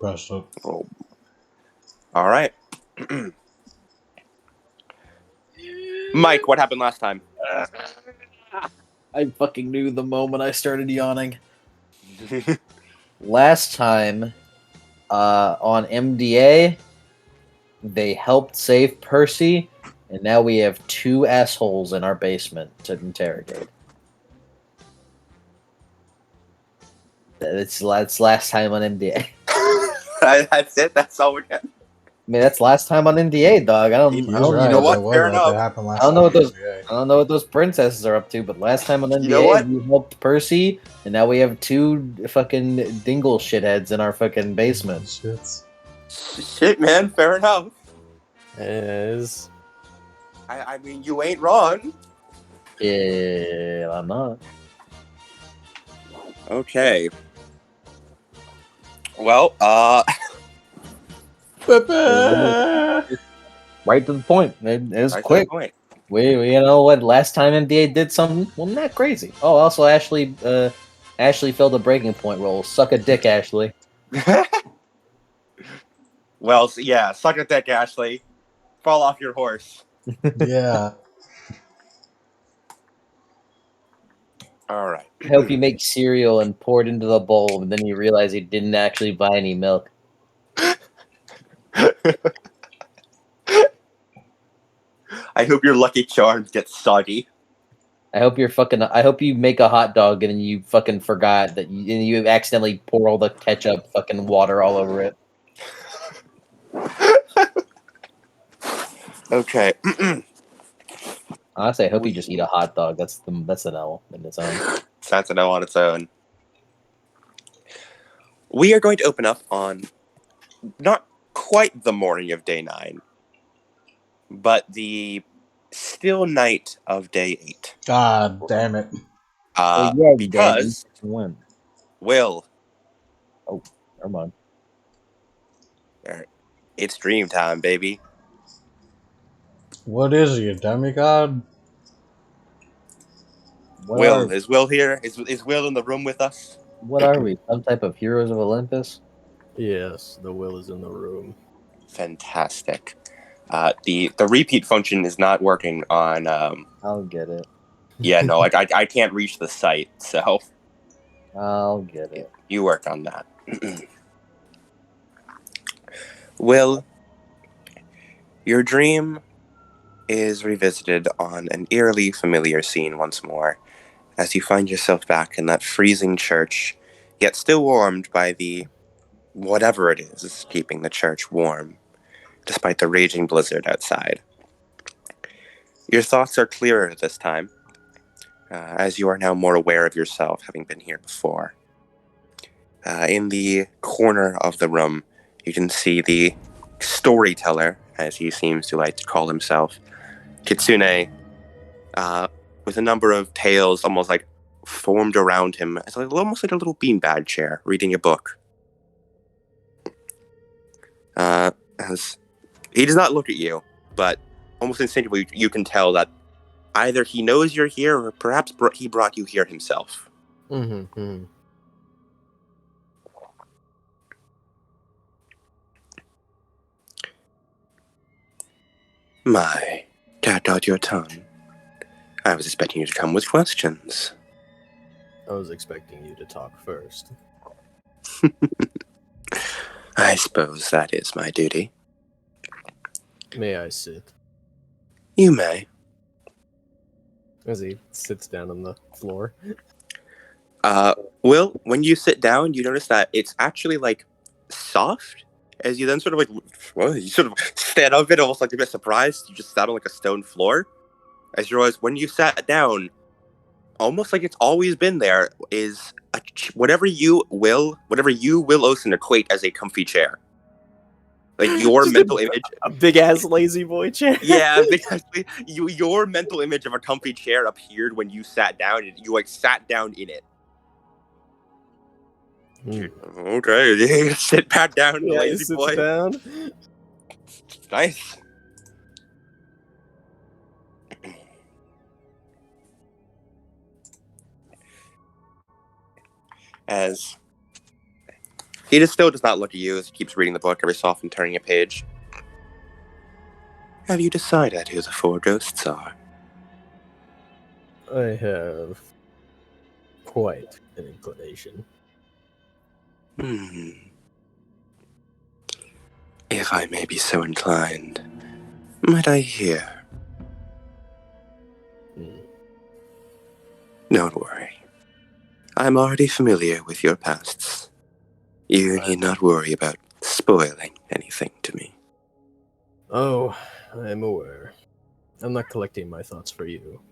Pressed it. Oh. All right. Mike, what happened last time? I fucking knew the moment I started yawning. Last time, on MDA, they helped save Percy, and now we have 2 assholes in our basement to interrogate. That's last time on MDA. That's it. That's all we got. I mean, that's last time on MDA, dog. I don't He's know. right. You know what? That Fair was what enough. happened last I don't know what time. those. I don't know what those princesses are up to, but last time on MDA, You know what? we helped Percy, and now we have 2 fucking dingle shitheads in our fucking basement. Shits. Shit, man. Fair enough. Is I mean, you ain't wrong. Yeah, I'm not. Okay. Well, Right to the point. It was right to the quick. point. We you know what? Last time MDA did something, well, not crazy. Oh, also Ashley filled a breaking point role. Suck a dick, Ashley. Well, yeah, suck a dick, Ashley. Fall off your horse. Yeah. All right. I hope you make cereal and pour it into the bowl, and then you realize you didn't actually buy any milk. I hope your Lucky Charms get soggy. I hope you make a hot dog and you fucking forgot that you accidentally pour all the ketchup fucking water all over it. Okay. Honestly, I hope you just eat a hot dog. That's an L in its own. That's an O on its own. We are going to open up on not quite the morning of day 9, but the still night of day 8. God damn it. Because when? Will, Never mind. it's dream time, baby. What is he, a demigod? Is Will here? Is Will in the room with us? What are we? Some type of heroes of Olympus? yes, the will is in the room. Fantastic. The repeat function is not working on. I'll get it. Yeah, no, I can't reach the site, so I'll get it. you work on that. Will, your dream is revisited on an eerily familiar scene once more, as you find yourself back in that freezing church, yet still warmed by the whatever it is keeping the church warm, despite the raging blizzard outside. Your thoughts are clearer this time, as you are now more aware of yourself, having been here before. In the corner of the room, you can see the storyteller, as he seems to like to call himself, Kitsune, with a number of tales almost like formed around him, as almost like a little beanbag chair, reading a book. As he does not look at you, but almost instinctively you can tell that either he knows you're here, or perhaps he brought you here himself. Mm-hmm. My, cat out your tongue. I was expecting you to come with questions. I was expecting you to talk first. I suppose that is my duty. May I sit? You may. As he sits down on the floor. Will, when you sit down, you notice that it's actually like soft. As you then sort of like, well, you sort of stand up a bit, almost like a bit surprised. You just sat on like a stone floor. As you realize, when you sat down, almost like it's always been there, is whatever you will Osen equate as a comfy chair. Like your mental image, a big ass lazy boy chair. Yeah, basically, your mental image of a comfy chair appeared when you sat down, and you like sat down in it. Okay, sit back down, Yeah, lazy sits boy. down. Nice. As He just still does not look at you as he keeps reading the book, every so often turning a page. Have you decided who the 4 ghosts are? I have quite an inclination. If I may be so inclined, might I hear? Don't worry. I'm already familiar with your pasts. You need not worry about spoiling anything to me. Oh, I am aware. I'm not collecting my thoughts for you.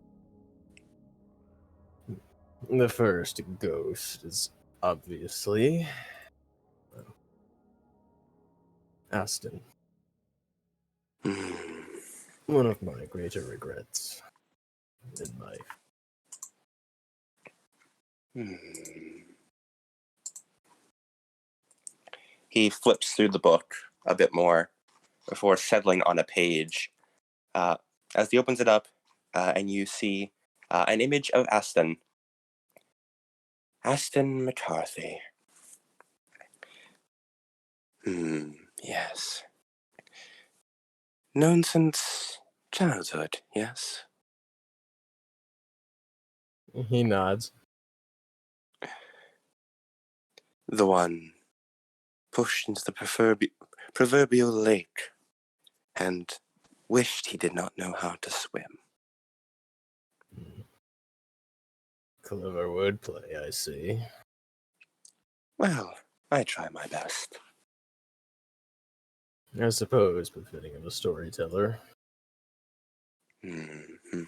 The first ghost is obviously Aston. One of my greater regrets in life. He flips through the book a bit more before settling on a page. As he opens it up, and you see an image of Aston. Aston McCarthy. Yes. Known since childhood, yes? He nods. The one pushed into the proverbial lake and wished he did not know how to swim. Clever wordplay, I see. Well, I try my best. I suppose befitting of a storyteller. Mm-hmm.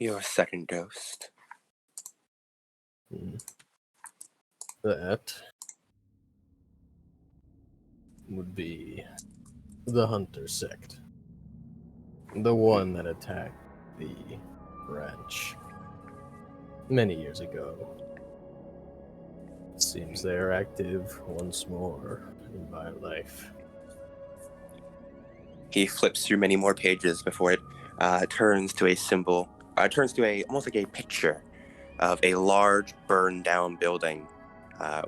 Your second ghost. That would be the Hunter sect. The one that attacked the ranch many years ago. It seems they are active once more in my life. He flips through many more pages before it turns to a symbol. Turns to almost like a picture of a large burned down building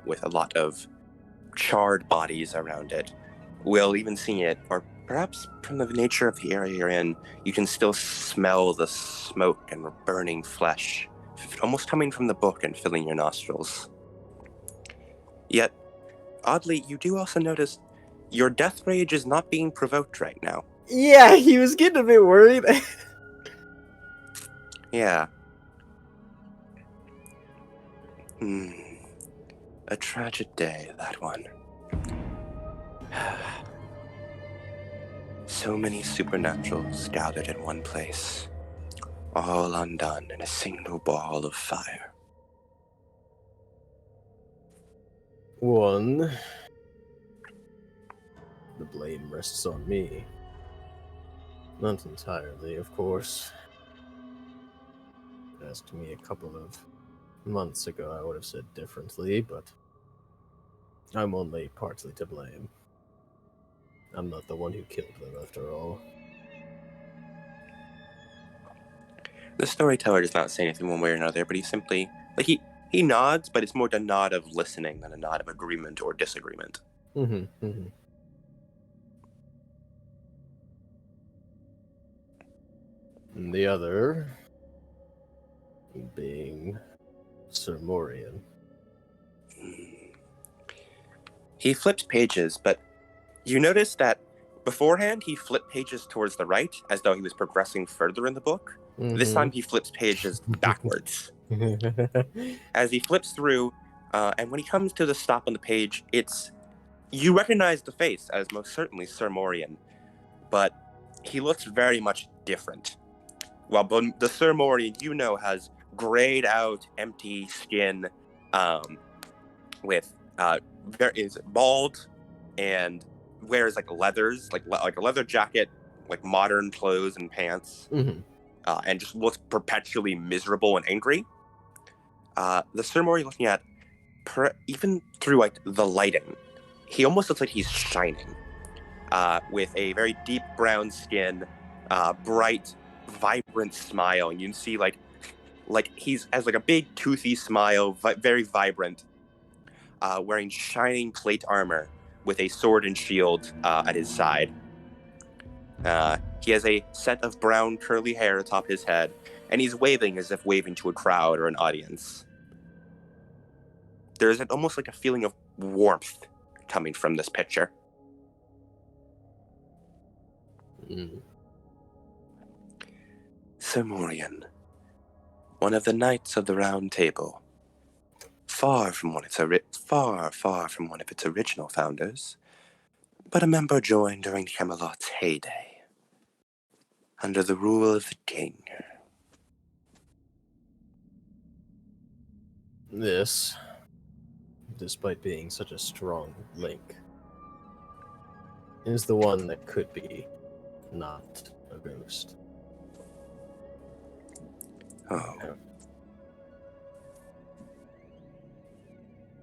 with a lot of charred bodies around it. Will, even seeing it, or perhaps from the nature of the area you're in, you can still smell the smoke and burning flesh, almost coming from the book and filling your nostrils. Yet, oddly, you do also notice your death rage is not being provoked right now. Yeah, he was getting a bit worried. Yeah. A tragic day, that one. So many supernaturals gathered in one place, all undone in a single ball of fire. One, the blame rests on me. Not entirely, of course. Asked me a couple of months ago, I would have said differently, but I'm only partly to blame. I'm not the one who killed them, after all. The storyteller does not say anything one way or another, but he simply, he nods, but it's more a nod of listening than a nod of agreement or disagreement. And the other being Sir Morian. He flips pages, but you notice that beforehand he flipped pages towards the right, as though he was progressing further in the book. This time he flips pages backwards. As he flips through, and when he comes to the stop on the page, you recognize the face as most certainly Sir Morian, but he looks very much different. Well, the Sir Morian you know has grayed out, empty skin, is bald and wears like leathers, like a leather jacket, like modern clothes and pants, and just looks perpetually miserable and angry. The Sir Morian looking at, even through like the lighting, he almost looks like he's shining, with a very deep brown skin, bright, vibrant smile, and you can see like he's has like a big toothy smile, very vibrant, wearing shining plate armor with a sword and shield at his side. He has a set of brown curly hair atop his head, and he's waving as if waving to a crowd or an audience. There's almost like a feeling of warmth coming from this picture. Sir Morian, one of the knights of the Round Table, far from one of its original founders, but a member joined during Camelot's heyday, under the rule of the king. This, despite being such a strong link, is the one that could be not a ghost. Oh.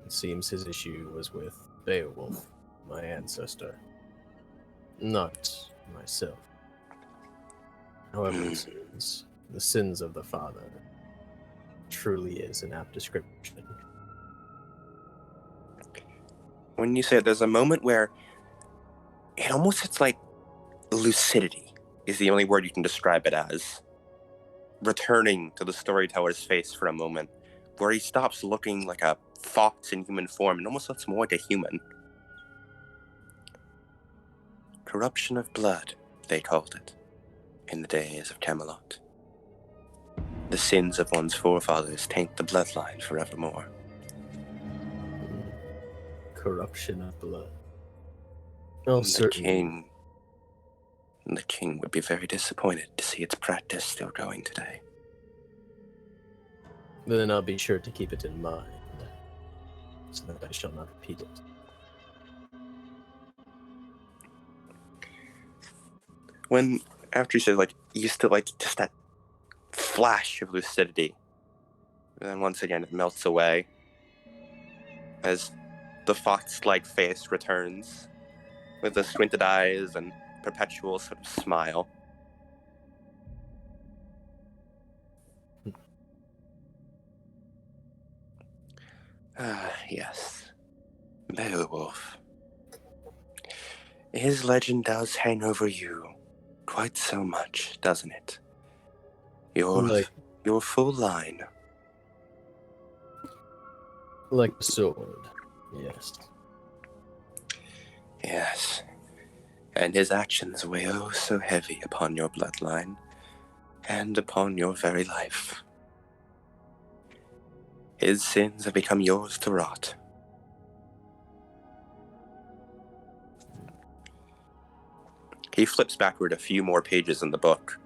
It seems his issue was with Beowulf, my ancestor, not myself. However, it seems the sins of the father truly is an apt description. When you say it, there's a moment where it's like lucidity is the only word you can describe it as. Returning to the storyteller's face for a moment, where he stops looking like a fox in human form and almost looks more like a human. Corruption of blood, they called it, in the days of Camelot. The sins of one's forefathers taint the bloodline forevermore. Corruption of blood. Oh, certainly. The king would be very disappointed to see its practice still going today. Then I'll be sure to keep it in mind, so that I shall not repeat it. When, after you said, you still just that flash of lucidity, and then once again it melts away as the fox-like face returns with the squinted eyes and perpetual sort of smile. Yes. Beowulf. His legend does hang over you quite so much, doesn't it? Your full line. Like a sword, yes. Yes. And his actions weigh oh so heavy upon your bloodline, and upon your very life. His sins have become yours to rot. He flips backward a few more pages in the book,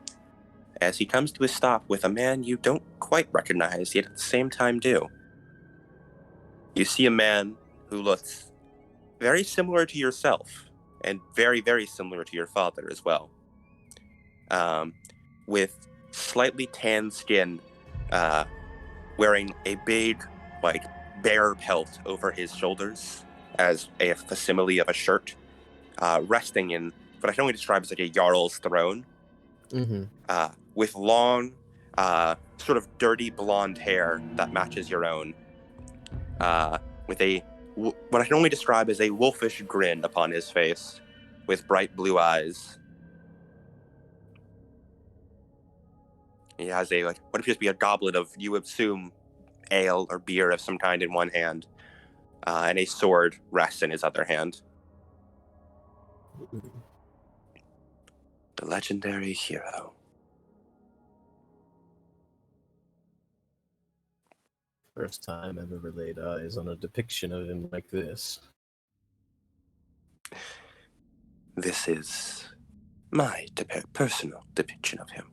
as he comes to a stop with a man you don't quite recognize, yet at the same time do. You see a man who looks very similar to yourself, and very, very similar to your father as well. With slightly tanned skin, wearing a big, bear pelt over his shoulders as a facsimile of a shirt, resting in what I can only describe as like a jarl's throne, with long, sort of dirty blonde hair that matches your own, with what I can only describe as a wolfish grin upon his face, with bright blue eyes. He has what appears to be a goblet of, you assume, ale or beer of some kind in one hand, and a sword rests in his other hand. The legendary hero. First time I've ever laid eyes on a depiction of him like this. This is my personal depiction of him.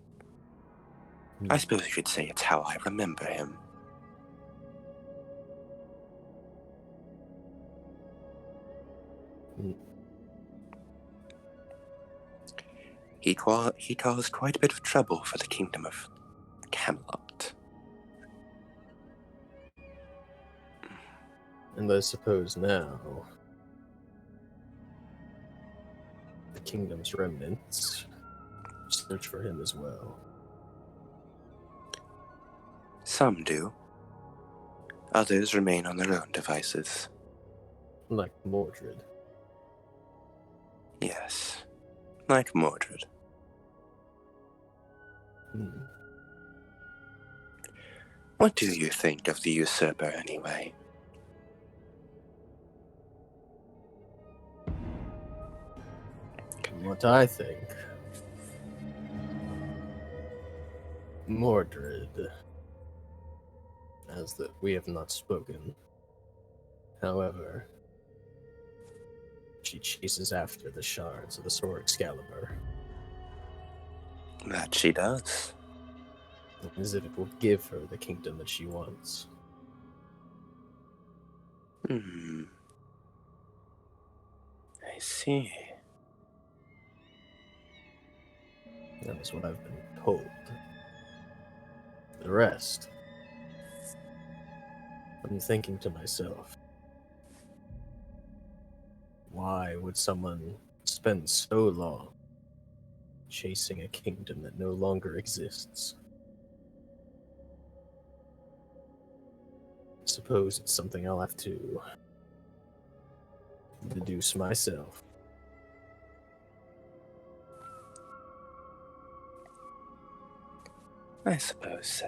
I suppose you could say it's how I remember him. He caused quite a bit of trouble for the kingdom of Camelot. And I suppose now the kingdom's remnants search for him as well. Some do. Others remain on their own devices. Like Mordred. Yes, like Mordred. Hmm. What do you think of the usurper, anyway? What I think. Mordred. As that we have not spoken. However, she chases after the shards of the sword Excalibur, That she does. as if it will give her the kingdom that she wants. Hmm. I see. That is what I've been told. The rest, I'm thinking to myself, why would someone spend so long chasing a kingdom that no longer exists? Suppose it's something I'll have to deduce myself. I suppose so.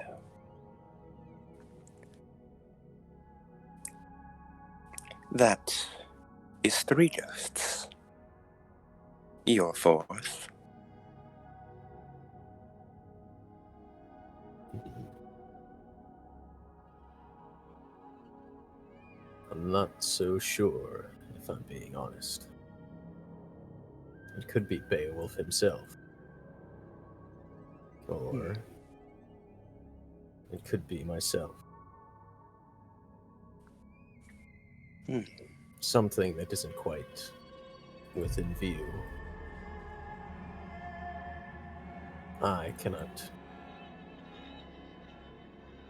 That is 3 ghosts. Your 4th. I'm not so sure, if I'm being honest. It could be Beowulf himself. Or it could be myself. Hmm. Something that isn't quite within view. I cannot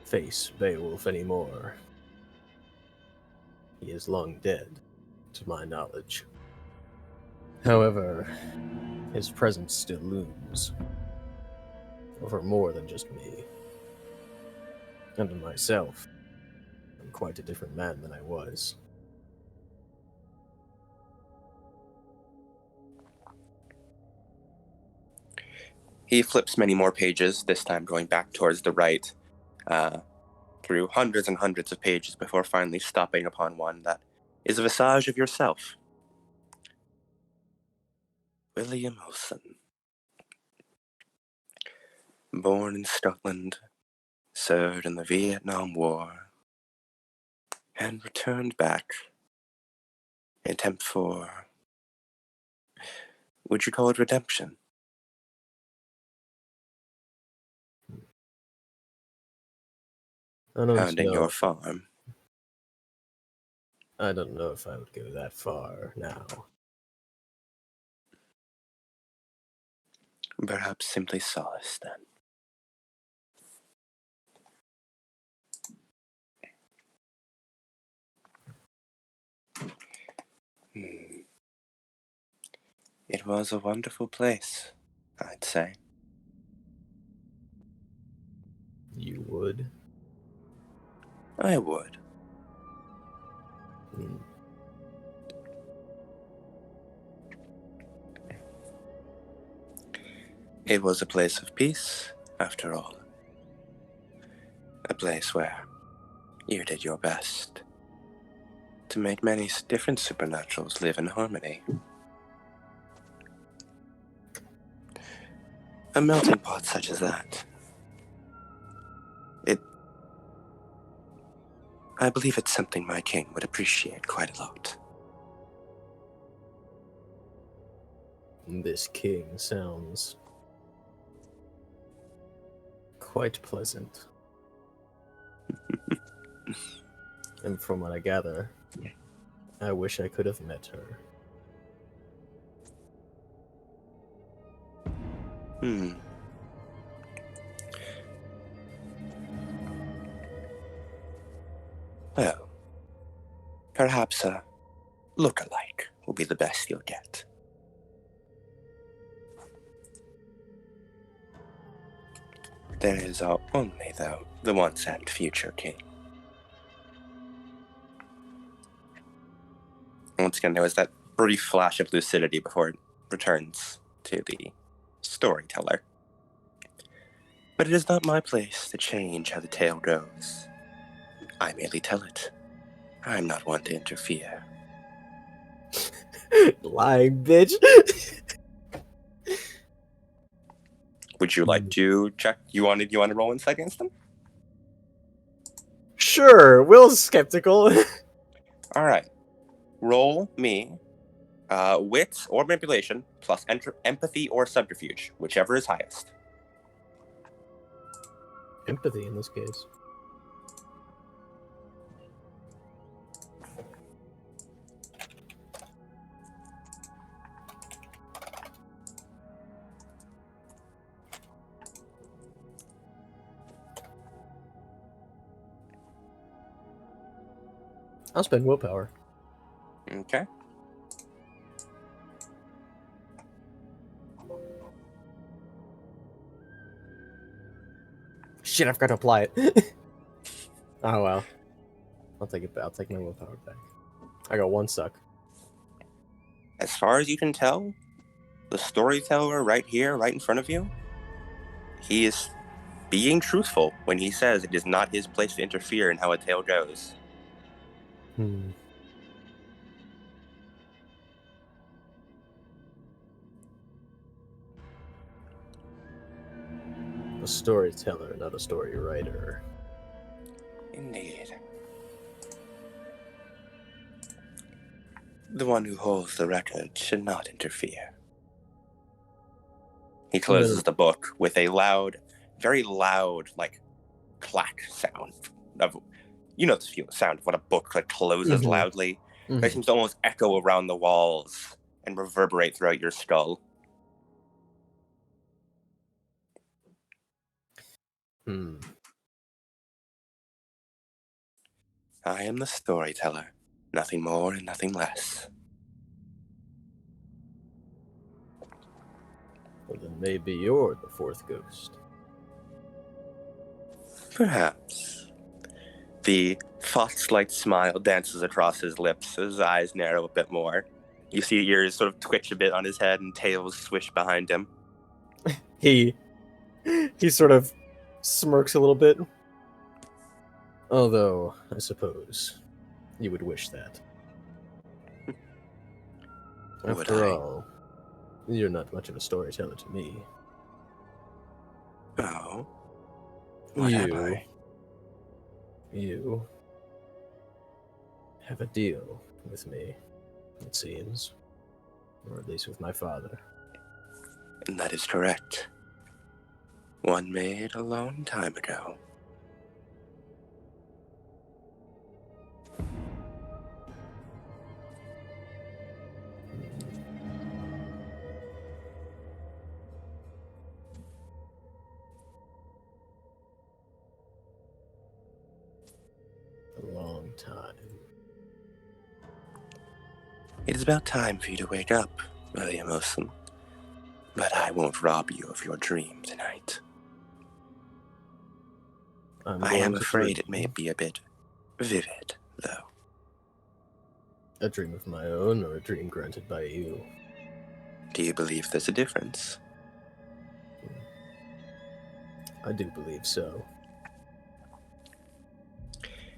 face Beowulf anymore. He is long dead, to my knowledge. However, his presence still looms over more than just me. And myself. I'm quite a different man than I was. He flips many more pages, this time going back towards the right, through hundreds and hundreds of pages before finally stopping upon one that is a visage of yourself. William Wilson. Born in Scotland, served in the Vietnam War, and returned back in attempt for, would you call it redemption? I don't Founding know. your farm. I don't know if I would go that far now. Perhaps simply solace, then. It was a wonderful place, I'd say. You would? I would. Hmm. It was a place of peace, after all. A place where you did your best to make many different supernaturals live in harmony. A melting pot such as that. I believe it's something my king would appreciate quite a lot. This king sounds quite pleasant. And from what I gather, I wish I could have met her. Well, perhaps a look-alike will be the best you'll get. There is only, though, the once and future king. Once again, there was that brief flash of lucidity before it returns to the storyteller. But it is not my place to change how the tale goes. I merely tell it. I am not one to interfere. Lying bitch. Would you like to check? You want to roll insight against them? Sure, Will's skeptical. All right. Roll me wits or manipulation plus empathy or subterfuge, whichever is highest. Empathy in this case. I'll spend willpower. Okay. Shit, I forgot to apply it. Oh well. I'll take it back. I'll take my willpower back. I got one suck. As far as you can tell, the storyteller right here, right in front of you, he is being truthful when he says it is not his place to interfere in how a tale goes. A storyteller, not a story writer. Indeed. The one who holds the record should not interfere. He closes the book with a loud, very loud, like, clack sound. You know the sound of when a book like closes loudly. It seems to almost echo around the walls and reverberate throughout your skull. I am the storyteller, nothing more and nothing less. Well, then maybe you're the fourth ghost. Perhaps. The fox-like smile dances across his lips, his eyes narrow a bit more. You see ears sort of twitch a bit on his head and tails swish behind him. He sort of smirks a little bit. Although, I suppose, you would wish that. After all, you're not much of a storyteller to me. Oh? What have I? You have a deal with me, it seems. Or at least with my father. And that is correct. One made a long time ago. A long time. It is about time for you to wake up, William Olsen. But I won't rob you of your dream tonight. I am afraid it may be a bit vivid, though. A dream of my own or a dream granted by you? Do you believe there's a difference? I do believe so.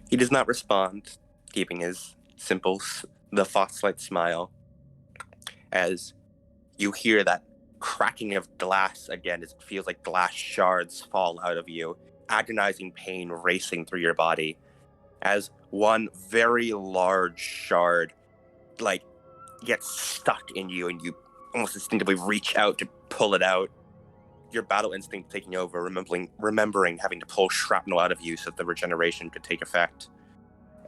He does not respond, keeping his simple, the fox-like smile, as you hear that cracking of glass again as it feels like glass shards fall out of you, agonizing pain racing through your body, as one very large shard, like, gets stuck in you and you almost instinctively reach out to pull it out. Your battle instinct taking over, remembering having to pull shrapnel out of you so that the regeneration could take effect.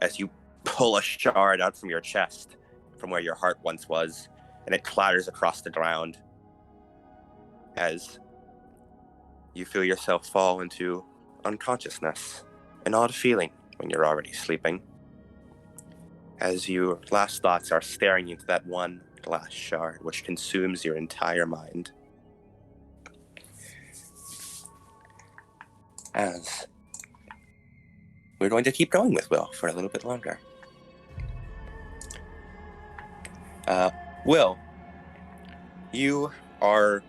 As you pull a shard out from your chest, from where your heart once was, and it clatters across the ground. As you feel yourself fall into unconsciousness, an odd feeling when you're already sleeping. As your last thoughts are staring into that one glass shard, which consumes your entire mind. as we're going to keep going with Will for a little bit longer. Will, you are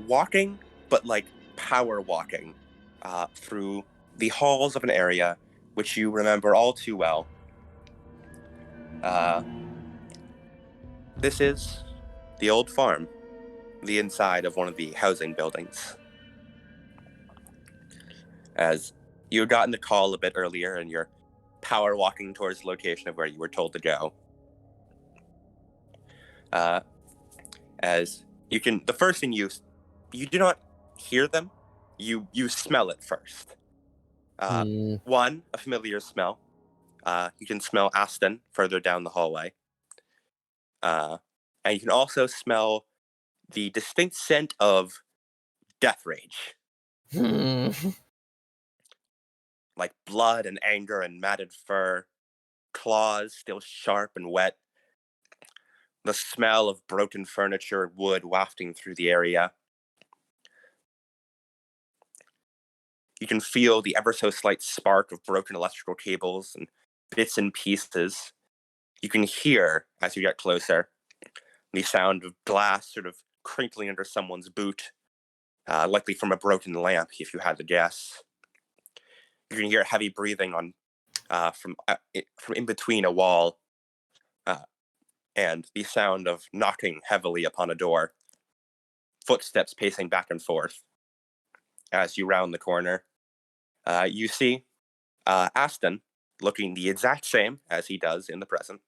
walking, but like power walking through the halls of an area which you remember all too well. This is the old farm, the inside of one of the housing buildings. As you had gotten the call a bit earlier and you're power walking towards the location of where you were told to go. As you can, the first thing you do not hear them, you smell it first. One, a familiar smell. You can smell Aston further down the hallway. And you can also smell the distinct scent of death rage. Like blood and anger and matted fur, claws still sharp and wet, the smell of broken furniture and wood wafting through the area. You can feel the ever so slight spark of broken electrical cables and bits and pieces. You can hear, as you get closer, the sound of glass sort of crinkling under someone's boot, likely from a broken lamp, if you had to guess. You can hear heavy breathing on from in between a wall, and the sound of knocking heavily upon a door. Footsteps pacing back and forth. As you round the corner, you see Aston looking the exact same as he does in the present.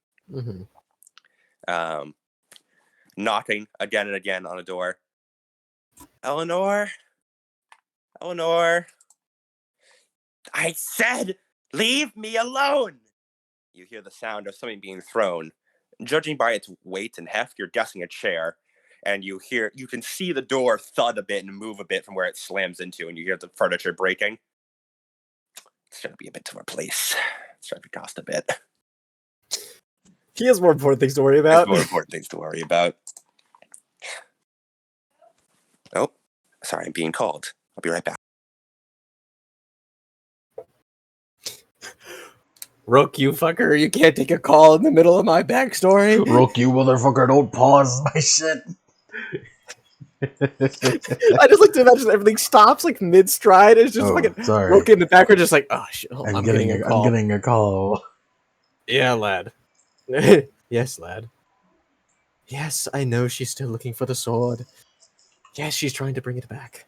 Knocking again and again on a door. Eleanor, I said, leave me alone! You hear the sound of something being thrown. Judging by its weight and heft, you're guessing a chair. And you can see the door thud a bit and move a bit from where it slams into, and you hear the furniture breaking. It's going to be a bit to replace. It's going to cost a bit. He has more important things to worry about. Oh, sorry, I'm being called. I'll be right back. Rook, you fucker, you can't take a call in the middle of my backstory. Rook, you motherfucker, don't pause my shit. I just like to imagine everything stops like mid-stride. It's just sorry. Rook in the background, just like, oh shit, I'm getting a call. Yeah, lad. Yes, lad. Yes, I know she's still looking for the sword. Yes, she's trying to bring it back.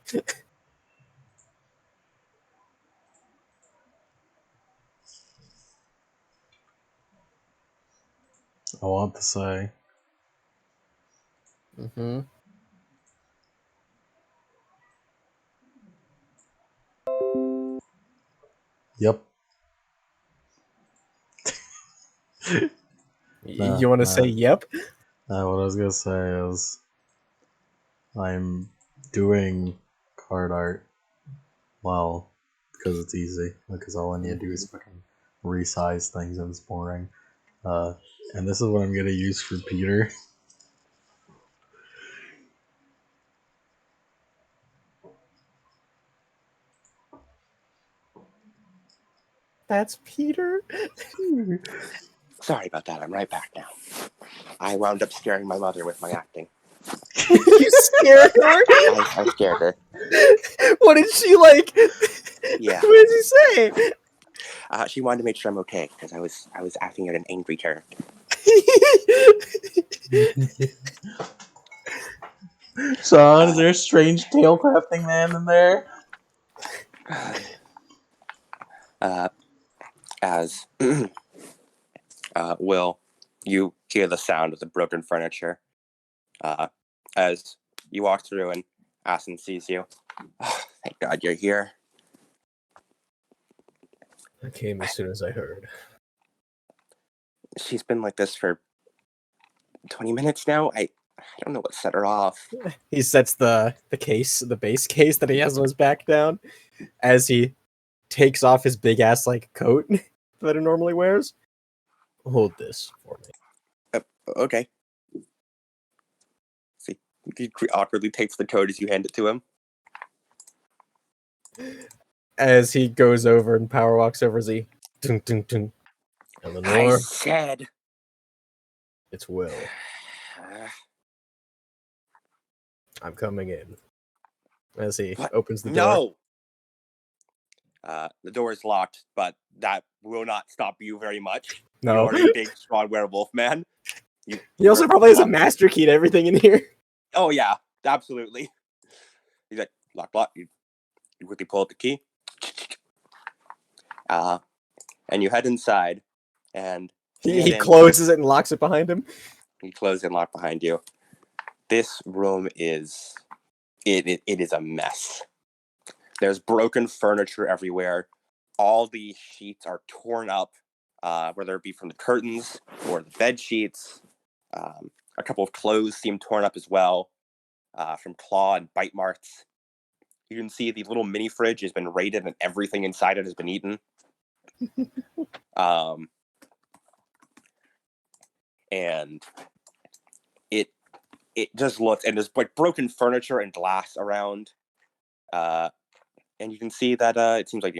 I want to say. Yep. You want to say yep? What I was gonna say is, I'm doing card art. Well, because it's easy. Because all I need to do is fucking resize things and it's boring. And this is what I'm gonna use for Peter. That's Peter? Sorry about that. I'm right back now. I wound up scaring my mother with my acting. You scared her? I scared her. What did she like? Yeah. What did he say? She wanted to make sure I'm okay because I was acting out an angry character. Sean, is there a strange tail crafting man in there? As Will, you hear the sound of the broken furniture. As you walk through and Aston sees you. Oh, thank God you're here. I came as soon as I heard. She's been like this for 20 minutes now. I don't know what set her off. He sets the base case that he has on his back down as he takes off his big ass like coat that he normally wears. Hold this for me. Okay. See, he awkwardly takes the coat as you hand it to him. As he goes over and power walks over Z. Dun, dun, dun. I Eleanor, said. it's Will. I'm coming in. As he What? opens the door. No. The door is locked, but that will not stop you very much. No. You're a big, strong werewolf, man. He also probably has a master key to everything in here. Oh yeah, absolutely. He's like lock. You quickly pull out the key. And you head inside, and He closes it and locks it behind him. He closes and locked behind you. This room is it is a mess. There's broken furniture everywhere. All the sheets are torn up, whether it be from the curtains or the bed sheets. A couple of clothes seem torn up as well, from claw and bite marks. You can see the little mini fridge has been raided and everything inside it has been eaten. And it just looks, and there's like broken furniture and glass around. And you can see that it seems like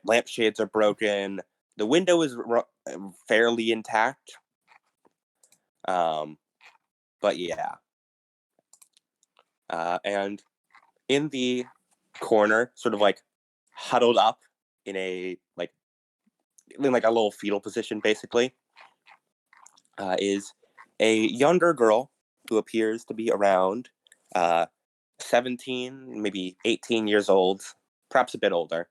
lampshades are broken. The window is fairly intact. But yeah. And in the corner, sort of like huddled up in a like a little fetal position, basically, is a younger girl who appears to be around 17, maybe 18 years old, perhaps a bit older.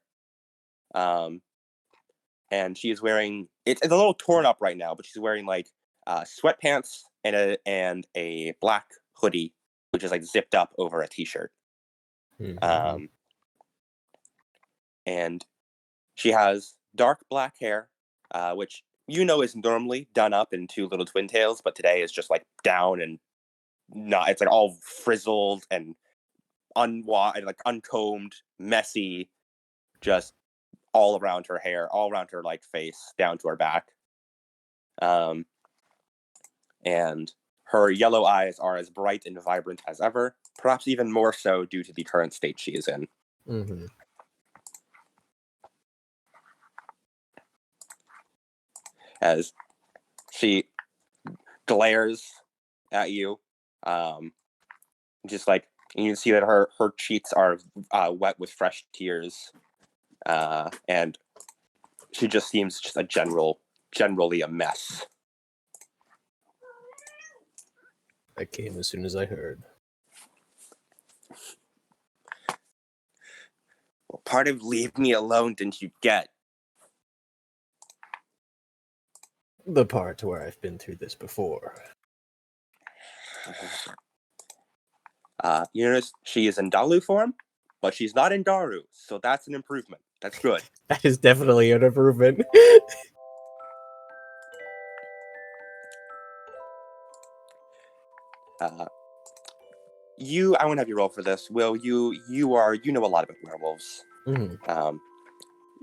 And she is wearing it's a little torn up right now, but she's wearing like sweatpants and a black hoodie, which is like zipped up over a t-shirt. Mm-hmm. And she has dark black hair, which is normally done up in two little twin tails, but today is just like down and not. It's like all frizzled and like uncombed, messy, just all around her hair, all around her like face, down to her back. And her yellow eyes are as bright and vibrant as ever, perhaps even more so due to the current state she is in. Mm-hmm. As she glares at you, just like you can see that her cheeks are wet with fresh tears, and she just seems just generally a mess. I came as soon as I heard. What part of leave me alone didn't you get? The part where I've been through this before. You notice she is in Dalu form, but she's not in Daru, so that's an improvement. That's good. That is definitely an improvement. I won't have you roll for this. Will, you know a lot about werewolves. Mm-hmm.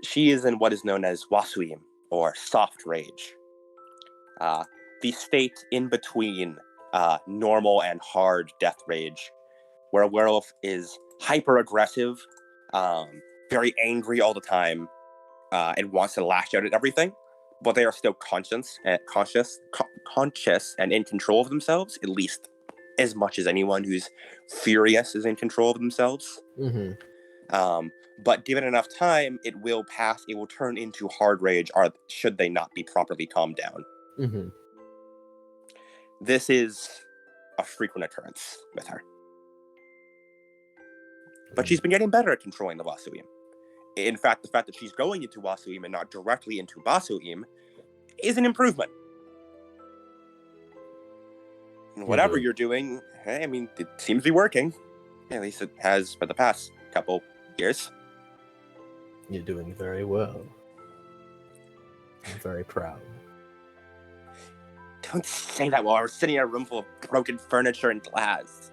She is in what is known as Wasuim, or soft rage. The state in between normal and hard death rage, where a werewolf is hyper aggressive, very angry all the time, and wants to lash out at everything, but they are still conscious and in control of themselves, at least as much as anyone who's furious is in control of themselves. Mm-hmm. But given enough time, it will pass. It will turn into hard rage, or should they not be properly calmed down. Mm-hmm. This is a frequent occurrence with her. But she's been getting better at controlling the Wasuim. In fact, the fact that she's going into Wasuim and not directly into Basuim is an improvement. And whatever you're doing, I mean, it seems to be working. At least it has for the past couple years. You're doing very well. I'm very proud. Don't say that while we're sitting in a room full of broken furniture and glass.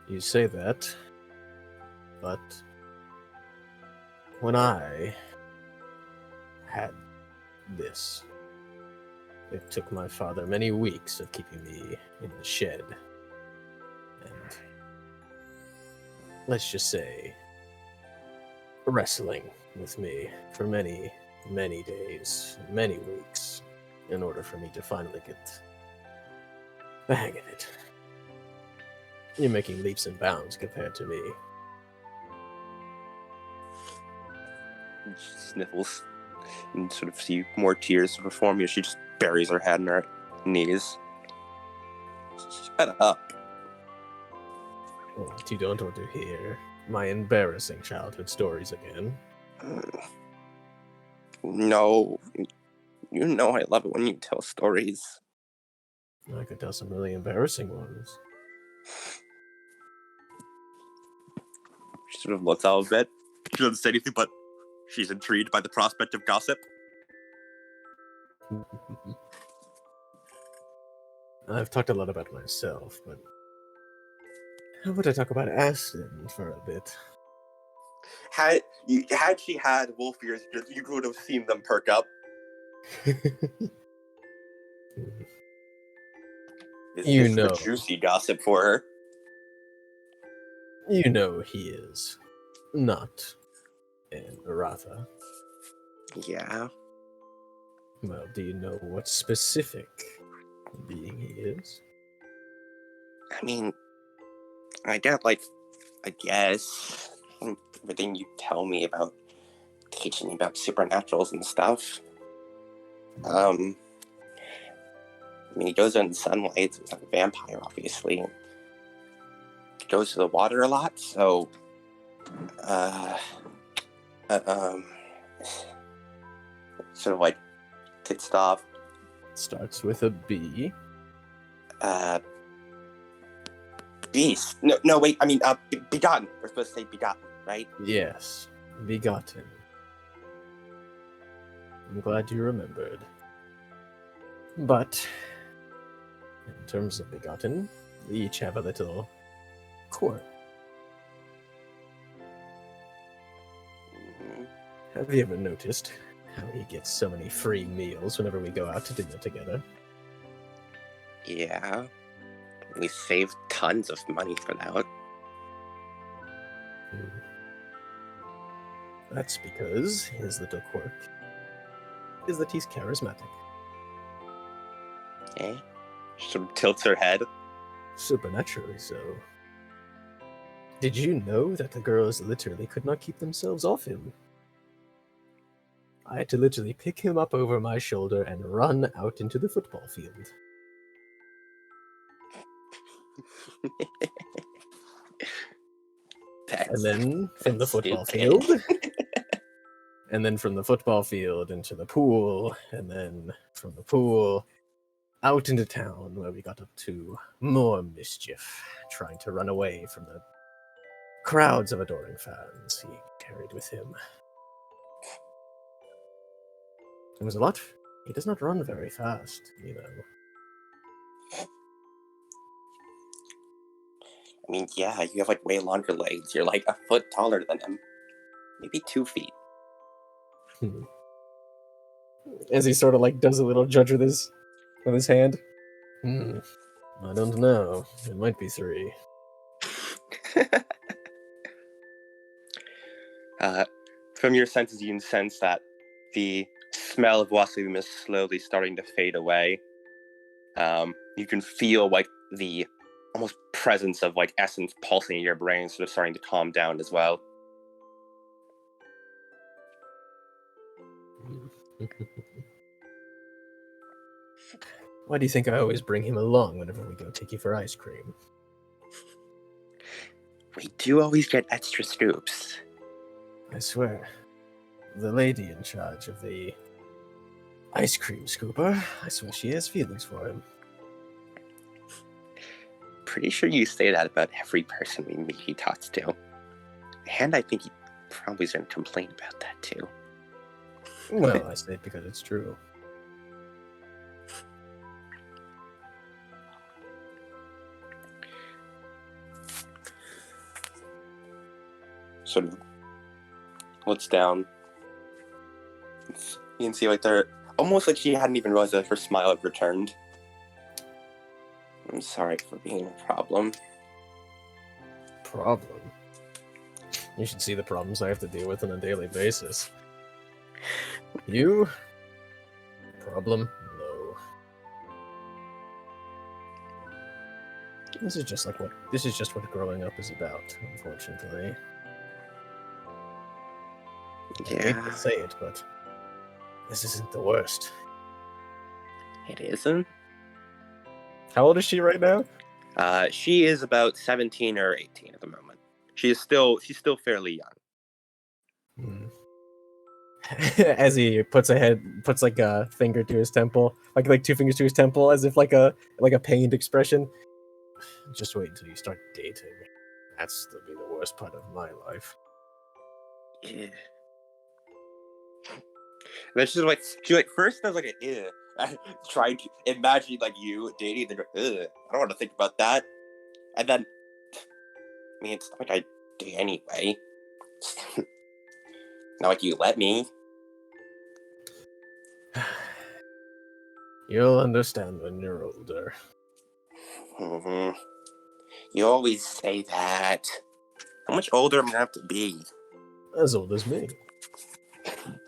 You say that, but when I had this, it took my father many weeks of keeping me in the shed. And let's just say wrestling with me for many, many days, many weeks, in order for me to finally get the hang of it. You're making leaps and bounds compared to me. She sniffles and sort of see more tears sort of form as she just buries her head in her knees. Shut up. What, you don't want to hear my embarrassing childhood stories again? No. You know I love it when you tell stories. I could tell some really embarrassing ones. She sort of looks out a bit. She doesn't say anything, but she's intrigued by the prospect of gossip. I've talked a lot about myself, but how about I talk about Aston for a bit? Had she had wolf ears, you would have seen them perk up. This You is the know. juicy gossip for her. You know he is not an Aratha. Yeah. Well, do you know what specific being he is? I mean, I guess everything you tell me about teaching me about supernaturals and stuff. I mean, he goes in the sunlight, so he's like a vampire, obviously. He goes to the water a lot, so sort of like tit stop. Starts with a B. Beast. No, wait. I mean, begotten. We're supposed to say begotten, right? Yes, begotten. I'm glad you remembered. But, in terms of begotten, we each have a little quirk. Mm-hmm. Have you ever noticed how he gets so many free meals whenever we go out to dinner together? Yeah. We saved tons of money for that. That's because his little quirk is that he's charismatic. Okay. She sort of tilts her head. Supernaturally so. Did you know that the girls literally could not keep themselves off him? I had to literally pick him up over my shoulder and run out into the football field. And then from the football field, and then from the football field into the pool, and then from the pool out into town where we got up to more mischief, trying to run away from the crowds of adoring fans he carried with him. It was a lot. He does not run very fast, you know. I mean, yeah, you have like way longer legs. You're like a foot taller than him. Maybe 2 feet. As he sort of like does a little judge with his hand. I don't know. It might be 3. From your senses, you can sense that the smell of wasabi is slowly starting to fade away. You can feel like the almost presence of like essence pulsing in your brain, sort of starting to calm down as well. Why do you think I always bring him along whenever we go take you for ice cream? We do always get extra scoops. I swear, the lady in charge of the ice cream scooper, I swear she has feelings for him. Pretty sure you say that about every person we meet he talks to. And I think he probably is going to complain about that too. Well, I say it because it's true. Sort of looks down. You can see like they're almost like she hadn't even realized that her smile had returned. I'm sorry for being a problem. Problem? You should see the problems I have to deal with on a daily basis. You? Problem? Low. This is just what growing up is about, unfortunately. I hate Yeah, to say it, but this isn't the worst. it isn't. How old is she right now? She is about 17 or 18 at the moment. She's still fairly young. As he puts like a finger to his temple, like two fingers to his temple, as if like a pained expression. Just wait until you start dating. That's to be the worst part of my life. Yeah. And then she first does like a trying to imagine like you dating, then I don't want to think about that. And then, I mean, it's not like I do anyway. Not like you let me. You'll understand when you're older. Mm-hmm. You always say that. How much older am I gonna have to be? As old as me.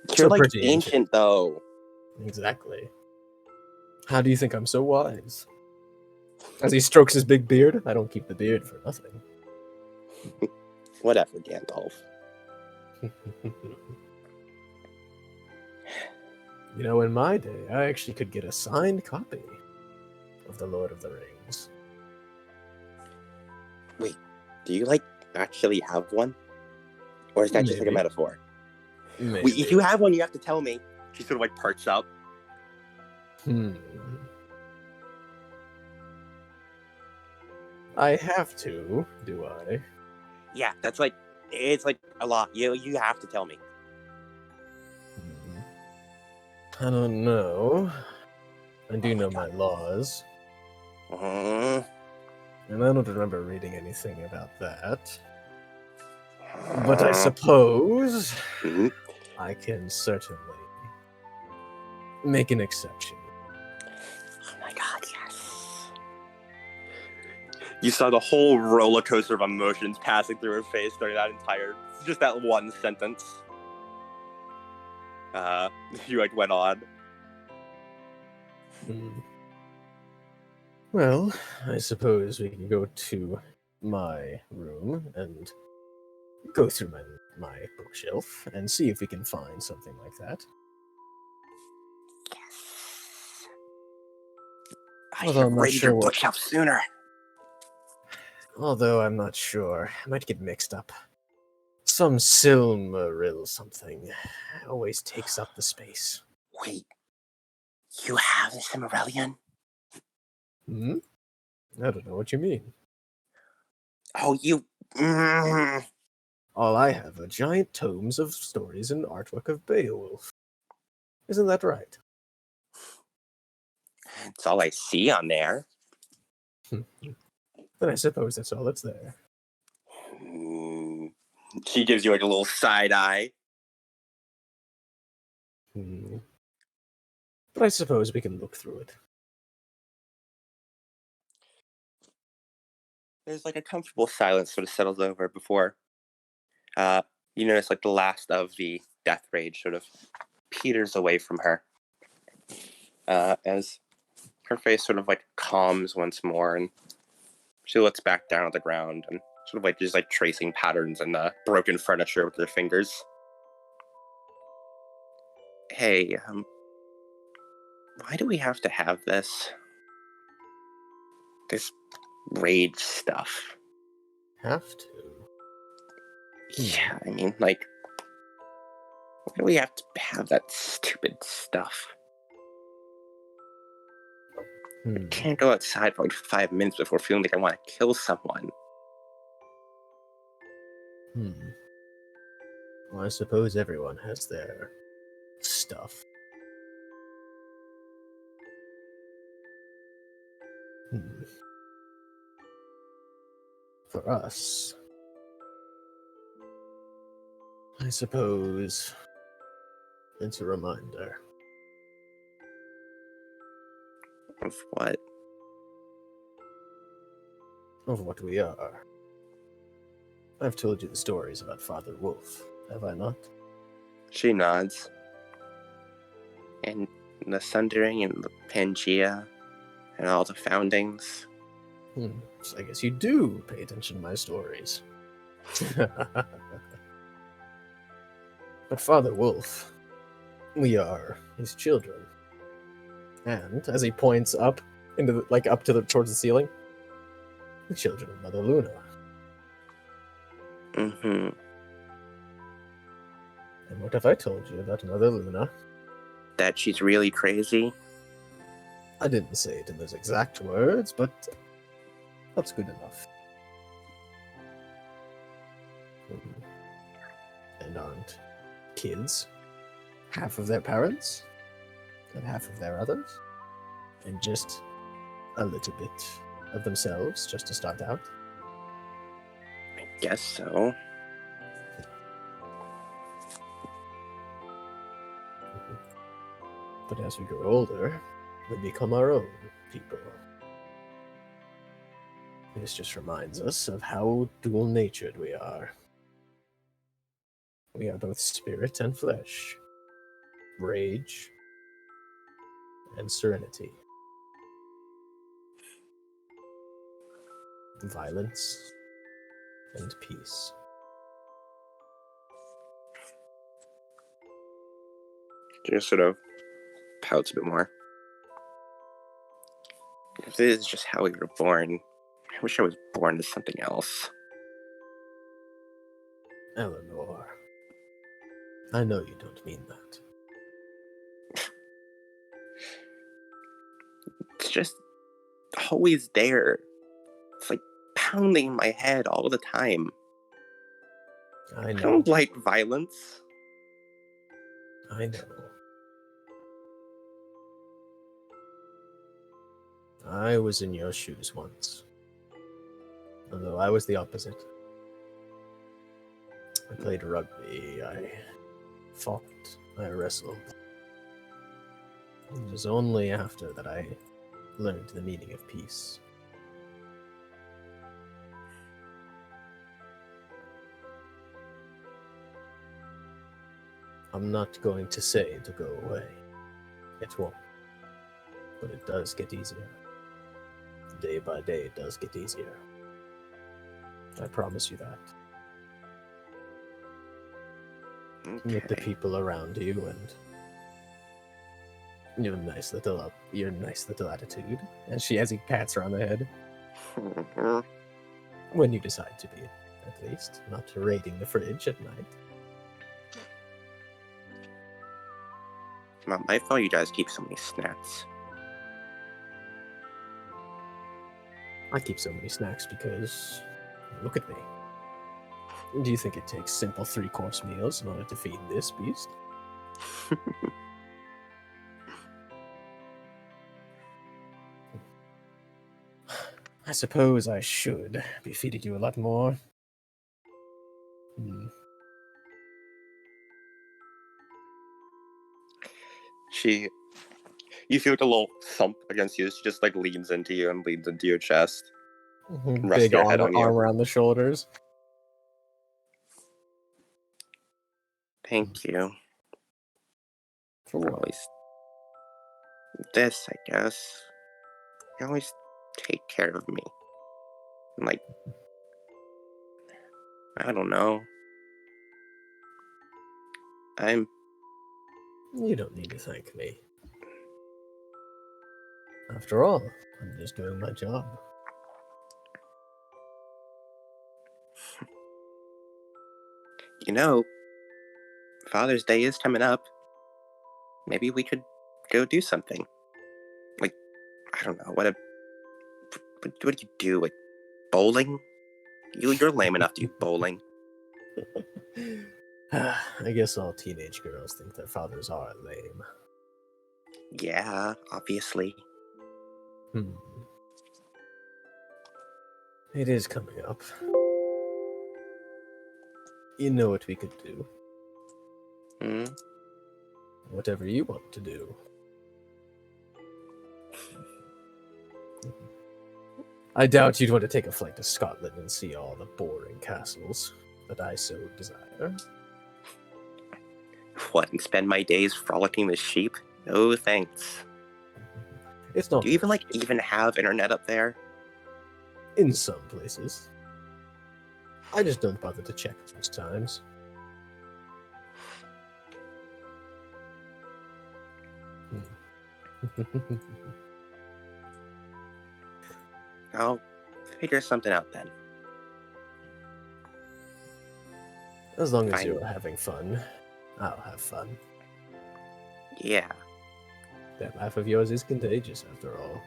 You're So like pretty ancient though. Exactly. How do you think I'm so wise? As he strokes his big beard, I don't keep the beard for nothing. Whatever, Gandalf. You know, in my day, I actually could get a signed copy of The Lord of the Rings. Wait, do you like actually have one? Or is that just like a Maybe. metaphor? Maybe. Wait, if you have one, you have to tell me. She sort of like perks up. I have to, do I? Yeah, that's like, it's like a lot. You have to tell me. I don't know. I do Oh my know God. my laws, Uh, and I don't remember reading anything about that. But I suppose Mhm. I can certainly make an exception. Oh my God, yes. You saw the whole roller coaster of emotions passing through her face during just that one sentence. You like went on. Well, I suppose we can go to my room and go through my bookshelf and see if we can find something like that. Yes. I should Although have I'm not raided sure your what. bookshelf sooner. Although I'm not sure, I might get mixed up. Some Silmaril something always takes up the space. Wait, you have the Cimmerillion? Hmm? I don't know what you mean. Oh, you. All I have are giant tomes of stories and artwork of Beowulf. Isn't that right? It's all I see on there. Then I suppose that's all that's there. She gives you like a little side eye. But I suppose we can look through it. There's like a comfortable silence sort of settles over before you notice like the last of the death rage sort of peters away from her as her face sort of like calms once more, and she looks back down at the ground and sort of like just like tracing patterns in the broken furniture with her fingers. Hey, why do we have to have this rage stuff? Have to? Yeah, I mean, like, why do we have to have that stupid stuff? I can't go outside for like 5 minutes before feeling like I want to kill someone. Well, I suppose everyone has their stuff. For us, I suppose it's a reminder. Of what? Of what we are. I've told you the stories about Father Wolf, have I not? She nods. And the Sundering and the Pangea and all the foundings. So I guess you do pay attention to my stories. But Father Wolf, we are his children. And as he points up into towards the ceiling, the children of Mother Luna. Mm-hmm. And what have I told you about Mother Luna? That she's really crazy. I didn't say it in those exact words, but that's good enough. And aren't kids half of their parents and half of their others? And just a little bit of themselves just to start out? I guess so. But as we grow older, we become our own people. This just reminds us of how dual-natured we are. We are both spirit and flesh, rage and serenity, violence and peace. Just sort of pouts a bit more. If this is just how we were born, I wish I was born as something else. Eleanor, I know you don't mean that. It's just always there. It's like pounding in my head all the time. I I know. don't like violence. I know. I was in your shoes once. Although I was the opposite. I played rugby, I fought, I wrestled. It was only after that I learned the meaning of peace. I'm not going to say to go away. It won't. But it does get easier. Day by day, it does get easier. I promise you that. With the Okay. people around you and your nice little attitude. And as he pats her on the head. When you decide to be, at least. Not raiding the fridge at night. Mom, I thought you guys keep so many snacks. I keep so many snacks because, look at me. Do you think it takes simple 3-course meals in order to feed this beast? I suppose I should be feeding you a lot more. You feel like a little thump against you. She just like leans into you and leans into your chest. Rest Big your head on you. arm around the shoulders. Thank you. For what? Always this, I guess. You always take care of me. And like, I don't know. You don't need to thank me. After all, I'm just doing my job. You know, Father's Day is coming up. Maybe we could go do something. Like, I don't know, what do you do? Like, bowling? You're lame enough to do bowling. I guess all teenage girls think their fathers are lame. Yeah, obviously. It is coming up. You know what we could do. Whatever you want to do. I doubt you'd want to take a flight to Scotland and see all the boring castles that I so desire. What, and spend my days frolicking with sheep? No thanks. It's not Do you even have internet up there? in some places. I just don't bother to check most times. I'll figure something out then. As long as Fine. you're having fun, I'll have fun. Yeah. That laugh of yours is contagious, after all.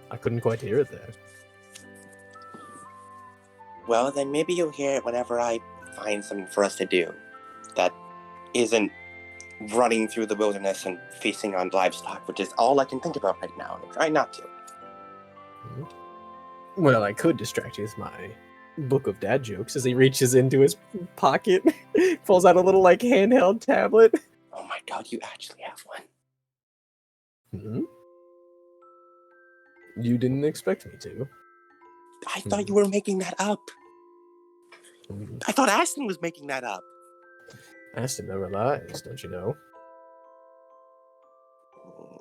I couldn't quite hear it there. Well, then maybe you'll hear it whenever I find something for us to do that isn't running through the wilderness and feasting on livestock, which is all I can think about right now. I try not to. Well, I could distract you with my book of dad jokes as he reaches into his pocket, pulls out a little, like, handheld tablet. Oh my god, you actually have one. Hmm? You didn't expect me to. I thought you were making that up. I thought Aston was making that up. Aston never lies, don't you know?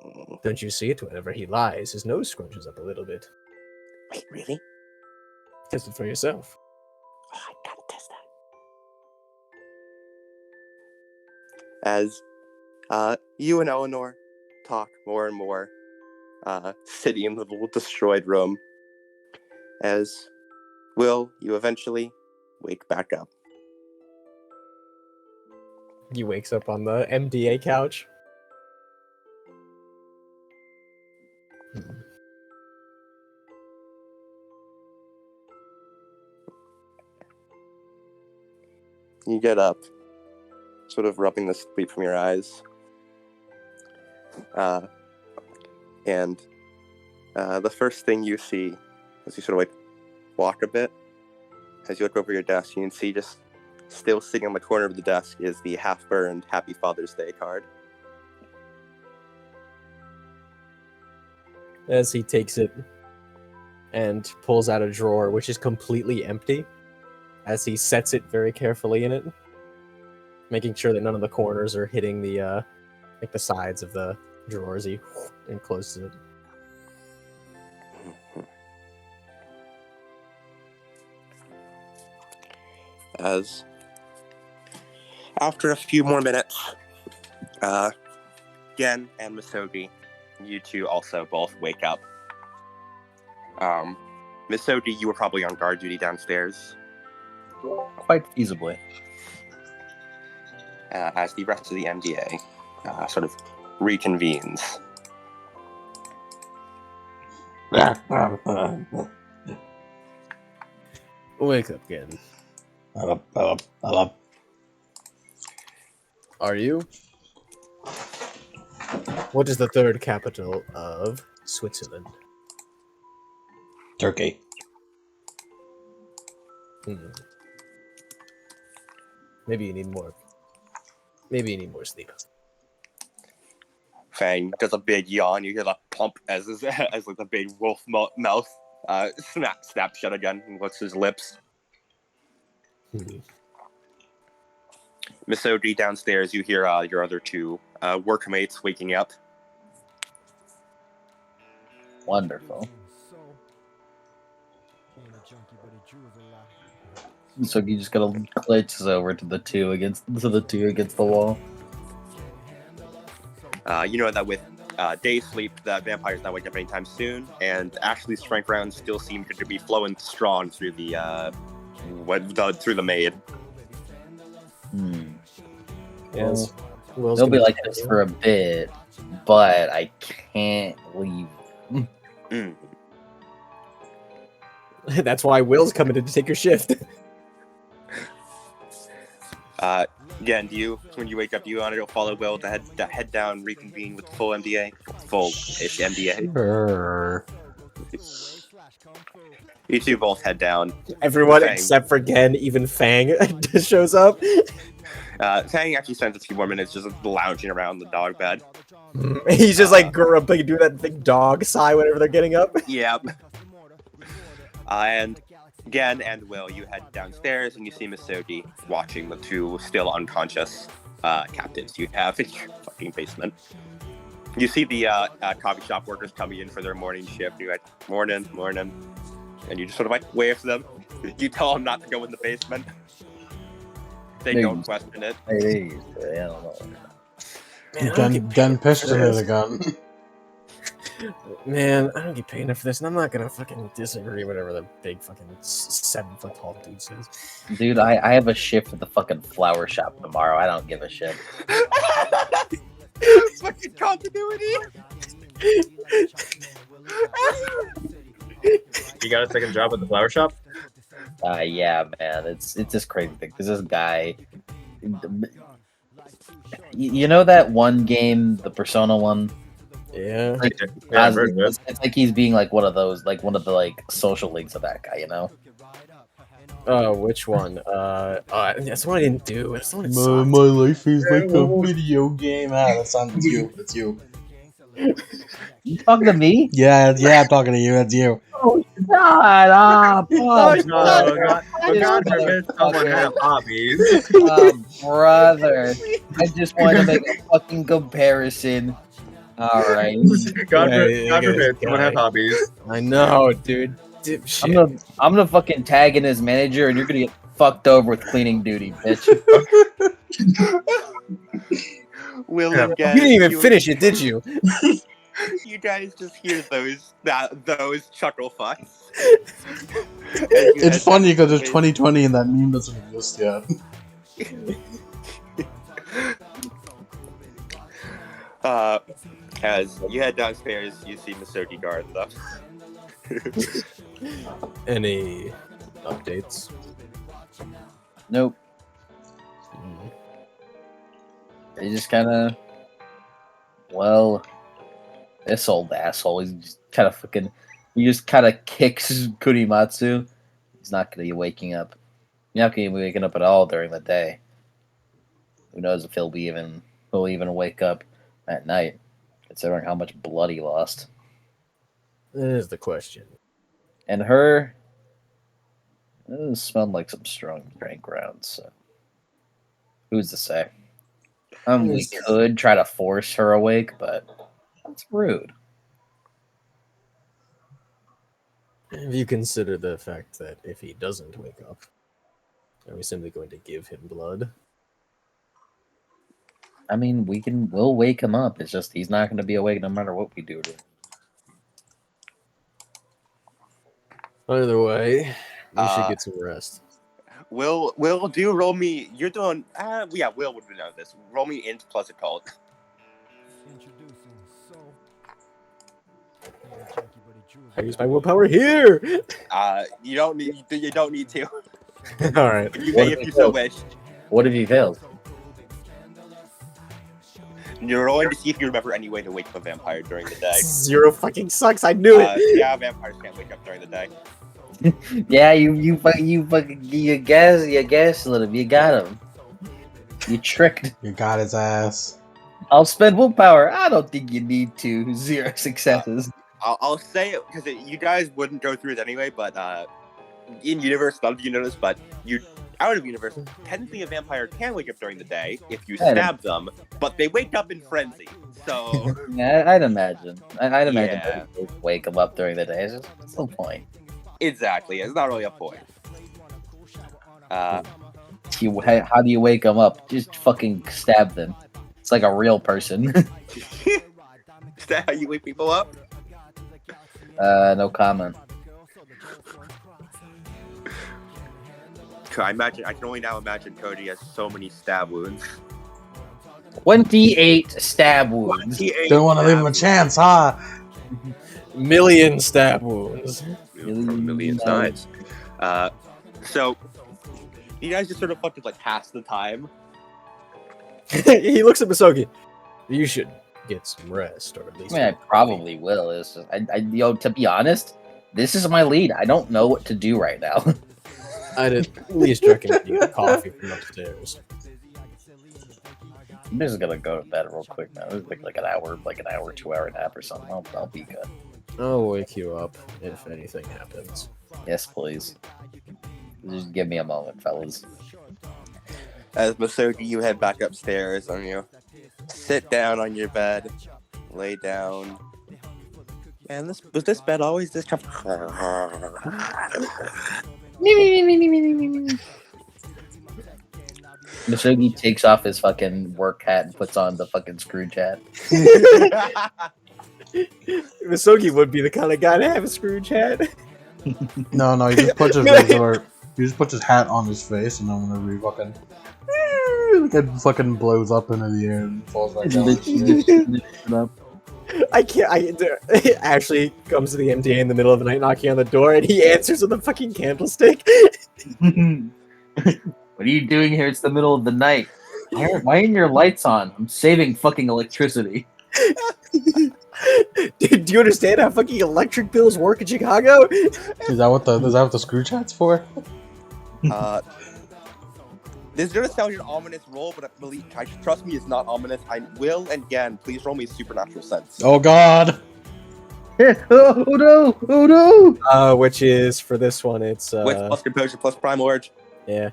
Mm, Don't you see it? Whenever he lies, his nose scrunches up a little bit. Wait, really? Test it for yourself. Oh, I gotta test that. As you and Eleanor talk more and more, sitting in the little destroyed room, as Will, you eventually wake back up. He wakes up on the MDA couch. You get up, sort of rubbing the sleep from your eyes. And the first thing you see as you sort of like walk a bit, as you look over your desk, you can see just still sitting on the corner of the desk is the half-burned Happy Father's Day card. As he takes it and pulls out a drawer, which is completely empty, as he sets it very carefully in it, making sure that none of the corners are hitting the like the sides of the drawer as he and closes it. As after a few more minutes, Gen and Misogi, you two also both wake up. Misogi, you were probably on guard duty downstairs. Quite feasibly. As the rest of the MDA sort of reconvenes. Wake up again. Are you? What is the third capital of Switzerland? Turkey. Maybe you need more. Maybe you need more sleep. Fang does a big yawn. You hear the pump as like the big wolf mouth snap shut again and licks his lips. Miss Oji downstairs, you hear your other two workmates waking up. Wonderful. So you just gotta glitches over to the two against the wall. You know that with day sleep, that vampires not wake up anytime soon, and Ashley's strength rounds still seem to be flowing strong through the through the maid. Yes. They'll be like this for a bit, but I can't leave. That's why Will's coming in to take your shift. Again, when you wake up, do you want to follow Will to head down, reconvene with the full MDA? Full-ish MDA. Sure. You two both head down. Everyone Fang. except for Gen, even Fang, shows up. Tang actually spends a few more minutes just lounging around the dog bed. He's just like grumpy, do that big dog sigh whenever they're getting up. Yep. And Gen and Will, you head downstairs and you see Misogi watching the two still unconscious captives you have in your fucking basement. You see the coffee shop workers coming in for their morning shift. You're like, morning. And you just sort of like wave to them. You tell them not to go in the basement. They don't question it. I don't know. Man, Gen pistol it a gun. Man, I don't get paid enough for this, and I'm not gonna fucking disagree whatever the big fucking 7-foot tall dude says. Dude, I have a shift at the fucking flower shop tomorrow. I don't give a shit. Fucking continuity. You got a second job at the flower shop? Yeah, man, it's this crazy thing. Cause this guy, you know that one game, the Persona one. Yeah. Yeah, I've heard of it. It's like he's being like one of those, like one of the like social links of that guy, you know? Oh, which one? That's one I didn't do. That's the one that My sucked. life is like a video game. That's you. It's you. You talking to me? Yeah, I'm talking to you. It's you. Oh God! God forbid someone have hobbies. Brother, I just wanted to make a fucking comparison. All right, God Yeah, forbid someone have guy. hobbies. I know, dude. Dipshit. I'm gonna fucking tag in as manager, and you're gonna get fucked over with cleaning duty, bitch. Will Yeah. and You Gen, didn't even finish it, did you? You guys just hear those chuckle fucks. It's funny because it's 2020 and that meme doesn't exist yet. As you head downstairs, you see Misogi guard them. Any updates? Nope. They just kind of, well, this old asshole. He's just kind of fucking. He just kind of kicks Kurimatsu. He's not gonna be waking up. You're not gonna be waking up at all during the day. Who knows if he'll even wake up at night, considering how much blood he lost. That is the question. And her, it smelled like some strong drink rounds. So, who's to say? We could try to force her awake, but that's rude. Have you considered the fact that if he doesn't wake up, are we simply going to give him blood? I mean, we'll wake him up. It's just he's not going to be awake no matter what we do to him. Either way, we should get some rest. Will do roll me. You're doing. Yeah, Will would know this. Roll me int plus occult. I use my willpower here. You don't need to. All right. You may if you so wish. What if he fails? You're rolling to see if you remember any way to wake up a vampire during the day. 0 fucking sucks. I knew it. Yeah, vampires can't wake up during the day. Yeah, you gaslit him. You got him. You tricked. You got his ass. I'll spend willpower. I don't think you need to. 0 successes. I'll say it because you guys wouldn't go through it anyway. But in universe, none of you notice. But out of universe, technically a vampire can wake up during the day if you stab them, but they wake up in frenzy. So Yeah, I'd imagine. I'd imagine Yeah. people wake him up during the day. It's no point. exactly, it's not really a point. How do you wake them up? Just fucking stab them. It's like a real person. Is that how you wake people up? No comment. I can only now imagine Cody has so many stab wounds. 28 stab wounds. Don't want to leave him a chance, huh? Million stab wounds. From million sides. So you guys just sort of fucking like pass the time. He looks at Misogi. You should get some rest, or at least. I mean, I probably will. It's just, to be honest, this is my lead. I don't know what to do right now. I'd at least recommend you get coffee from upstairs. I'm just gonna go to bed real quick now. It's like an hour, 2 hour nap or something. I'll be good. I'll wake you up if anything happens. Yes, please. Just give me a moment, fellas. As Masogi, you head back upstairs and you sit down on your bed, lay down. Man, was this bed always this comfortable? Masugi takes off his fucking work hat and puts on the fucking Scrooge hat. Misogi would be the kind of guy to have a Scrooge hat. No, he just puts his regular. He just puts his hat on his face, and then whenever he fucking, it fucking blows up into the air and falls back down. I can't. Ashley comes to the MTA in the middle of the night, knocking on the door, and he answers with a fucking candlestick. What are you doing here? It's the middle of the night. Why aren't your lights on? I'm saving fucking electricity. Dude, do you understand how fucking electric bills work in Chicago? Is that what the Scrooge hat's for? This is gonna sound an ominous roll, but believe, trust me, it's not ominous. I will, and again, please roll me supernatural sense. Oh God! Oh no! Oh no! Which is for this one, it's With plus composure, plus primal urge, yeah.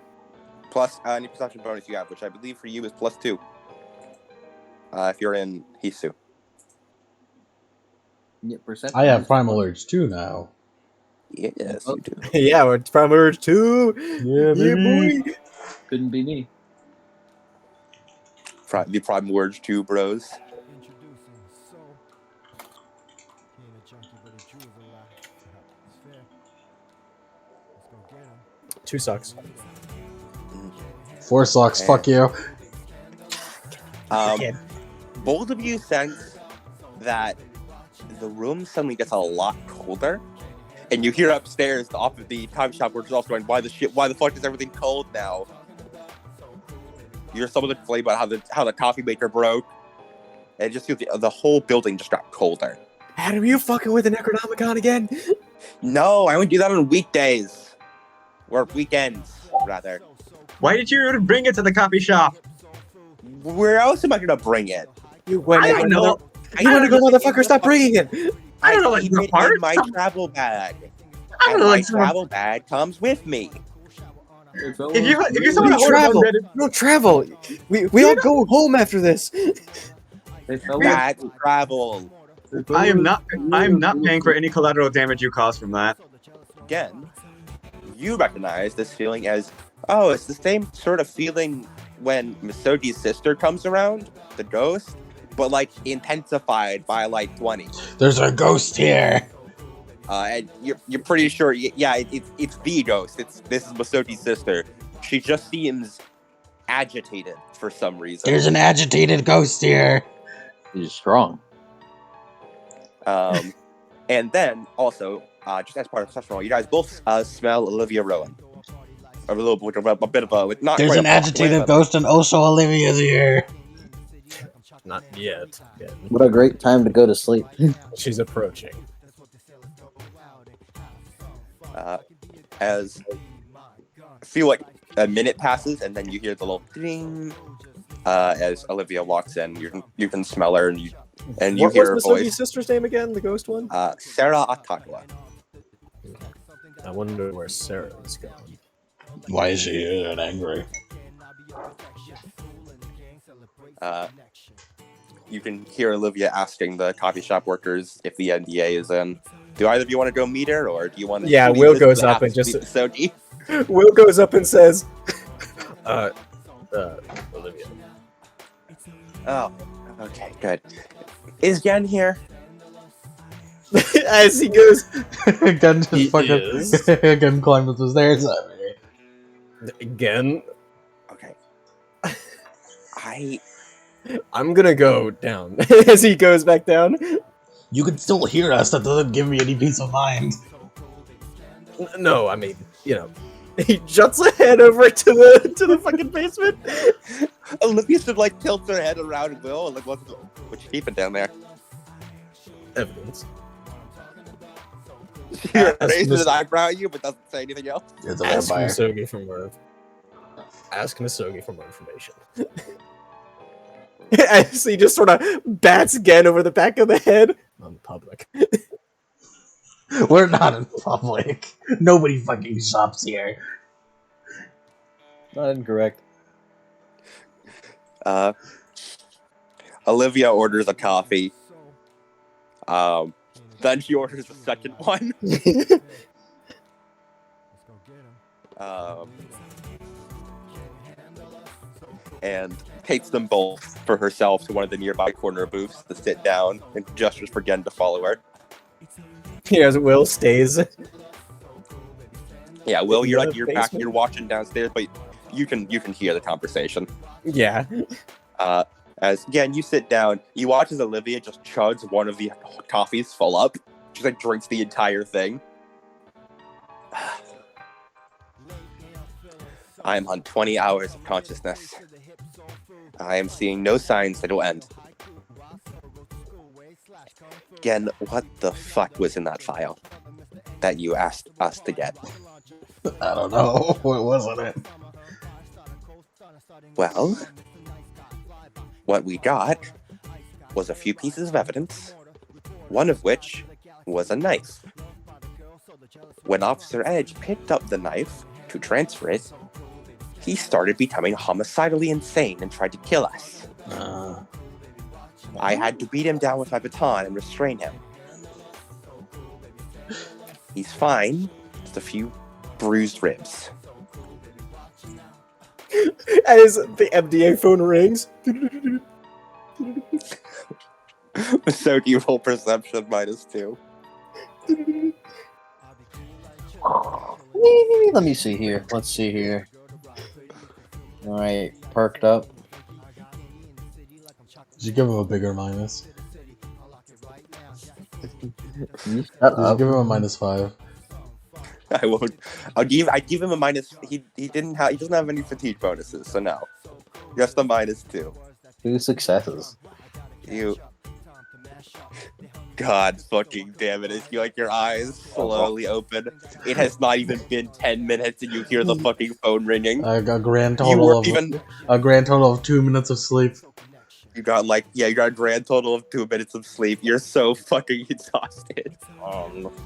plus any perception bonus you have, which I believe for you is +2. If you're in Hisu. Yeah, I have primal urge too now. Yes, you do. Yeah, it's primal urge 2. Yeah, baby. Boy. Couldn't be me. The primal urge 2, bros. Two sucks. 4 sucks. Fuck you. Both of you sense that the room suddenly gets a lot colder, and you hear upstairs off of the coffee shop workers also going, why the fuck is everything cold now? You hear someone complain about how the coffee maker broke, and it just feels the whole building just got colder. Adam, you fucking with the Necronomicon again? No, I only do that on weekdays. Or weekends, rather. Why did you even bring it to the coffee shop? Where else am I gonna bring it? You went. I don't know. You want to go, motherfucker? Stop bringing it. I don't know what keep your it part. in my travel bag. I don't And know my like travel bag comes with me. if you're We someone don't who travel. travel, We don't travel. We all go home after this. That's travel. I'm not paying for any collateral damage you cause from that. Again, you recognize this feeling as, oh, it's the same sort of feeling when Misogi's sister comes around, the ghost, but like intensified by like 20. There's a ghost here. And you're pretty sure, yeah, it's the ghost. This is Misogi's sister. She just seems agitated for some reason. There's an agitated ghost here. He's strong. And then also, just as part of the roll, you guys both smell Olivia Rowan. A bit of a not. There's quite an a agitated ghost, and also Olivia's here. Not yet. What a great time to go to sleep. She's approaching. As I feel like a minute passes, and then you hear the little ding as Olivia walks in. You can smell her, and you What hear her was voice. Misogi's sister's name again? The ghost one? Sarah Atakwa. I wonder where Sarah is going. Why is she here and angry? You can hear Olivia asking the coffee shop workers if the NDA is in. Do either of you want to go meet her, or do you want to? Yeah, Will goes up and just. Misogi? Will goes up and says, Olivia. Oh, okay, good. Is Yen here? As he goes, Again, just He fucking is. again climbed up the stairs. again, Okay. I'm gonna go down. As he goes back down. You can still hear us. That doesn't give me any peace of mind. No, I mean, you know. He juts ahead over to the fucking basement. Olivia should like tilt her head around Will and like what you keeping down there? Evidence. She Ask raises Miss- an eyebrow at you but doesn't say anything else. It's a Ask vampire. Misogi for more. Ask Misogi for more information. As he just sort of bats Gen over the back of the head. On public. We're not in public. Nobody fucking shops here. Not incorrect. Olivia orders a coffee. Then she orders the second one. And takes them both for herself to one of the nearby corner booths to sit down and gestures for Gen to follow her. Here's Will stays. Yeah, Will, In you're the like you're back, basement? you're watching downstairs, but you can hear the conversation. Yeah. As again, you sit down, you watch as Olivia just chugs one of the coffees full up. She like drinks the entire thing. I am on 20 hours of consciousness. I am seeing no signs that it will end. Again, what the fuck was in that file that you asked us to get? I don't know. What was in it? Well, what we got was a few pieces of evidence, one of which was a knife. When Officer Edge picked up the knife to transfer it, he started becoming homicidally insane and tried to kill us. I had to beat him down with my baton and restrain him. He's fine, just a few bruised ribs. As the MDA phone rings. So evil perception -2. Let me see here. Let's see here. All right, perked up. Did you give him a bigger minus? You shut Did you up. give him a -5? I won't. I'd give him a minus. He doesn't have any fatigue bonuses, so no. Just a -2. 2 successes. You. God fucking damn it! It's like your eyes slowly open. It has not even been 10 minutes, and you hear the fucking phone ringing. I got a grand You total weren't of even. a grand total of 2 minutes of sleep. You got a grand total of 2 minutes of sleep. You're so fucking exhausted.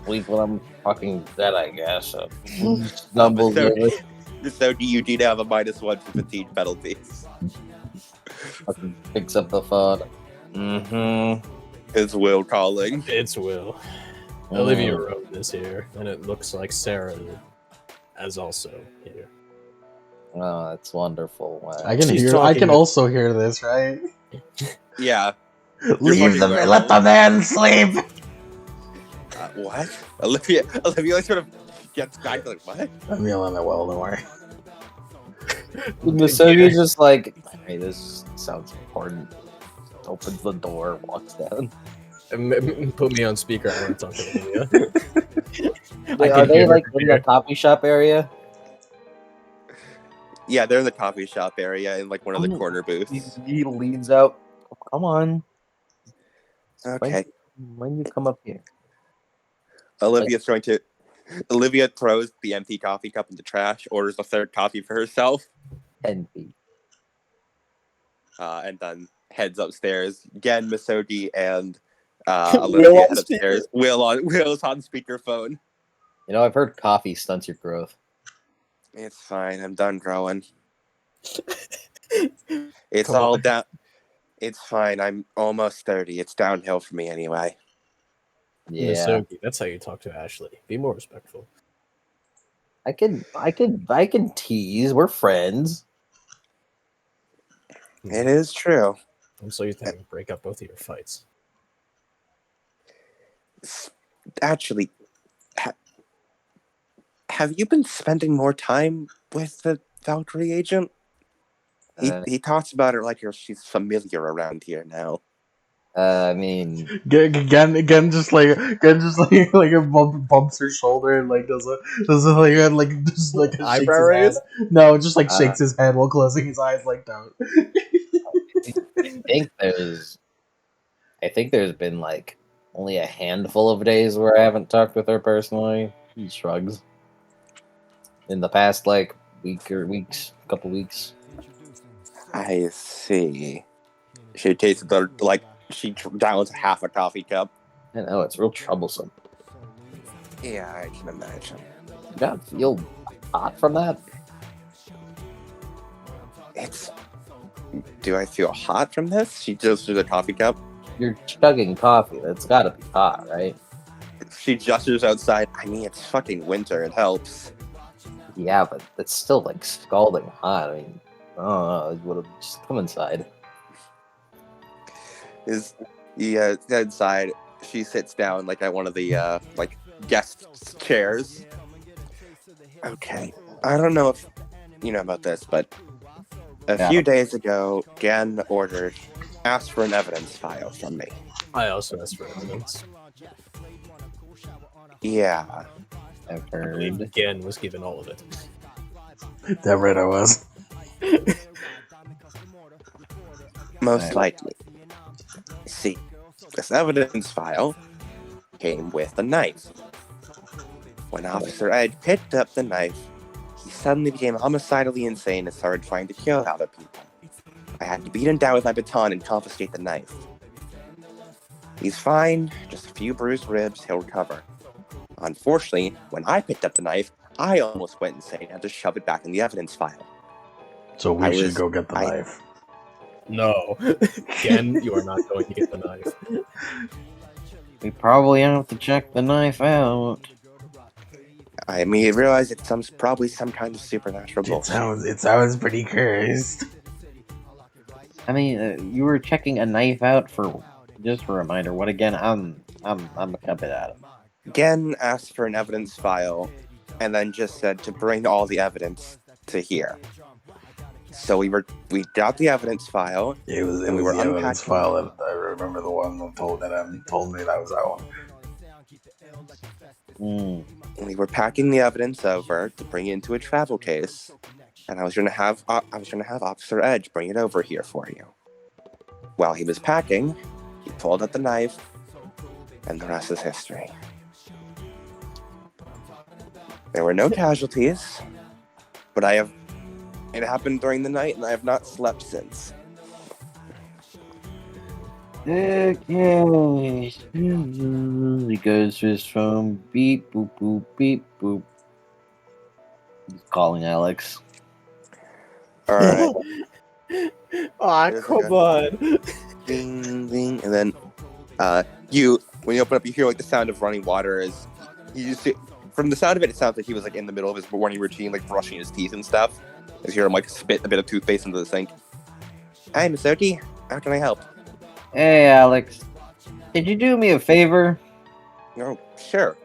Sleep when I'm fucking dead, I guess. Stumbles So, over. so you do have a -1 for fatigue penalties. Fucking picks up the phone. Mm-hmm. Is Will calling? It's Will. Olivia wrote this here, and it looks like Sarah is also here. Oh, that's wonderful. Wow. I can She's hear. I talking can to- also hear this, right? Yeah. Leave the fucking let the man sleep. What? Olivia like, sort of gets back like, what? I'm yelling at Will. Don't worry. Misogi's just like, hey, this sounds important. Opens the door, walks down. Put me on speaker. I want to talk to Olivia. Wait, I are can they hear her like in the here. coffee shop area? Yeah, they're in the coffee shop area in like one of the corner booths. He leans out. Come on. Okay. When you come up here. Olivia throws the empty coffee cup in the trash, orders a third coffee for herself, 10 feet. and then heads upstairs. Again, Misogi and Will Olivia on head upstairs. Will's on speakerphone. You know, I've heard coffee stunts your growth. It's fine. I'm done growing. It's Come all on. down. It's fine. I'm almost 30. It's downhill for me anyway. Yeah. Misogi, that's how you talk to Ashley. Be more respectful. I can tease. We're friends. It is true. So you think break up both of your fights. Actually, have you been spending more time with the Valkyrie agent? He talks about her like she's familiar around here now. I mean, Again, just like it bumps her shoulder and like does a just like shakes Eyebrow his raise? head. No, just like shakes his head while closing his eyes. Like don't. I think there's been like only a handful of days where I haven't talked with her personally. He shrugs. In the past, like couple weeks. I see. She tasted she downs half a coffee cup. I know, it's real troublesome. Yeah, I can imagine. You gotta feel hot from that? Do I feel hot from this? She goes through the coffee cup. You're chugging coffee. That's gotta be hot, right? She gestures outside. I mean, it's fucking winter. It helps. Yeah, but it's still like scalding hot. I mean, I don't know. It would have just come inside. Inside, she sits down at one of the guest chairs. Okay, I don't know if you know about this, but a few days ago, Gan asked for an evidence file from me. I also asked for evidence. Yeah. I've I believe heard. Gen was given all of it. Damn right I was. Most likely. See, this evidence file came with a knife. When Officer Ed picked up the knife, he suddenly became homicidally insane and started trying to kill other people. I had to beat him down with my baton and confiscate the knife. He's fine, just a few bruised ribs, he'll recover. Unfortunately, when I picked up the knife, I almost went insane and had to shove it back in the evidence file. So we should go get the knife. No. Gen, you are not going to get the knife. We probably have to check the knife out. I immediately realized it's probably some kind of supernatural bullshit. It sounds pretty cursed. I mean, you were checking a knife out for just a reminder. What again? I'm a bit out of it. Gen asked for an evidence file, and then just said to bring all the evidence to here. So we got the evidence file. It was the evidence file that I remember the one that told me that was that one. We were packing the evidence over to bring it into a travel case, and I was gonna have Officer Edge bring it over here for you. While he was packing, he pulled out the knife, and the rest is history. There were no casualties, but it happened during the night, and I have not slept since. Okay. He goes to his phone. Beep, boop, boop, beep, boop. He's calling Alex. Alright. Come on. Ding, ding. And then, when you open up, you hear the sound of running water as from the sound of it, it sounds like he was in the middle of his morning routine, brushing his teeth and stuff. You hear him spit a bit of toothpaste into the sink. Hi, Miss Oki. How can I help? Hey, Alex. Could you do me a favor? Oh, sure.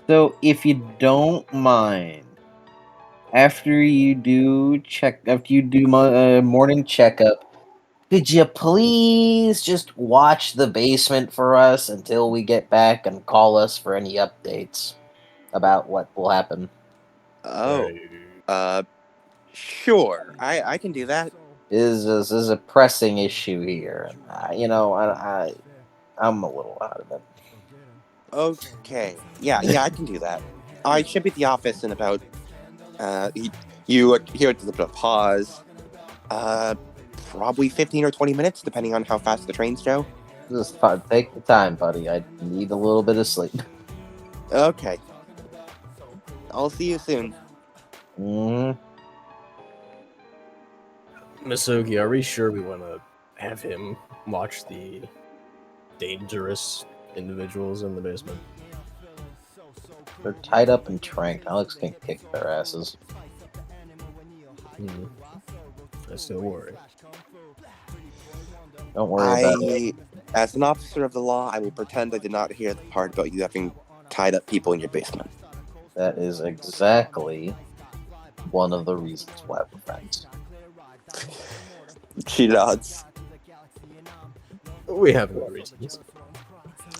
So, if you don't mind, after you do my morning checkup, could you please just watch the basement for us until we get back and call us for any updates about what will happen? Oh, sure. I can do that. This is a pressing issue here. I'm a little out of it. Okay. Yeah, I can do that. I should be at the office in about. You hear it a pause. Probably 15 or 20 minutes, depending on how fast the trains go. Just take the time, buddy. I need a little bit of sleep. Okay. I'll see you soon. Misogi, are we sure we want to have him watch the dangerous individuals in the basement? They're tied up and tranked. Alex can kick their asses. I still worry. Don't worry about it. As an officer of the law, I will pretend I did not hear the part about you having tied up people in your basement. That is exactly one of the reasons why we're friends. She nods. We have no reasons.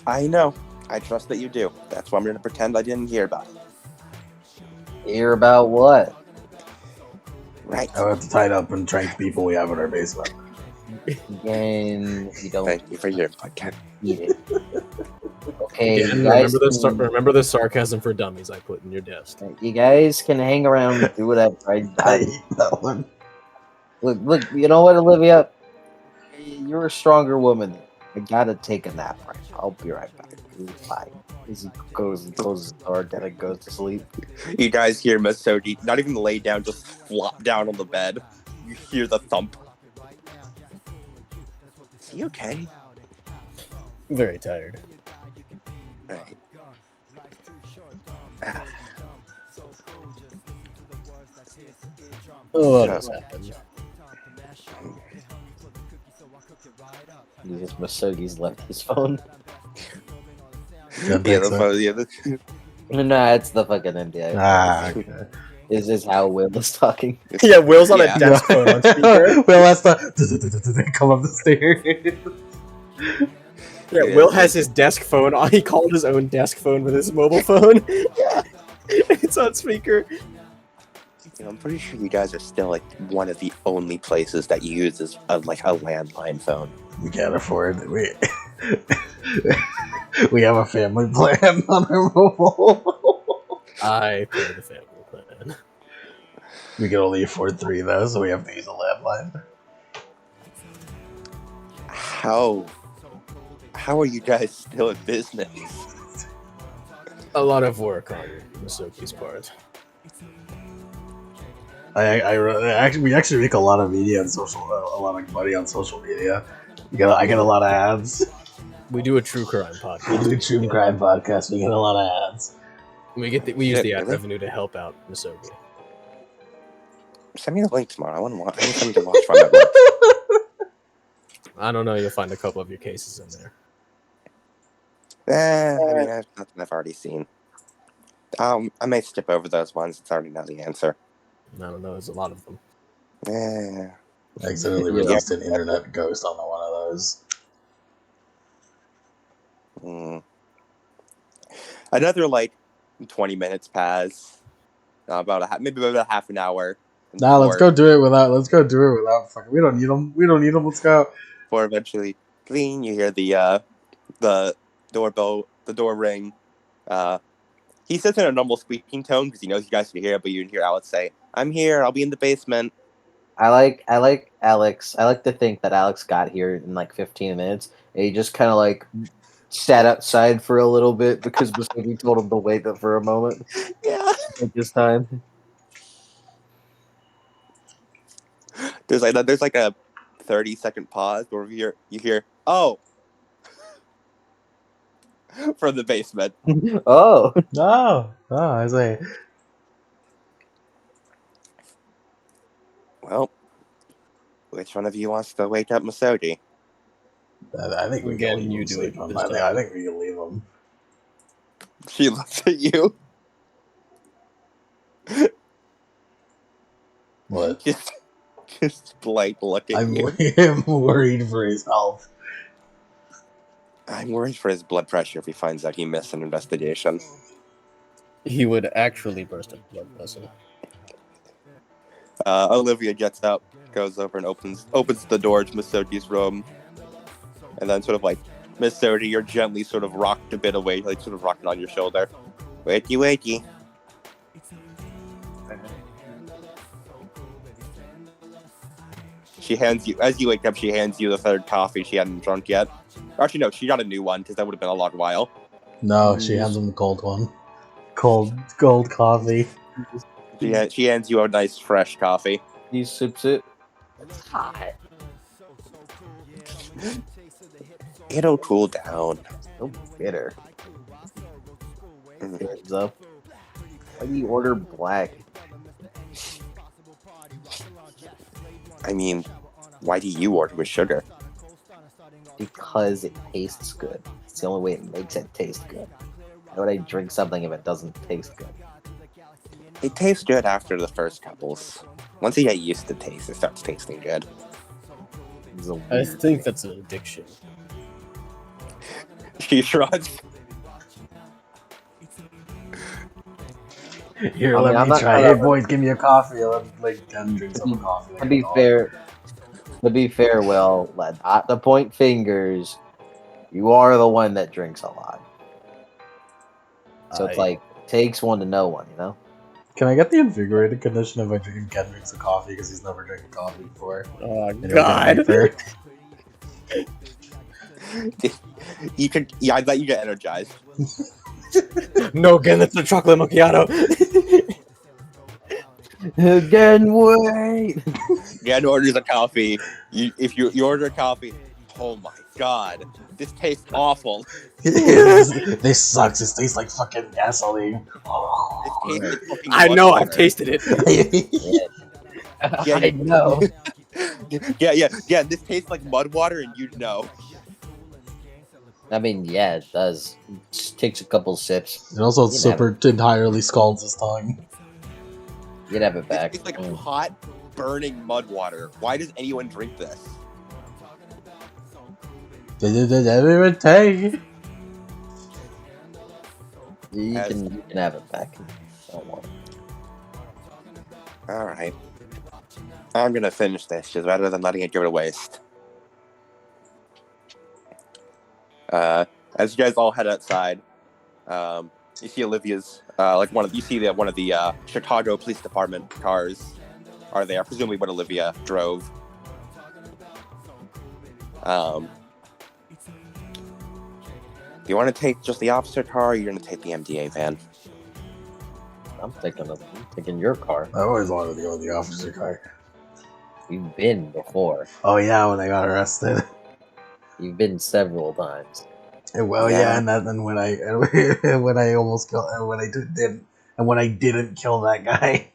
I know. I trust that you do. That's why I'm going to pretend I didn't hear about it. Hear about what? Right. I have to tie up and trank people we have in our basement. Again, you don't. Thank you for your input, Ken. Eat it. Okay, Again, you guys remember the sarcasm for dummies I put in your desk. You guys can hang around and do whatever. I hate that one. Look, you know what, Olivia? You You're a stronger woman. I gotta take a nap right now. I'll be right back. Bye. As he goes and closes the door, then it goes to sleep. You guys hear Masoji not even lay down, just flop down on the bed. You hear the thump. Is he okay? Very tired. Right. Oh, what has happened? Masogi's left his phone. Yeah, Nah, it's the fucking NDA. okay. This is how Will was talking. Yeah, Will's on Yeah. a desk phone on speaker. Well, that's the come up the stairs. Yeah, Will has his desk phone on. He called his own desk phone with his mobile phone. Yeah. It's on speaker. I'm pretty sure you guys are still like one of the only places that uses a landline phone. We can't afford it. We have a family plan on our mobile. I pay the family plan. We can only afford 3 though, so we have to use a landline. How are you guys still in business? A lot of work on Masoki's part. We actually make a lot of media on a lot of money on social media. I get a lot of ads. We do a true crime podcast. We do a true crime podcast. We get a lot of ads. We use the ad Really? revenue to help out Masoki. Send me the link tomorrow. I need something to watch from that. I don't know. You'll find a couple of your cases in there. I mean, that's nothing I've already seen. I may skip over those ones. It's already know the answer. I don't know. There's a lot of them. I accidentally released an internet ghost on one of those. Another 20 minutes pass. Maybe about a half an hour. Nah, let's go do it without. Fucking, we don't need them. Let's go. Before eventually, clean. You hear the doorbell, the door ring. He says in a normal squeaking tone because he knows you guys can hear it, but you can hear Alex say, "I'm here. I'll be in the basement." I like Alex. I like to think that Alex got here in 15 minutes, and he just kind of sat outside for a little bit because Masogi told him to wait up for a moment. Yeah. At this time, There's a 30-second pause where you hear "oh" from the basement. Oh, I say. Well, which one of you wants to wake up Masoji? I think we Again, can you leave do him it sleep. this I time. think we can leave him. She looks at you. What? Just blank look at you. I'm worried for his health. I'm worried for his blood pressure if he finds out he missed an investigation. He would actually burst a blood vessel. Olivia gets up, goes over and opens the door to Masoji's room, and then Masoji, you're gently sort of rocked a bit away, sort of rocking on your shoulder. Wakey. She hands you, as you wake up, she hands you the third coffee she hadn't drunk yet. Actually, no, she got a new one because that would have been a long while. No, she hands him the cold one. Cold coffee. She hands you a nice fresh coffee. he sips it. It's hot. It'll cool down. So bitter. Heads up. Why do you order black? I mean, why do you order with sugar? Because it tastes good. It's the only way it makes it taste good. Why would I drink something if it doesn't taste good? It tastes good after the first couples. Once you get used to taste, it starts tasting good. It's a I weird think that's an addiction. She shrugs. Here, I mean, let I'm me not try. gonna- Hey, boys, give me a coffee. Let Ken drink some coffee. To be fair, Will, not to point fingers. You are the one that drinks a lot, so it's takes one to know one, you know. Can I get the invigorated condition if Ken drinks a coffee because he's never drinking coffee before? Oh And he'll get God! hyper? You can. Yeah, I bet you get energized. No, again, that's the chocolate macchiato. Again, wait. Again, orders a coffee. If you order a coffee, oh my god, this tastes awful. This sucks. This tastes like fucking gasoline. This tastes like fucking I mud know, water. I've tasted it. Yeah, I know. yeah. This tastes like mud water, and you know. I mean, yeah, it does. It just takes a couple sips. It also You can have super entirely scalds his tongue. You can have it back. It's like hot, burning mud water. Why does anyone drink this? Take. You can have it back. Don't worry. All right, I'm gonna finish this just rather than letting it go to waste. As you guys all head outside, you see Olivia's one of the Chicago Police Department cars are there, presumably what Olivia drove. Do you want to take just the officer car, or you're going to take the MDA van? I'm taking your car. I always wanted to go with the officer car. You've been before. Oh yeah, when I got arrested. You've been several times. Well, yeah, and then when I when I almost killed, when I didn't kill that guy.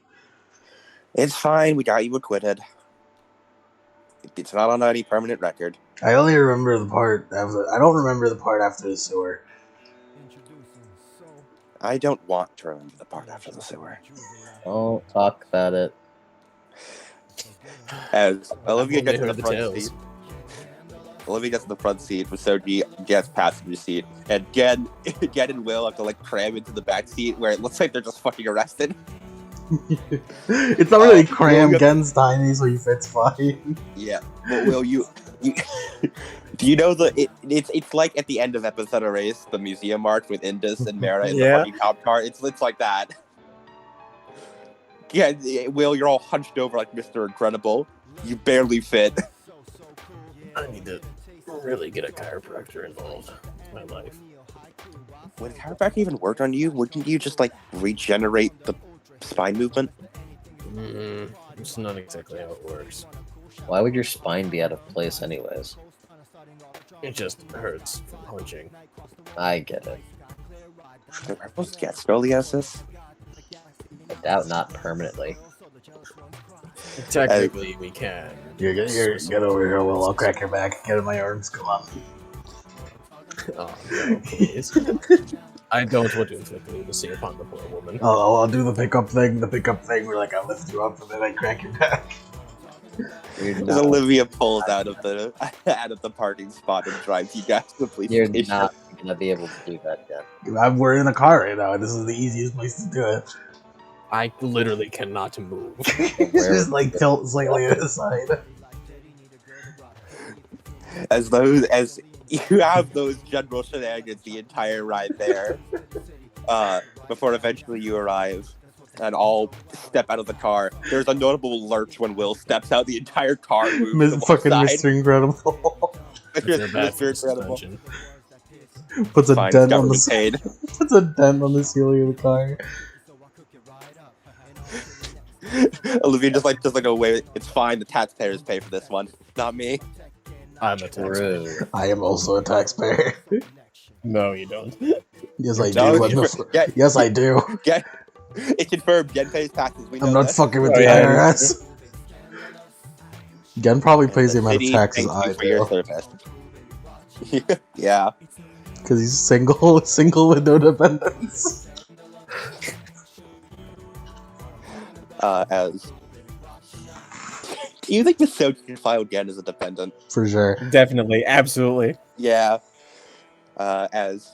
It's fine. We got you acquitted. It's not on any permanent record. I only remember the part after. I don't remember the part after the sewer. I don't want to remember the part after the sewer. Don't talk about it. As Olivia gets in heard the the front tales. seat. Olivia gets in the front seat, Soji gets passenger seat, and Gen and Will have to like cram into the back seat where it looks like they're just fucking arrested. It's not really cram. Will, Gen's tiny, so he fits fine. Yeah, but Will, you do you know it's like at the end of episode of Race, the museum arc with Indus and Mara in the Yeah. fucking cop car. It's like that. Yeah, Will, you're all hunched over like Mr. Incredible. You barely fit. I need to really get a chiropractor involved in my life. Would chiropractic even work on you? Wouldn't you just like regenerate the spine movement? It's not exactly how it works. Why would your spine be out of place anyways? It just hurts from punching. I get it. Do rebels get scoliosis? I doubt not permanently. Technically, we can. Get over here, Will. I'll crack your back. Get in my arms. Come on. Oh, no, please. I don't want to inflict lunacy upon the poor woman. I'll do the pickup thing. The pickup thing where like I lift you up and then I crack your back. You're As not, Olivia pulls out of the parking spot and drives you guys to the police you're station. not gonna be able to do that yet. We're in a car right now. This is the easiest place to do it. I literally cannot move. It's just like tilt slightly to the side. As you have those general shenanigans the entire ride there, before eventually you arrive and all step out of the car. There's a notable lurch when Will steps out. The entire car moves to one Fucking side. Mr. Incredible They're bad for Mr. Incredible. suspension. puts a Fine, dent on government the paid. puts a dent on the ceiling of the car. Olivia just like away. It's fine. The taxpayers pay for this one, not me. I'm a taxpayer. True. I am also a taxpayer. No, you don't. Yes, I No, do. Yes, I do. It's confirmed. Gen pays taxes. We know I'm not this. fucking with Oh, the yeah. IRS. Gen probably pays the amount of City taxes thanks you I for your do. service. Yeah. Because he's single with no dependents. As do you think the Soji can file again as a dependent? For sure. Definitely, absolutely. Yeah. As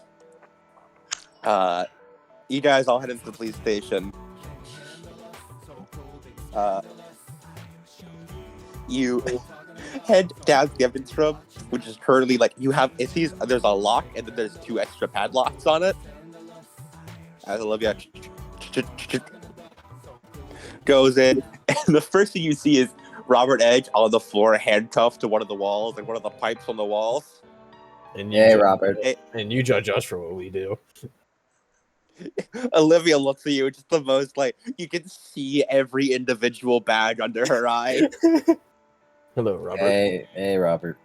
you guys all head into the police station. You head down Gibbons Road, which is currently like there's a lock and then there's 2 extra padlocks on it. As Olivia goes in, and the first thing you see is Robert Edge on the floor, handcuffed to one of the walls, like one of the pipes on the walls. And Hey, judge- Robert. And you judge us for what we do. Olivia looks at you, just the most like you can see every individual bag under her eye. Hello, Robert. Hey, Robert.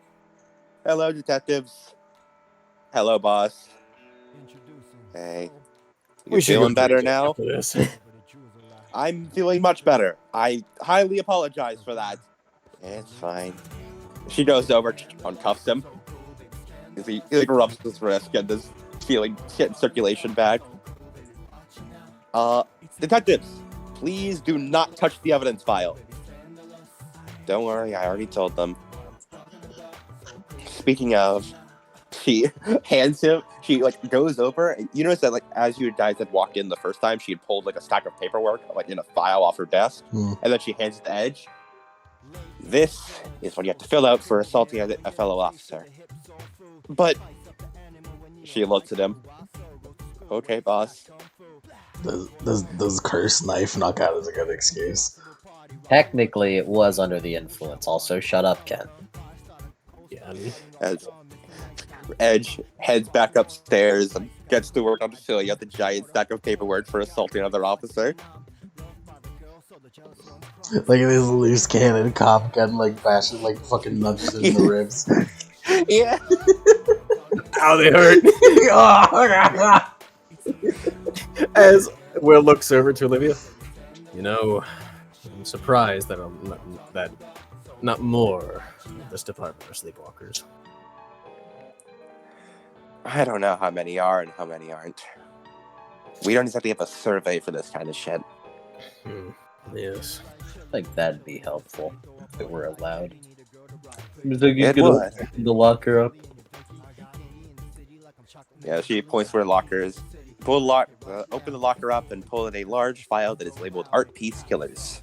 Hello, detectives. Hello, boss. Hey, you We should go feeling better drinking now? after this. I'm feeling much better. I highly apologize for that. It's fine. She goes over, uncuffs him. He like rubs his wrist, getting circulation back. Detectives, please do not touch the evidence file. Don't worry, I already told them. Speaking of, she hands him. She like goes over. You notice that like as you guys had walked in the first time, she had pulled like a stack of paperwork like in a file off her desk, and then she hands it to Edge. This is what you have to fill out for assaulting a fellow officer. But she looks at him. Okay, boss. Does curse knife not count as a good excuse? Technically, it was under the influence. Also, shut up, Ken. Yeah. As Edge heads back upstairs and gets to work on filling out the giant stack of paperwork for assaulting another officer. Like this loose cannon cop getting like bashed like fucking nudges in the ribs. Yeah. Ow, they hurt. As Will looks over to Olivia, you know, I'm surprised that not more of this department are sleepwalkers. I don't know how many are and how many aren't. We don't exactly have a survey for this kind of shit. Yes. I think that'd be helpful if it were allowed. So you It could would. open the locker up. Yeah, she points where the locker is. Open the locker up and pull in a large file that is labeled Art Piece Killers.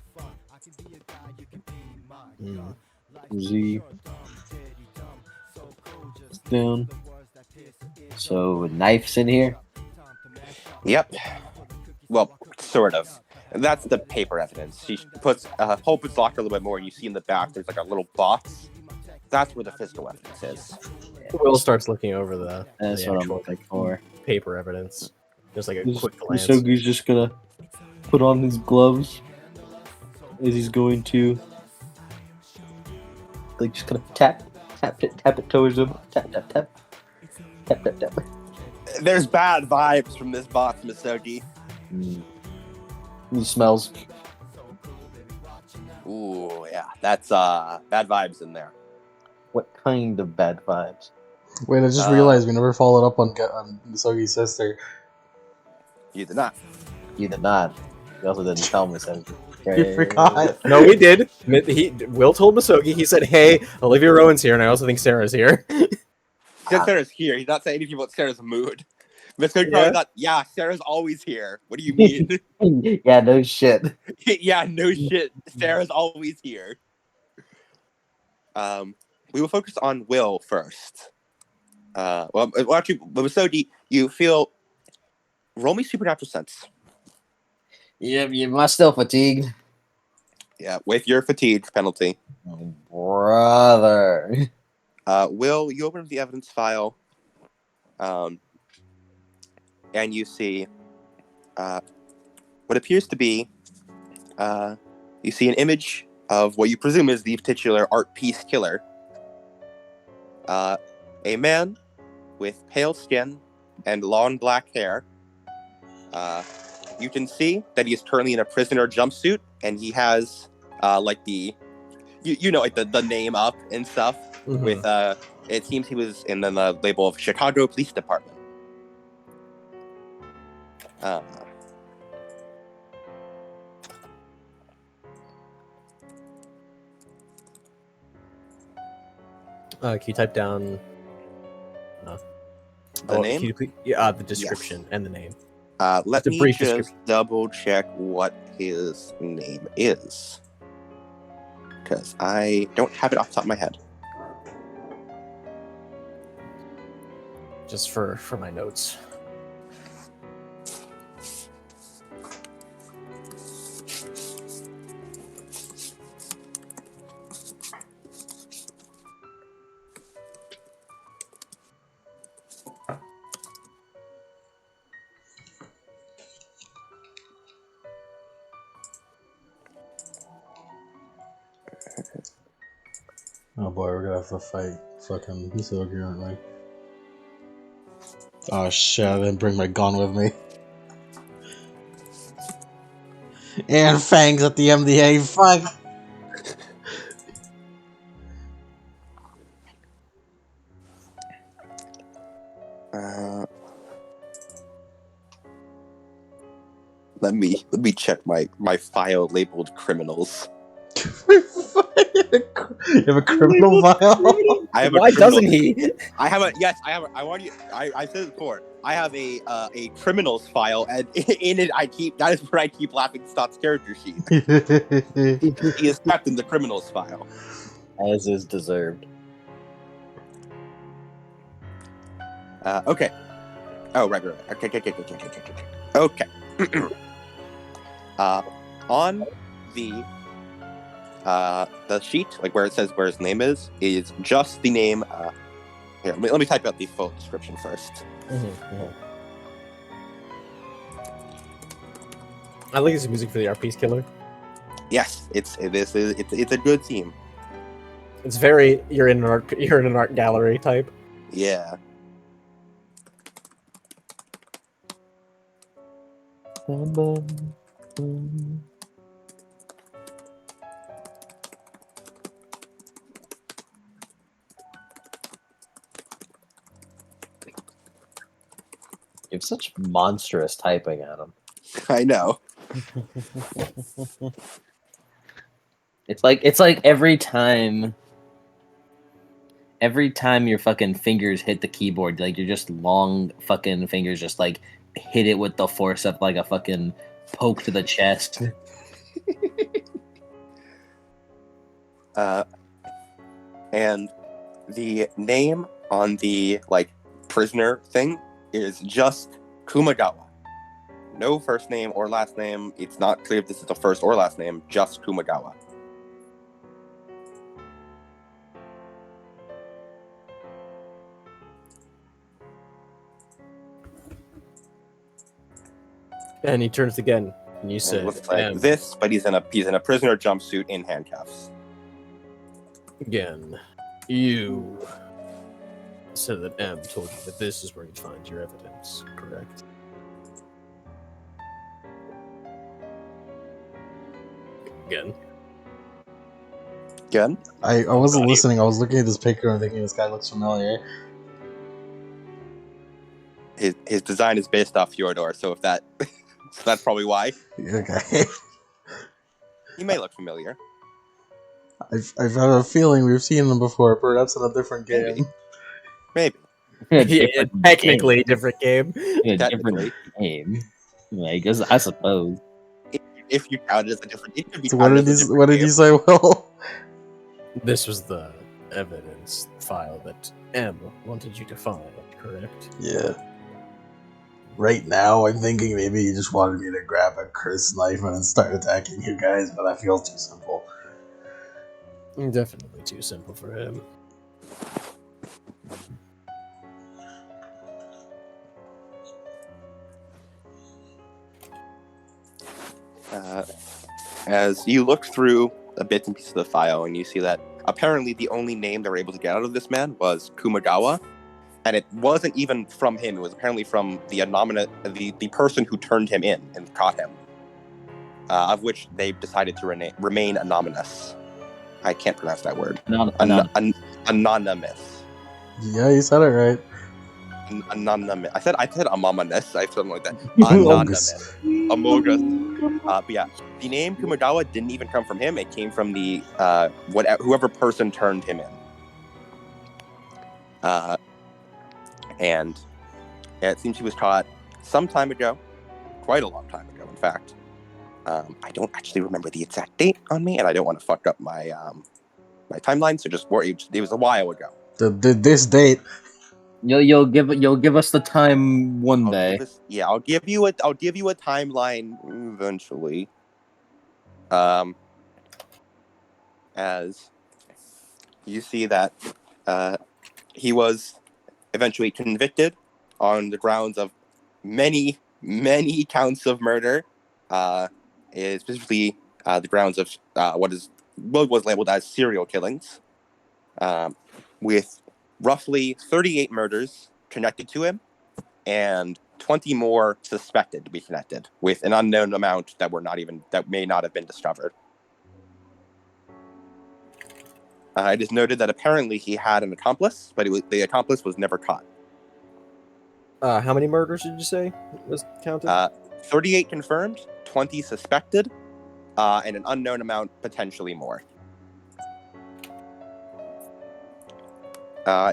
Z down. So knives in here. Yep. Well, sort of. And that's the paper evidence. She opens the locker a little bit more, and you see in the back there's like a little box. That's where the physical evidence is. Will starts looking over the That's the what I'm actual looking for. paper evidence. Just like a quick glance. Misogi's just gonna put on his gloves as he's going to, like, just gonna tap it towards him. Tap. There's bad vibes from this box, Misogi. He smells. Ooh, yeah. That's bad vibes in there. What kind of bad vibes? Wait, I just realized we never followed up on Misogi's sister. You did not. You did not. You also didn't tell me something. You forgot. No, we did. Will told Misogi. He said, "Hey, Olivia Rowan's here, and I also think Sarah's here." He said Sarah's here. He's not saying anything about Sarah's mood. Misogi probably thought, yeah, Sarah's always here. What do you mean? Yeah, no shit. Yeah, no shit. Sarah's always here. We will focus on Will first. Well, actually, Misogi, you feel. Roll me supernatural sense. You're still fatigued. Yeah, with your fatigue penalty. Oh, brother. Will, you open up the evidence file, and you see what appears to be, you see an image of what you presume is the titular art piece killer. A man with pale skin and long black hair. You can see that he is currently in a prisoner jumpsuit, and he has like the like the name up and stuff. Mm-hmm. With it seems he was in the label of Chicago Police Department. Can you type down The name? the description and the name. Let Just a me brief just description. double check what his name is, because I don't have it off the top of my head. Just for my notes. Oh boy, we're gonna have to fight fucking Hisogi, aren't we? Oh shit, I didn't bring my gun with me. And Fangs at the MDA, fuck! Let me check my file labeled criminals. You have a criminal file? I have Why doesn't he? I have a yes. I have. I said it before. I have a criminals file, and in it that is where I keep Laughing Stock's character sheet. He is kept in the criminals file. As is deserved. Okay. Oh right. Okay. On the sheet, like where it says where his name is just the name. Here, let me type out the full description first. I like his music for the RP's killer. Yes, it's a good theme. It's very you're in an art gallery type. Yeah. You have such monstrous typing on him. I know. It's like every time your fucking fingers hit the keyboard, like your just long fucking fingers just like hit it with the force of like a fucking poke to the chest. And the name on the like prisoner thing is just Kumagawa. No first name or last name. It's not clear if this is the first or last name. Just Kumagawa. And he turns again, and you say, Looks like this, but he's in a prisoner jumpsuit in handcuffs. Again, you said that M told you that this is where you'd find your evidence, correct? Again. Again? I wasn't listening, I was looking at this picture and thinking this guy looks familiar. His design is based off Fyodor, so if that so that's probably why. Okay. He may look familiar. I've had a feeling we've seen them before, perhaps in a different game. Maybe. Yeah, technically different game. Technically. Different game. I guess I suppose. If you count it as a different, it could be. So what did you say, Will? This was the evidence file that M wanted you to find, correct? Yeah. Right now, I'm thinking maybe he just wanted me to grab a Chris knife and start attacking you guys, but that feels too simple. Definitely too simple for him. As you look through a bits and pieces of the file, and you see that apparently the only name they were able to get out of this man was Kumagawa, and it wasn't even from him. It was apparently from the the person who turned him in and caught him, of which they decided to remain anonymous. I can't pronounce that word. Anonymous. Yeah, you said it right. Anonymous. I said anonymous. I said something like that. Anonymous. Amogus. But yeah, the name Kumagawa didn't even come from him. It came from the whoever person turned him in. And it seems he was caught some time ago, quite a long time ago, in fact. I don't actually remember the exact date on me, and I don't want to fuck up my my timeline. So it was a while ago. This date. You'll give us the time one day. I'll give you a timeline eventually. As you see that he was eventually convicted on the grounds of many counts of murder, specifically the grounds of what was labeled as serial killings. with roughly 38 murders connected to him and 20 more suspected to be connected, with an unknown amount that may not have been discovered. It is noted that apparently he had an accomplice, but the accomplice was never caught. How many murders did you say was counted? 38 confirmed, 20 suspected, and an unknown amount potentially more.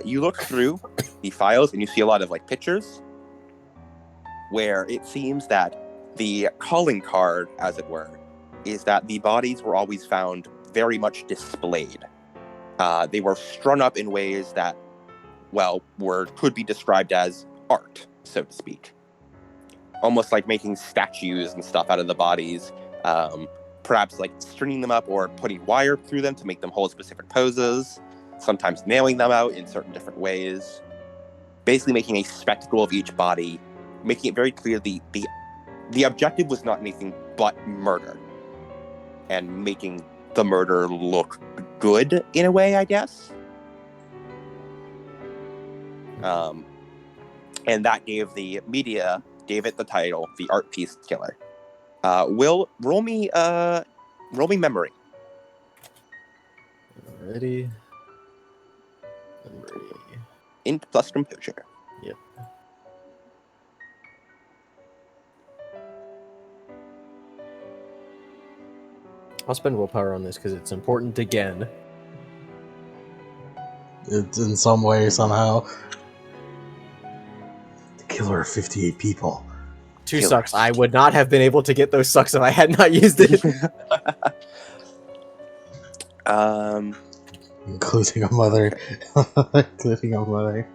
You look through the files and you see a lot of pictures where it seems that the calling card, as it were, is that the bodies were always found very much displayed. They were strung up in ways that, could be described as art, so to speak. Almost like making statues and stuff out of the bodies, perhaps stringing them up or putting wire through them to make them hold specific poses, sometimes nailing them out in certain different ways, basically making a spectacle of each body, making it very clear the objective was not anything but murder, and making the murder look good in a way, I guess. And that gave the media it the title, the Art Piece Killer. Will, roll me memory. Ready? Memory. Int plus composure. Yep. I'll spend willpower on this because it's important again. It's in some way, somehow. The killer of 58 people. 2 Killer. sucks. I would not have been able to get those sucks if I had not used it. Including a mother. Including a mother.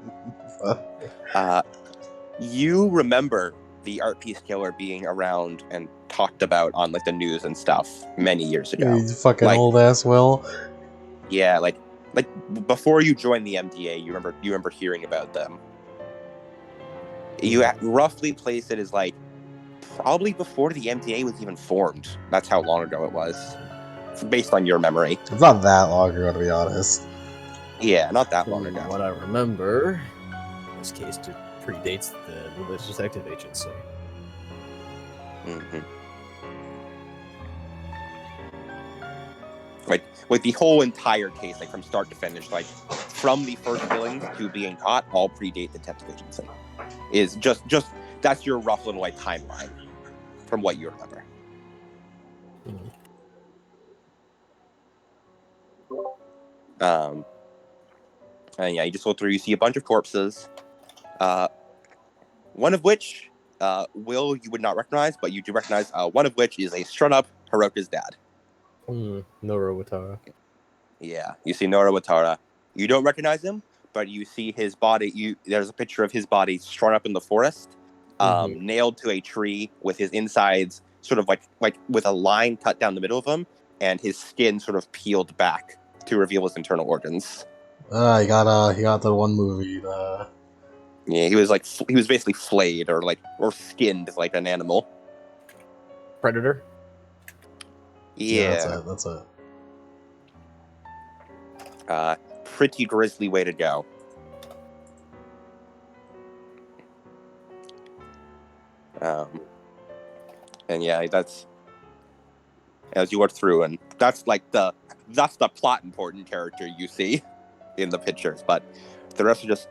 You remember the Art Piece Killer being around and talked about on the news and stuff many years ago. You fucking old ass Will. Yeah, before you joined the MDA, you remember hearing about them. You roughly place it as probably before the MDA was even formed. That's how long ago it was, based on your memory. It's not that long ago, to be honest. Yeah, not that long ago. What I remember, in this case, predates the Moonlit Detective Agency. Mm-hmm. Like the whole entire case, from start to finish, from the first killings to being caught, all predate the detective agency. Is just that's your rough little timeline from what you remember. And yeah, you just go through. You see a bunch of corpses. One of which, Will, you would not recognize, but you do recognize. One of which is a strung-up Hiroka's dad. Nora Watara. Yeah, you see Nora Watara. You don't recognize him, but you see his body. There's a picture of his body strung up in the forest, nailed to a tree with his insides sort of like with a line cut down the middle of him, and his skin sort of peeled back to reveal his internal organs. He got the one movie. Yeah, he was basically flayed or skinned like an animal. Predator. Yeah, that's it. Pretty grisly way to go. And yeah, that's as you work through, and that's the plot important character you see in the pictures, but the rest are just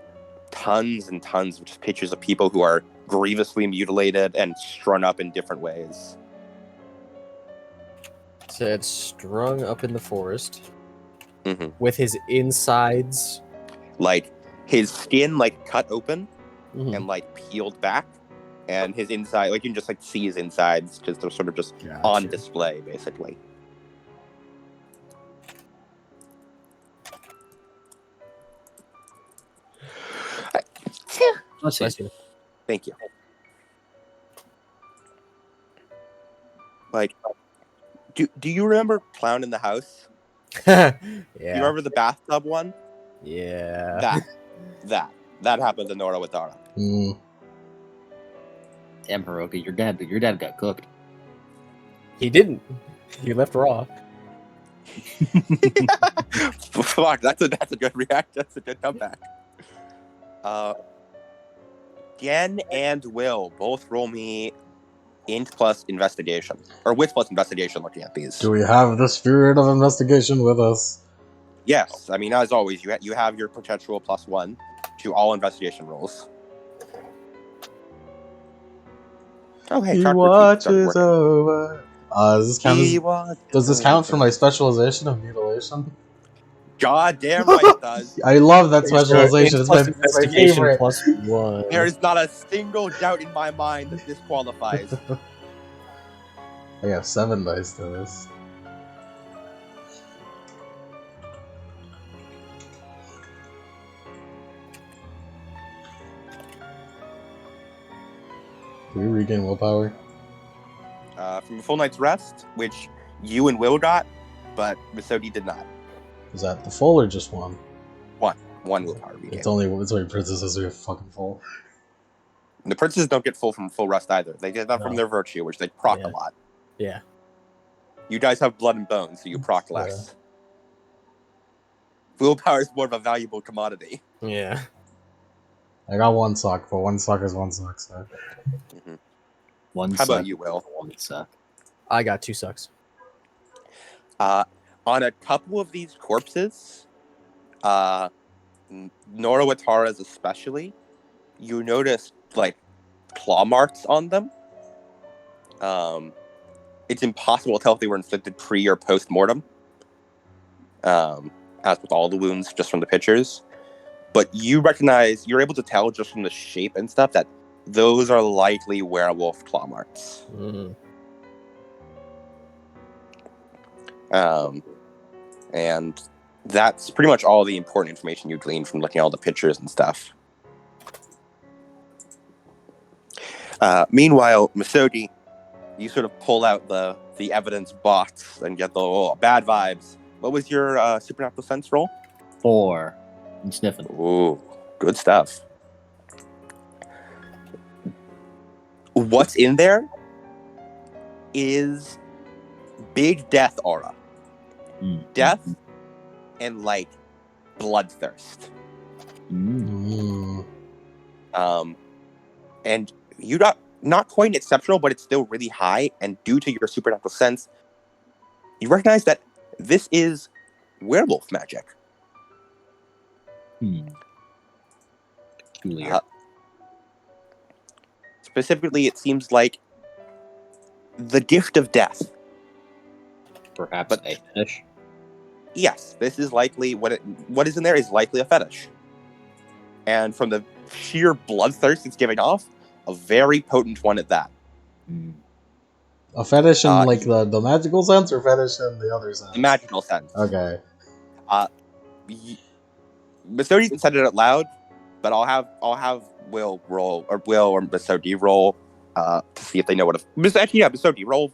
tons and tons of just pictures of people who are grievously mutilated and strung up in different ways. Said strung up in the forest. Mm-hmm. With his insides, his skin cut open and peeled back, and his inside you can just see his insides because they're sort of just on display basically. Bless you. Thank you. Do you remember Clown in the House? yeah. Do you remember the bathtub one? Yeah. That happened to Nora Watara. Damn, Hiroka, your dad got cooked. He didn't. He left raw. Fuck, that's a good react. That's a good comeback. Gen and Will both roll me int plus investigation, or wit plus investigation. Looking at these, Do we have the spirit of investigation with us? yes. I mean, as always, you have your potential +1 to all investigation rolls. Oh, hey, He chapter 2 started watches working. over. Does this count for my specialization of mutilation? God damn right it does. I love that Sure, specialization. It's my investigation favorite. +1. There is not a single doubt in my mind that this qualifies. I have 7 dice to this. Do we regain willpower? From a full night's rest, which you and Will got, but Misodi did not. Is that the full or just one? One willpower regain. It's only princesses who are fucking full. The princes don't get full from full rest either. They get that from their virtue, which they proc a lot. Yeah. You guys have blood and bones, so you proc less. Willpower is more of a valuable commodity. Yeah. I got 1 sock, but 1 sock is 1 sock, so. Mm-hmm. One How suck. about you, Will? One suck. I got 2 sucks. On a couple of these corpses, Norawatara's especially, you notice like claw marks on them. It's impossible to tell if they were inflicted pre or post mortem, as with all the wounds just from the pictures. But you're able to tell just from the shape and stuff that those are likely werewolf claw marks. Mm-hmm. And that's pretty much all the important information you gleaned from looking at all the pictures and stuff. Meanwhile, Misodi, you sort of pull out the evidence box and get the bad vibes. What was your supernatural sense roll? 4. I'm sniffing. Ooh, good stuff. What's in there is big death aura. Death and like bloodthirst. And you got not quite exceptional, but it's still really high. And due to your supernatural sense, you recognize that this is werewolf magic. Peculiar. Specifically, it seems like the gift of death. Perhaps a fetish. Yes, this is likely what is in there is likely a fetish. And from the sheer bloodthirst it's giving off, a very potent one at that. A fetish in like the magical sense or fetish in the other sense? The magical sense. Okay. Misodi didn't say it out loud, but I'll have Will roll or Misodi roll to see if they know what Misodi roll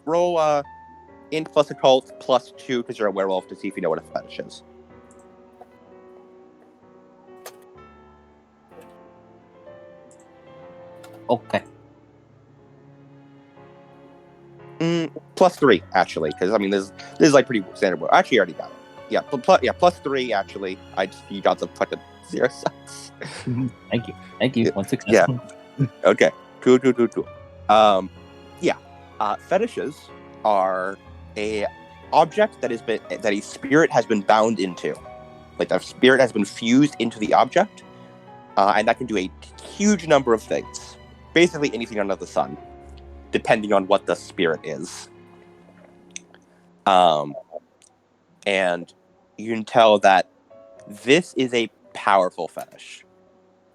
int plus occult +2 because you're a werewolf to see if you know what a fetish is. Okay. +3 actually, because I mean this is like pretty standard. Actually, I already got it. Yeah, +3 actually. You got some fucking 0 cents. Thank you. 1 success. Yeah. Okay. Cool. Fetishes are a object that a spirit has been bound into, like a spirit has been fused into the object, and that can do a huge number of things. Basically anything under the sun, depending on what the spirit is. And you can tell that this is a powerful fetish.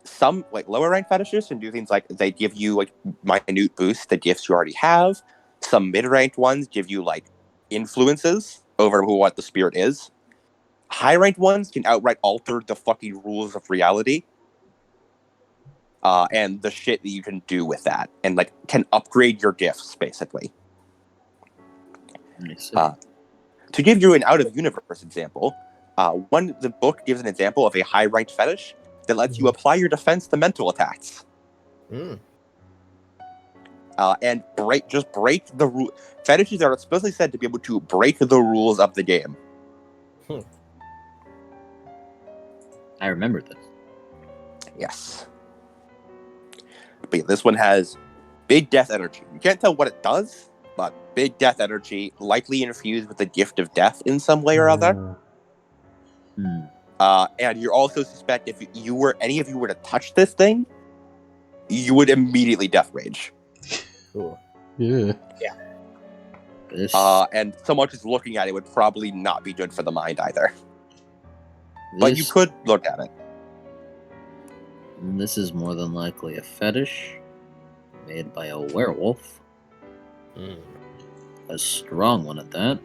Some like lower rank fetishes can do things like they give you like minute boosts to gifts you already have. Some mid-ranked ones give you like influences over what the spirit is. High-ranked ones can outright alter the fucking rules of reality. And the shit that you can do with that, and like can upgrade your gifts basically. To give you an out-of-universe example, the book gives an example of a high-ranked fetish that lets you apply your defense to mental attacks. And break the rule. Fetishes are supposedly said to be able to break the rules of the game. I remember this. Yes. But yeah, this one has big death energy. You can't tell what it does, but big death energy, likely infused with the gift of death in some way or other. And you also suspect if any of you were to touch this thing, you would immediately death rage. Cool. Yeah. This, And someone just looking at it would probably not be good for the mind either. But you this, could look at it. this is more than likely a fetish made by a werewolf. Mm. A strong one at that.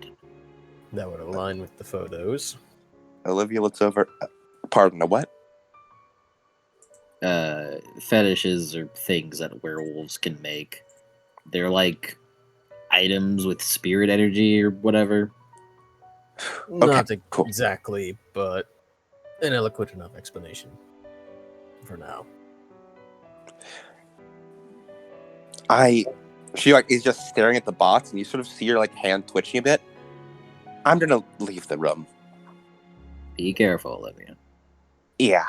That would align with the photos. Olivia looks over. Pardon, a what? Fetishes are things that werewolves can make. They're like items with spirit energy or whatever. Not cool. exactly, but an eloquent enough explanation for now. She is just staring at the box, and you sort of see her hand twitching a bit. I'm gonna leave the room. Be careful, Olivia. Yeah,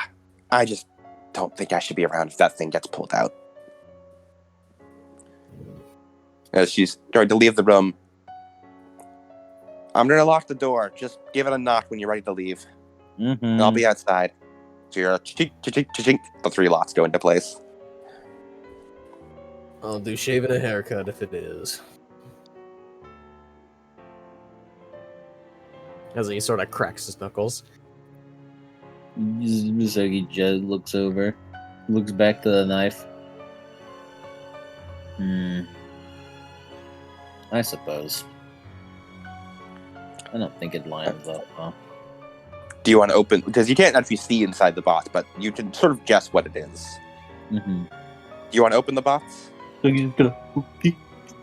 I just don't think I should be around if that thing gets pulled out. As she's starting to leave the room, I'm gonna lock the door. Just give it a knock when you're ready to leave. And I'll be outside. So you're chink, the 3 locks go into place. I'll do shaving a haircut if it is. As he sort of cracks his knuckles. Misaki just looks over, looks back to the knife. I suppose. I don't think it lines up, huh? Do you want to open? Because you can't actually see inside the box, but you can sort of guess what it is. Mm-hmm. Do you want to open the box? So he's gonna peek,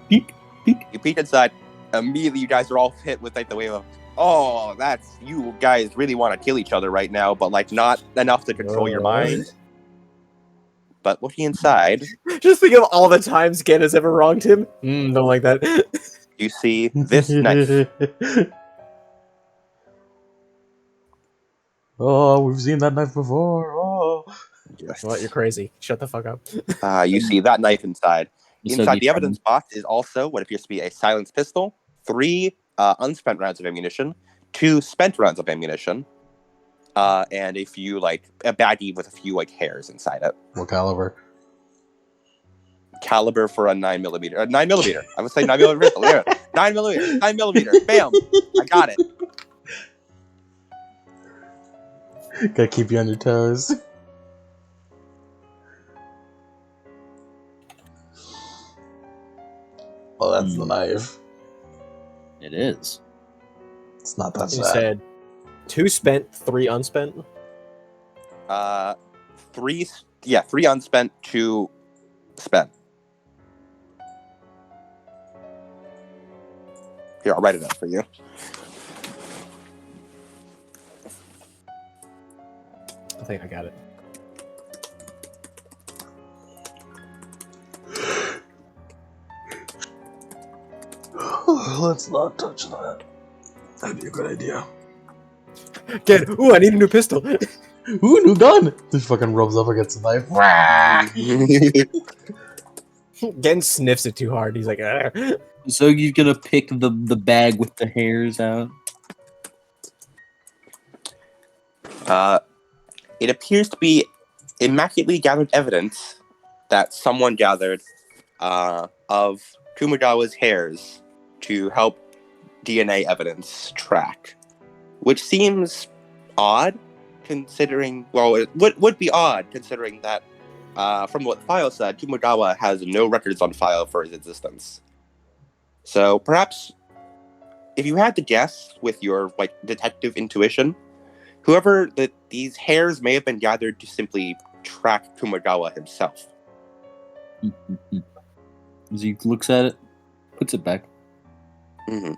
peek, peek. You peek inside. Immediately, you guys are all hit with the wave of, oh, that's you guys really want to kill each other right now, but not enough to control your mind. But looking inside, Just think of all the times Gen has ever wronged him. Don't like that. you see this knife. Oh, we've seen that knife before. Oh. Yes. What? You're crazy. Shut the fuck up. You see that knife inside. Inside Misaki the evidence box is also what appears to be a silenced pistol, 3 unspent rounds of ammunition, 2 spent rounds of ammunition, and a few a baggie with a few hairs inside it. What caliber? Caliber for a 9mm. 9mm. I would say 9mm pistol. There. 9mm. 9mm. Bam. I got it. Gotta keep you on your toes. Oh, that's the knife. It is. It's not that You sad. said 2 spent, 3 unspent. 3 unspent, 2 spent. Here, I'll write it out for you. I think I got it. Let's not touch that. That'd be a good idea. Gen, ooh, I need a new pistol. Ooh, new gun! This fucking rubs up against the knife. Gen sniffs it too hard. He's like, "Argh." So he's gonna pick the bag with the hairs out. It appears to be immaculately gathered evidence that someone gathered of Kumagawa's hairs to help DNA evidence track, which seems odd, considering. Well, it would be odd considering that, from what the file said, Kumagawa has no records on file for his existence. So perhaps, if you had to guess with your detective intuition, whoever these hairs may have been gathered to simply track Kumagawa himself. As he looks at it, puts it back. Mm-hmm.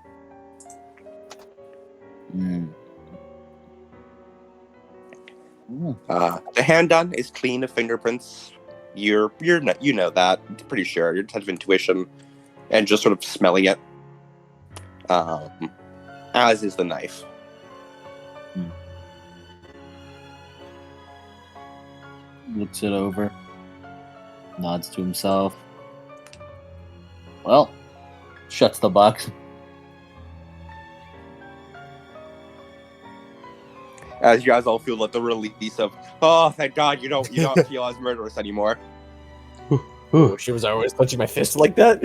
The handgun is clean of fingerprints. You know that. I'm pretty sure. Your detective intuition, and just sort of smelling it. As is the knife. looks it over, nods to himself. Well, shuts the box. As you guys all feel like the release of, oh, thank God you don't feel as murderous anymore. Oh, she was always punching my fist like that.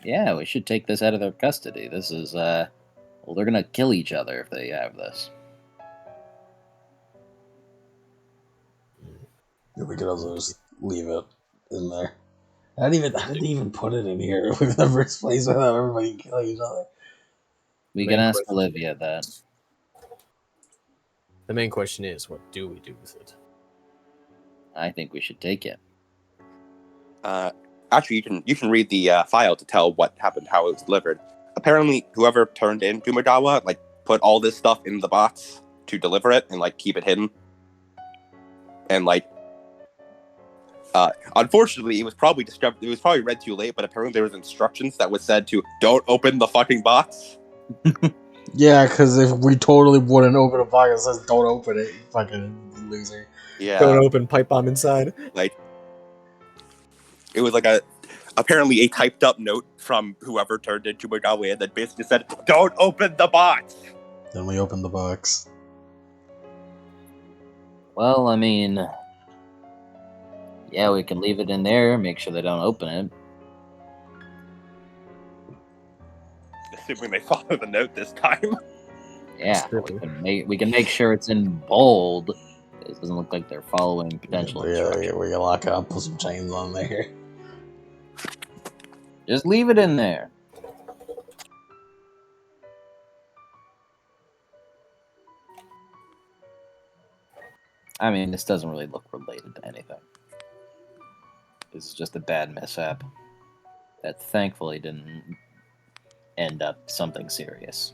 Yeah, we should take this out of their custody. This is, well, they're gonna kill each other if they have this. We could also just leave it in there. I didn't even put it in here in the first place without everybody killing each other. We Main can ask question. Olivia that. The main question is, what do we do with it? I think we should take it. Actually, you can read the file to tell what happened, how it was delivered. Apparently, whoever turned in Dumadawa, like, put all this stuff in the box to deliver it and, like, keep it hidden. And, like, unfortunately, it was probably discovered. It was probably read too late, but apparently there was instructions that was said to don't open the fucking box. Yeah, because if we totally wouldn't open a box that says don't open it, you fucking loser. Yeah, Don't open pipe bomb inside. like it was like apparently a typed up note from whoever turned in Dumadawa that basically said don't open the box. Then we opened the box. Well, I mean, yeah, we can leave it in there, make sure they don't open it. Assuming they follow the note this time. Yeah, True. we can make sure it's in bold. It doesn't look like they're following potential instructions. We can lock it up, put some chains on there. Just leave it in there. I mean, this doesn't really look related to anything. This is just a bad mishap that thankfully didn't end up something serious.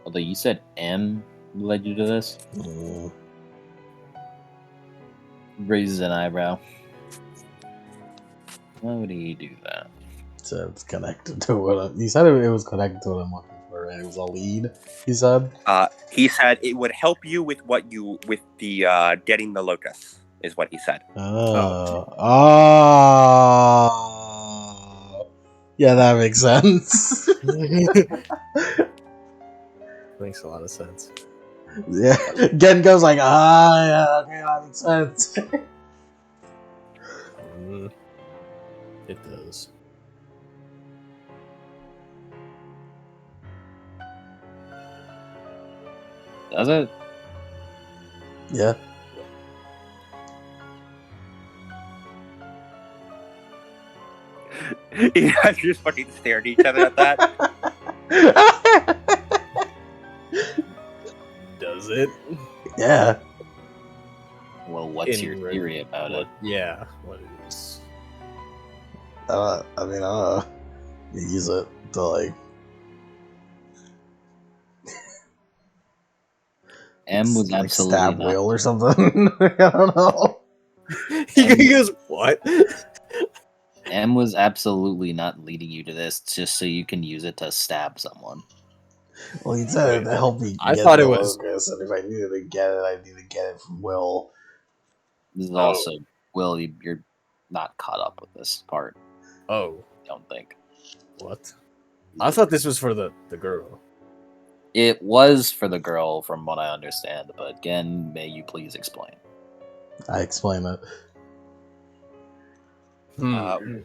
Although you said M led you to this? Raises an eyebrow. Why would he do that? So it's connected to what he said it was connected to what I'm looking for, and it was a lead, he said. He said it would help you with the getting the locus, is what he said. Yeah, that makes sense. Makes a lot of sense. Yeah, Gengo's like, yeah, okay, that makes sense. It does. Does it? Yeah. You guys just fucking stare at each other at that. Does it? Yeah. Well, what's In your red- theory about it? Yeah, what is? I mean, you use it to like. M was like absolutely stab not. Will or something. I don't know. He goes, what? M was absolutely not leading you to this just so you can use it to stab someone. Well, he said it to help me. I Get thought the it was- locus, and if I needed to get it, I need to get it from Will. This is Oh. also, Will, you're not caught up with this part, Oh, I don't think. what? I thought this was for the girl. It was for the girl, from what I understand, but again, may you please explain. I explain it.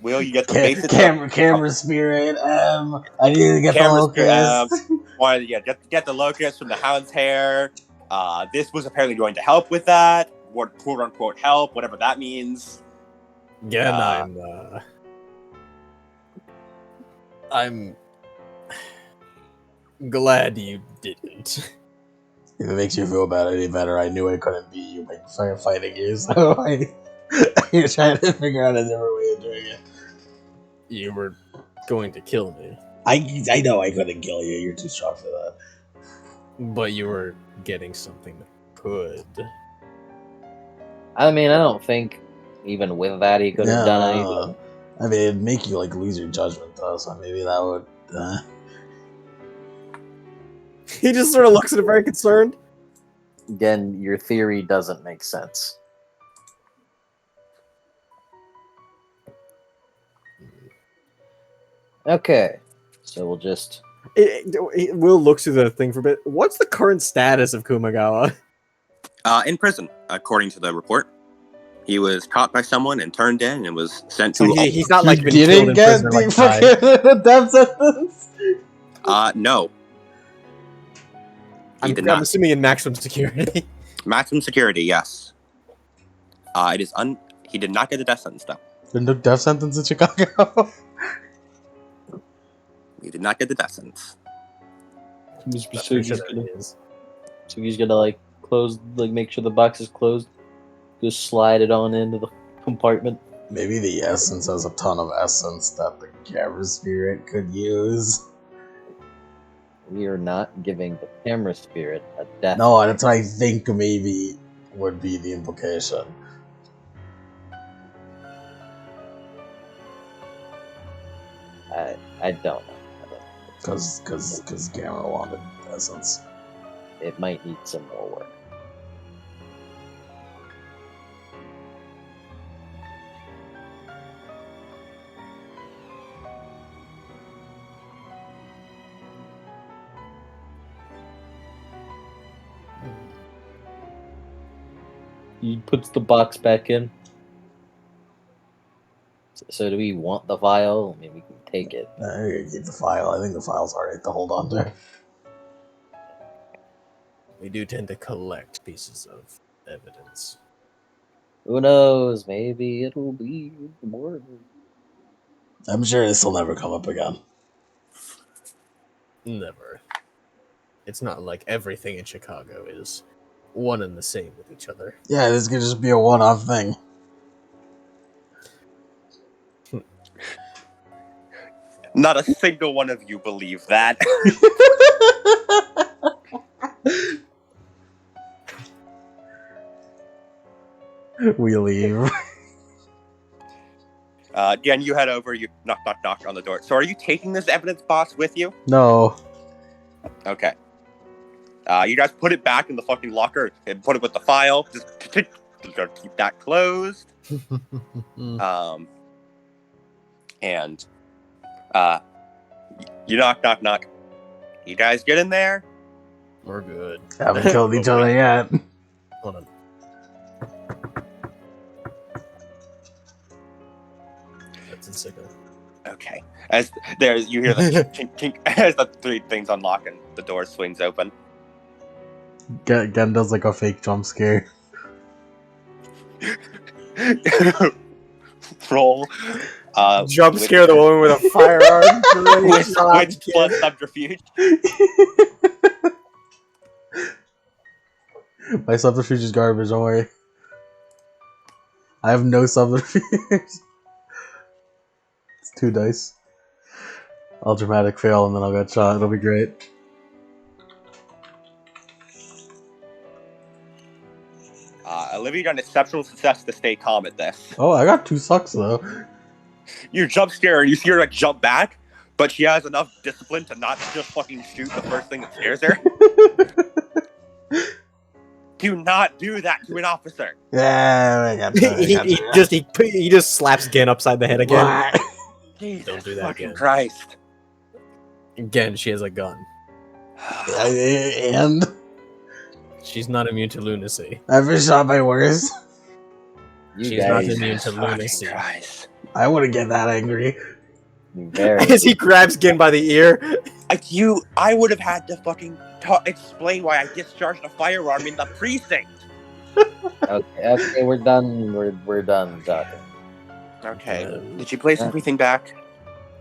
Will you get the Ca- basics? camera spirit. I need to get the Camera locus. wanted to get the locus from the hound's hair. This was apparently going to help with that. What quote unquote help, whatever that means. Again, I'm glad you didn't. If it makes you feel about it any better, I knew I couldn't beat you by fighting you, so you're trying to figure out a different way of doing it. You were going to kill me, I know I couldn't kill you. You're too strong for that. but you were getting something that could. I mean, I don't think even with that he could have done anything. I mean, it'd make you like lose your judgment though, so maybe that would. He just sort of looks at it very concerned. Again, your theory doesn't make sense. Okay, so we'll just... Will looks through the thing for a bit. What's the current status of Kumagawa? In prison, according to the report. He was caught by someone and turned in and was sent So to... he's not like been You killed didn't in get prison or the like died. fucking death sentence. No. He did I'm not. assuming in maximum security. Maximum security, yes. It is He did not get the death sentence, though. There's no death sentence in Chicago. He did not get the death sentence. So he's gonna like close, like make sure the box is closed. Just slide it on into the compartment. Maybe the essence has a ton of essence that the camera spirit could use. We are not giving the camera spirit a death. No, that's what I think maybe would be the implication. I don't know. Because Gamma wanted essence. It might need some more work. He puts the box back in. So do we want the file? I mean, we can take it. I keep the file. I think the file's alright to hold on to. We do tend to collect pieces of evidence. Who knows? Maybe it'll be more. I'm sure this will never come up again. Never. It's not like everything in Chicago is one and the same with each other. Yeah, this could just be a one-off thing. Not a single one of you believe that. We leave. Jen, you head over, you knock on the door. So are you taking this evidence box with you? No. Okay. You guys put it back in the fucking locker and put it with the file. Just keep that closed. And you knock. You guys get in there? We're good. Haven't killed each other yet. Hold on. That's a signal. Okay. As there's you hear the chink as the three things unlock and the door swings open. Gen does like a fake jump scare. Roll. Jump scare the woman with a firearm. Which plus subterfuge. My subterfuge is garbage, don't worry. I have no subterfuge. It's 2 dice. I'll dramatic fail and then I'll get shot. It'll be great. Olivia got an exceptional success to stay calm at this. Oh, I got 2 sucks though. You jump scare her, you see her like jump back, but she has enough discipline to not just fucking shoot the first thing that scares her. Do not do that to an officer. Yeah, I got he just slaps Gen upside the head again. Jesus Don't do that fucking again. Christ. Again, she has a gun. And She's not immune to lunacy. I've been shot by worse. You She's not guys, immune to Fucking lunacy. Christ. I wouldn't get that angry. very. As he grabs Gen by the ear. I would have had to fucking explain why I discharged a firearm in the precinct. Okay, we're done. We're done talking. Okay. Did you place everything back?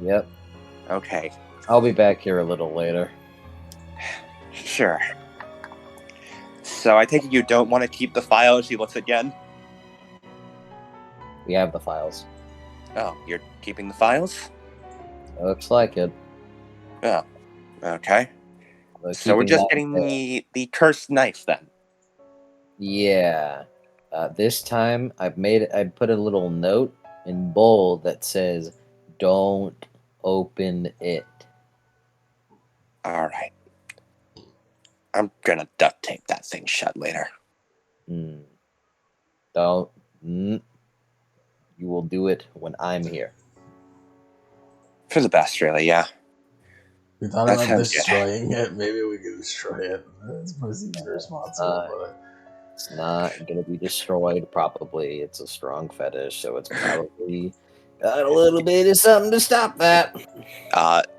Yep. Okay. I'll be back here a little later. Sure. So I take it you don't want to keep the file. She looks again. We have the files. Oh, you're keeping the files? Looks like it. Oh. Okay. So we're keeping just that getting there. the cursed knife then. Yeah. This time I put a little note in bold that says, "Don't open it." All right. I'm gonna duct tape that thing shut later. Don't. You will do it when I'm here. For the best, really, yeah. We thought That about sounds good. destroying it. Maybe we could destroy it. It seems irresponsible, but It's not going to be destroyed, probably. It's a strong fetish, so it's probably got a little bit of something to stop that.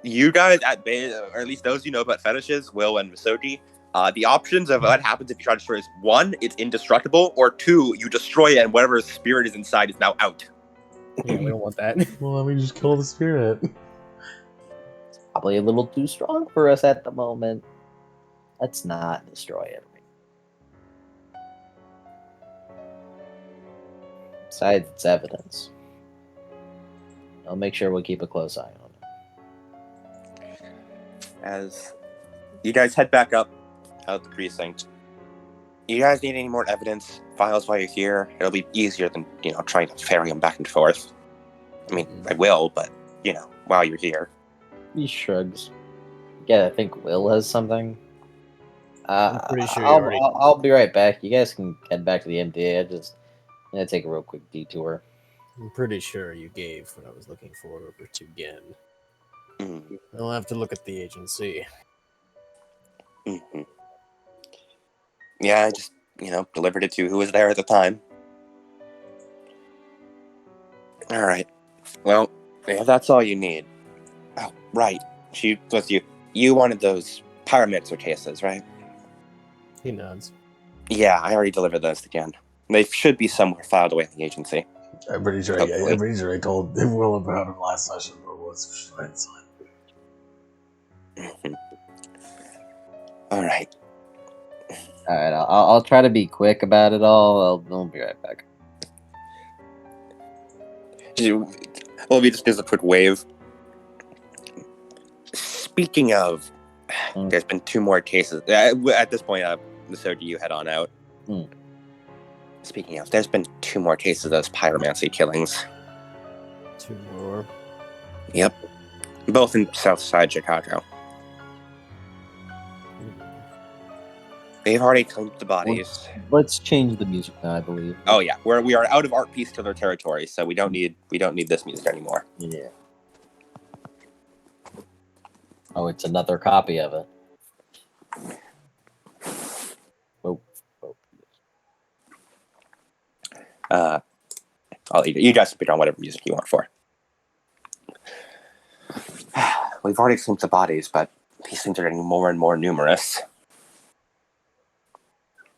You guys at Bay, or at least those you know about fetishes, Will and Misogi, the options of what happens if you try to destroy it is 1, it's indestructible, or 2, you destroy it and whatever spirit is inside is now out. Yeah, we don't want that. well, let me just kill the spirit. Probably a little too strong for us at the moment. Let's not destroy it. Besides, it's evidence. I'll make sure we keep a close eye on it. As you guys head back up out of the precinct, you guys need any more evidence files while you're here? It'll be easier than, trying to ferry them back and forth. I mean, I will, but, while you're here. He shrugs. Yeah, I think Will has something. I'm pretty sure you already. I'll be right back. You guys can head back to the MDA. I'm gonna take a real quick detour. I'm pretty sure you gave what I was looking for over to Gen. Mm-hmm. I'll have to look at the agency. Mm-hmm. Yeah, I just, delivered it to who was there at the time. All right. Well, if that's all you need. Oh, right. She was you. You wanted those paramixer cases, right? He nods. Yeah, I already delivered those again. They should be somewhere filed away in the agency. I'm pretty sure. Hopefully. I'm pretty sure I told Will about him last session, but was fine. Mm-hmm. All right. All right, I'll try to be quick about it all. I'll be right back. Let me just do a quick wave. Speaking of, there's been 2 more cases. At this point, so do you head on out. Speaking of, there's been 2 more cases of those pyromancy killings. 2 more? Yep. Both in Southside Chicago. They've already claimed the bodies. Let's change the music now, I believe. Oh yeah, we are out of art piece killer territory, so we don't need this music anymore. Yeah. Oh, it's another copy of it. Oh. You guys can pick on whatever music you want for. We've already claimed the bodies, but these things are getting more and more numerous.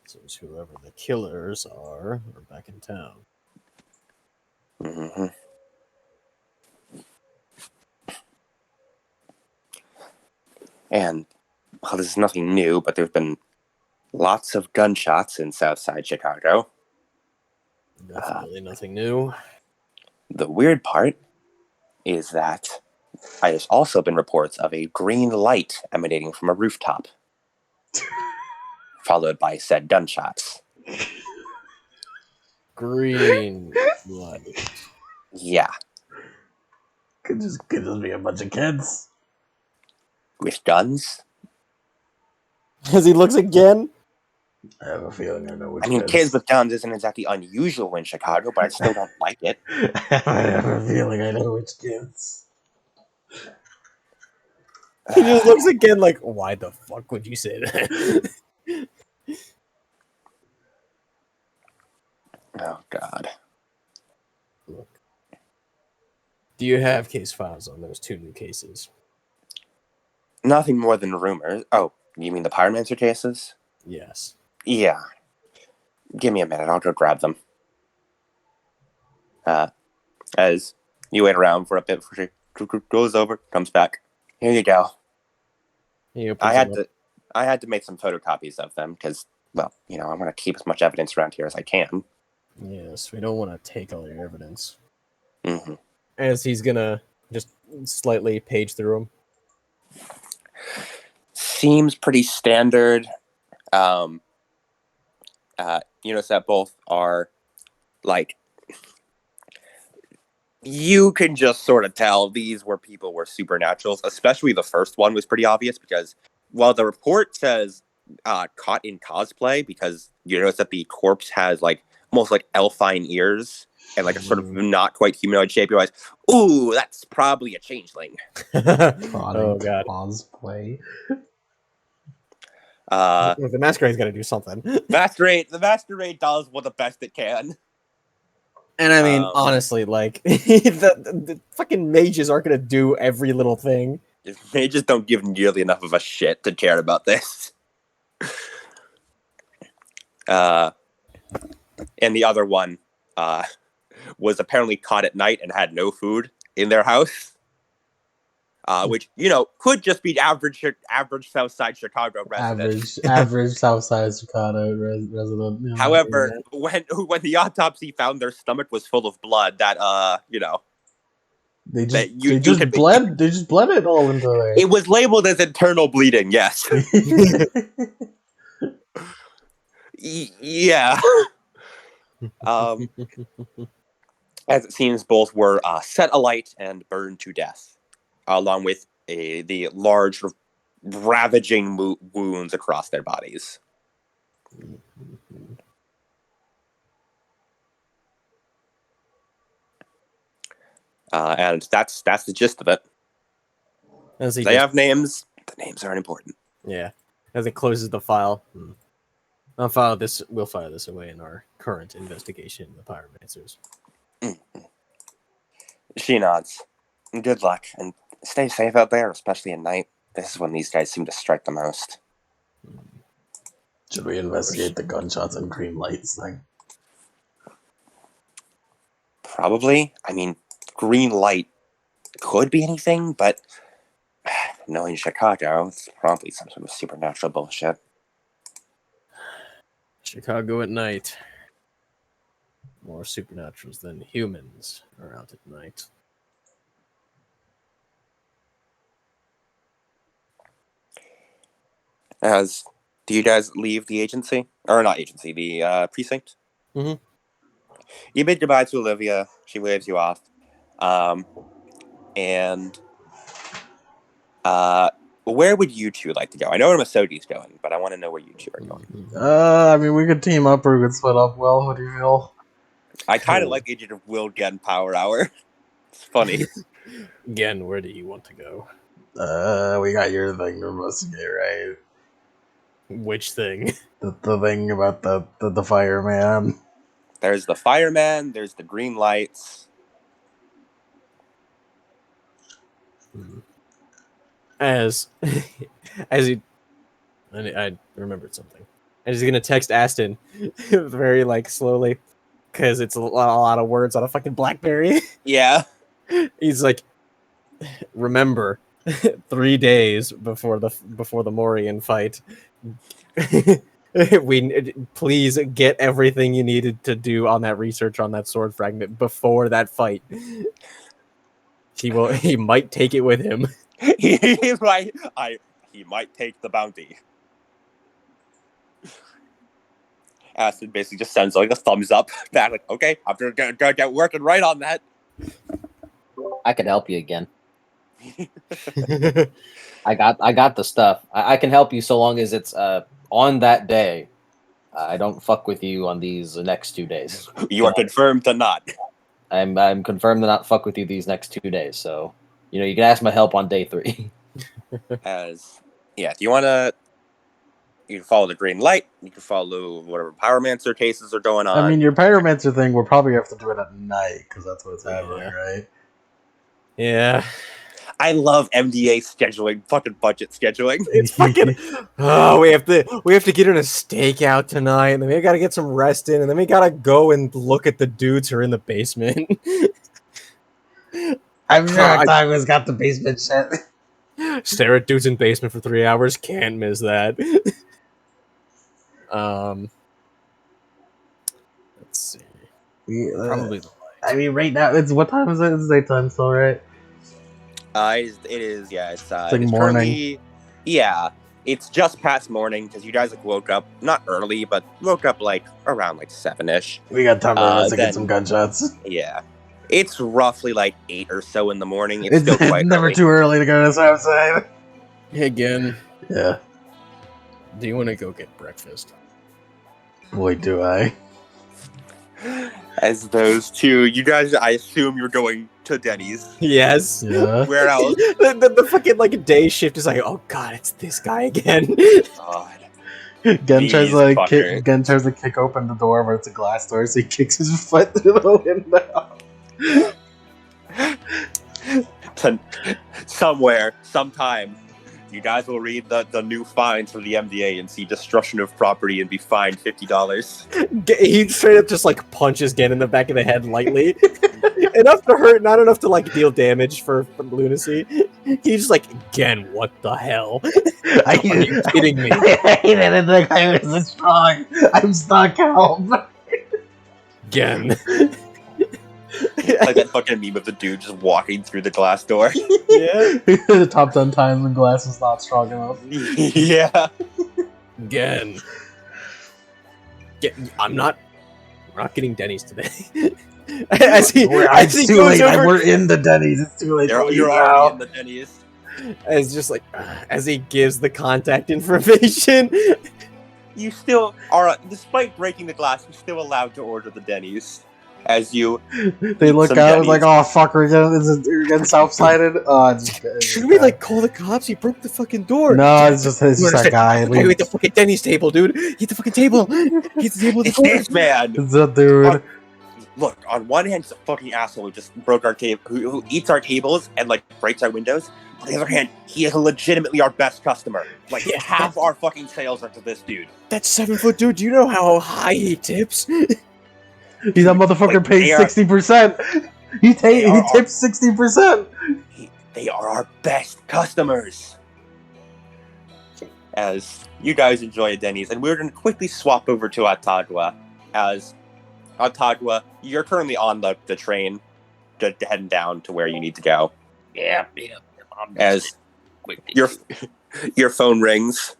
So whoever the killers are back in town. Mm-hmm. And, well, this is nothing new, but there's been lots of gunshots in Southside Chicago. Definitely nothing new. The weird part is that there's also been reports of a green light emanating from a rooftop, followed by said gunshots. Green light. Yeah. Could just be a bunch of kids with guns. As he looks again. I have a feeling I know which. I mean, kids with guns isn't exactly unusual in Chicago, but I still don't like it. I have a feeling I know which kids. He just looks again like, why the fuck would you say that? Oh, God. Look. Do you have case files on those 2 new cases? Nothing more than rumors. Oh, you mean the pyromancer cases? Yes. Yeah. Give me a minute. I'll go grab them. As you wait around for a bit before she goes over, comes back. Here you go. I had to make some photocopies of them because, well, I want to keep as much evidence around here as I can. Yes, we don't want to take all your evidence. Mm-hmm. As he's gonna just slightly page through them. Seems pretty standard. Notice that both are like, you can just sort of tell these people were supernaturals. Especially the first one was pretty obvious because while the report says caught in cosplay because you notice that the corpse has like almost like elfine ears and like a sort of not quite humanoid shape. You realize, ooh, that's probably a changeling. Oh god. Cosplay. The masquerade's got to do something. The masquerade does what the best it can. And I mean, honestly, like the fucking mages aren't gonna do every little thing. They just don't give nearly enough of a shit to care about this. And the other one was apparently caught at night and had no food in their house, which could just be average Southside Chicago resident. Average Southside Chicago resident. You know, However, when the autopsy found their stomach was full of blood, that they just bled it all into there. It was labeled as internal bleeding. Yes. Yeah. As it seems, both were set alight and burned to death, along with the large, ravaging wounds across their bodies. And that's the gist of it. They have names. The names aren't important. Yeah. As it closes the file. We'll file this away in our current investigation of the pyromancers. She nods. Good luck, and stay safe out there, especially at night. This is when these guys seem to strike the most. Should we investigate the gunshots and green lights thing? Probably. I mean, green light could be anything, but knowing Chicago, it's probably some sort of supernatural bullshit. Chicago at night. More supernaturals than humans are out at night. Do you guys leave the agency? Or not agency, the precinct? Mm-hmm. You bid goodbye to Olivia. She waves you off. Where would you two like to go? I know where Masogi's going, but I want to know where you two are going. I mean, we could team up or we could split up. Well, what do you feel? I kind of like Agent of Will Gen Power Hour. It's funny. Again, where do you want to go? We got your thing to investigate, right? Which thing? The thing about the fireman. There's the fireman. There's the green lights. As he, I remembered something. And he's gonna text Aston very slowly because it's a lot of words on a fucking BlackBerry. Yeah. He's like, remember, 3 days before the Morian fight. Please get everything you needed to do on that research on that sword fragment before that fight. He might take it with him. He's right. He might take the bounty. Aston basically just sends a thumbs up back, like, okay, I'm gonna get working right on that. I could help you again. I got the stuff. I can help you so long as it's on that day. I don't fuck with you on these next 2 days. You are confirmed to not. I'm confirmed to not fuck with you these next 2 days. So, you can ask my help on day 3. Do you want to? You can follow the green light. You can follow whatever pyromancer cases are going on. I mean, your pyromancer thing, we'll probably have to do it at night because that's what's happening, right? Yeah. I love MDA scheduling, fucking budget scheduling. It's fucking. Oh, we have to get in a stakeout tonight, and then we gotta get some rest in, and then we gotta go and look at the dudes who are in the basement. I'm sure Octavia's got the basement shit. Stare at dudes in basement for 3 hours. Can't miss that. Let's see. Probably the light. I mean, right now what time is it? It's daytime still, right? It is. Yeah, it's like it's morning. It's just past morning because you guys woke up not early, but woke up around 7ish. We got time to get some gunshots. Yeah, it's roughly 8 or so in the morning. It's still quite never early. too early to go to Southside. Again. Yeah. Do you want to go get breakfast? Wait, do I? As those two, you guys, I assume you're going to Denny's. Yes. Yeah. Where else? The fucking like day shift is like, oh god, it's this guy again. God. Gen tries These to fuckers. Gen tries to kick open the door, but it's a glass door, so he kicks his foot through the window. Somewhere, sometime, you guys will read the new fines from the MDA and see destruction of property and be fined $50. He straight up just like punches Gen in the back of the head lightly, enough to hurt, not enough to like deal damage for lunacy. He's just like, Gen, what the hell? Are you kidding me? I hate it. The guy isn't strong. I'm stuck. Help. Gen. Like that fucking meme of the dude just walking through the glass door. Yeah. The top 10 times when glass is not strong enough. Yeah. Gen. We're not getting Denny's today. As he It's too goes late. over, We're in the Denny's. It's too late. You're already in the Denny's. as just like as he gives the contact information. You still are, despite breaking the glass, you're still allowed to order the Denny's. As you, They look some out and like, Denny's. oh fuck, we're getting south-sided. Should we like call the cops? He broke the fucking door. No, it's just that guy. Okay, wait, the fucking Denny's table, dude. Hit the fucking table. Hit the table with It's the door. this man. It's that dude. Look, on one hand, he's a fucking asshole who just broke our table, who eats our tables and like breaks our windows. On the other hand, he is legitimately our best customer. Like Yeah, half our fucking sales are to this dude. That 7-foot dude. Do you know how high he tips? He's that motherfucker Like, pays they are- 60%. He tips 60%. They are our best customers. As you guys enjoy a Denny's, and we're going to quickly swap over to Atagua. As Atagua, you're currently on the train, heading down to where you need to go. Yeah. As your phone rings,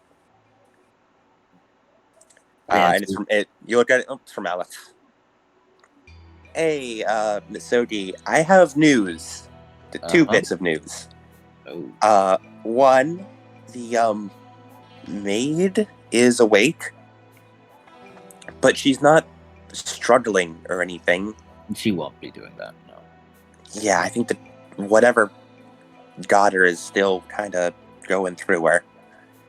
and you look at it. Oh, it's from Alex. Hey, Miss Sogi, I have news. Two bits of news. Oh. One, the maid is awake, but she's not struggling or anything. She won't be doing that. No. Yeah, I think that whatever got her is still kind of going through her.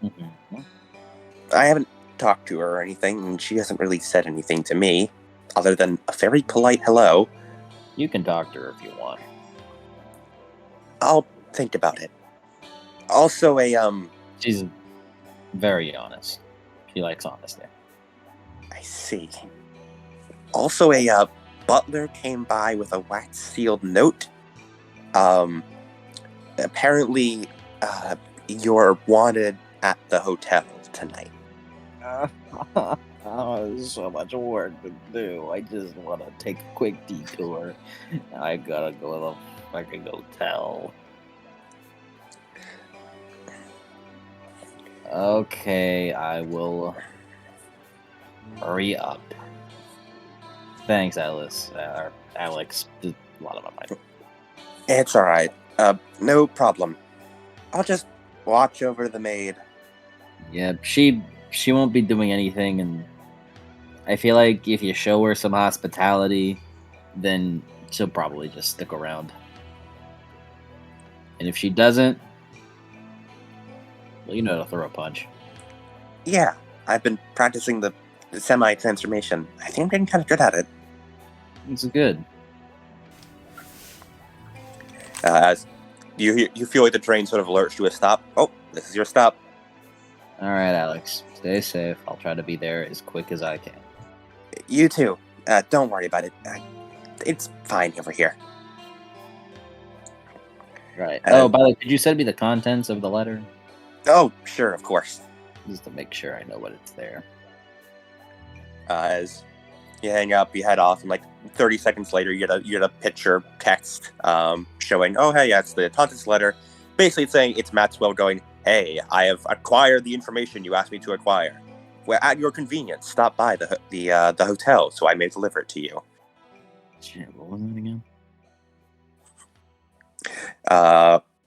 Mm-hmm. I haven't talked to her or anything, and she hasn't really said anything to me, other than a very polite hello. You can talk to her if you want. I'll think about it. Also, She's very honest. She likes honesty. I see. Also, a butler came by with a wax-sealed note. Apparently, you're wanted at the hotel tonight. Oh, there's so much work to do. I just want to take a quick detour. I gotta go to the fucking hotel. Okay, I will hurry up. Thanks, Alice. Alex. Just a lot of my mind. It's alright. No problem. I'll just watch over the maid. Yeah, she won't be doing anything, and I feel like if you show her some hospitality, then she'll probably just stick around. And if she doesn't, well, you know to throw a punch. Yeah, I've been practicing the semi-transformation. I think I'm getting kind of good at it. It's good. As you feel like the train sort of lurched to a stop. Oh, this is your stop. All right, Alex. Stay safe. I'll try to be there as quick as I can. You too. Don't worry about it. It's fine over here. Right. Oh, by the way, could you send me the contents of the letter? Oh, sure, of course. Just to make sure I know what it's there. As you hang up, you head off, and like 30 seconds later, you get a picture text showing, oh, hey, yeah, it's the contents letter. Basically, it's saying it's Maxwell going, hey, I have acquired the information you asked me to acquire. Well, at your convenience, stop by the hotel so I may deliver it to you. Shit, what was that again?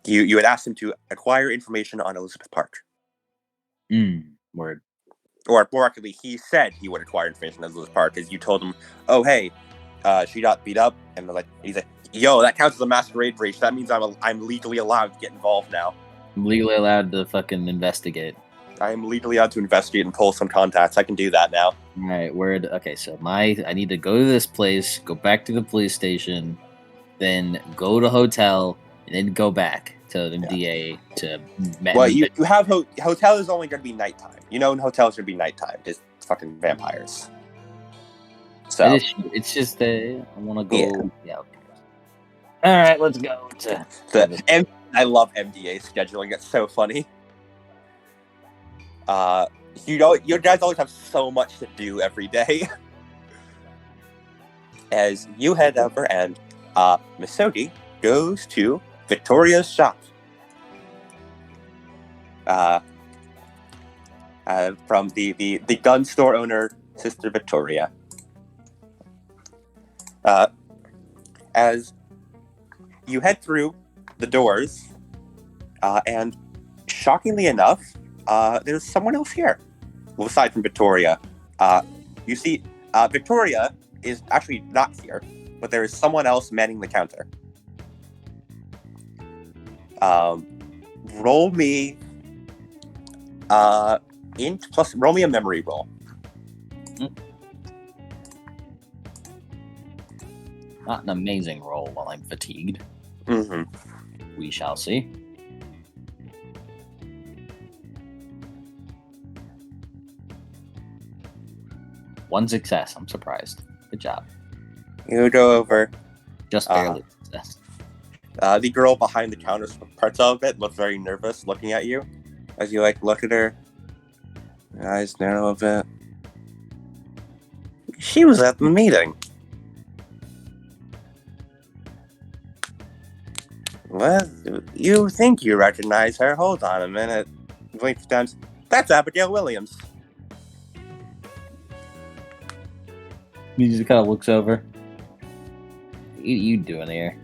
You had asked him to acquire information on Elizabeth Park. Word. or more accurately, he said he would acquire information as this part because you told him, "Oh, hey, she got beat up," and he's like, "Yo, that counts as a masquerade breach. That means I'm legally allowed to get involved now. I'm legally allowed to fucking investigate. I am legally allowed to investigate and pull some contacts. I can do that now." All right, okay, so I need to go to this place, go back to the police station, then go to hotel, and then go back to the DA to. Well, you have hotel is only going to be nighttime. You know, in hotels going to be nighttime. Just fucking vampires. So it's just I want to go. Yeah. Okay. All right, let's go. And I love MDA scheduling. It's so funny. You know, you guys always have so much to do every day. As you head over and Misogi goes to Victoria's shop. From the gun store owner, Sister Victoria. As you head through the doors, and shockingly enough, there's someone else here. Well, aside from Victoria, you see, Victoria is actually not here, but there is someone else manning the counter. Roll me, roll me a memory roll. Not an amazing roll while I'm fatigued. Mm-hmm. We shall see. One success. I'm surprised. Good job. You go over. Just barely success. The girl behind the counter parts of it looks very nervous looking at you. As you look at her, her eyes narrow a bit. She was at the meeting. Well, you think you recognize her. Hold on a minute. Blink times. That's Abigail Williams. He just kind of looks over. What are you doing here?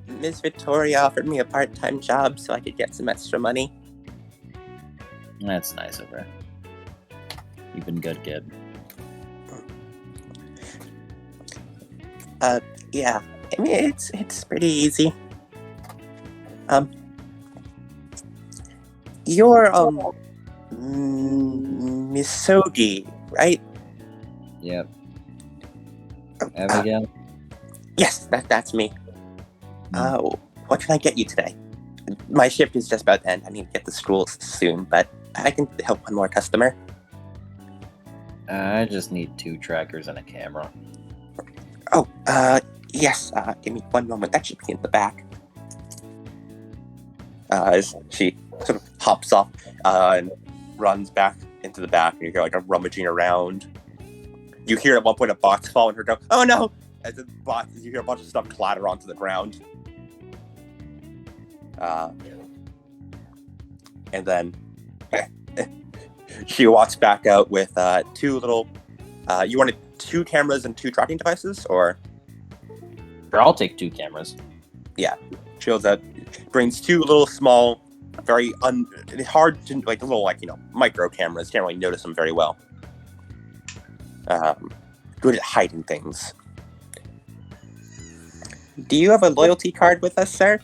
Miss Victoria offered me a part-time job so I could get some extra money. That's nice of her. You've been good, kid. Yeah. I mean, it's pretty easy. You're, Misogi, right? Yep. Abigail? Yes, that's me. What can I get you today? My shift is just about to end. I need to get to school soon, but I can help one more customer. I just need 2 trackers and a camera. Oh, yes. Give me one moment. That should be in the back. As she sort of hops off and runs back into the back, and you hear a rummaging around. You hear at one point a box fall and her go, "Oh no!" As you hear a bunch of stuff clatter onto the ground. And then she walks back out with 2 little. You wanted 2 cameras and 2 tracking devices, or? Sure, I'll take 2 cameras. Yeah, she goes out, brings 2 little small, very hard to little micro cameras. Can't really notice them very well. Good at hiding things. Do you have a loyalty card with us, sir?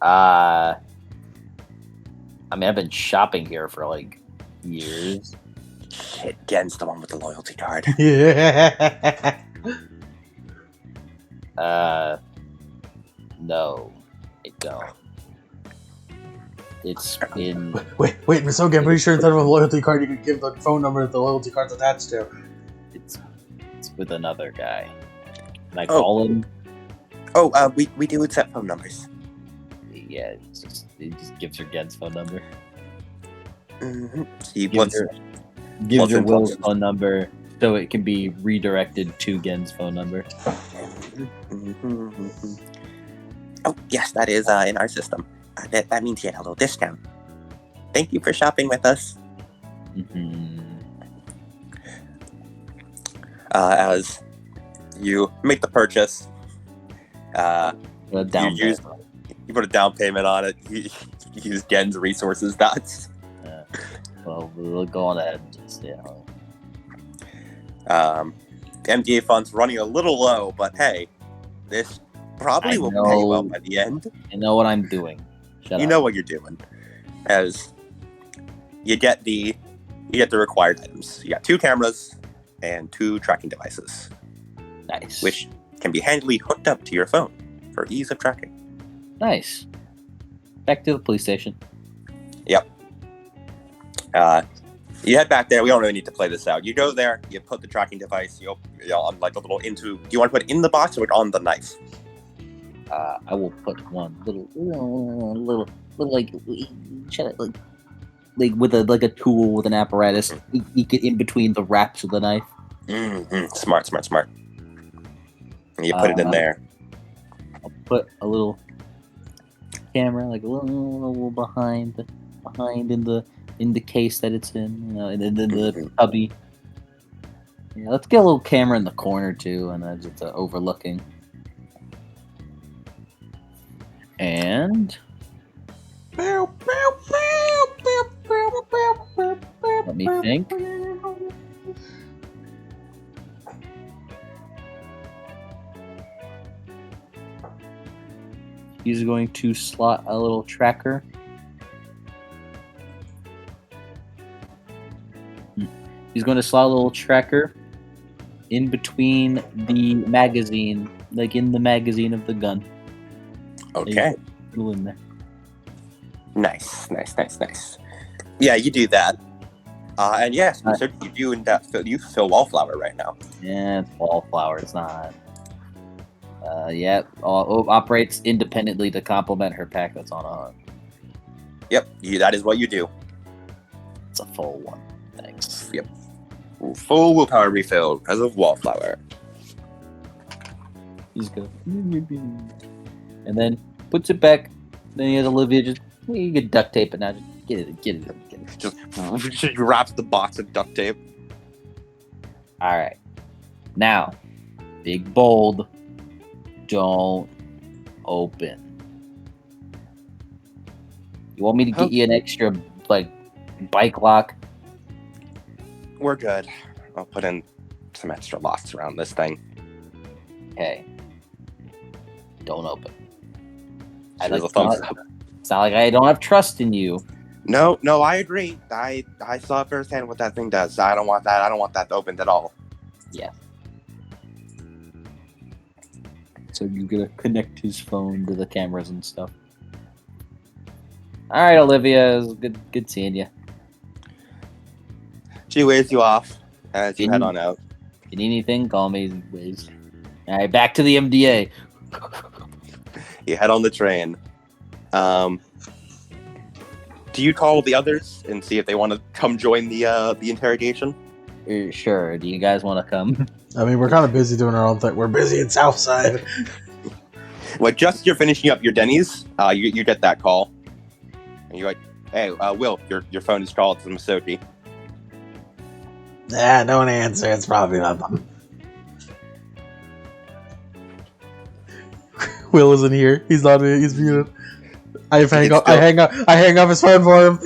I mean, I've been shopping here for years. Shit, Gen's the one with the loyalty card. Yeah. No, I don't. It's been. Wait, Misogi, I'm pretty sure instead of a loyalty card, you could give the phone number that the loyalty card's attached to. It's with another guy. Can I call him? Oh, we do accept phone numbers. Yeah, it just gives her Gen's phone number. Mm-hmm. Gives her Will's phone number so it can be redirected to Gen's phone number. Mm-hmm. Oh, yes, that is in our system. That means you get a little discount. Thank you for shopping with us. Mm-hmm. As you make the purchase, You put a down payment on it. You use Gen's resources. That's Well, we'll go on ahead and just MDA funds running a little low, but hey, this probably will pay well by the end. I know what I'm doing. You know what you're doing, as you get the required items. You got 2 cameras and 2 tracking devices. Nice. Which can be handily hooked up to your phone for ease of tracking. Nice. Back to the police station. Yep. You head back there. We don't really need to play this out. You go there. You put the tracking device. You on like a little into. Do you want to put it in the box or on the knife? I will put one little like with a tool with an apparatus. You get in between the wraps of the knife. Smart. And you put it in there. I'll put a little camera, like a little behind in the case that it's in, and then the cubby. Yeah, let's get a little camera in the corner too, and just overlooking. And let me think. He's going to slot a little tracker. He's going to slot a little tracker in between the magazine, like in the magazine of the gun. Okay. In there. Nice. Yeah, you do that. And yes, so you fill Wallflower right now. Yeah, it's Wallflower. It's not. Operates independently to complement her pack that's on her. Yep, that is what you do. It's a full one. Thanks. Yep. Full willpower refill because of Wallflower. He's good. And then puts it back. Then he has Olivia just, you can duct tape it now. Just get it. Just wraps the box of duct tape. All right. Now, big bold. Don't open. You want me to get you an extra, bike lock? We're good. I'll put in some extra locks around this thing. Okay. Don't open. Here's a thumbs up. It's not like I don't have trust in you. No, I agree. I saw firsthand what that thing does. I don't want that. I don't want that opened at all. Yeah. So you're gonna connect his phone to the cameras and stuff. All right, Olivia, it was good seeing you. She waves you off as you head on out. If you need anything, call me. Waves. All right, back to the MDA. You head on the train. Do you call the others and see if they want to come join the interrogation? Sure. Do you guys want to come? I mean, we're kind of busy doing our own thing. We're busy in Southside. Well, just you're finishing up your Denny's, you get that call. And you're like, hey, Will, your phone is called to Masoki. Nah, don't answer. It's probably not them. Will isn't here. He's not. He's muted. I hang up his phone for him.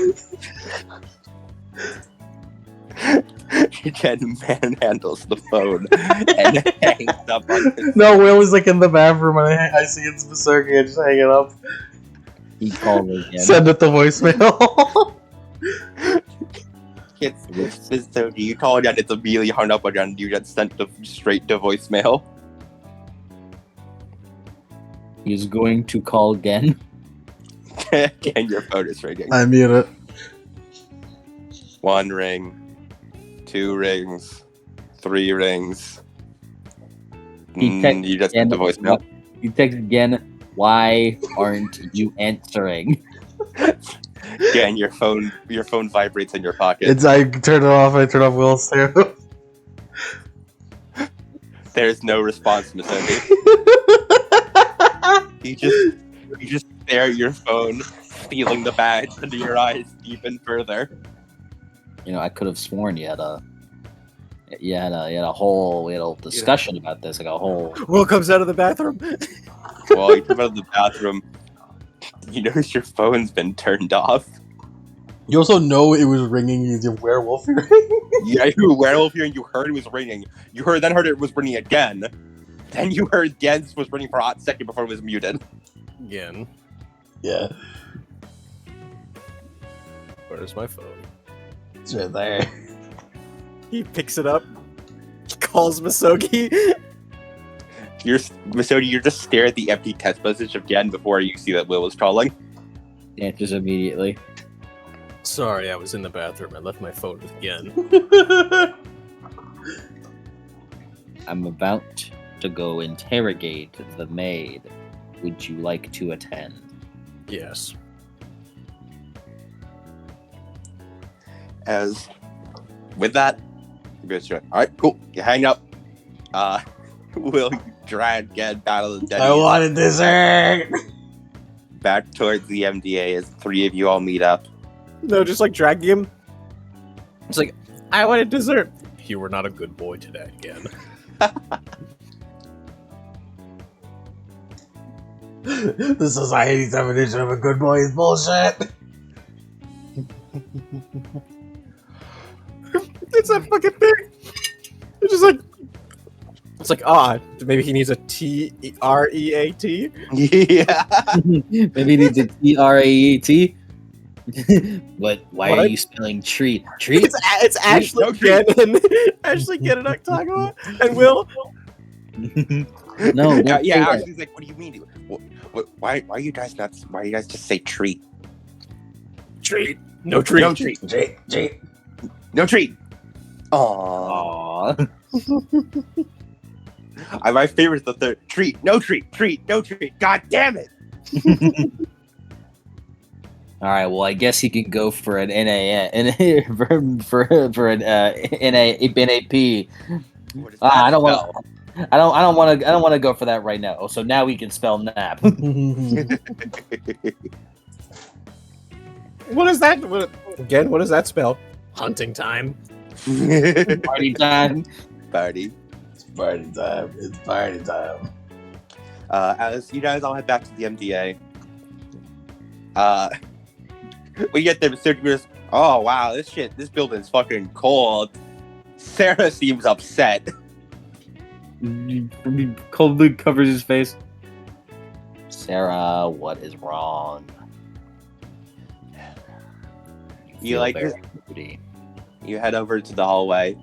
Jen manhandles the phone and hangs up on his... No, Will is in the bathroom and I see it's Berserking. I just hang it up. He called me again. Send it to voicemail. So you call again, it's immediately hung up again. You get sent straight to voicemail. He's going to call again. Again, your phone is ringing. I mute it. 1 ring. 2 rings, 3 rings. You just get the voicemail. You text again. Why aren't you answering? Again, your phone vibrates in your pocket. I turn it off. I turn off Will's too. There's no response, Masoki. You just stare at your phone, feeling the badge under your eyes even further. I could have sworn you had a whole discussion about this, like a whole. Will comes out of the bathroom. Well, you come out of the bathroom, You notice your phone's been turned off. You also know it was ringing as your werewolf hearing. Yeah, you were werewolf here and you heard it was ringing. Then heard it was ringing again. Then you heard again it was ringing for a hot second before it was muted. Again. Yeah, Where's my phone? it's right there. He picks it up. He calls Misogi. Misodi, you just stare at the empty text message again before you see that Will was calling. Answers immediately. Sorry, I was in the bathroom. I left my phone again. I'm about to go interrogate the maid. Would you like to attend? Yes. As with that, alright, cool. You hang up. Will you drag again battle the dead? I wanted dessert. Back towards the MDA as three of you all meet up. No, just like dragging him. It's like, I wanted dessert. You were not a good boy today again. The society's definition of a good boy is bullshit. It's that fucking thing. It's like, maybe he needs a T-R-E-A-T. Yeah. Maybe he needs a T-R-A-E-T. But why are What? you spelling treat? Treat? It's Ashley No treat. again. Ashley again and Octagawa. And Will. No, Yeah, don't yeah. say that. Ashley's like, what do you mean? Why are you guys not? Why do you guys just say treat? Treat. No treat. No treat. Jake. No treat. Aww. Aw. My favorite is the third treat. No treat. Treat. No treat. God damn it. All right. Well, I guess he can go for an for an NAP. What does I that don't want. spell? I don't want to go for that right now. Oh, so now we can spell nap. What is that? Again, what does that spell? Hunting time. Party time. Party. It's party time. It's party time. As you guys all head back to the MDA, we get there, Mr. goes, oh wow, this building's fucking cold. Sarah seems upset. Coldly covers his face. Sarah, what is wrong? You feel like very this? moody. You head over to the hallway.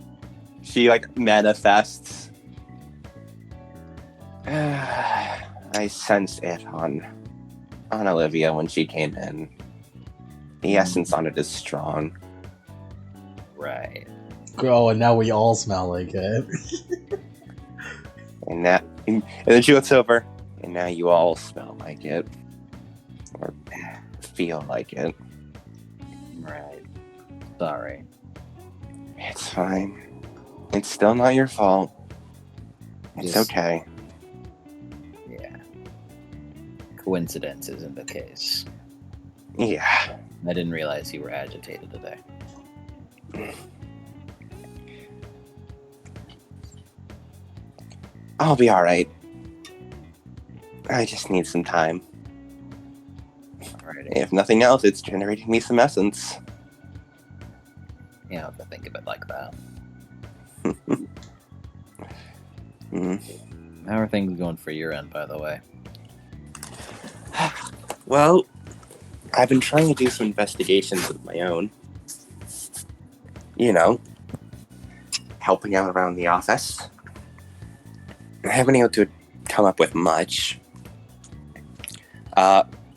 She like manifests. I sensed it on Olivia when she came in. The essence on it is strong. Right. Oh, and now we all smell like it. And then she looks over, and now you all smell like it. Or feel like it. Right. Sorry. It's fine. It's still not your fault. It's Just- okay. Yeah. Coincidence isn't the case. Yeah. I didn't realize you were agitated today. I'll be alright. I just need some time. Alrighty. If nothing else, it's generating me some essence. You don't have to think of it like that. How are things going for your end, by the way? Well, I've been trying to do some investigations of my own. You know, helping out around the office. I haven't been able to come up with much.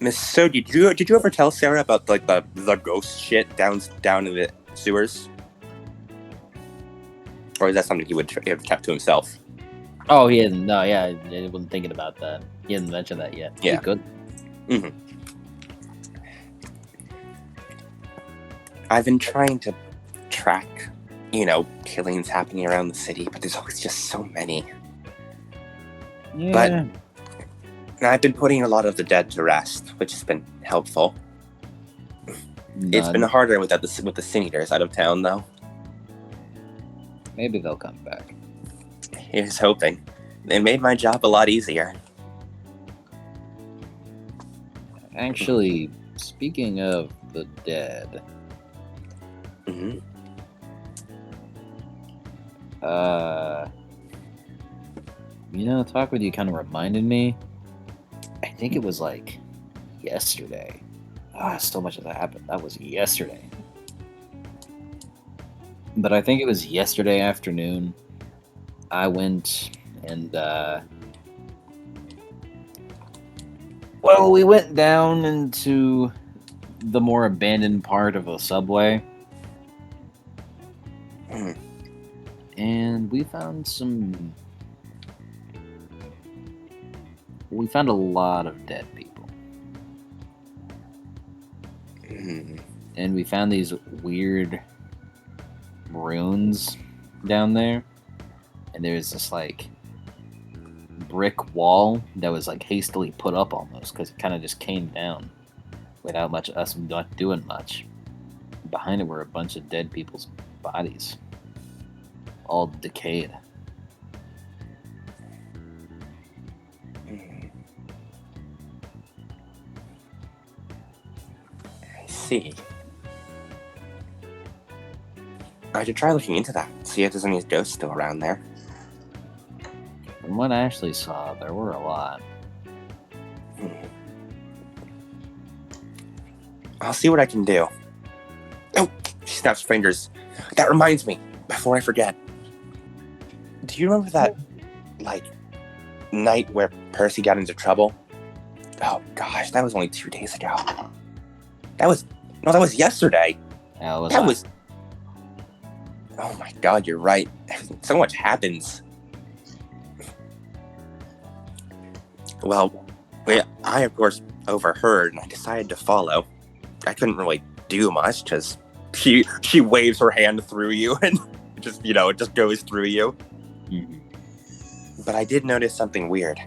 Miss So, did you ever tell Sarah about like the ghost shit down in the sewers? Or is that something he would have kept to himself? Oh, he hasn't. No, yeah, I wasn't thinking about that. He hasn't mentioned that yet. Yeah. Good. I've been trying to track, killings happening around the city, but there's always just so many. Yeah. And I've been putting a lot of the dead to rest, which has been helpful. It's been harder with the Sin Eaters out of town, though. Maybe they'll come back. Here's hoping. It made my job a lot easier. Actually, speaking of the dead, Hmm. talk with you kind of reminded me. I think it was like yesterday. So much of that happened. That was yesterday. But I think it was yesterday afternoon. I went and, we went down into the more abandoned part of the subway. Mm. And we found a lot of dead people. Mm. And we found these weird runes down there. And there's this like brick wall that was like hastily put up almost because it kind of just came down without much us not doing much. Behind it were a bunch of dead people's bodies, all decayed. Mm. I see. I should try looking into that. See if there's any ghosts still around there. From what Ashley saw, there were a lot. I'll see what I can do. Oh, she snaps her fingers. That reminds me, before I forget. Do you remember that, night where Percy got into trouble? Oh gosh, that was only 2 days ago. That was yesterday. That was... Oh my god, you're right. So much happens. Well, I of course overheard and I decided to follow. I couldn't really do much because she waves her hand through you and it just goes through you. Mm-hmm. But I did notice something weird.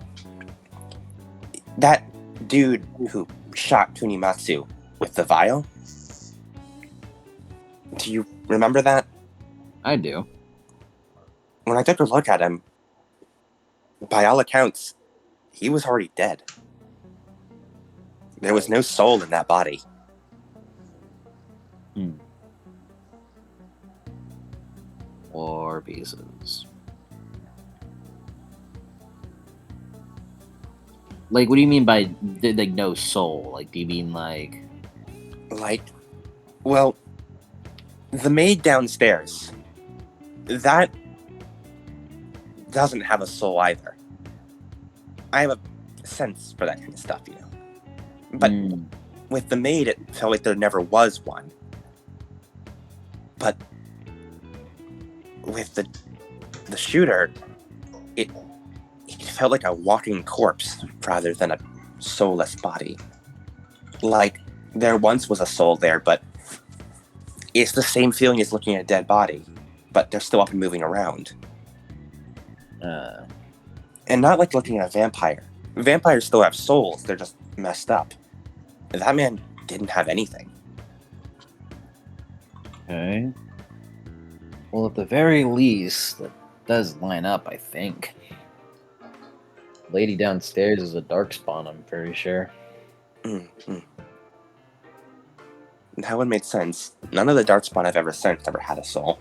That dude who shot Kunimatsu with the vial. Do you remember that? I do. When I took a look at him, by all accounts, he was already dead. There was no soul in that body. War pieces. Like, what do you mean by no soul? Like, do you mean Well, the maid downstairs, that doesn't have a soul either. I have a sense for that kind of stuff, But with the maid, it felt like there never was one. But with the shooter, it felt like a walking corpse rather than a soulless body. Like there once was a soul there, but it's the same feeling as looking at a dead body, but they're still up and moving around. And not like looking at a vampire. Vampires still have souls, they're just messed up. That man didn't have anything. Okay. Well, at the very least, that does line up, I think. Lady downstairs is a darkspawn, I'm very sure. Mm-hmm. That one made sense. None of the darkspawn I've ever sent ever had a soul.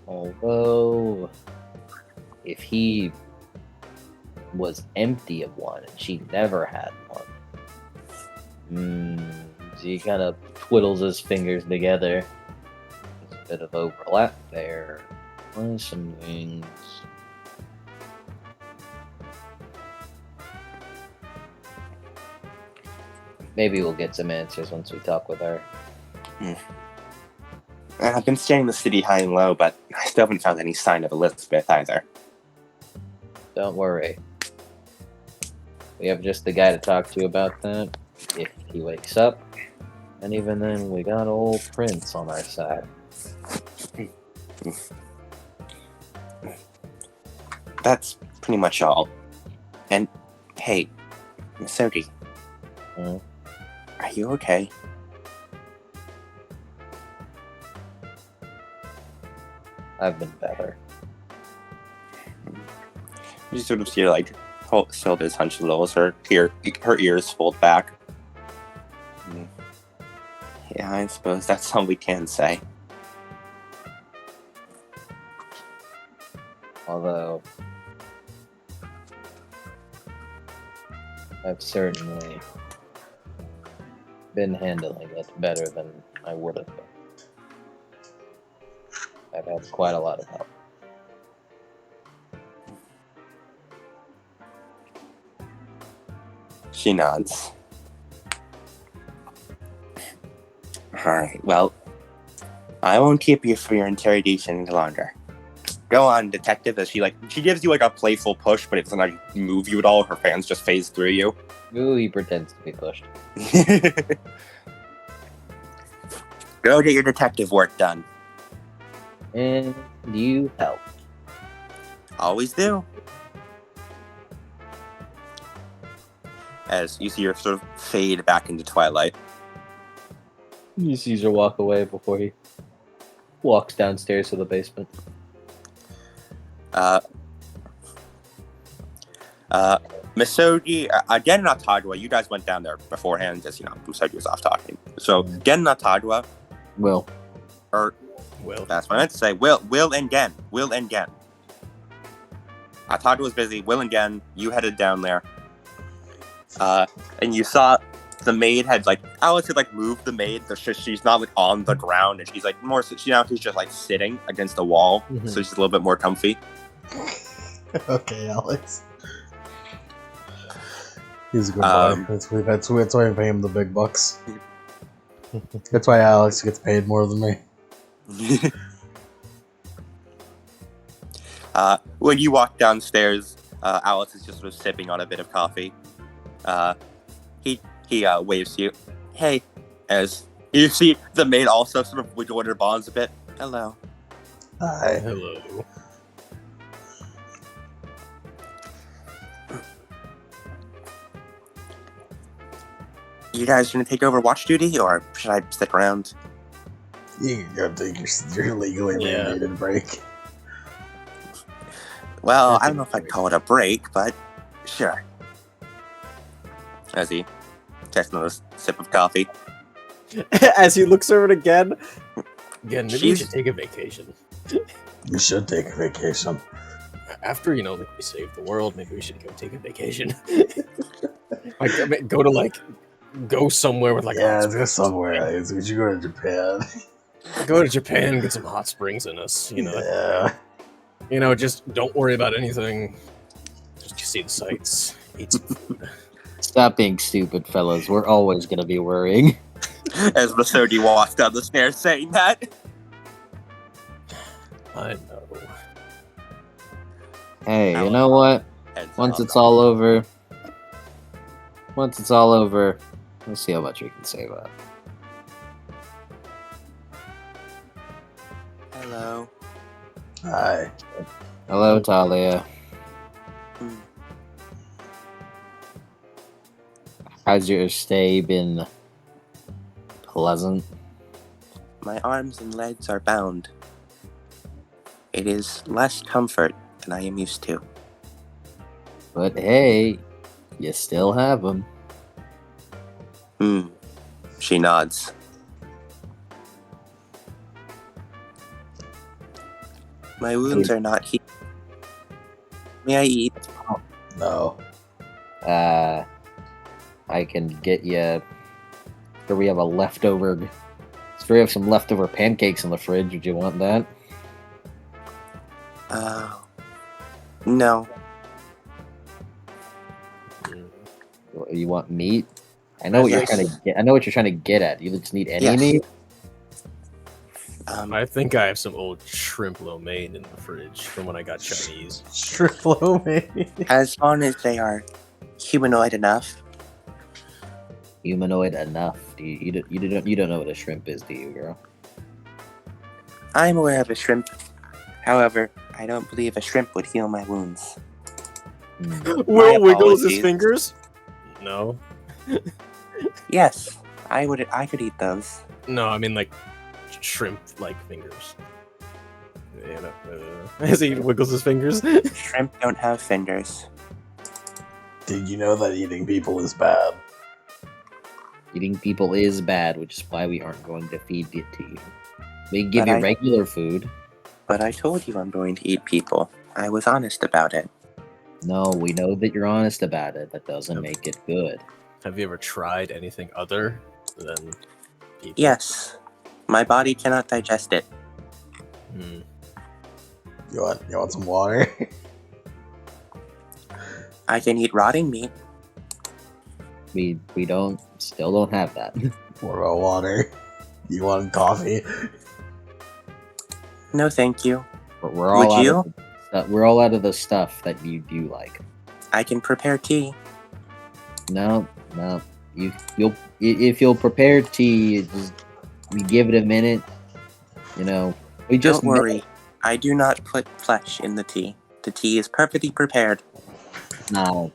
Although, if he was empty of one and she never had one, he kind of twiddles his fingers together. There's a bit of overlap there. Some things. Maybe we'll get some answers once we talk with her. And I've been scanning the city high and low, but I still haven't found any sign of Elizabeth either. Don't worry. We have just the guy to talk to about that, if he wakes up. And even then, we got old Prince on our side. That's pretty much all. And, hey, Misodi. Are you okay? I've been better. You sort of see her, shoulders hunch a little as her ears fold back. Yeah, I suppose that's all we can say. Although I've certainly been handling it better than I would have been. I've had quite a lot of help. She nods. Alright, well, I won't keep you for your interrogation any longer. Go on, detective, as she gives you like a playful push, but it doesn't like move you at all. Her fans just phase through you. Ooh, he pretends to be pushed. Go get your detective work done. And you help. Always do. As you see her sort of fade back into twilight. He sees her walk away before he walks downstairs to the basement. Misogi, Gen and Atagua, you guys went down there beforehand, just, Misogi was off talking. So, Gen and Atagua, Will. That's what I meant to say. Will and Gen. Atagua was busy. Will and Gen, you headed down there. And you saw the maid had, Alice had, moved the maid. She's not, on the ground, and she's, she's just, sitting against the wall, so she's a little bit more comfy. Okay, Alex. He's a good boy. That's why I pay him the big bucks. That's why Alex gets paid more than me. When you walk downstairs, Alex is just sort of sipping on a bit of coffee. He waves to you. Hey, as you see the maid also sort of wiggle her bonds a bit. Hello. Hi. Hello. You guys gonna take over watch duty, or should I stick around? You can go take your legally mandated break. Well, I don't know if I'd call it a break, but sure. As he takes another sip of coffee. As he looks over it again, maybe we should take a vacation. You should take a vacation. After, we saved the world, maybe we should go take a vacation. Go somewhere with let's go somewhere. We should go to Japan. Go to Japan, get some hot springs in us, Yeah. Just don't worry about anything. Just see the sights, eat some food. Stop being stupid, fellas. We're always gonna be worrying. As Masodi walks down the stairs saying that. I know. Hey, you know what? Once it's all over, we'll see how much we can save up. Hello. Hi. Hello, Talia. How's your stay been? Pleasant? My arms and legs are bound. It is less comfort than I am used to. But hey, you still have them. She nods. My wounds are not healed. May I eat? No. I can get you. Here we have a leftover. We have some leftover pancakes in the fridge. Would you want that? No. You want meat? I know what you're trying to get. I know what you're trying to get at. You just need any meat. I think I have some old shrimp lo mein in the fridge from when I got Chinese. Shrimp lo mein. As long as they are humanoid enough. Humanoid enough. You don't know what a shrimp is, do you, girl? I'm aware of a shrimp. However, I don't believe a shrimp would heal my wounds. Will wiggles his apologies. fingers. No. Yes, I could eat those. No, I mean shrimp-like fingers. As he wiggles his fingers. Shrimp don't have fingers. Did you know that eating people is bad? Eating people is bad, which is why we aren't going to feed it to you. We can give But you I- regular food. But I told you I'm going to eat people. I was honest about it. No, we know that you're honest about it. That doesn't Yep. make it good. Have you ever tried anything other than people? Yes. My body cannot digest it. Hmm. You want some water? I can eat rotting meat. We still don't have that. What about water? You want coffee? No, thank you. We're all Would out you? of we're all out of the stuff that you do like. I can prepare tea. No. If you'll prepare tea, we give it a minute. We just Don't worry. I do not put flesh in the tea. The tea is perfectly prepared. No,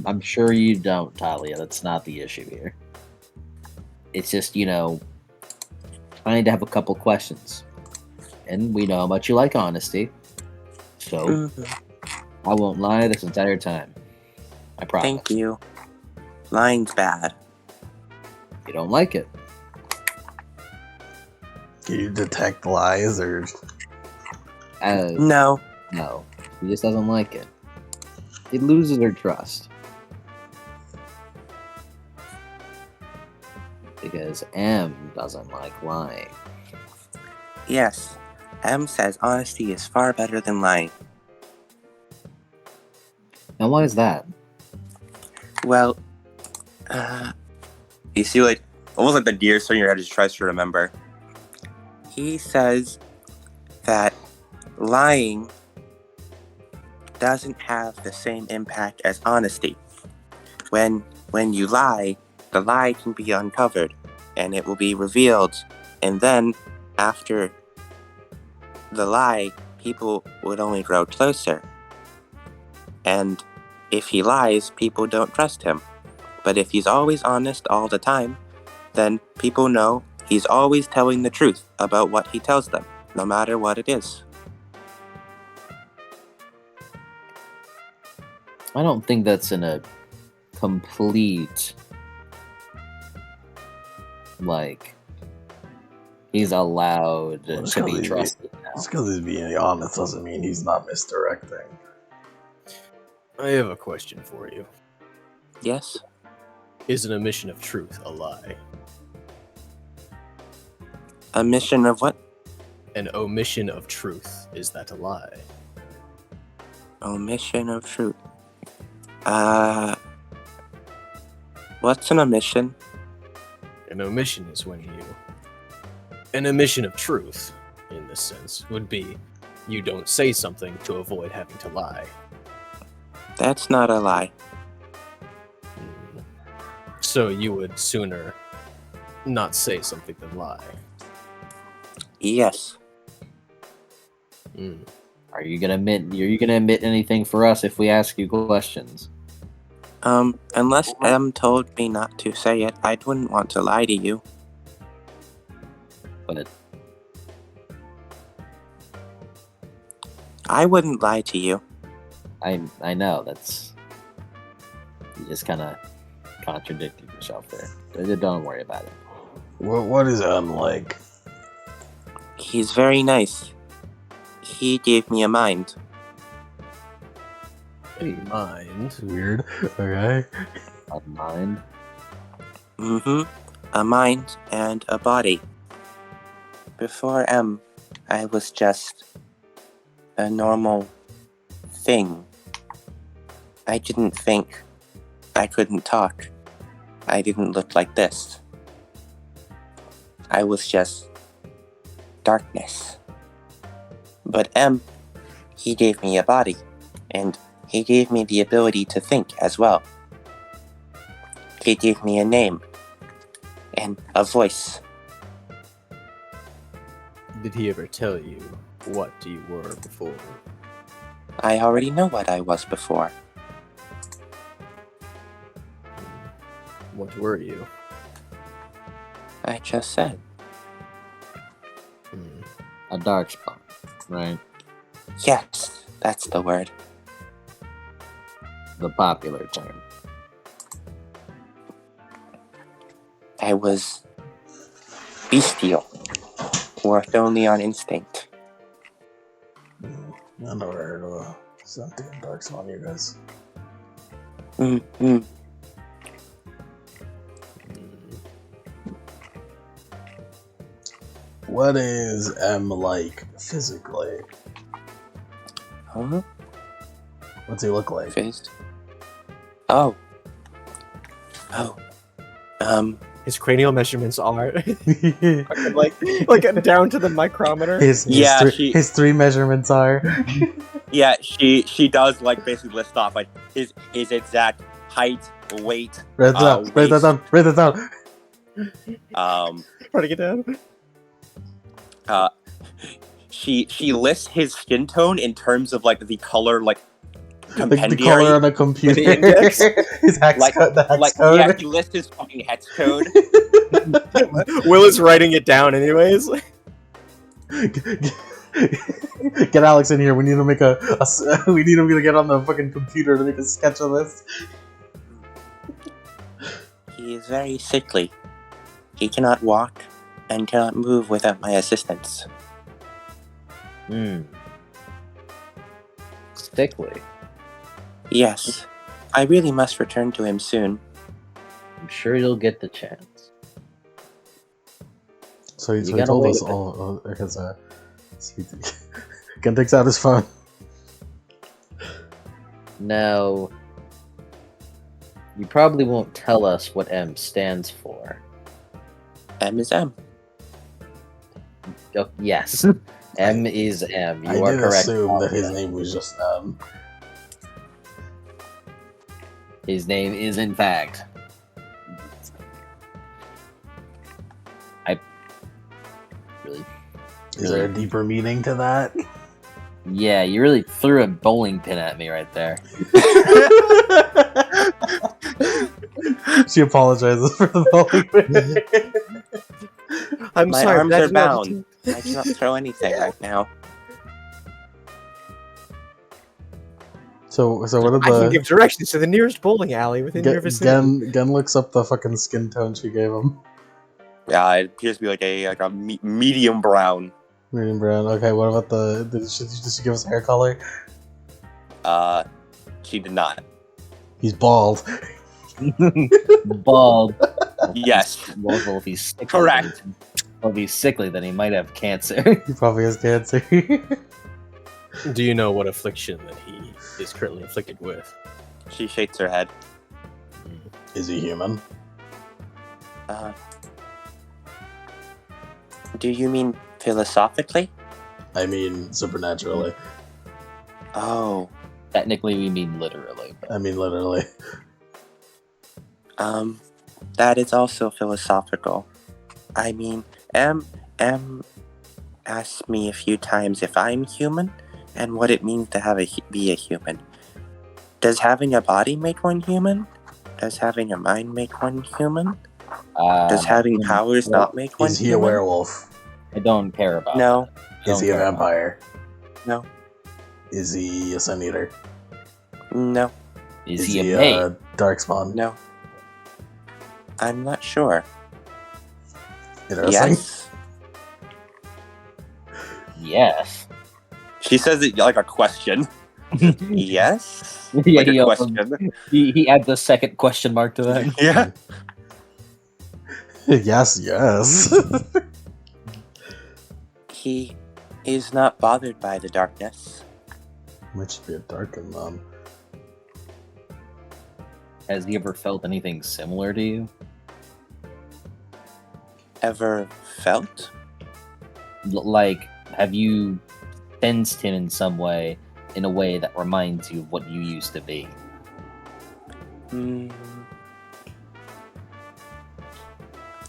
I'm sure you don't, Talia. That's not the issue here. It's just trying to have a couple questions, and we know how much you like honesty, so Mhm. I won't lie this entire time. I promise. Thank you. Lying's bad. You don't like it. Can you detect lies or? No. No, he just doesn't like it. It loses her trust. Because M doesn't like lying. Yes. M says honesty is far better than lying. Now, why is that? Well, you see, like, almost like the gears turn your head as he tries to remember. He says that lying doesn't have the same impact as honesty. When you lie, the lie can be uncovered, and it will be revealed, and then, after the lie, people would only grow closer. And if he lies, people don't trust him. But if he's always honest all the time, then people know he's always telling the truth about what he tells them, no matter what it is. I don't think that's in a complete, he's allowed Well, just to be 'cause he's trusted now. Just because he's being honest doesn't mean he's not misdirecting. I have a question for you. Yes? Is an omission of truth a lie? A mission of what? An omission of truth, is that a lie? Omission of truth. What's an omission? An omission is when an omission of truth, in this sense, would be you don't say something to avoid having to lie. That's not a lie. So you would sooner not say something than lie. Yes. Are you gonna admit anything for us if we ask you questions? Unless M told me not to say it, I wouldn't want to lie to you. But I wouldn't lie to you. I know that's, you just kind of contradicted yourself there. Don't worry about it. What is unlike? He's very nice. He gave me a mind. A mind. Weird. Okay. A mind. A mind and a body. Before M, I was just a normal thing. I didn't think. I couldn't talk. I didn't look like this. I was just darkness. But M, he gave me a body, and he gave me the ability to think as well. He gave me a name and a voice. Did he ever tell you what you were before? I already know what I was before. What were you? I just said. A dark spot, right? Yes, that's the word. the popular term. I was bestial, worked only on instinct. I never heard of a sentient darkspawn, you guys. Mm-hmm. What is M like physically? Huh? What's he look like? Phased? Oh. His cranial measurements are like down to the micrometer. His three measurements are. Yeah, she does like basically list off like his exact height, weight, Write that down. Write that down. Try to get down. She lists his skin tone in terms of like the color, like Like the color on a computer. The index? His hex code. The hex code. Yeah, he lists his fucking hex code. Will is writing it down anyways. Get Alex in here. We need to make we need him to get on the fucking computer to make a sketch of this. He is very sickly. He cannot walk and cannot move without my assistance. Sickly. Yes, I really must return to him soon. I'm sure you'll get the chance. So he gotta told wait us a bit. all because Ken takes out his phone. Now, you probably won't tell us what M stands for. M is M. Oh, yes, M is M. You I are did correct. assume that his name was just His name is, in fact. Is there a deeper meaning to that? Yeah, you really threw a bowling pin at me right there. She apologizes for the bowling pin. I'm My sorry, arms but I are did not- bound. I cannot throw anything right now. So what did I can the give directions to the nearest bowling alley within your vicinity. Gen looks up the fucking skin tone she gave him. Yeah, it appears to be like a medium brown. Medium brown. Okay, what about did she give us a hair color? She did not. He's bald. Bald. Yes. Well, if he's sickly, Correct. Well, if he's sickly, then he might have cancer. He probably has cancer. Do you know what affliction that he is currently afflicted with? She shakes her head. Is he human? Do you mean philosophically? I mean, supernaturally. Oh. Technically, we mean literally. But I mean, literally. That is also philosophical. I mean, M asked me a few times if I'm human and what it means to be a human. Does having a body make one human? Does having a mind make one human? Does having powers not make one Is he a human? werewolf? I don't care about. No. Is he a Don't care about vampire? No. Is he a sun eater? No. Is he a maid? Darkspawn? No. I'm not sure. Interesting. Yes. Yes. She says it like a question. Yes? Yeah, Like a he, question. he adds a second question mark to that. Yeah. Yes, yes. He is not bothered by the darkness. Might just be a darkened mom. Has he ever felt anything similar to you? Ever felt? Like, have you sensed him in some way, in a way that reminds you of what you used to be?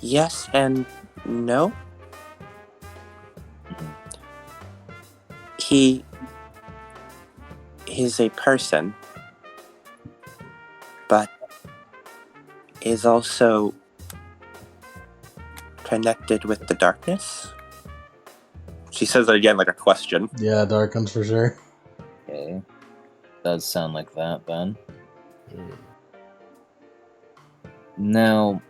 Yes and no. He is a person, but is also connected with the darkness. She says it again like a question. Yeah, darkened for sure. Okay. Does sound like that, then. Now,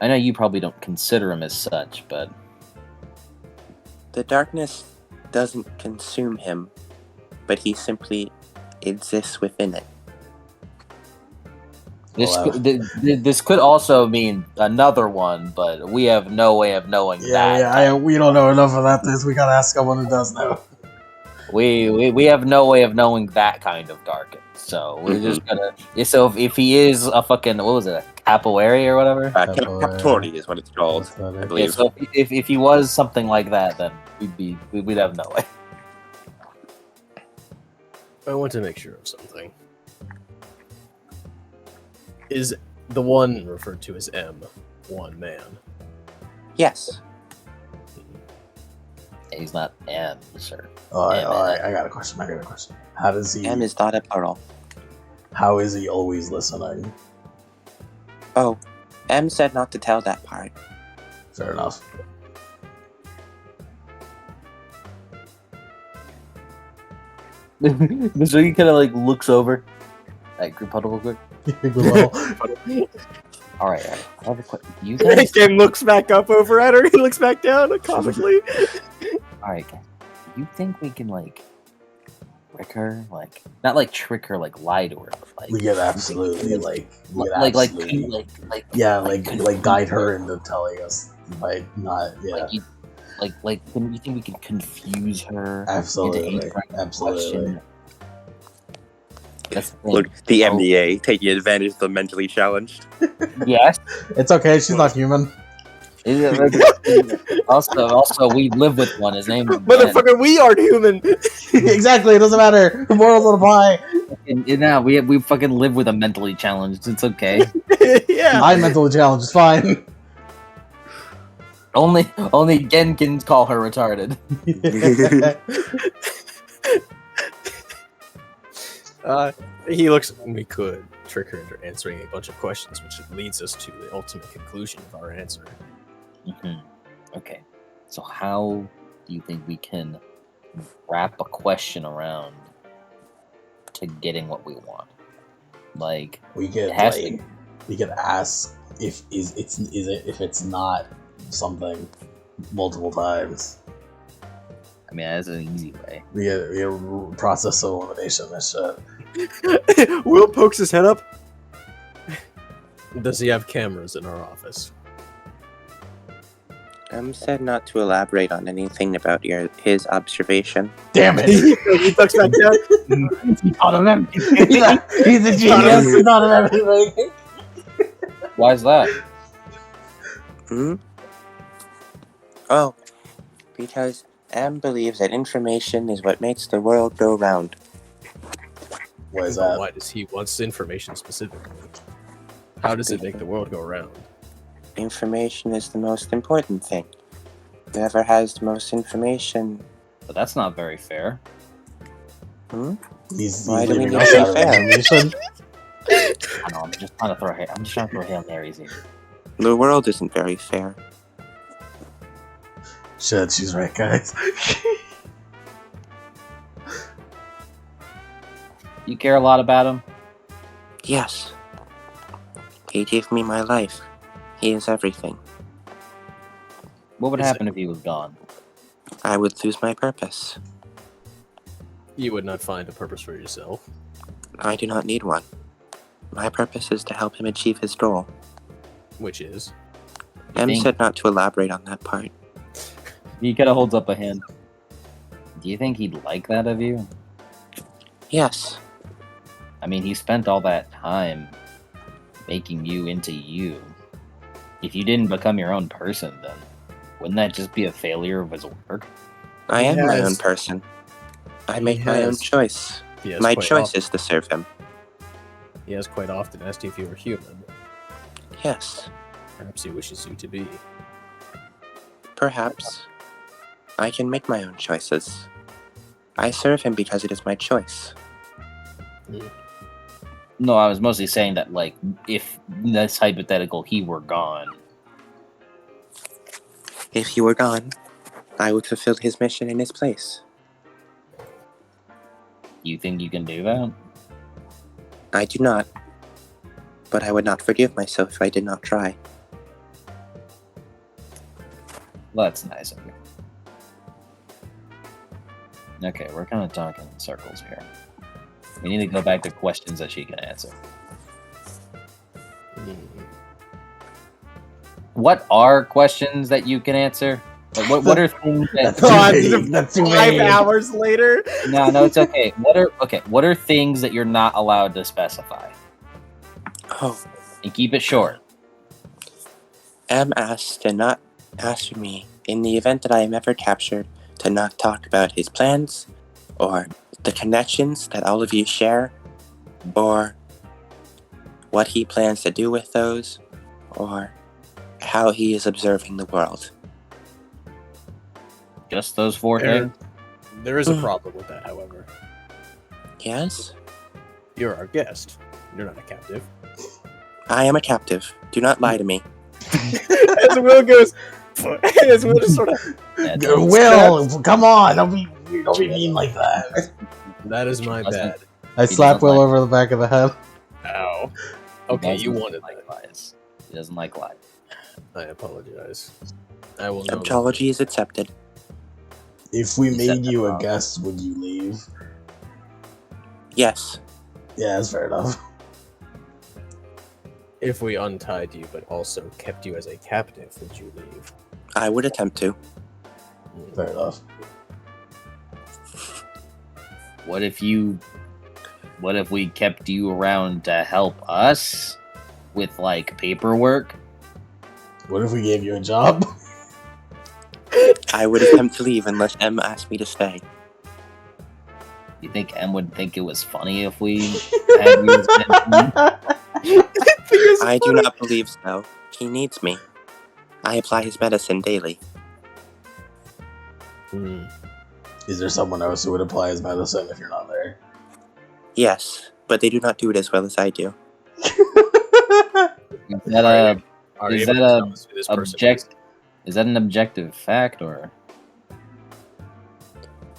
I know you probably don't consider him as such, but The darkness doesn't consume him, but he simply exists within it. this Well, this could also mean another one, but we have no way of knowing that. we don't know enough about this. We gotta ask someone who does know. We have no way of knowing that kind of darken. So we're just gonna. So if he is a fucking, what was it, a capoeira or whatever? Captori is what it's called, That's about I it. Yeah, believe. so if he was something like that, then we'd have no way. I want to make sure of something. Is the one referred to as M one man? Yes. He's not M, sir. Alright, Yeah, alright, I got a question. How does he M is not a plural. how is he always listening? Oh, M said not to tell that part. Fair enough. So he kind of like looks over at Group Huddle real quick. All right. I have a question. You guys, Kim looks back up over at her. He looks back down comically. all right, guys. You think we can like trick her, like not like trick her, like lie to her, but like We could absolutely like guide her into telling us not like you think we can confuse her absolutely into answering the absolutely. question? That's the thing. Look, the MDA taking advantage of the mentally challenged. Yes. It's okay, she's not human. Also, we live with one. His name is Ben. Motherfucker, we aren't human. Exactly, it doesn't matter. The morals don't apply. And now we fucking live with a mentally challenged. It's okay. Yeah. I'm mentally challenged, it's fine. Only Gen can call her retarded. He looks. We could trick her into answering a bunch of questions, which leads us to the ultimate conclusion of our answer. Okay, so how do you think we can wrap a question around to getting what we want? Like we could it has to. we could ask if it's not something multiple times. I mean, that's an easy way. We get process of elimination and shit. Will pokes his head up. Does he have cameras in our office? M said not to elaborate on anything about his observation. Damn it! He looks back down. He's a genius. Not of everything. Why is that? Oh, because M believes that information is what makes the world go round. What is that? Why does he want information specifically? How does it make the world go round? Information is the most important thing. Whoever has the most information. But that's not very fair. He's Why do we leaving need us to out of be fair? information. I know. I'm just trying to throw Hail Marys here. The world isn't very fair. Shit, she's right, guys. You care a lot about him. Yes. He gave me my life. He is everything. What would happen if he was gone? I would lose my purpose. You would not find a purpose for yourself. I do not need one. My purpose is to help him achieve his goal. Which is? M said not to elaborate on that part. He kind of holds up a hand. Do you think he'd like that of you? Yes. I mean, he spent all that time making you into you. If you didn't become your own person, then wouldn't that just be a failure of his work? I am my own Yes. person. I He make my own has- choice. He has My quite choice often- is to serve him. He has quite often asked you if you were human. Yes. Perhaps he wishes you to be. Perhaps. I can make my own choices. I serve him because it is my choice. No, I was mostly saying that, like, if this hypothetical he were gone, If he were gone, I would fulfill his mission in his place. you think you can do that? I do not. but I would not forgive myself if I did not try. Well, that's nice of you. Okay, we're kind of talking in circles here. We need to go back to questions that she can answer. What are questions that you can answer? Like, what are things that? That's too vague. 5 hours later. No, it's okay. What are things that you're not allowed to specify? Oh, And keep it short. M asked to not ask me, in the event that I am ever captured, to not talk about his plans, or the connections that all of you share, or what he plans to do with those, or how he is observing the world. Just those four There- things. There is a problem with that, however. Yes? You're our guest. You're not a captive. I am a captive. Do not lie to me. As Will goes, as Will just sort of. Will, come on! Don't be mean like that. That is my bad. I He slapped doesn't Will like- over the back of the head. Ow. He Okay, you doesn't wanted like that. lies. He doesn't like lies. I apologize. I will know. Apology is accepted. If we You said made that you a wrong. guest, would you leave? Yes. Yeah, that's fair enough. If we untied you, but also kept you as a captive, would you leave? I would attempt to. Fair enough. What if we kept you around to help us with like paperwork? What if we gave you a job? I would attempt to leave unless M asked me to stay. You think M would think it was funny if we had you as mentor? I do not believe so. He needs me. I apply his medicine daily. Hmm. Is there someone else who would apply his medicine if you're not there? Yes, but they do not do it as well as I do. Is that a Are you Is able that to a tell us who this person object? Is that an objective fact or?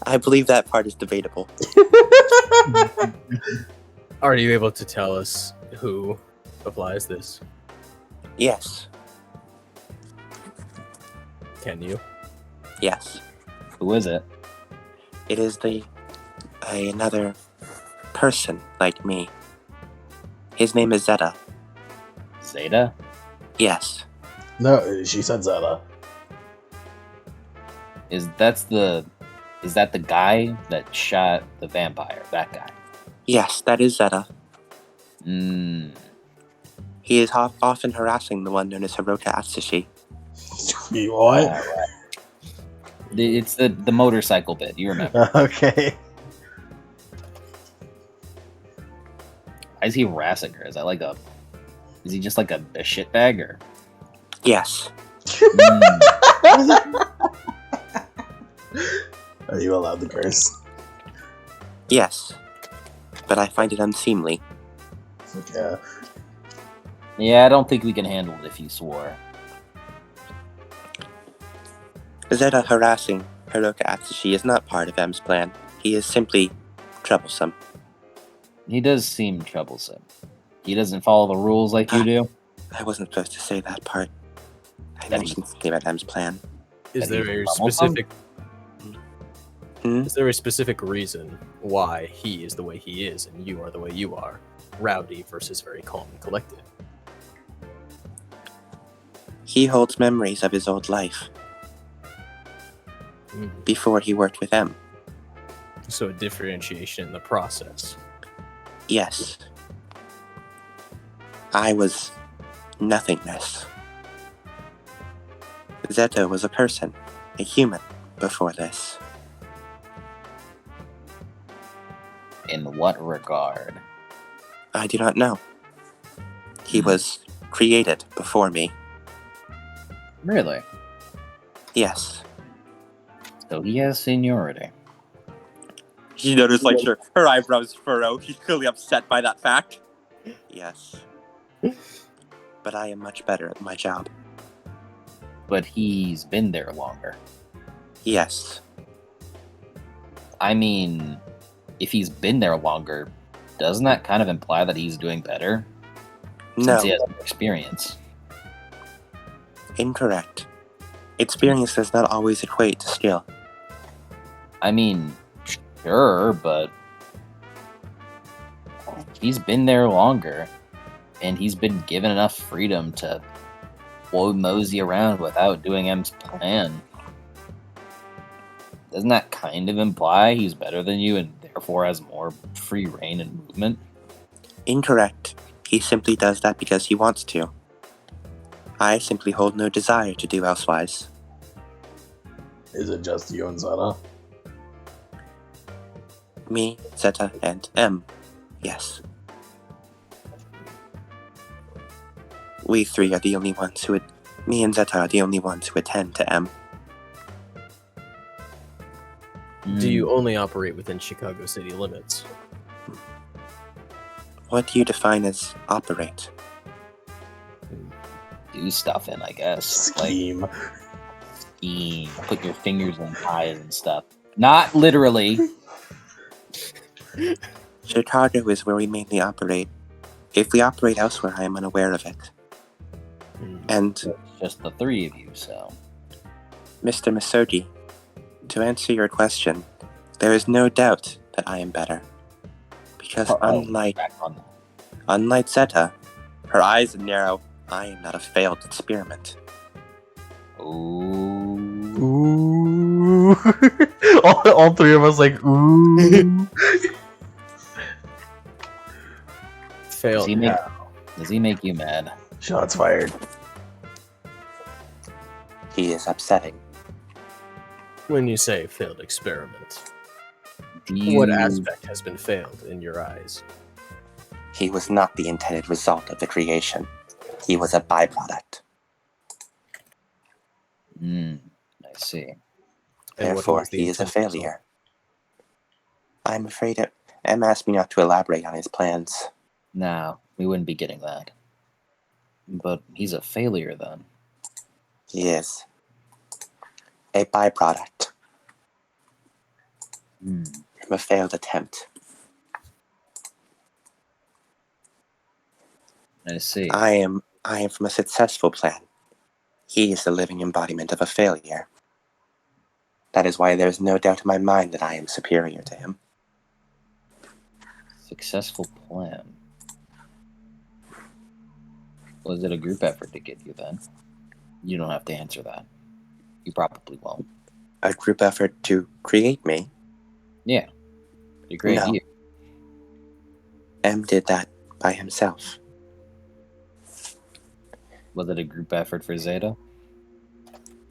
I believe that part is debatable. is? Are you able to tell us who applies this? Yes, Can you? yes. Who is it? It is another person like me. His name is Zeta. Zeta? Yes. No, she said Zeta. Is that the guy that shot the vampire? That guy. Yes, that is Zeta. Mm. He is often harassing the one known as Hiroka Atsushi. What? Right. It's the motorcycle bit. You remember? Okay. Why is he harassing her? Is that like a? Is he just like a shitbag or? Yes. Mm. Are you allowed to curse? Yes. But I find it unseemly. Yeah. Yeah, I don't think we can handle it if you swore. Zeta harassing Hiroka Atsushi is not part of M's plan. He is simply troublesome. He does seem troublesome. He doesn't follow the rules like you do. I wasn't supposed to say that part. I That mentioned something about M's plan. Is Have you there a troublesome? specific? Hmm? Is there a specific reason why he is the way he is and you are the way you are? Rowdy versus very calm and collected. He holds memories of his old life before he worked with M. So a differentiation in the process. Yes. I was nothingness. Zeta was a person, a human, before this. In what regard? I do not know. He was created before me. Really? Yes. So he has seniority. You notice, like, her eyebrows furrow. She's clearly upset by that fact. Yes. But I am much better at my job. But he's been there longer. Yes. I mean, if he's been there longer, doesn't that kind of imply that he's doing better? since he No, has more experience. incorrect. Experience does not always equate to skill. I mean, sure, but he's been there longer, and he's been given enough freedom to mosey around without doing M's plan. Doesn't that kind of imply he's better than you and therefore has more free reign and movement? Incorrect. He simply does that because he wants to. I simply hold no desire to do elsewise. Is it just you and Zeta? Me, Zeta, and M. Yes. We three are the only ones who me and Zeta are the only ones who attend to M. Do you only operate within Chicago city limits? What do you define as operate? do stuff in, I guess? Scheme. Like, scheme. Put your fingers in pies and stuff. Not literally. Chicago is where we mainly operate. If we operate elsewhere, I am unaware of it. And Just the three of you, so. Mr. Misogi, to answer your question, there is no doubt that I am better. Because unlike Zeta, her eyes are narrow, I am not a failed experiment. Ooh. Ooh. all three of us like, ooh. Failed. Does he make you mad? Shots fired. He is upsetting. When you say failed experiment, Do you, what aspect has been failed in your eyes? He was not the intended result of the creation. He was a byproduct. I see. And what Therefore, was the he is a intended failure. I'm afraid M asked me not to elaborate on his plans. No, we wouldn't be getting that. But he's a failure then. He is a byproduct from a failed attempt. I see. I am from a successful plan. He is the living embodiment of a failure. That is why there is no doubt in my mind that I am superior to him. Successful plan. Was it a group effort to get you then? You don't have to answer that. You probably won't. A group effort to create me? Yeah. To create No. you. M did that by himself. Was it a group effort for Zeta?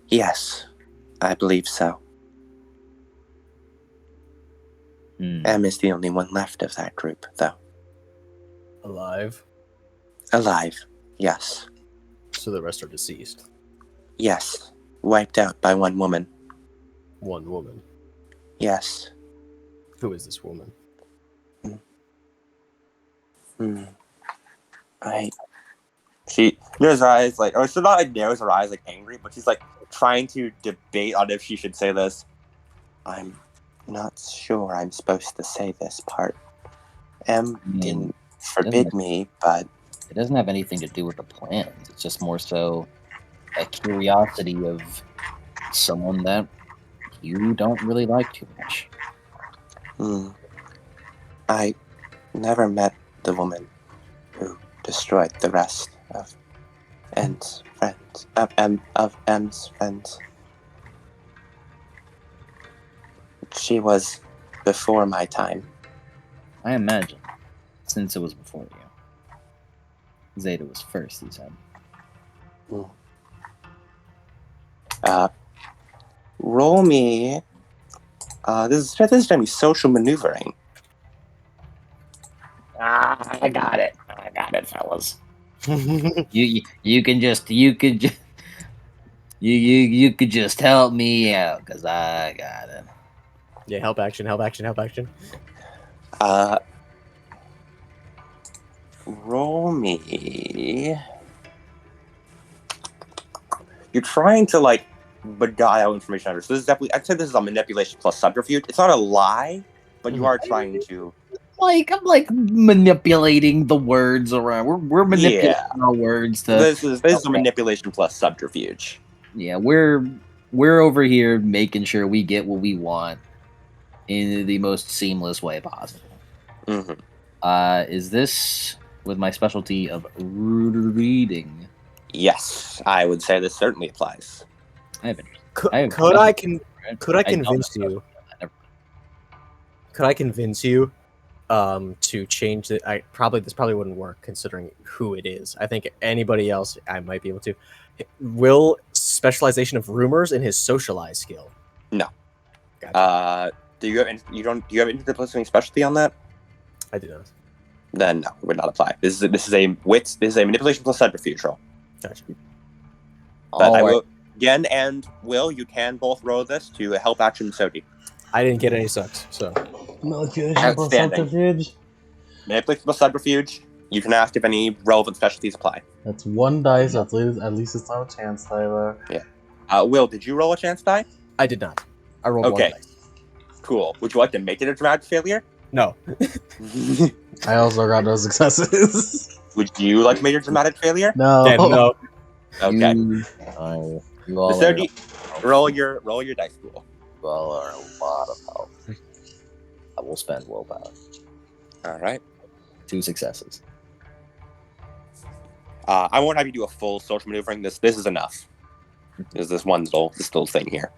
Yes, I believe so. M is the only one left of that group, though. Alive? Alive, yes. So the rest are deceased. Yes, wiped out by one woman. One woman. Yes. Who is this woman? She narrows her eyes like, or she's not like narrows her eyes like angry, but she's like trying to debate on if she should say this. I'm not sure I'm supposed to say this part. M didn't forbid me, but it doesn't have anything to do with the plans. It's just more so a curiosity of someone that you don't really like too much. I never met the woman who destroyed the rest of M's friends. She was before my time. I imagine, since it was before you. Zeta was first, he said. Roll me. This is gonna be social maneuvering. I got it, fellas. you could just help me out, cause I got it. Yeah, help action. Roll me. You're trying to like beguile information out. So this is definitely, I'd say this is a manipulation plus subterfuge. It's not a lie, but you are trying to I'm like manipulating the words around. We're manipulating our words to. This is a manipulation plus subterfuge. Yeah, we're over here making sure we get what we want in the most seamless way possible. Mm-hmm. Is this with my specialty of reading? Yes, I would say this certainly applies. I have interest. Could I have I specialty, right? could I don't convince have you? specialty. Never mind. Could I convince you to change it? This probably wouldn't work considering who it is. I think anybody else I might be able to. Will specialization of rumors in his socialize skill? No. Gotcha. Do you have interpersonal specialty on that? I do not. Then no, it would not apply. This is a manipulation plus subterfuge roll. Gotcha. But I will again, and Will, you can both roll this to help action Sodi. I didn't get any sucks, so Manipulation plus subterfuge. Manipulation plus subterfuge. You can ask if any relevant specialties apply. That's 1 dice. At least it's not a chance die though. Yeah. Will, did you roll a chance die? I did not. I rolled Okay. 1 dice. Cool. Would you like to make it a dramatic failure? No. I also got no successes. Would you like to make it a dramatic failure? No. Damn, no. Okay. You all Sodi, roll your dice pool. are a lot of help. I will spend willpower. All right. 2 successes. I won't have you do a full social maneuvering. This is enough. There's this little thing here.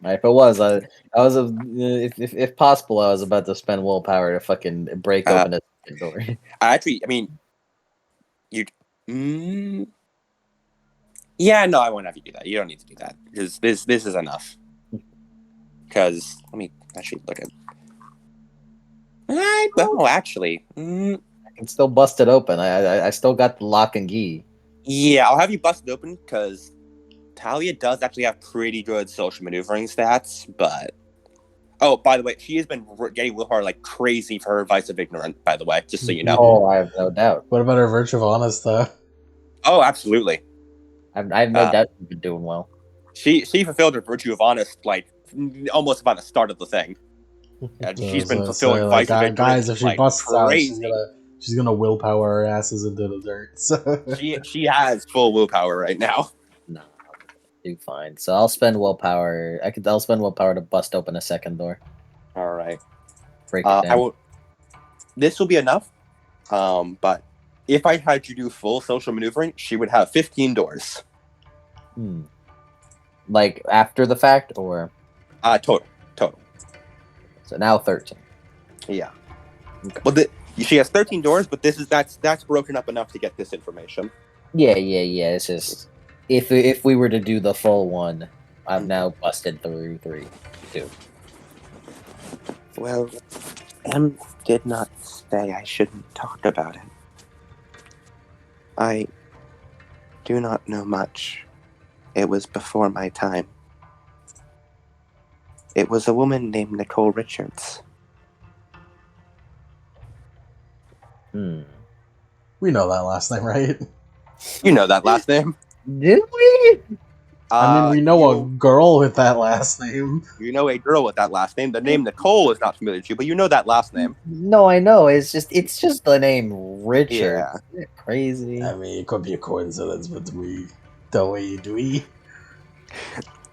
If it was, if possible, I was about to spend willpower to fucking break open a door. Actually, I mean, yeah, no, I won't have you do that. You don't need to do that because this is enough. Because let me actually look at. Actually, I can still bust it open. I still got the lock and key. yeah, I'll have you bust it open because Talia does actually have pretty good social maneuvering stats, but by the way, she has been getting willpower like crazy for her advice of ignorant. By the way, just so you know. Oh, I have no doubt. What about her virtue of honest though? Oh, absolutely. I have no doubt you've been doing well. She fulfilled her virtue of honest like almost by the start of the thing. And she's been fulfilling vice of ignorance. Guys, if she like, busts crazy. out, she's gonna willpower her asses into the dirt. So. She has full willpower right now. No, do fine. So I'll spend willpower. I'll spend willpower to bust open a second door. All right. Break it down. I will. This will be enough. But if I had you do full social maneuvering, she would have 15 doors. Like after the fact, or Total. so now 13. Yeah. Okay. Well, she has 13 doors, but that's broken up enough to get this information. Yeah. It's just if we were to do the full one, I've now busted through 2. Well, M did not say I shouldn't talk about it. I do not know much. It was before my time. It was a woman named Nicole Richards. We know that last name, right? You know that last name? Did we? I mean, we know a girl with that last name. You know a girl with that last name. The name Nicole is not familiar to you, but you know that last name. No, I know. It's just the name Richard. Yeah. Isn't it crazy? I mean, it could be a coincidence, but do we?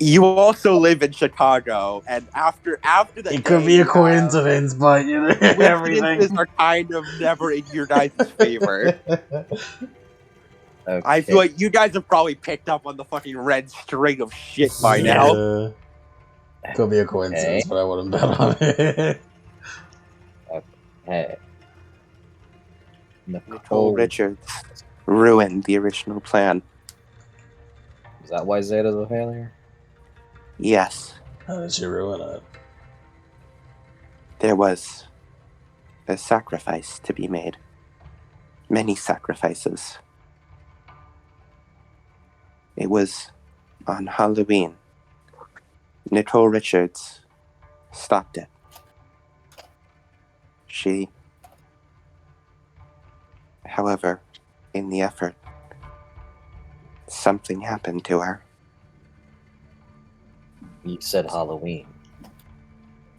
You also live in Chicago, and after the It could be a coincidence, but you know, everything coincidences are kind of never in your guys' favor. Okay. I feel like you guys have probably picked up on the fucking red string of shit by now. Could be a coincidence, but I wouldn't bet on it. Hey. Nicole Richards ruined the original plan. Is that why Zeta's a failure? Yes. How did she ruin it? There was a sacrifice to be made. Many sacrifices. It was on Halloween. Nicole Richards stopped it. However, in the effort, something happened to her. You said Halloween.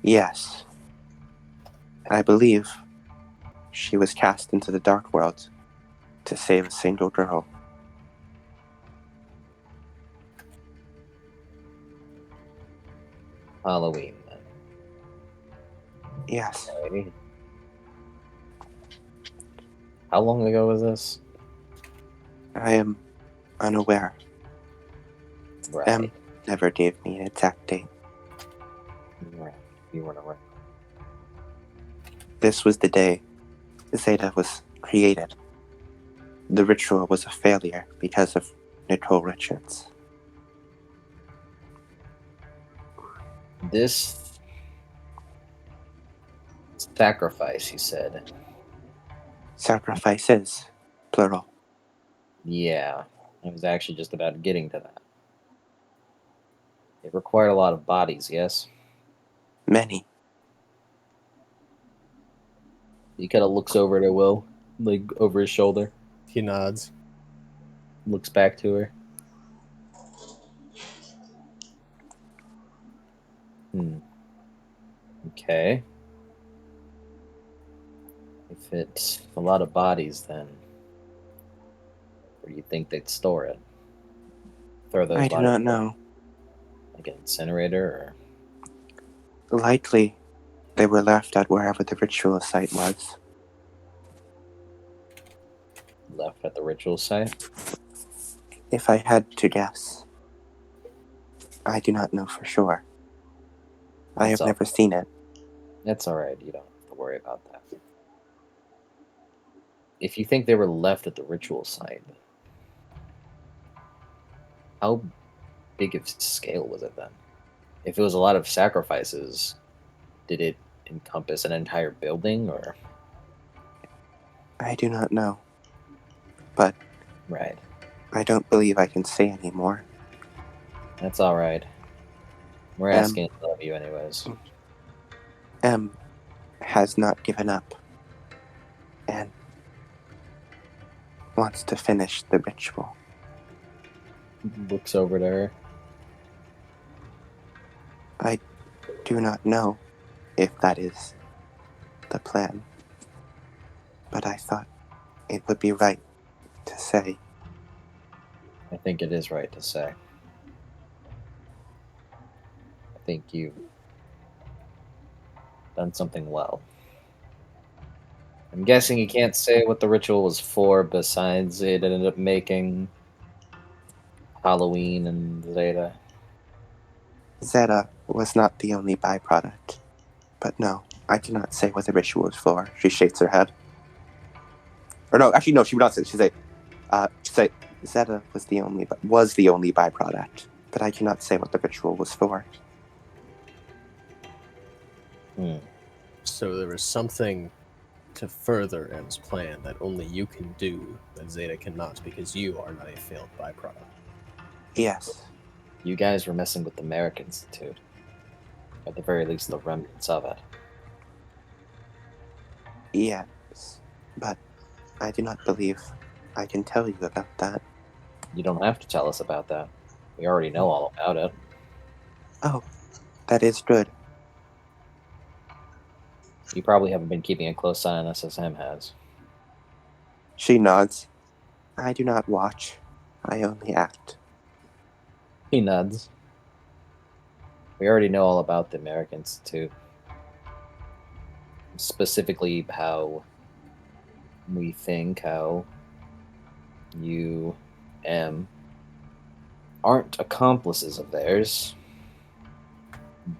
Yes. I believe she was cast into the dark world to save a single girl. Halloween, then. Yes, Okay. How long ago was this? I am unaware. Right. Never gave me an exact date. Right. You weren't around. This was the day Zeta was created. The ritual was a failure because of Nicole Richards. This sacrifice, you said. Sacrifices, plural. Yeah, I was actually just about getting to that. It required a lot of bodies, yes? Many. He kind of looks over to Will, like over his shoulder, He nods. looks back to her. Okay. If it's a lot of bodies, then where do you think they'd store it? Throw those I do bodies not know. like an incinerator, Likely, they were left at wherever the ritual site was. or left at the ritual site? If I had to guess, I do not know for sure. I have never seen it. That's all right. You don't have to worry about that. If you think they were left at the ritual site, how big of scale was it then? If it was a lot of sacrifices, did it encompass an entire building or? I do not know. But Right. I don't believe I can say anymore. That's all right. We're asking of you anyways. M has not given up and wants to finish the ritual. Looks over to her. I do not know if that is the plan, but I thought it would be right to say. I think it is right to say. I think you've done something well. I'm guessing you can't say what the ritual was for besides it ended up making Halloween and Zeta. Zeta was not the only byproduct. But no, I cannot say what the ritual was for. She shakes her head. Or no, actually no, she would not say. She'd say Zeta was the only byproduct. But I cannot say what the ritual was for. So there was something to further M's plan that only you can do that Zeta cannot because you are not a failed byproduct. Yes. You guys were messing with the Merrick Institute. At the very least, the remnants of it. Yes. But I do not believe I can tell you about that. You don't have to tell us about that. We already know all about it. Oh, that is good. You probably haven't been keeping a close eye on us as M has. She nods. I do not watch. I only act. He nods. We already know all about the Merrick Institute. Specifically, how we think, how you, M, aren't accomplices of theirs,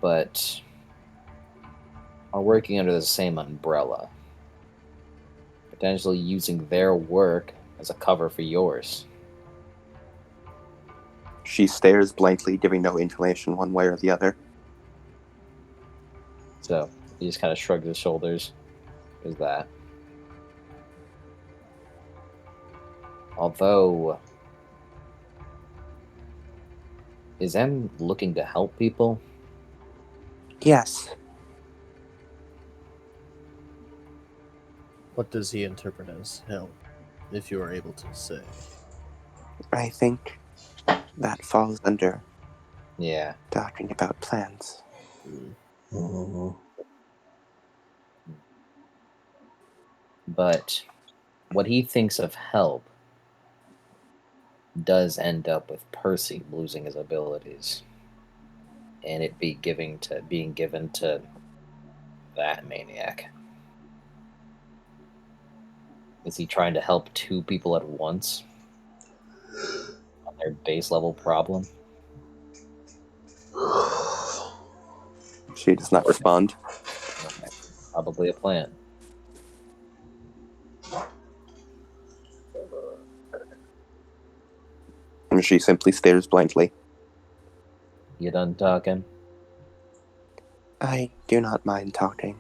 but are working under the same umbrella, potentially using their work as a cover for yours. She stares blankly, giving no inclination one way or the other. So he just kind of shrugs his shoulders. Is that? Although, is M looking to help people? Yes. What does he interpret as help, if you are able to say? I think that falls under Yeah. talking about plans. Mm-hmm. But what he thinks of help does end up with Percy losing his abilities, and it being given to that maniac. Is he trying to help two people at once on their base level problem? She does not respond. Okay. Probably a plan. And she simply stares blankly. You done talking? I do not mind talking.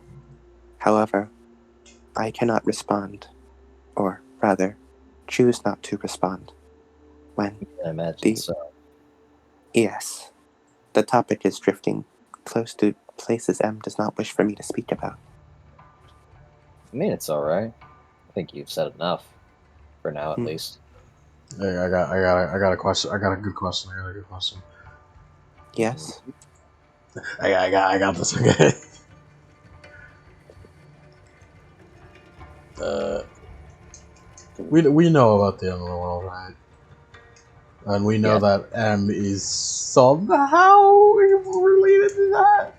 However, I cannot respond, or rather, choose not to respond. When I imagine so. Yes, the topic is drifting close to places M does not wish for me to speak about. I mean, it's all right. I think you've said enough for now, at least. Hey, I got a question. I got a good question. Yes? I got this. Okay. We know about the end of the world, right? And we know Yeah. that M is somehow related to that.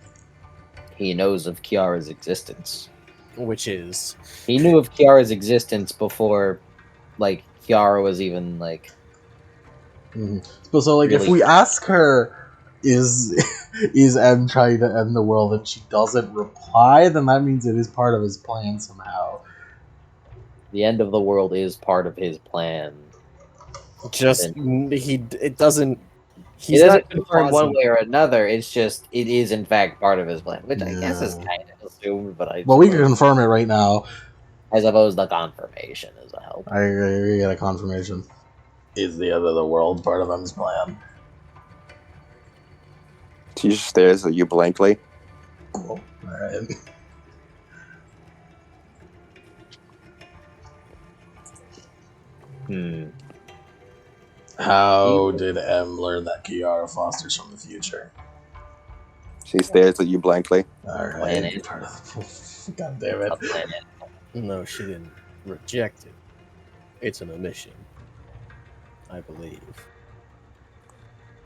He knows of Kiara's existence. Which is He knew of Kiara's existence before, like, Kiara was even, like... Mm-hmm. So like, really... if we ask her, is M trying to end the world, and she doesn't reply, then that means it is part of his plan somehow. The end of the world is part of his plan. just it doesn't. He He's doesn't not confirm one pausing. way or another. It's just it is in fact part of his plan, which I guess is Yeah. kind of assumed, but Well, we can confirm it right now. I suppose the confirmation is a help. I get a confirmation. Is the end of the world part of M's plan? She just stares at you blankly. Cool. Alright. How did M learn that Kiara fosters from the future? She stares at you blankly. Alright. God damn it. No, she didn't reject it. It's an omission, I believe.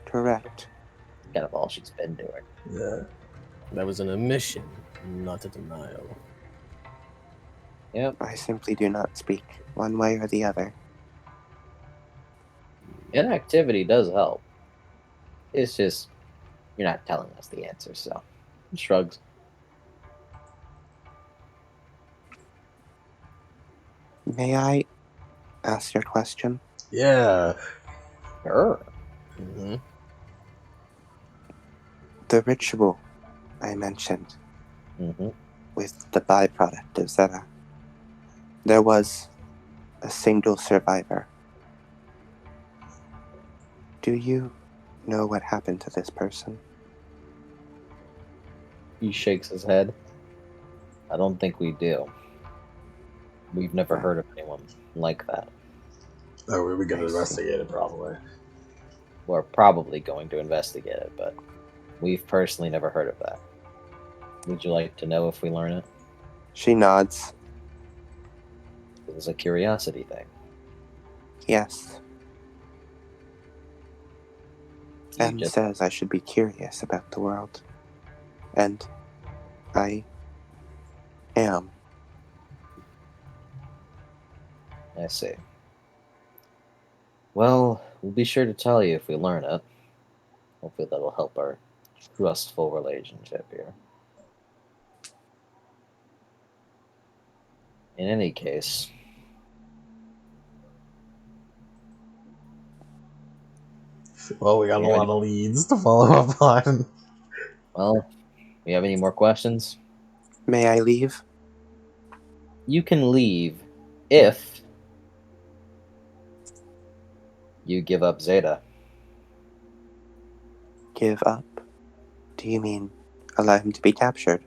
Correct. Kind of all she's been doing. Yeah. That was an omission, not a denial. Yep. I simply do not speak one way or the other. Inactivity does help. It's just you're not telling us the answer, so shrugs. May I ask your question? Yeah. Sure. Mm-hmm. The ritual I mentioned with the byproduct of Zeta. There was a single survivor. Do you know what happened to this person? He shakes his head. I don't think we do. We've never heard of anyone like that. Oh, we can investigate it probably. We're probably going to investigate it, but we've personally never heard of that. Would you like to know if we learn it? She nods. It was a curiosity thing. Yes. M says I should be curious about the world. And I am. I see. Well, we'll be sure to tell you if we learn it. Hopefully that'll help our trustful relationship here. In any case, well, we got a lot of leads to follow up on. Well, you have any more questions? May I leave? You can leave if you give up Zeta. Give up? Do you mean allow him to be captured?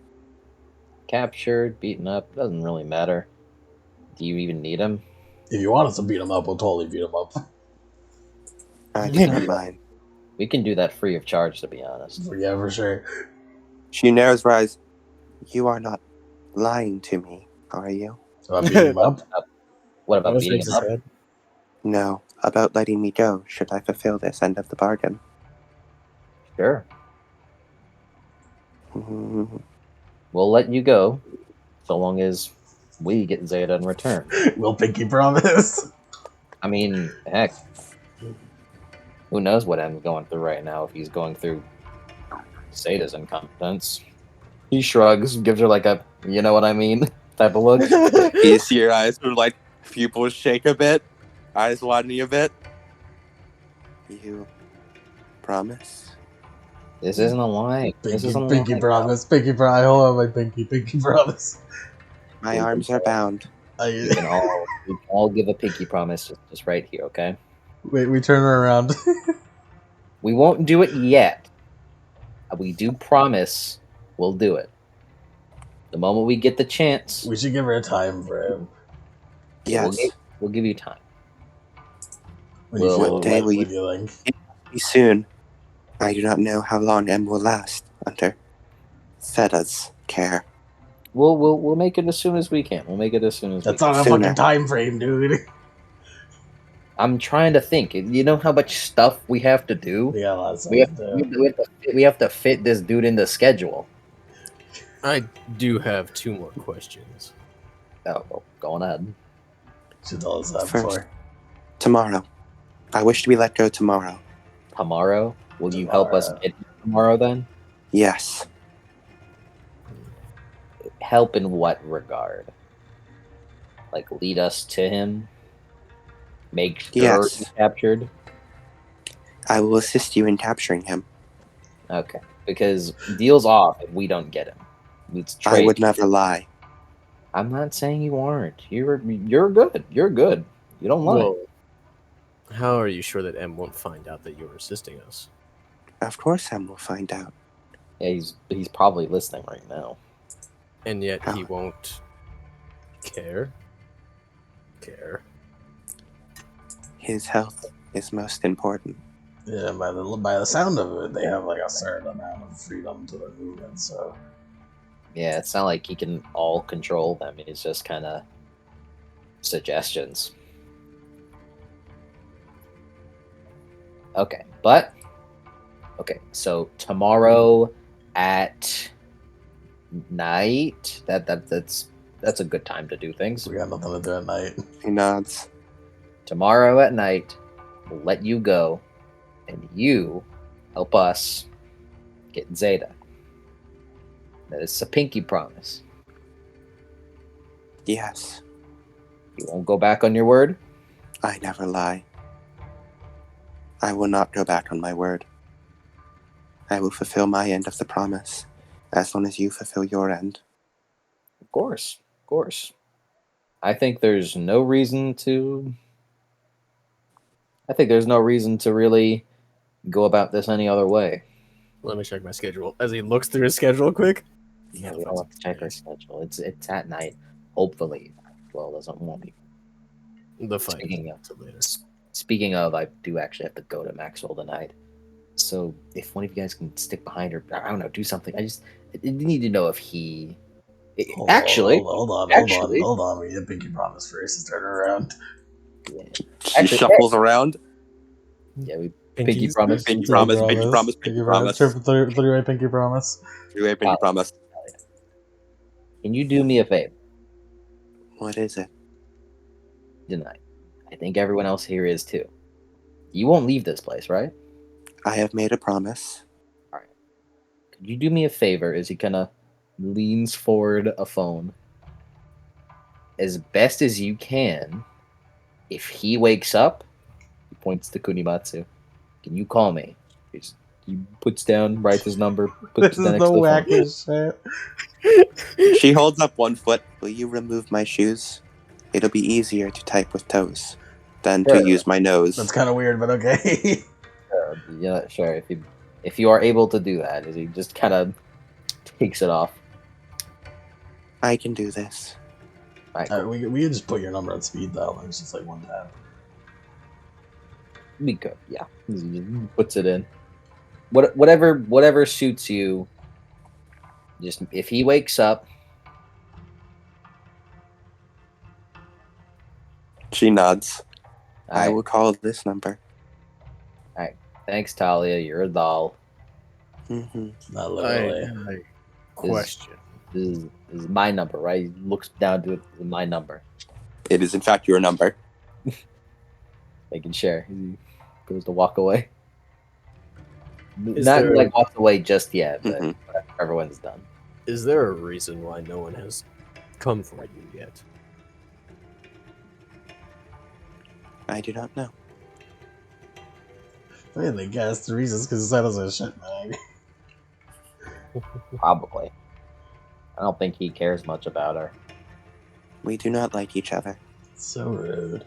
Captured, beaten up, doesn't really matter. Do you even need him? If you want us to beat him up, we'll totally beat him up. I do not mind. We can do that free of charge, to be honest. Yeah, for sure. She narrows her eyes. You are not lying to me, are you? About beating him up? What about Almost beating shakes him his up? head. No, about letting me go should I fulfill this end of the bargain. Sure. Mm, We'll let you go, so long as we get Zeta in return. We'll pinky promise. I mean, heck, who knows what M's going through right now if he's going through Zeta's incompetence. He shrugs, gives her like a, you know what I mean, type of look. You see your eyes sort of like pupils shake a bit, eyes widening a bit. You promise? This isn't a lie. This isn't a Pinky lie. promise. Pinky promise. I hold on my pinky promise. My arms are bound. We can all give a pinky promise just right here, okay? Wait, we turn her around. We won't do it yet. We do promise we'll do it. The moment we get the chance, We should give her a time frame. yeah, Yes. we'll give you time. When you Well, feel what day will what you you think. be soon? I do not know how long M will last under Theta's care. We'll make it as soon as we can. We'll make it as soon as That's we can. not a Sooner. fucking time frame, dude. I'm trying to think. You know how much stuff we have to do? We got a lot of stuff We have, to do. we have to fit this dude in the schedule. I do have 2 more questions. Oh, well, go on ahead. Should tell us that First. before. Tomorrow. I wish to be let go tomorrow. Tomorrow? Will you help us Tomorrow. get here tomorrow then? Yes. Help in what regard? Like lead us to him? Make sure Yes. he's captured? I will assist you in capturing him. Okay. Because deal's off if we don't get him. It's I trade. would never lie. I'm not saying you aren't. You're good. You're good. You don't lie. Well, how are you sure that M won't find out that you're assisting us? Of course M will find out. Yeah, he's probably listening right now. And yet he How? won't care? His health is most important. Yeah, by the sound of it, they have like a certain amount of freedom to their movement, so Yeah, it's not like he can all control them. It's just kind of suggestions. Okay, so tomorrow at night. That's a good time to do things. we got nothing to do at night. He nods. Tomorrow at night, we'll let you go, and you help us get Zeta. That is a pinky promise. Yes. You won't go back on your word? I never lie. I will not go back on my word. I will fulfill my end of the promise, as long as you fulfill your end. Of course. Of course. I think there's no reason to really go about this any other way. Let me check my schedule. As he looks through his schedule quick. Yeah, we all have to check our schedule. It's at night. Hopefully, well, doesn't want me. The fight. Speaking of, Till later. Speaking of, I do actually have to go to Maxwell tonight. So if one of you guys can stick behind her, I don't know, do something. I need to know if he. Hold on. We need a pinky promise first to turn her around. Yeah, She Actually, shuffles around. yeah, we pinky Pinkies? promise. Pinky promise, pinky promise, pinky promise. Three-way pinky promise. Three-way pinky promise. Can you do me a favor What is it? tonight? I think everyone else here is too. You won't leave this place, right? I have made a promise. Could you do me a favor as he kind of leans forward a phone? As best as you can, if he wakes up, he points to Kunimatsu. Can you call me? He puts down, writes his number, puts This it is down the next to the phone. wackiest shit. She holds up one foot. Will you remove my shoes? It'll be easier to type with toes than Sure. to use my nose. That's kind of weird, but okay. Yeah, sure. If you are able to do that, as he just kind of takes it off. I can do this. All right, cool. we can just put your number on speed dial, and it's just like one tap. Be good. Yeah, he puts it in. Whatever suits you. Just if he wakes up, She nods. All I right. will call this number. Thanks, Talia. You're a doll. Mm-hmm. Not I literally. have a question. This is my number, right? He looks down to it. This is my number. It is, in fact, your number. Making sure. He goes to walk away. Is Not there- like walk away just yet, but Mhm. everyone's done. Is there a reason why no one has come for you yet? I do not know. I mean, they guess the reasons because that is a shit bag. Probably. I don't think he cares much about her. We do not like each other. So rude.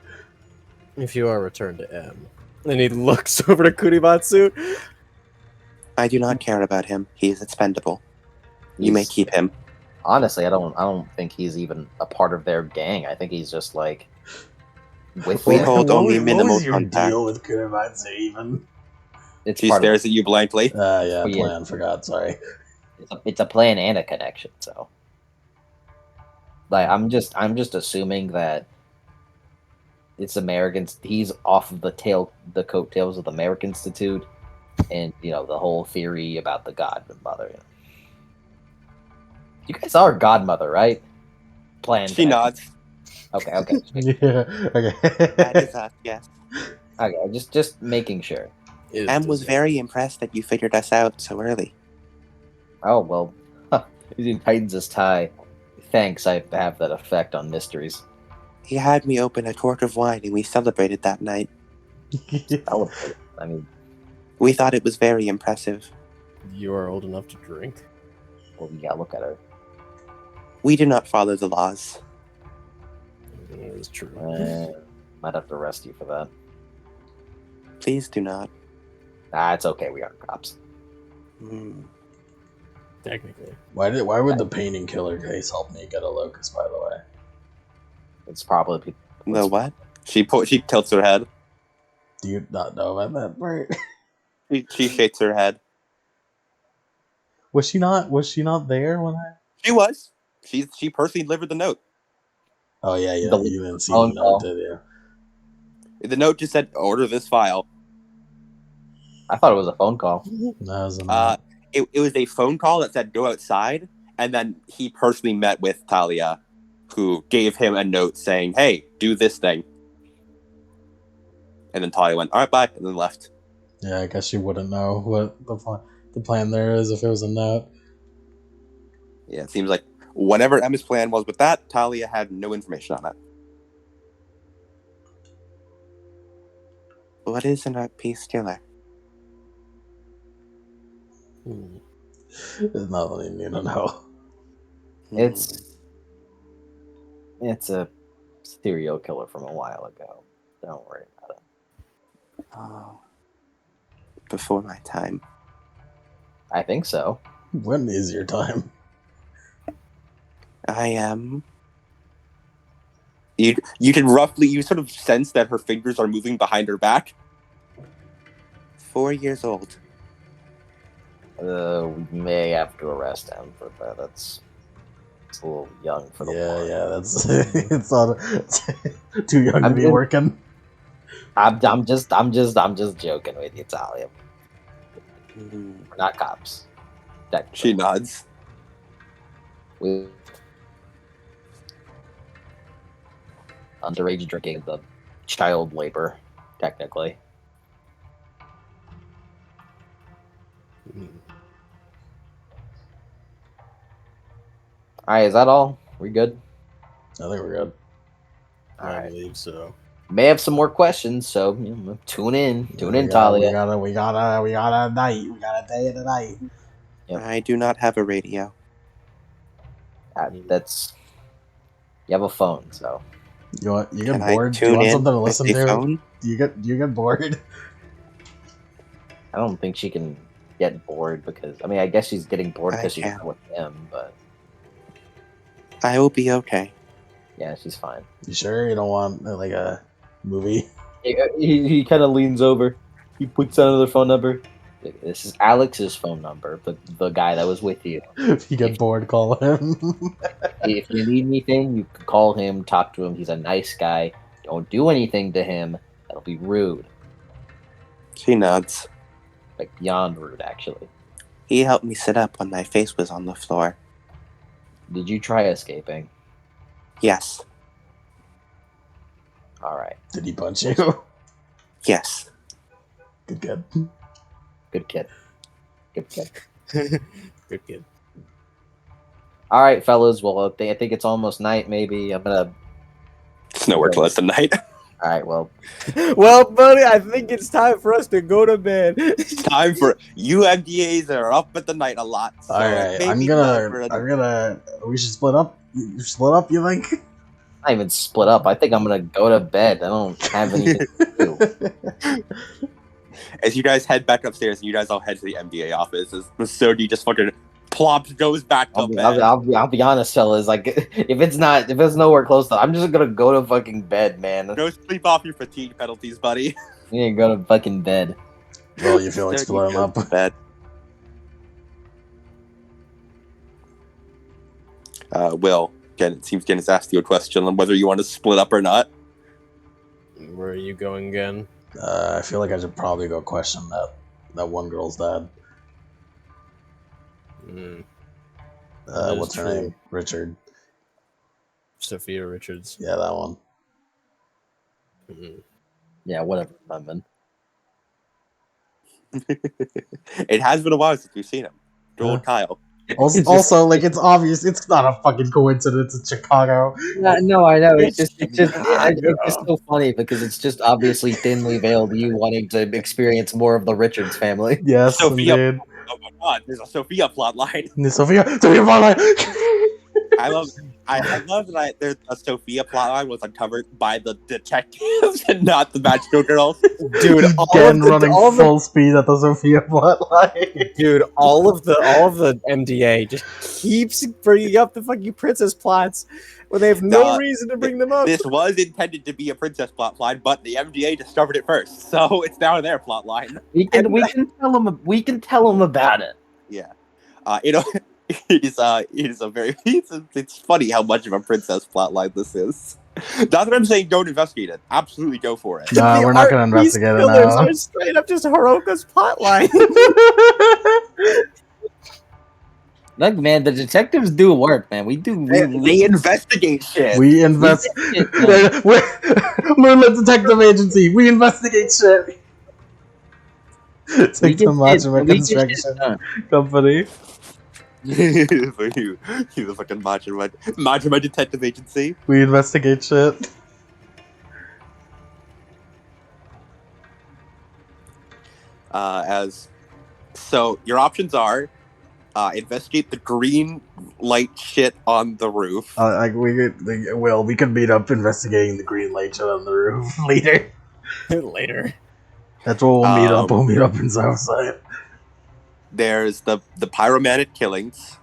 If you are returned to M. And he looks over to Kurimatsu. I do not care about him. He is expendable. You may He's- keep him. Honestly, I don't think he's even a part of their gang. I think he's just like with We them. hold only what minimal was your contact. deal with Kurematsu even? It's She part stares at you blankly. Yeah, Oh, yeah. plan, forgot, sorry. it's a plan and a connection. So, like, I'm just assuming that it's Americans. He's off of the coattails of the American Institute, and the whole theory about the godmother. You guys are godmother, right? Plan. She nods. Okay. Yeah, okay. That is us, yes. Okay, just making sure. Em was very impressed that you figured us out so early. Oh well, he tightens his tie. Thanks, I have that effect on mysteries. He had me open a cork of wine and we celebrated that night. I mean, We thought it was very impressive. You are old enough to drink? well, you gotta look at her. We do not follow the laws. That is true. Might have to arrest you for that. Please do not. Nah, it's okay. We aren't cops. Hmm. Technically. Why would the painting killer case help me get a locus, by the way? It's probably The what? She tilts her head. Do you not know about that part? She shakes her head. Was she not there when I She was. She personally delivered the note. Oh yeah, you didn't see the phone call. note, did you? The note just said, "Order this file." I thought it was a phone call. No, it was not. It was a phone call that said, "Go outside," and then he personally met with Talia, who gave him a note saying, "Hey, do this thing." And then Talia went, "All right, bye," and then left. Yeah, I guess you wouldn't know what the plan there is if it was a note. Yeah, it seems like whatever Emma's plan was with that, Talia had no information on it. What is an art piece killer? Hmm. There's nothing you need to know. It's a serial killer from a while ago. Don't worry about it. Oh, before my time. I think so. When is your time? I am. You can roughly, you sort of sense that her fingers are moving behind her back. 4 years old. We may have to arrest him for that. It's a little young for the war. Yeah, that's it's not too young to be just- working. I'm just joking with you, Talia. Mm. We're not cops. Technically. She nods. We underage drinking, the child labor, technically. Hmm. All right, is that all? We good? I think we're good. All I right. believe so. May have some more questions, so tune in, We Talia. got a night. We got a day and a night. Yep. I do not have a radio. That's you have a phone, so You get Can I bored? Do you tune want in something to with listen a to? phone? Do you get bored? I don't think she can get bored because I guess she's getting bored I because she's can. not with him, but I will be okay. yeah, she's fine. You sure you don't want like a movie? He kind of leans over. He puts out another phone number. This is Alex's phone number, the guy that was with you. If you get bored, call him. If you need anything, you can call him, talk to him. He's a nice guy. Don't do anything to him. That'll be rude. She nods. Like, beyond rude, actually. He helped me sit up when my face was on the floor. Did you try escaping? Yes. Alright. Did he punch you? Yes. Good kid. Good kid. Good kid. Good kid. Alright, fellas. Well, I think it's almost night, maybe. I'm gonna... It's nowhere close to night. Alright, well... Well, buddy, I think it's time for us to go to bed. Time for you MDAs are up at the night a lot. So Alright, maybe I'm gonna. We should split up. You split up, you think? Not even split up. I think I'm gonna go to bed. I don't have anything to do. As you guys head back upstairs and you guys all head to the MDA office, as Masodi just fucking plops, goes back to bed. I'll be honest, fellas. Like, if it's nowhere close to, I'm just gonna go to fucking bed, man. Go sleep off your fatigue penalties, buddy. You need to go to fucking bed. Well, you feel like Masodi splitting goes up. to bed. Will, again, it seems Jen has asked you a question on whether you want to split up or not. Where are you going again? I feel like I should probably go question that one girl's dad. Mm, That is What's her true. name? Richard. Sophia Richards. Yeah, that one. Mm. Yeah, whatever, man. It has been a while since we've seen him. Good old Kyle. Also, like, it's obvious. It's not a fucking coincidence. It's Chicago. No, I know. It's just Chicago. it's so funny because it's just obviously thinly veiled you wanting to experience more of the Richards family. Yes, Sophia. indeed. Oh my god, there's a Sophia plotline. Sophia plotline. I love that there's a Sophia plotline was uncovered by the detectives and not the magical girls. Dude, Again, running full speed at the Sophia plotline. Dude, all of the MDA just keeps bringing up the fucking princess plots when they have no reason to bring them up. This was intended to be a princess plotline, but the MDA discovered it first, so it's now their plotline. We can tell them about it. Yeah, it's funny how much of a princess plotline this is. Not that I'm saying don't investigate it. Absolutely go for it. Nah, we're not gonna investigate it now. Are straight up just Haruka's plotline. Look, man, the detectives do work, man. We investigate shit. We invest. Moonlit Detective Agency. We investigate shit. It's like the Majima Construction Company. For you, the fucking Majima Detective Agency. We investigate shit. So your options are investigate the green light shit on the roof. We could meet up investigating the green light shit on the roof later. Later. That's where we'll meet up. We'll meet up in Southside. There's the pyromantic killings.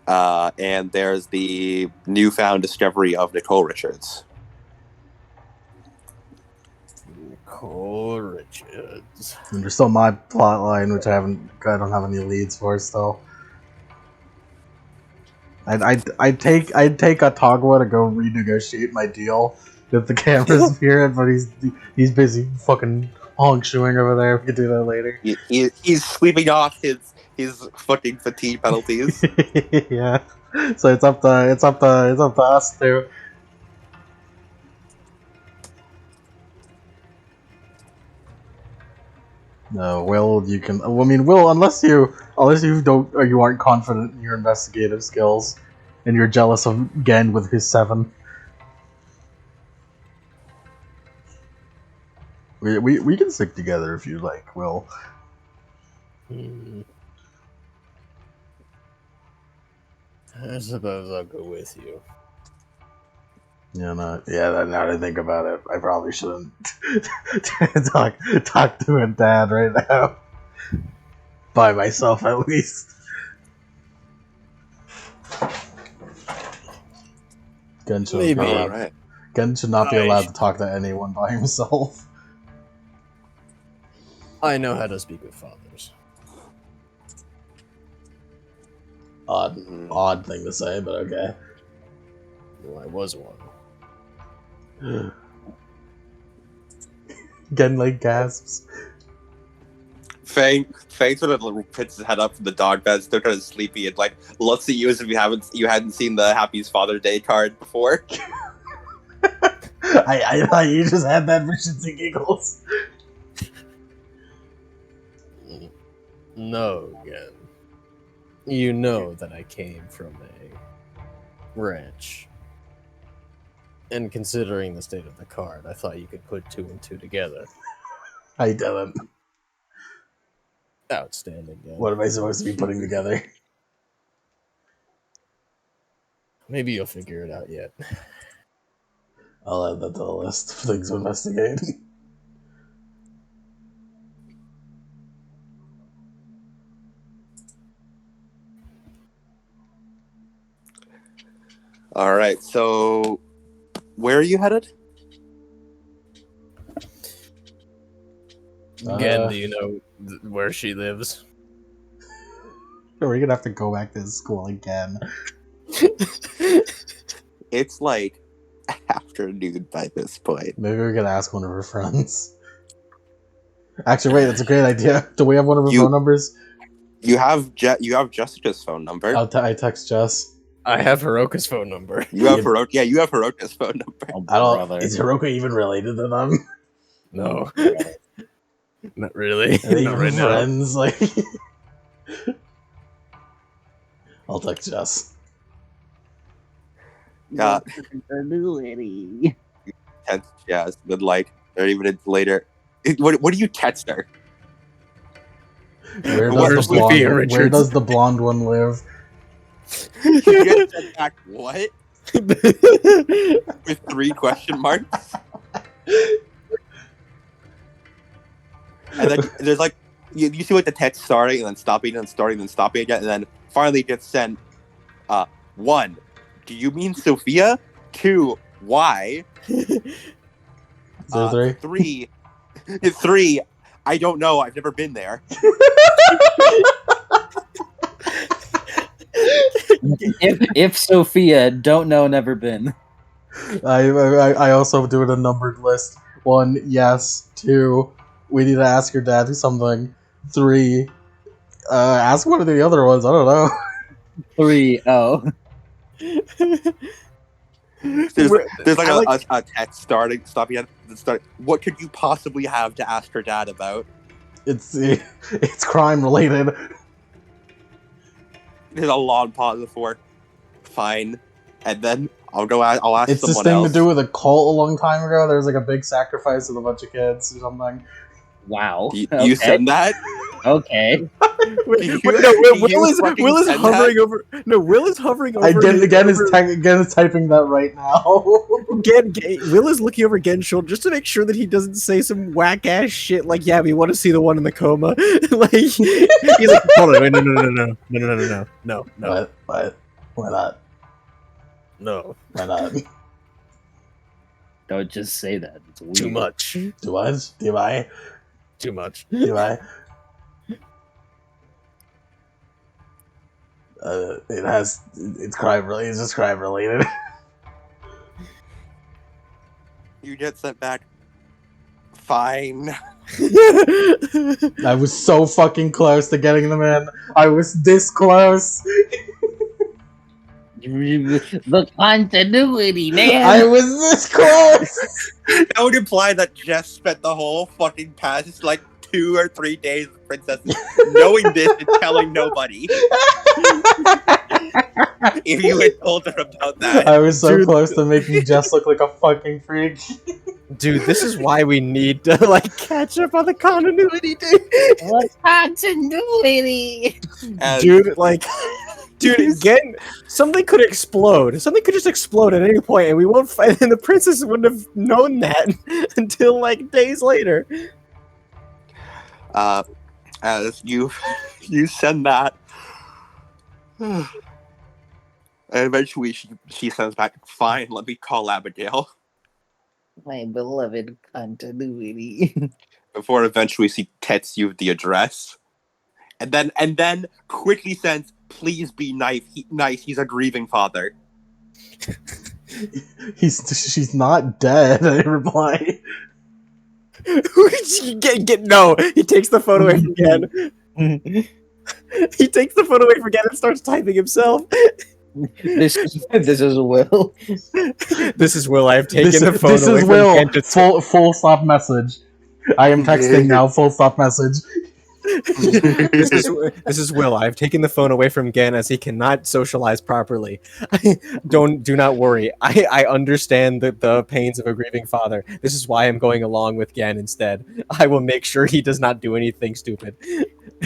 And there's the newfound discovery of Nicole Richards. Nicole Richards. And there's still my plotline, which I don't have any leads for still. I'd take a Togwa to go renegotiate my deal with the cameras here, but he's busy fucking honk shoeing over there. We could do that later. He's sleeping off his fucking fatigue penalties. Yeah. So it's up to us too. No, Will, you can. I mean, Will, unless you don't, or you aren't confident in your investigative skills, and you're jealous of Gen with his 7. We can stick together if you like, Will. I suppose I'll go with you. Yeah, now that I think about it, I probably shouldn't talk to a dad right now. By myself, at least. Gun should Maybe. not be allowed to talk to anyone by himself. I know how to speak with fathers. Odd thing to say, but okay. Well, I was one. Gen like gasps. Fang sort of puts his head up from the dog bed, still kind of sleepy, and like looks at you as if you hadn't seen the Happy's Father's Day card before. I thought you just had that for shits and giggles. No, Gen. You know that I came from a ranch. And considering the state of the card, I thought you could put 2 and 2 together. I didn't. Outstanding, Gen. What am I supposed to be putting together? Maybe you'll figure it out yet. I'll add that to the list of things to investigate. All right, so where are you headed? Gen, do you know where she lives? We're gonna have to go back to school again. It's like afternoon by this point. Maybe we could ask one of her friends. Actually, wait, that's a great idea. Do we have one of her phone numbers? You have Jessica's phone number. I text Jess. I have Hiroka's phone number. You have you have Hiroka's phone number. Oh, I don't. brother. Is Hiroka even related to them? No. Not really. Are they Not even right now. friends? Like, I'll text Jess. Yeah. Text Jess, then like 30 minutes later. What do you text her? Where Where's Sophia Richards? where does the blonde one live? You get sent back what? With 3 question marks? And then there's like you see like the text starting and then stopping and starting and stopping again, and then finally it gets sent 1. Do you mean Sophia? 2. Why? 03? 3. 3. I don't know. I've never been there. if Sophia, don't know, never been. I also do it a numbered list. 1, yes. 2, we need to ask your dad something. 3, ask one of the other ones. I don't know. 3, oh. There's like a text stopping at the start. What could you possibly have to ask her dad about? It's crime related. There's a long pause before. Fine, and then I'll ask It's this someone thing else. to do with a cult a long time ago. There's like a big sacrifice of a bunch of kids or something. Wow. You Okay. said that? Okay. Wait, Will Will is hovering over. No, Will is hovering over. Again is typing that right now. Will is looking over Gen's shoulder just to make sure that he doesn't say some whack ass shit like, "Yeah, we want to see the one in the coma." Like he's like, "Hold on, wait, no. What? Why not? No, Why not? Don't just say that. It's weird. too much, Do I? Do I? too much." Do I? It's crime related. It's just crime related. You get sent back. Fine. I was so fucking close to getting them in. I was this close. The continuity, man. I was this close. That would imply that Jess spent the whole fucking past like 2 or 3 days with Princess knowing this and telling nobody. If you had told her about that. I was so Dude. close to making Jess look like a fucking freak. Dude, this is why we need to like catch up on the continuity, dude. The continuity. And Dude, like, dude, again, something could explode. Something could just explode at any point, and we won't find. And the princess wouldn't have known that until like days later. as you send that, and eventually she sends back, "Fine, let me call Abigail." My beloved continuity. Before eventually she texts you the address, and then quickly sends, "Please be nice. He's a grieving father." She's not dead. I reply. No, he takes the phone away from Gen. He takes the phone away from Gen and starts typing himself. This is Will. This is Will. I have taken This, the phone this away is from Will. Gen. To Full stop message. I am texting now. Full stop message. this is Will. I've taken the phone away from Gen as he cannot socialize properly. Do not worry. I understand the pains of a grieving father. This is why I'm going along with Gen instead. I will make sure he does not do anything stupid.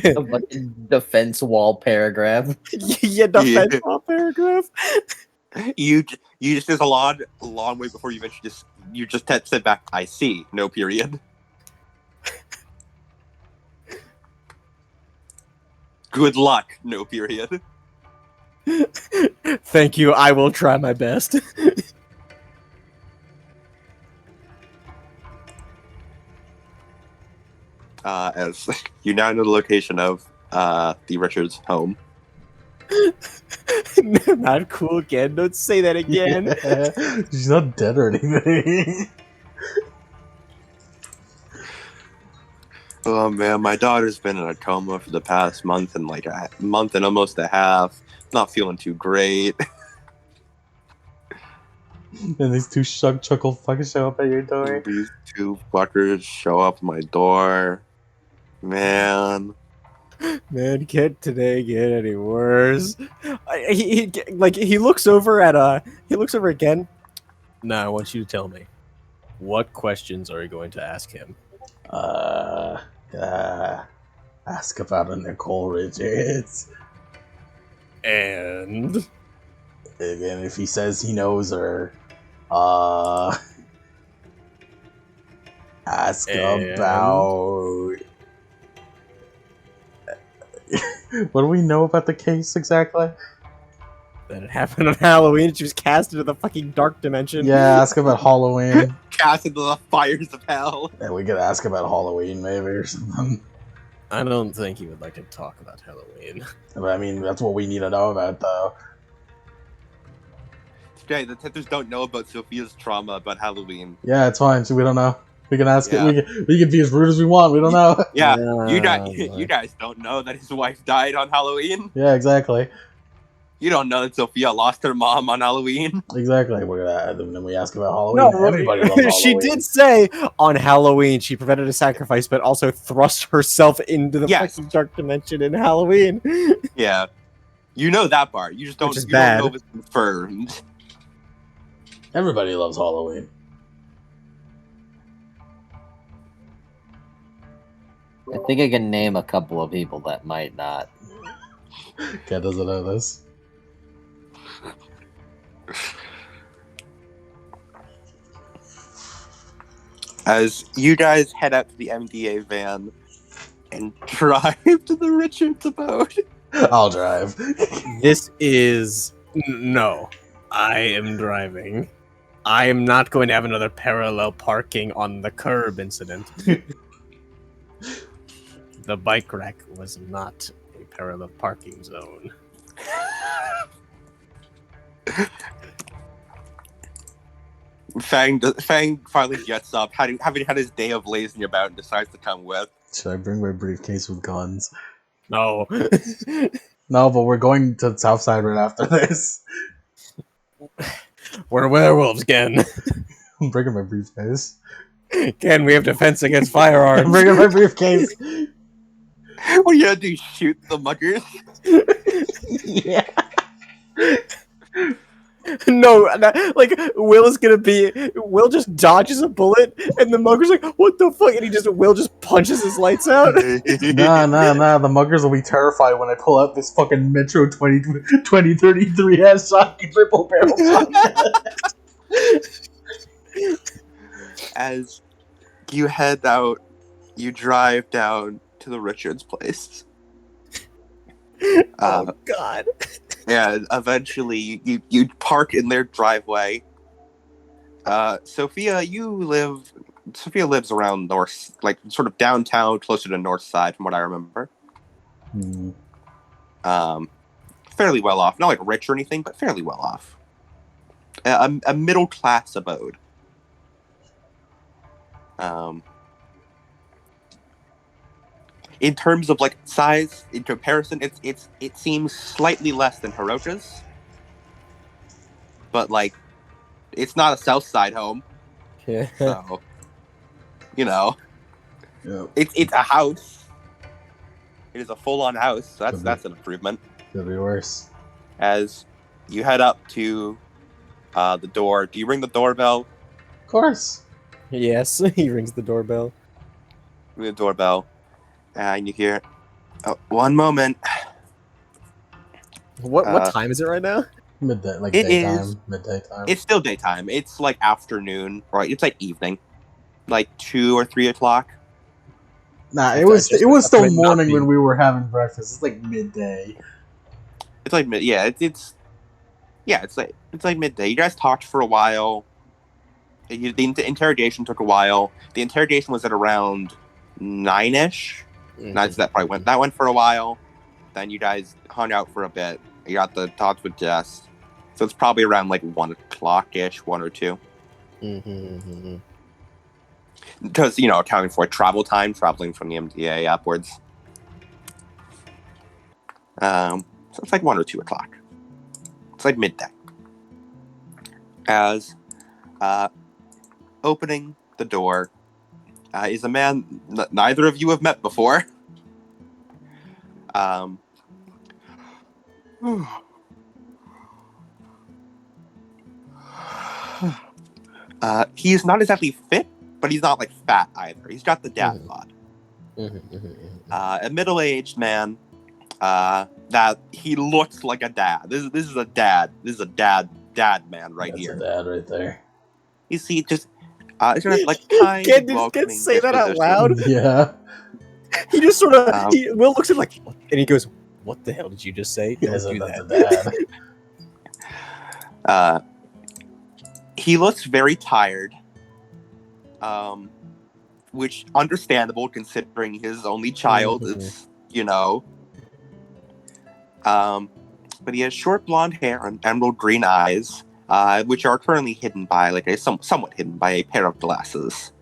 A fucking defense wall paragraph. Yeah, defense wall paragraph. You just there's a long way before you eventually just said back. I see. No period. Good luck. No period. Thank you. I will try my best. As you now know the location of the Richards' home. Not cool again. Don't say that again. She's not dead or anything. Oh man, my daughter's been in a coma for the past month and almost a half. Not feeling too great. And these two chuckle fuckers show up at your door. These two fuckers show up at my door. Man. Man, can't today get any worse? He looks over at Gen. Now I want you to tell me, what questions are you going to ask him? Ask about a Nicole Richards. And Again, if he says he knows her, ask about. What do we know about the case exactly? that it happened on Halloween. She was cast into the fucking dark dimension. Yeah, ask about Halloween. Cast into the fires of hell. Yeah, we could ask about Halloween maybe or something. I don't think he would like to talk about Halloween. But I mean, that's what we need to know about, though. Okay, the Tethers don't know about Sophia's trauma about Halloween. Yeah, it's fine. So we don't know. We can ask Yeah. it. We can be as rude as we want. We don't know. Yeah, Yeah. you guys don't know that his wife died on Halloween. Yeah, exactly. You don't know that Sophia lost her mom on Halloween. Exactly. We're gonna then we ask about Halloween. No, Everybody loves Halloween. she did say on Halloween she prevented a sacrifice, but also thrust herself into the fucking dark dimension in Halloween. Yeah, you know that part. You just don't. Which is you bad. don't know if it's confirmed. Everybody loves Halloween. I think I can name a couple of people that might not. Cat doesn't know this. As you guys head out to the MDA van and drive to the Richards abode. I'll drive. This is no. I am driving. I am not going to have another parallel parking on the curb incident. The bike rack was not a parallel parking zone. Fang finally gets up, having had his day of lazing about, and decides to come with. Should I bring my briefcase with guns? No. No, but we're going to the south side right after this. We're werewolves, Ken. I'm bringing my briefcase. Ken, we have defense against I'm firearms. bringing my briefcase. What are you gonna do? Shoot the muggers? Yeah. No, like Will just dodges a bullet, and the mugger's like, "What the fuck?" And Will just punches his lights out. Nah. The muggers will be terrified when I pull out this fucking Metro 2033 ass shotgun triple barrel shotgun. As you head out, you drive down to the Richards place. Oh God. Yeah, eventually you park in their driveway. Sophia lives around north, like sort of downtown, closer to north side, from what I remember. Fairly well off. Not like rich or anything, but fairly well off. a middle class abode. In terms of like size, in comparison, it seems slightly less than Hirota's, but like it's not a South Side home, Yeah. so you know Yep. it's a house. It is a full-on house. So Could be. that's an improvement. Could be worse. As you head up to the door, do you ring the doorbell? Of course. Yes, he rings the doorbell. Ring the doorbell, and you hear, oh, "One moment." What time is it right now? Midday, like It daytime, is. midday time. It's still daytime. It's like afternoon, right? It's like evening, like 2 or 3 o'clock. Nah, I it was just- still might not morning be. when we were having breakfast. It's like midday. It's like it's like midday. You guys talked for a while. The interrogation took a while. The interrogation was at around 9ish. So that went for a while. Then you guys hung out for a bit. You got the talks with Jess. So it's probably around like 1 o'clock ish, 1 or 2. Because, accounting for travel time, traveling from the MDA upwards. So it's like 1 or 2 o'clock. It's like midday. As opening the door is a man neither of you have met before. He is not exactly fit, but he's not like fat either. He's got the dad bod. A middle-aged man that he looks like a dad. This is a dad. This is a dad man right That's here. a dad right there. You see, just it's gonna have like kind Can't welcoming say that out disposition. loud. Yeah. He just sort of Will looks at him like, what? And he goes, "What the hell did you just say? Don't do That's that." a dad. He looks very tired, which understandable considering his only child is, but he has short blonde hair and emerald green eyes, which are currently hidden by somewhat hidden by a pair of glasses.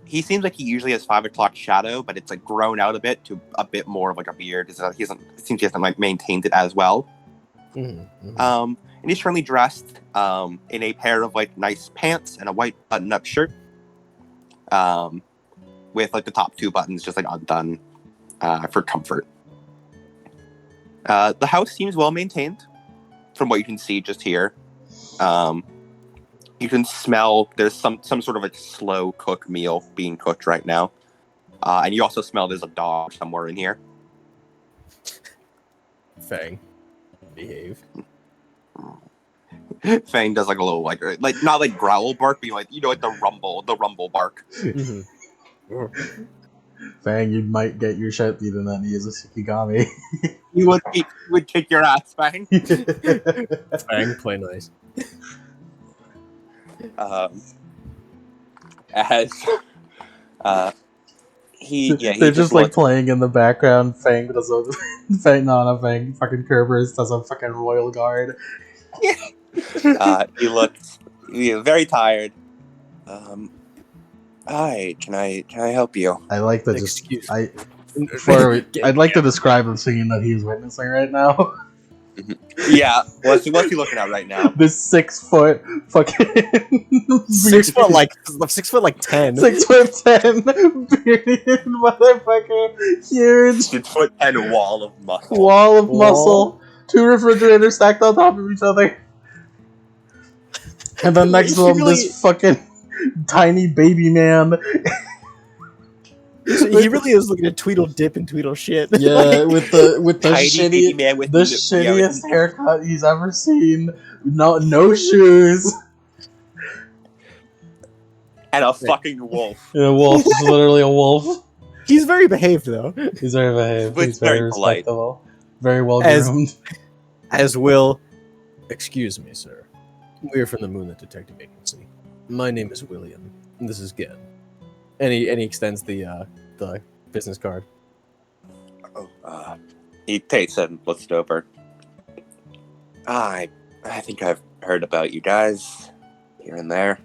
He seems like he usually has 5 o'clock shadow, but it's like grown out a bit to a bit more of like a beard. It seems he hasn't like maintained it as well. And he's currently dressed in a pair of like nice pants and a white button-up shirt, with like the top 2 buttons just like undone for comfort. The house seems well maintained, from what you can see just here. You can smell there's some sort of like slow cook meal being cooked right now, and you also smell there's a dog somewhere in here. Fang, behave. Fang does like a little like not like growl bark, but like the rumble bark. Fang, you might get your shit beaten that he is a Shikigami. He would kick your ass, Fang. Fang, play nice. They're just like playing in the background. Fang does a Fang fucking Kerberos does a fucking royal guard. He looks very tired. Hi, can I help you? I like to Excuse I'd like to describe the scene that he's witnessing right now. Yeah, what's he looking at right now? This 6 foot fucking 6 foot like 10. 6'10" bearded motherfucker, huge 6'10" wall of muscle. wall of muscle, 2 refrigerators stacked on top of each other, and then next to him this fucking tiny baby man. He really is looking at Tweedledip and Tweedle shit. Yeah, with the Tiny baby shitty, man with the shittiest haircut he's ever seen. No shoes. And a fucking wolf. Yeah, a wolf. It's literally a wolf. He's very behaved though. He's very behaved. But He's very very polite. respectable. Very well groomed. As Will, excuse me, sir. We're from the Moonlit Detective Agency. My name is William, and this is Gen. And he extends the business card. He takes it and looks it over. I think I've heard about you guys here and there.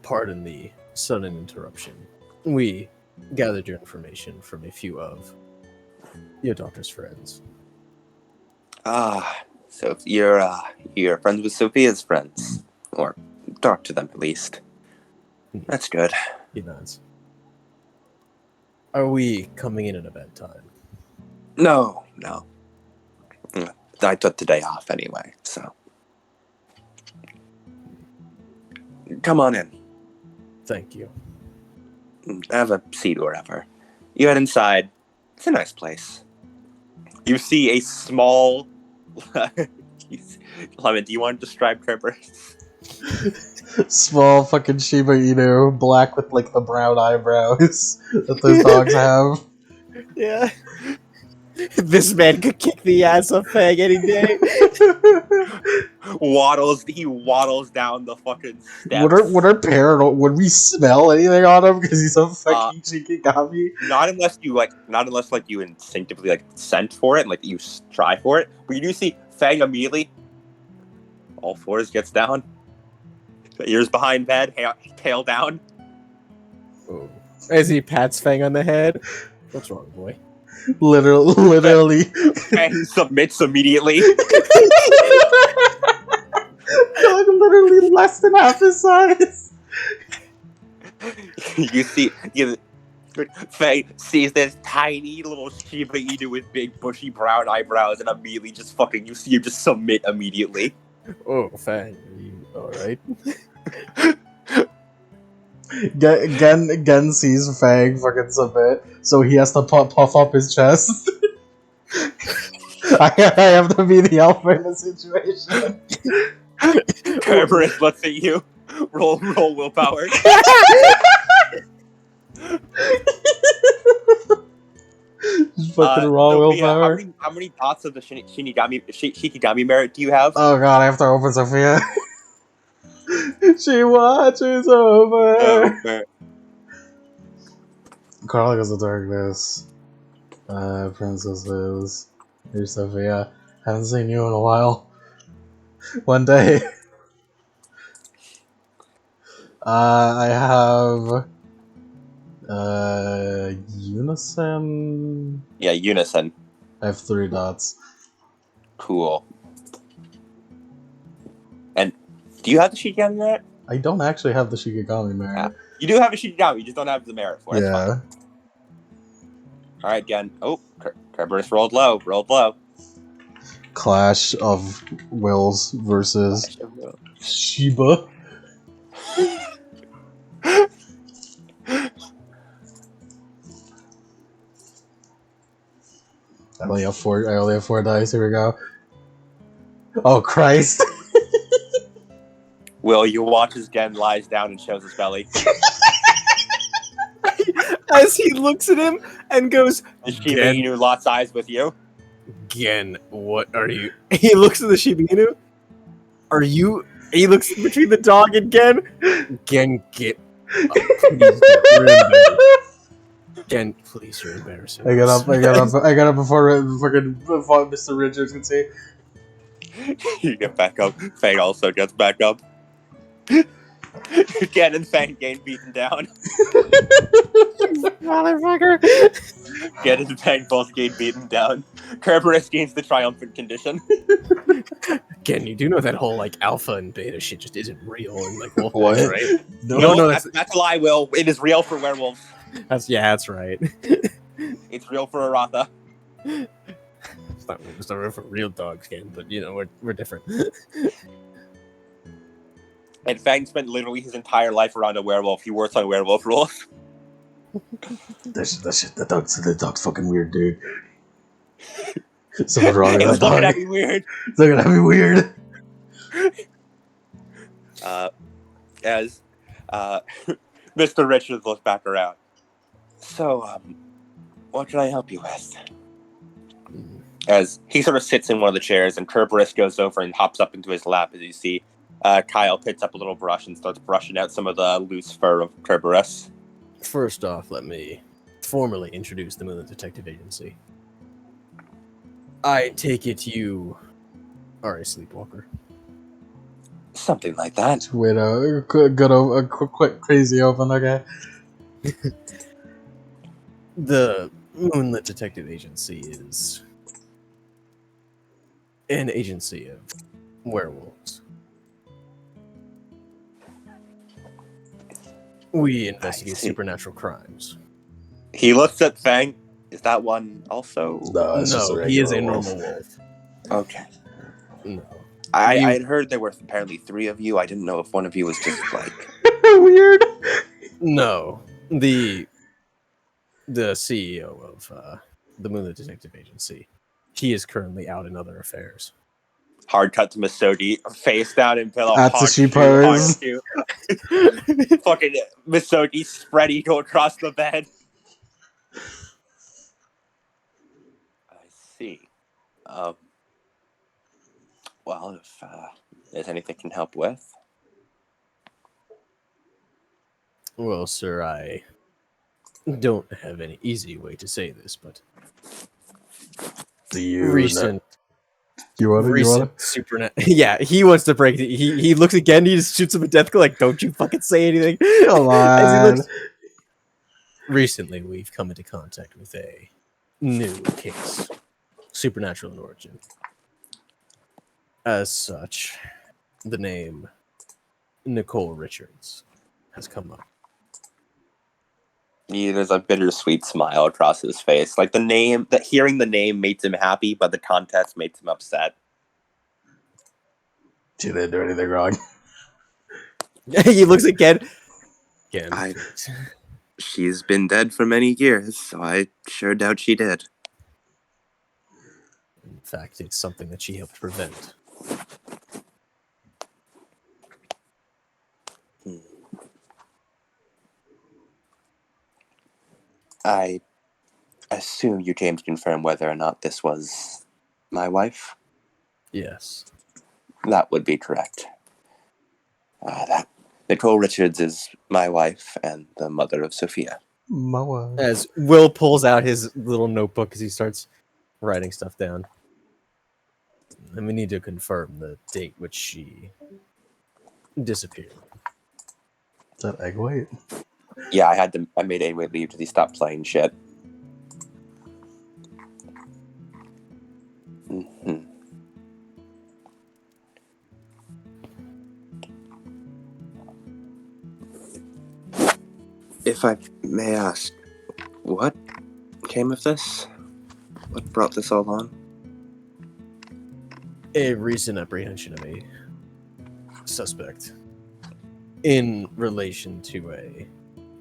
Pardon the sudden interruption. We gathered your information from a few of your daughter's friends. So you're friends with Sophia's friends, or talk to them at least. That's good. He nods. Are we coming in at a bad time? No. I took the day off anyway, so come on in. Thank you. Have a seat wherever. You head inside. It's a nice place. You see a small. Lemon, do you want to describe Kerberos? Small fucking Shiba Inu, black with like the brown eyebrows that those dogs have. Yeah. This man could kick the ass of Fang any day. He waddles down the fucking steps. What are paranoid? Would we smell anything on him because he's a fucking Shikigami? Not unless you instinctively like scent for it and like you try for it. But you do see Fang immediately. All fours gets down. Ears behind bed, tail down. Oh. As he pats Fang on the head. What's wrong, boy? Literally. Fang submits immediately. Dog literally less than half his size. You see, Fang sees this tiny little Shiba Inu with big bushy brown eyebrows and immediately just fucking, you see him just submit immediately. Oh, Fang, are you alright? Gen sees Fang fucking submit, so he has to puff up his chest. I have to be the alpha in the situation. Kerberos looks at you. Roll willpower. Just fucking raw Sophia, willpower. How many dots of the Shikigami merit do you have? Oh god, I have to open Sophia. She watches over. Chronicles of Darkness. Princesses. Here's Sophia. Haven't seen you in a while. One day. I have Unison. Yeah, Unison. I have 3 dots. Cool. And do you have the Shikigami merit? I don't actually have the Shikigami merit. Yeah. You do have a Shikigami, you just don't have the merit for it. Yeah. Alright, again. Oh, Kerberos rolled low. Clash of Wills versus Shiba. I only have 4 dice. Here we go. Oh Christ! Will, you watch as Gen lies down and shows his belly. As he looks at him and goes, The Shiba Inu locks eyes with you. Gen, what are you? He looks at the Shiba Inu. Are you? He looks between the dog and Gen. Gen, get up. Please, Gen, please, you're embarrassing. I got up before Mr. Richards can see. You get back up. Fang also gets back up. Gen and Fang gain beaten down. Motherfucker. Gen and Fang both gain beaten down. Kerberos gains the triumphant condition. Gen, you do know that whole like alpha and beta shit just isn't real and like wolf, What? right? No, that's a lie, Will. It is real for werewolves. That's right. It's real for Aratha. It's not real for real dogs, Gen, but you know we're different. And Fang spent literally his entire life around a werewolf. He works on werewolf rules. The dog's fucking weird, dude. Something wrong with It that was looking dog. at me weird. It's looking at me weird. As Mr. Richards looks back around. So, what can I help you with? As he sort of sits in one of the chairs, and Kerberos goes over and hops up into his lap, as you see Kyle picks up a little brush and starts brushing out some of the loose fur of Kerberos. First off, let me formally introduce the Moonlit Detective Agency. I take it you are a sleepwalker. Something like that. Wait, a quick crazy open, okay? The Moonlit Detective Agency is an agency of werewolves. We investigate see. supernatural crimes. He looks at Fang. Is that one also? No, it's just a No, regular he is a wolf. normal wolf. Okay. No. I You- had heard there were apparently 3 of you. I didn't know if one of you was just like. Weird. No. The CEO of the Moonlit Detective Agency. He is currently out in other affairs. Hard cut to Misogi, face down in pillow, Atsushi hard pose. shoe. Fucking Misogi spread eagle across the bed. I see. Well, if there's anything I can help with. Well, sir, I don't have any easy way to say this, but Do you recent You want it? supernatural. Yeah, he wants to break. He looks again. He just shoots him a death glow. Like, don't you fucking say anything. Come As he on. looks. Recently, we've come into contact with a new case, supernatural in origin. As such, the name Nicole Richards has come up. There's a bittersweet smile across his face. Like hearing the name makes him happy, but the context makes him upset. She didn't do anything wrong. He looks again. She's been dead for many years, so I sure doubt she did. In fact, it's something that she helped prevent. I assume you came to confirm whether or not this was my wife? Yes. That would be correct. Nicole Richards is my wife and the mother of Sophia. Moa. As Will pulls out his little notebook as he starts writing stuff down. And we need to confirm the date which she disappeared. Is that egg white? Yeah, I made Awe leave because he stopped playing shit. Mm-hmm. If I may ask, what came of this? What brought this all on? A recent apprehension of a suspect in relation to a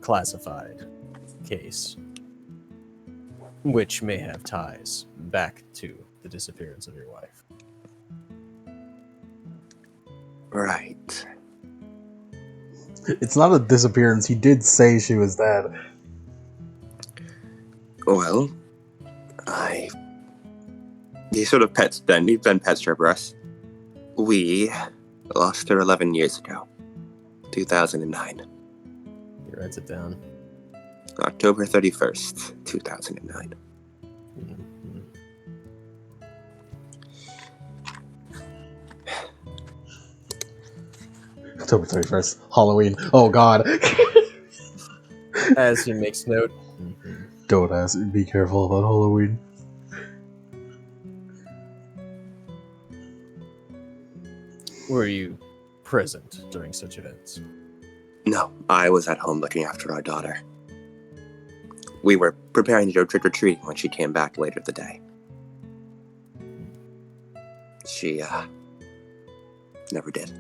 classified case, which may have ties back to the disappearance of your wife. Right. It's not a disappearance. He did say she was dead. Well, he sort of pets Ben. He's been pets her breast. We lost her 11 years ago. 2009. He writes it down. October 31st, 2009. Mm-hmm. October 31st. Halloween. Oh god. As he makes note. Mm-hmm. Don't ask. Be careful about Halloween. Were you present during such events? No, I was at home looking after our daughter. We were preparing to go trick-or-treating when she came back later the day. She, never did.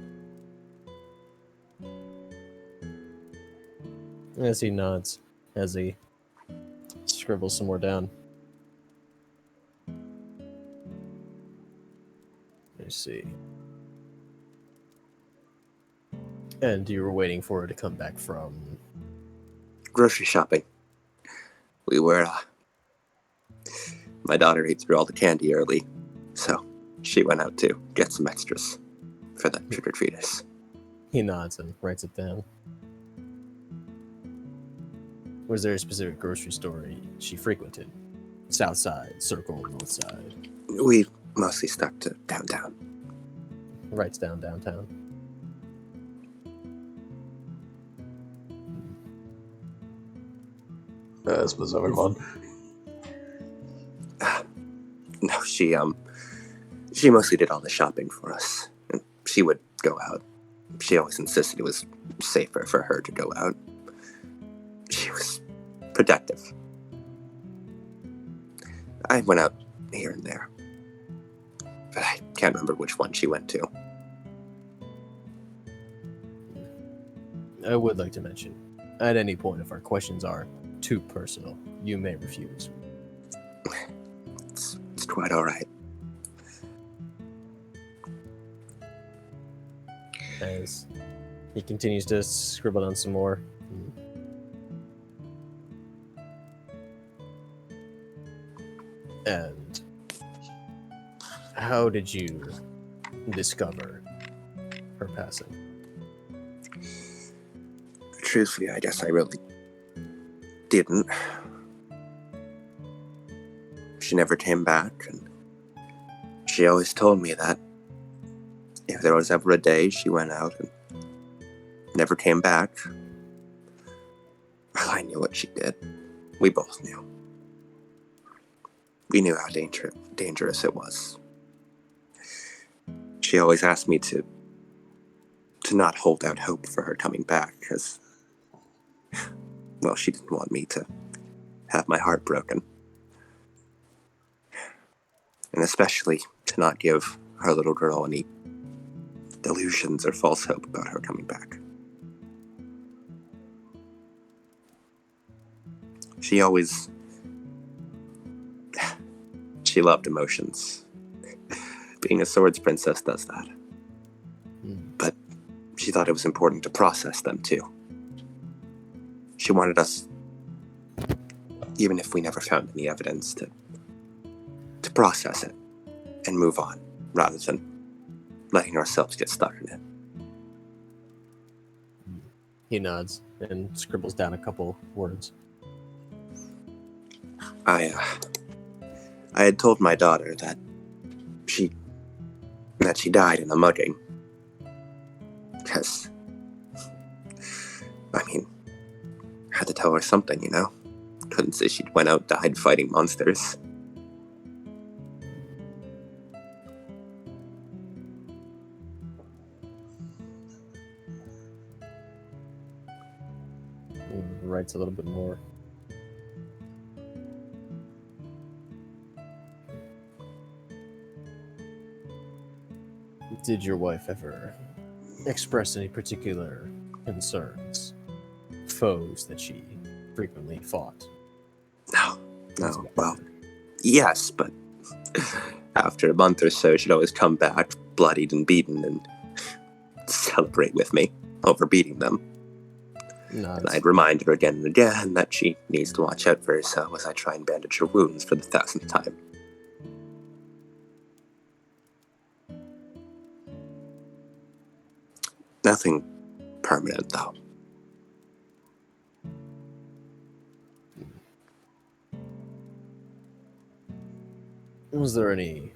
As he nods, as he scribbles some more down. Let me see. And you were waiting for her to come back from... Grocery shopping. We were, my daughter ate through all the candy early, so she went out to get some extras for the trick-or-treaters. He nods and writes it down. Was there a specific grocery store she frequented? South side, Circle, North side? We mostly stuck to downtown. writes down downtown. Specific one. No, she mostly did all the shopping for us. And she would go out. She always insisted it was safer for her to go out. She was protective. I went out here and there, but I can't remember which one she went to. I would like to mention, at any point if our questions are too personal, you may refuse. It's quite all right. As he continues to scribble down some more. And how did you discover her passing? Truthfully, I guess I really didn't. She never came back, and she always told me that if there was ever a day she went out and never came back, well, I knew what she did. We both knew. We knew how dangerous it was. She always asked me to not hold out hope for her coming back, because, well, she didn't want me to have my heart broken. And especially to not give our little girl any delusions or false hope about her coming back. She loved emotions. Being a swords princess does that. But she thought it was important to process them too. She wanted us, even if we never found any evidence, to process it and move on, rather than letting ourselves get stuck in it. He nods and scribbles down a couple words. I had told my daughter that she died in a mugging. Because, I mean, I had to tell her something, you know? Couldn't say she went out, died fighting monsters. He writes a little bit more. Did your wife ever express any particular concerns? Foes that she frequently fought? No, well, yes, but after a month or so, she'd always come back bloodied and beaten and celebrate with me over beating them. And I'd remind her again and again that she needs to watch out for herself as I try and bandage her wounds for the 1,000th time. Nothing permanent, though. Was there any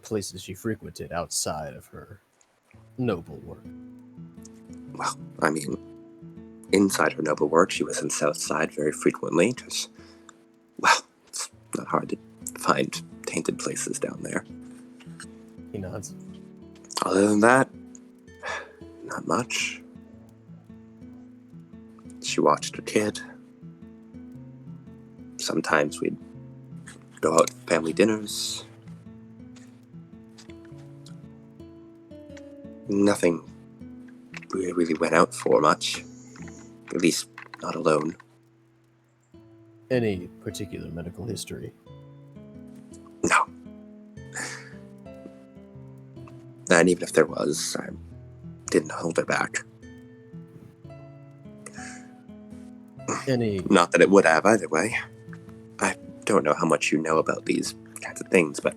places she frequented outside of her noble work? Well, I mean, inside her noble work, she was in Southside very frequently, because, well, it's not hard to find tainted places down there. He nods. Other than that, not much. She watched her kid. Sometimes we'd go out to family dinners. Nothing we really went out for much. At least not alone. Any particular medical history? No. And even if there was, I didn't hold her back. Any... Not that it would have either way. I don't know how much you know about these kinds of things, but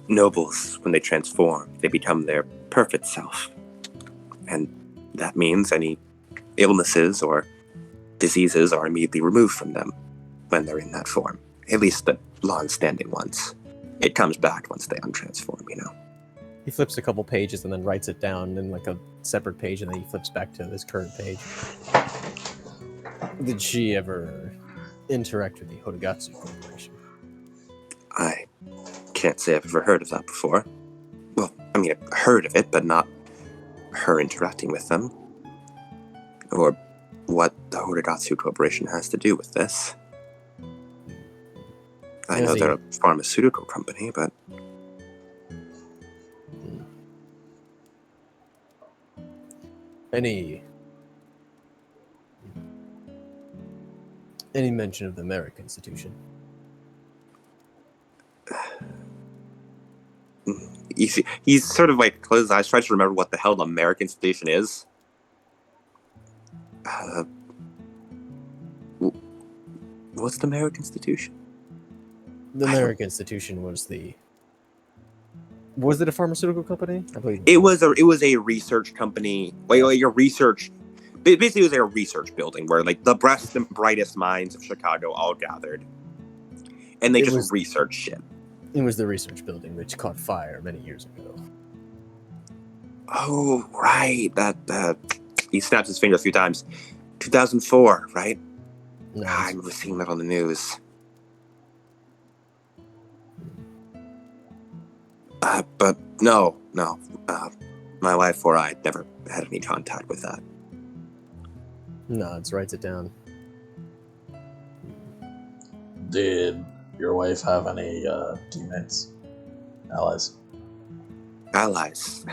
nobles, when they transform, they become their perfect self. And that means any illnesses or diseases are immediately removed from them when they're in that form. At least the long-standing ones. It comes back once they untransform, you know. He flips a couple pages and then writes it down in like a separate page, and then he flips back to this current page. Did she ever interact with the Hotogatsu Corporation? I can't say I've ever heard of that before. Well, I mean, I've heard of it, but not her interacting with them. Or what the Hotogatsu Corporation has to do with this. I know they're a pharmaceutical company, but... Any mention of the Merrick Institution? He's sort of like closed his eyes, tries to remember what the hell the Merrick Institution is. What's the Merrick Institution? The Merrick Institution was the... Was it a pharmaceutical company? I believe it was a research company. Like a research... Basically, it was like a research building where like the best and brightest minds of Chicago all gathered. And they just researched shit. It was the research building which caught fire many years ago. Oh, right. That he snaps his finger a few times. 2004, right? No, I remember seeing that on the news. But no. My wife or I never had any contact with that. Nods, writes it down. Did your wife have any teammates? Allies? Allies.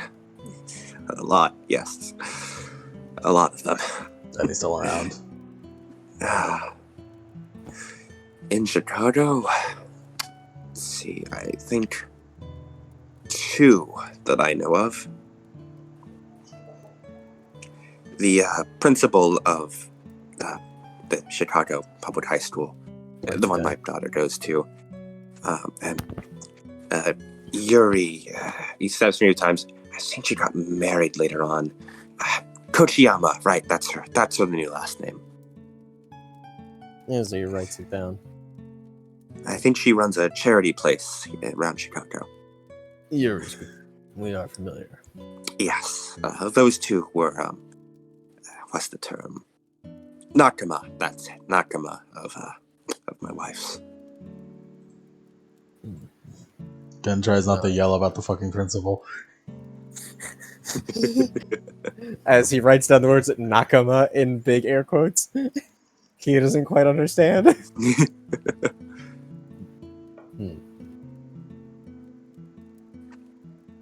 A lot, yes. A lot of them. Any still around? In Chicago? Let's see, I think 2 that I know of. The principal of the Chicago Public High School, the one my daughter goes to, and Yuri, he says many times, I think she got married later on. Kochiyama, right, that's her. That's her new last name. Yeah, so he writes it down. I think she runs a charity place around Chicago. Yuri's good. We are familiar. Yes, those 2 were, what's the term? Nakama, that's it. Nakama of my wife's. Ken tries not to yell about the fucking principal. As he writes down the words Nakama in big air quotes. He doesn't quite understand.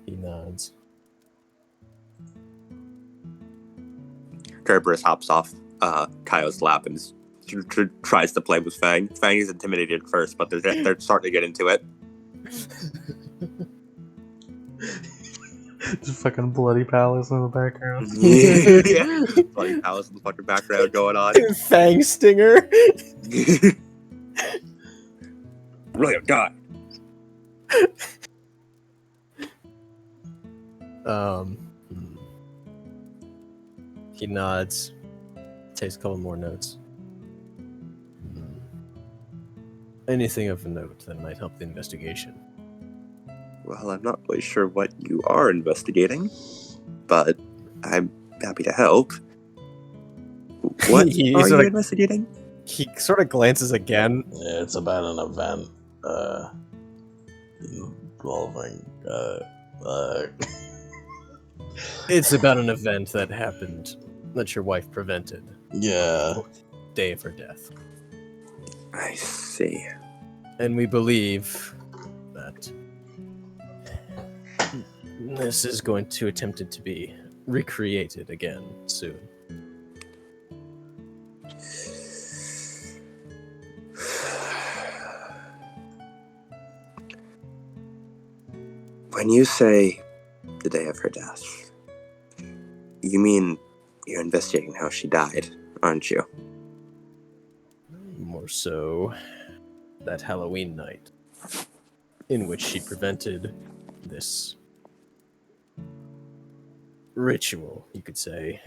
He nods. Kerberos hops off Kaio's lap and tries to play with Fang. Fang is intimidated at first, but they're starting to get into it. Just fucking bloody palace in the background. Yeah. Bloody palace in the fucking background going on. Fang stinger. Really, God. He nods. Takes a couple more notes. Anything of note that might help the investigation? Well, I'm not really sure what you are investigating, but I'm happy to help. What are you investigating? He sort of glances again. Yeah, it's about an event involving It's about an event that happened that your wife prevented. Yeah. Day of her death. I see. And we believe that this is going to attempt it to be recreated again soon. When you say the day of her death, you mean you're investigating how she died, aren't you? More so, that Halloween night, in which she prevented this ritual, you could say,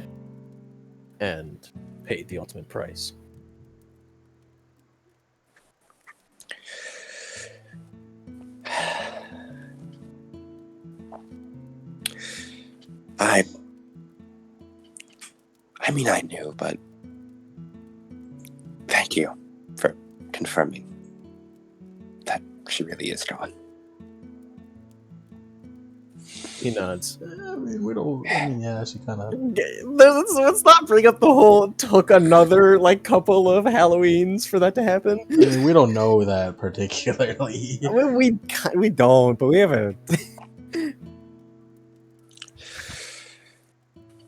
and paid the ultimate price. I mean, I knew, but thank you for confirming that she really is gone. He nods. I mean, we don't. I mean, yeah, she kind of. Let's not bring up the whole. It took another like couple of Halloweens for that to happen. I mean, we don't know that particularly. I mean, we don't, but we have a.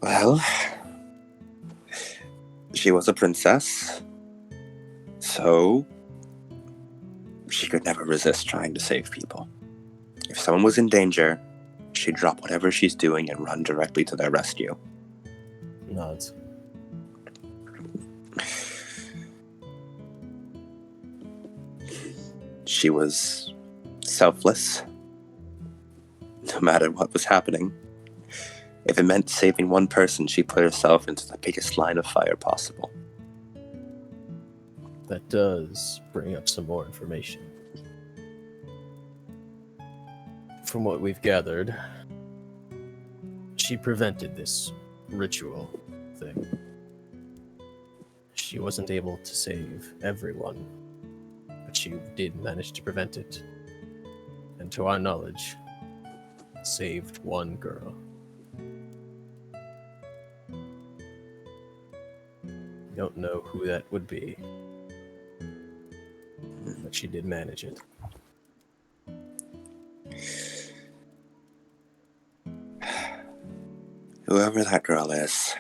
Well, she was a princess, so she could never resist trying to save people. If someone was in danger, she'd drop whatever she's doing and run directly to their rescue. Nods. She was selfless, no matter what was happening. If it meant saving one person, she put herself into the biggest line of fire possible. That does bring up some more information. From what we've gathered, she prevented this ritual thing. She wasn't able to save everyone, but she did manage to prevent it. And to our knowledge, saved one girl. We don't know who that would be, but she did manage it. Whoever that girl is,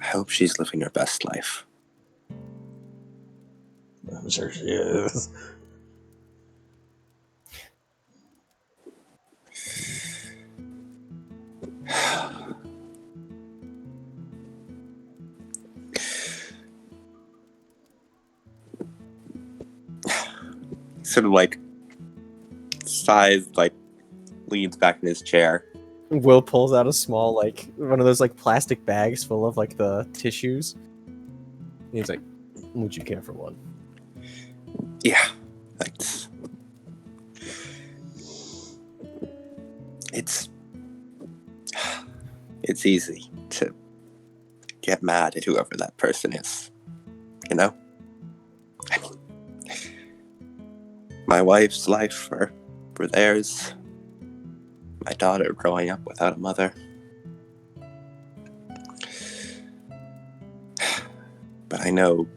I hope she's living her best life. I'm sure she is. Sort of like sighs, like leans back in his chair. Will pulls out a small, like, one of those, like, plastic bags full of, like, the tissues. He's like, would you care for one? Yeah, it's easy to get mad at whoever that person is, you know? I mean, my wife's life or for theirs, my daughter growing up without a mother. But I know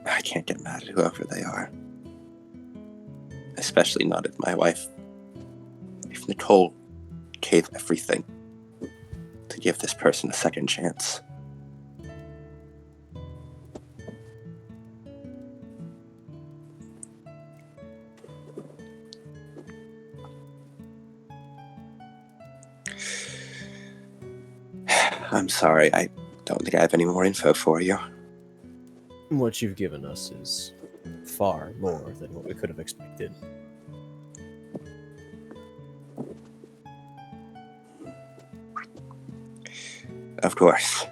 I can't get mad at whoever they are. Especially not if my wife, if Nicole gave everything to give this person a second chance. I'm sorry, I don't think I have any more info for you. What you've given us is far more than what we could have expected. Of course.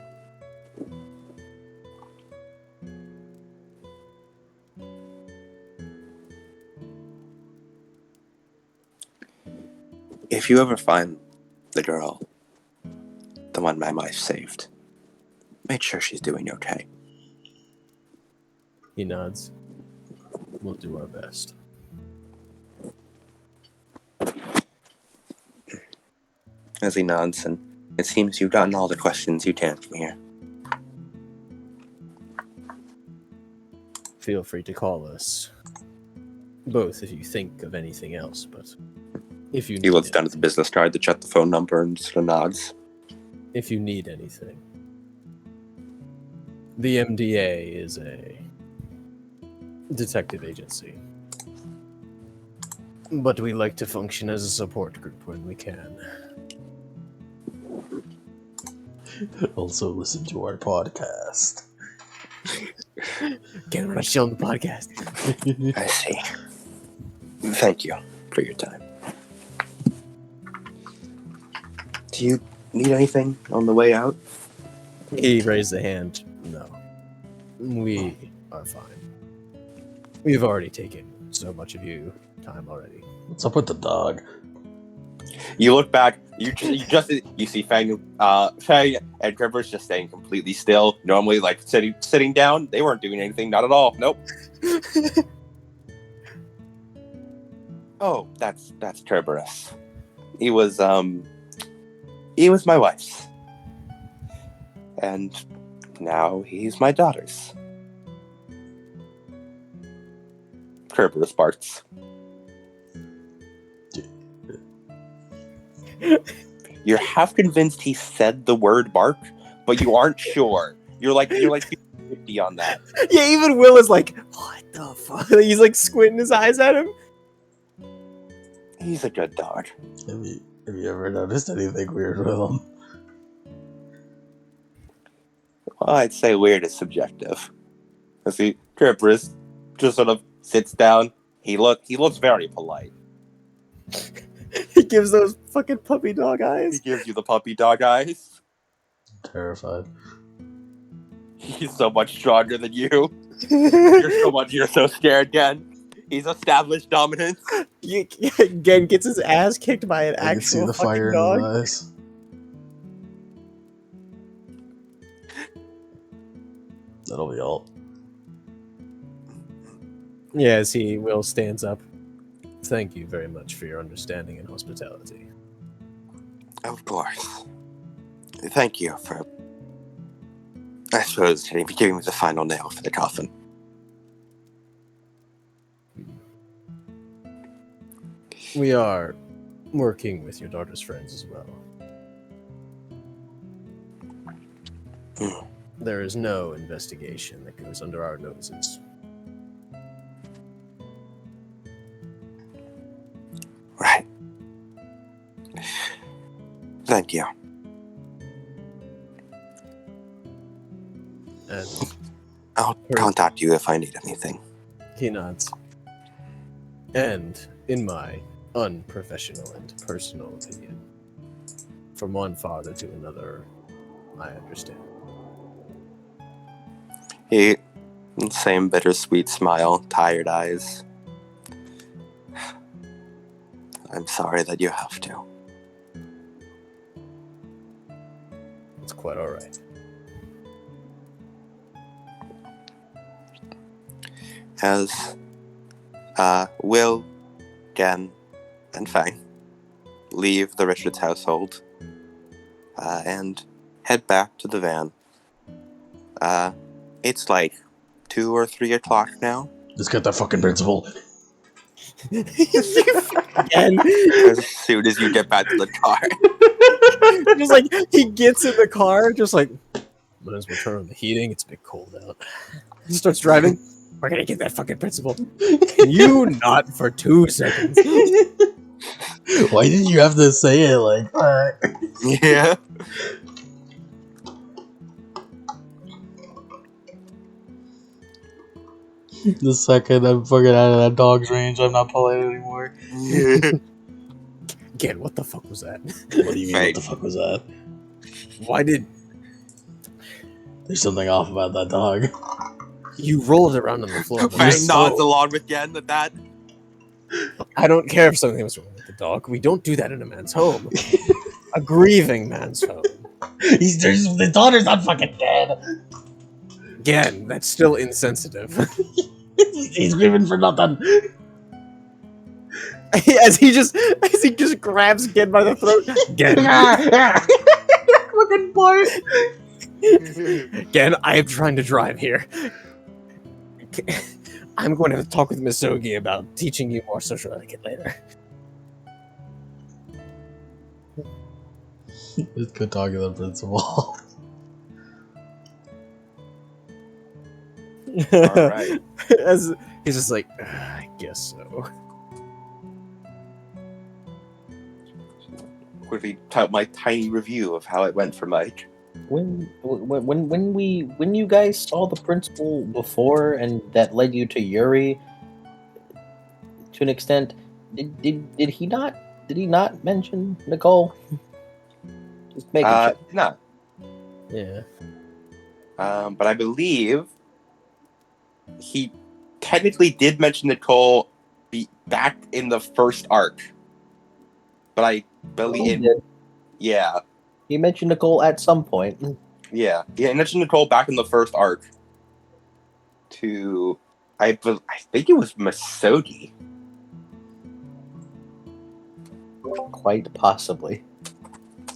If you ever find the girl, the one my wife saved, make sure she's doing okay. He nods. We'll do our best. As he nods, and it seems you've gotten all the questions you can from here. Feel free to call us. Both if you think of anything else, but if you He need looks down at the business card to check the phone number and sort of nods. if you need anything. The MDA is a detective agency. But we like to function as a support group when we can. Also, listen to our podcast. Get right chill on the podcast. I see. Thank you for your time. Do you need anything on the way out? He raised the hand. No. We are fine. We've already taken so much of you time already. What's up with the dog? You look back. You see Fang and Grippers just staying completely still. Normally, like sitting down, they weren't doing anything. Not at all. Nope. Oh, that's Kerberos. He was my wife's, and now he's my daughter's. Kerberos barks. You're half convinced he said the word bark, but you aren't sure. You're like 50 on that. Yeah, even Will is like, what the fuck? He's like squinting his eyes at him. He's a good dog. Have you ever noticed anything weird with him? Well, I'd say weird is subjective. You see, Kerberos just sort of sits down. He looks very polite. He gives those fucking puppy dog He eyes. gives you the puppy dog eyes. Terrified. He's so much stronger than you. You're so scared again. He's established dominance. Again, gets his ass kicked by an I can see actual the fucking fire dog. in his eyes. That'll be all. Yeah, as Will stands up. Thank you very much for your understanding and hospitality. Of course. Thank you for, I suppose, giving me the final nail for the coffin. We are working with your daughter's friends as well. There is no investigation that goes under our noses. Right. Thank you. And I'll contact you if I need anything. he nods. And, in my unprofessional and personal opinion, from one father to another, I understand. Same bittersweet smile, tired eyes. I'm sorry that you have to. It's quite alright. As Will, Gen, and Fang leave the Richards household and head back to the van. It's like 2 or 3 o'clock now. Let's get that fucking principal. Again, As soon as you get back to the car. just like he gets in the car, just like might as well turn on the heating. It's a bit cold out. He starts driving. We're gonna get that fucking principal. Can you not for 2 seconds? Why did you have to say it like that? Yeah. The second I'm fucking out of that dog's range, I'm not polite anymore. Again, what the fuck was that? What do you mean, Fake. what the fuck was that? Why did There's something off about that dog. you roll it around on the floor? but Fang so- nods along with Gen at that. I don't care if something was wrong with the dog. We don't do that in a man's home. A grieving man's home. The daughter's not fucking dead. Again, that's still insensitive. He's grieving for nothing. as he just grabs Gen by the throat. Gen, Fucking boy. Gen, I am trying to drive here. I'm going to talk with Miss Sogi about teaching you more social etiquette later. It's good talking to the principal. Alright. As he's just like, I guess so. Quickly my tiny review of how it went for Mike. When you guys saw the principal before, and that led you to Yuri, to an extent, did he not mention Nicole? Just making sure. No. Yeah. But I believe he technically did mention Nicole back in the first arc. But I Billy He and did. yeah, He mentioned Nicole at some point. yeah. He mentioned Nicole back in the first arc. To I think it was Masogi. Quite possibly.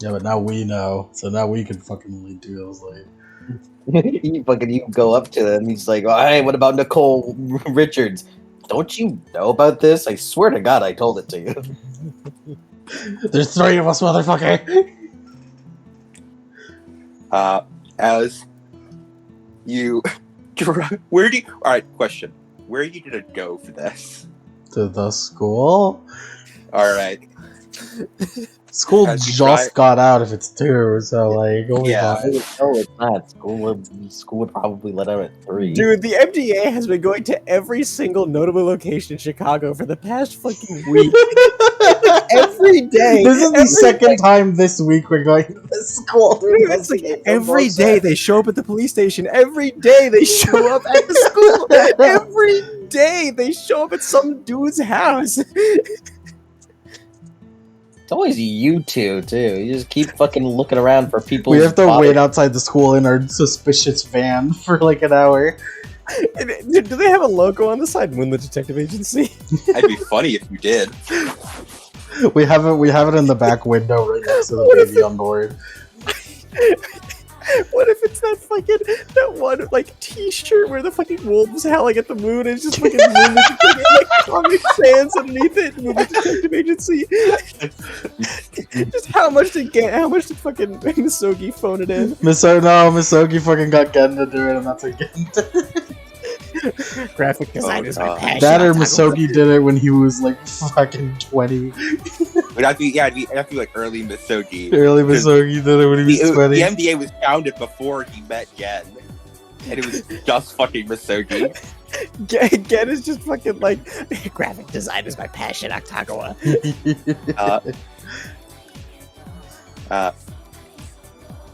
Yeah, but now we know, so now we can fucking only do those like. you go up to him. He's like, "Oh, hey, what about Nicole Richards? Don't you know about this? I swear to God, I told it to you." There's 3 of us, motherfucker. As you, where do you? All right, question. Where are you gonna go for this? To the school. All right. School As you just try- got out if it's 2, so like, oh Yeah. my god. No, it's not. School would probably let out at 3. Dude, the MDA has been going to every single notable location in Chicago for the past fucking week. Every day. This is the every second time this week we're going to the school. Dude, it's like every day they show up at the police station. Every day they show up at the school. Every day they show up at some dude's house. It's always you two, too. You just keep fucking looking around for people. We have to wait outside the school in our suspicious van for like an hour. Do they have a logo on the side? Moonlit Detective Agency. It'd be funny if you did. We have it in the back window right next to the baby on board. What if it's that one like T-shirt where the fucking wolf's howling at the moon and it's just fucking Moonlit Detective, like Comic Sans underneath it, Moonlit Detective Agency. Just how much did fucking Misogi phone it in? Misogi fucking got Gen to do it, and that's again. Graphic design is my God. passion. That or Misogi did it when he was like fucking 20. It'd have to be like early Misogi. Early Misogi did it when he was 20. The MDA was founded before he met Gen, and it was just fucking Misogi. Gen is just fucking like graphic design is my passion, Octagawa.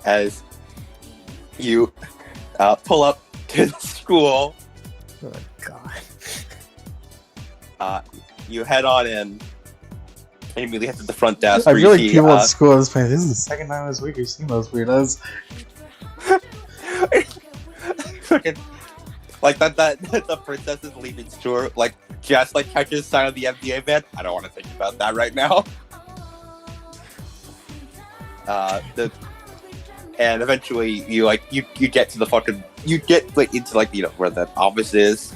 As you pull up to the school, Oh god. you head on in, and immediately head to the front desk. I where feel you like see, people at school at this point, this is the second time this week we've seen those weirdos. fucking like that the princess is leaving store, like just like catches sight of the MDA van. I don't want to think about that right now. And eventually you get to the fucking into like where the office is,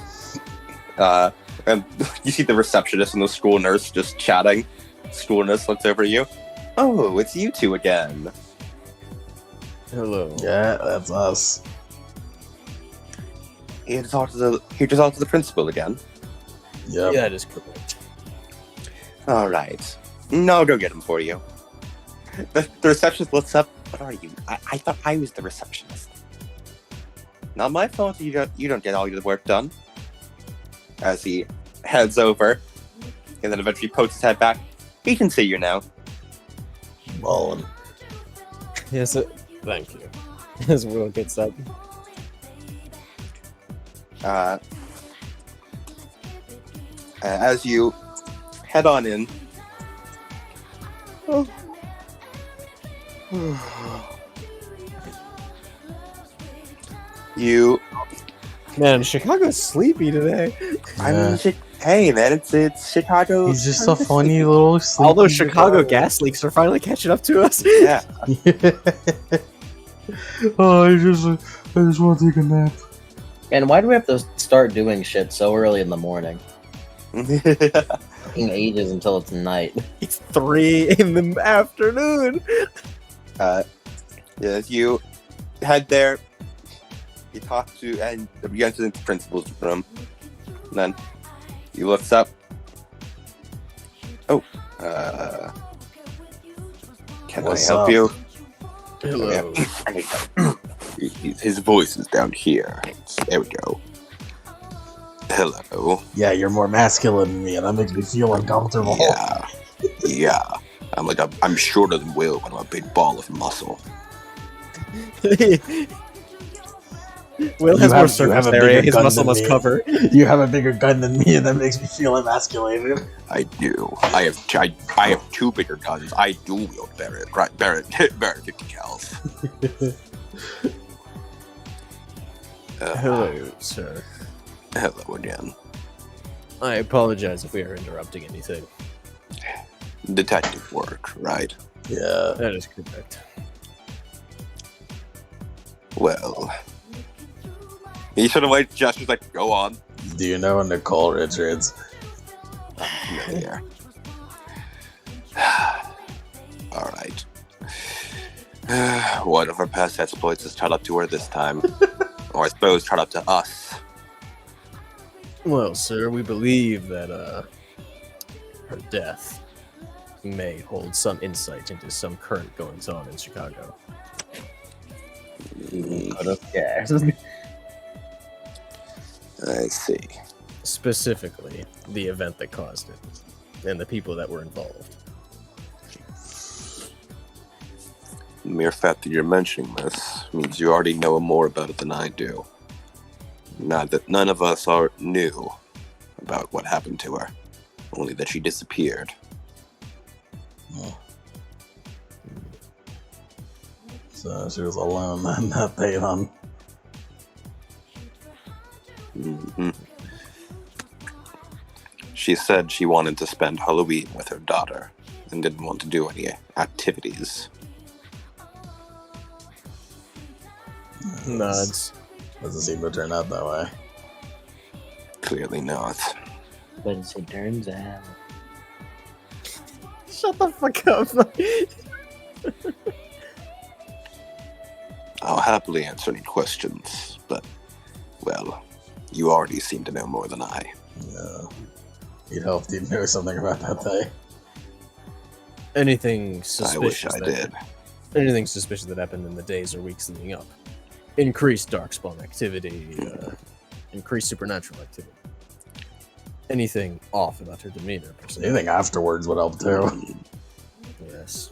and you see the receptionist and the school nurse just chatting. School nurse looks over at you. Oh, it's you two again. Hello. Yeah, that's us. Here to talk to the principal again. Yep. Yeah, that is correct. All right, no, I'll go get him for you. The receptionist looks up. What are you? I thought I was the receptionist. Not my fault. You don't get all your work done. As he heads over, and then eventually pokes his head back. He can see you now. Ballin'. Yes, thank you. As Will gets up. As you head on in. Oh. You. Man, Chicago's sleepy today. I mean, hey man, it's Chicago. He's just a funny little sleepy All those Chicago guy. gas leaks are finally catching up to us. Yeah. Oh, I just want to take a nap. And why do we have to start doing shit so early in the morning? Taking ages until it's night. It's 3 in the afternoon. As you head there, you talk to, and you enter the principal's room. And then he looks up. Oh, can What's I help up? you? Hello. His voice is down here. There we go. Hello. Yeah, you're more masculine than me, and that makes me feel uncomfortable. Yeah. I'm shorter than Will, but I'm a big ball of muscle. Will has more surface area. His muscle than must me. cover. You have a bigger gun than me, and that makes me feel emasculated. I do. I have 2 bigger guns. I dual wield Barrett 50 cals. Hello, sir. Hello again. I apologize if we are interrupting anything. Detective work, right? Yeah. That is correct. Well, he sort of like gestures like, "Go on." Do you know Nicole Richards? Familiar. All right. One of our past exploits has caught up to her this time, or I suppose caught up to us. Well, sir, we believe that her death may hold some insight into some current goings on in Chicago. Yeah. I see. Specifically, the event that caused it, and the people that were involved. The mere fact that you're mentioning this means you already know more about it than I do. Not that none of us knew about what happened to her, only that she disappeared. Oh. So she was alone then that day then. Mm-hmm. She said she wanted to spend Halloween with her daughter and didn't want to do any activities. Nods. Doesn't seem to turn out that way. Clearly not. But as it turns out. Shut the fuck up. I'll happily answer any questions, but, well, you already seem to know more than I. Yeah. You'd hoped you'd know something about that day. Anything I suspicious? wish I did. Anything suspicious that happened in the days or weeks leading up? Increased darkspawn activity, increased supernatural activity. Anything off about her demeanor, per se? Anything afterwards would help too. Yes.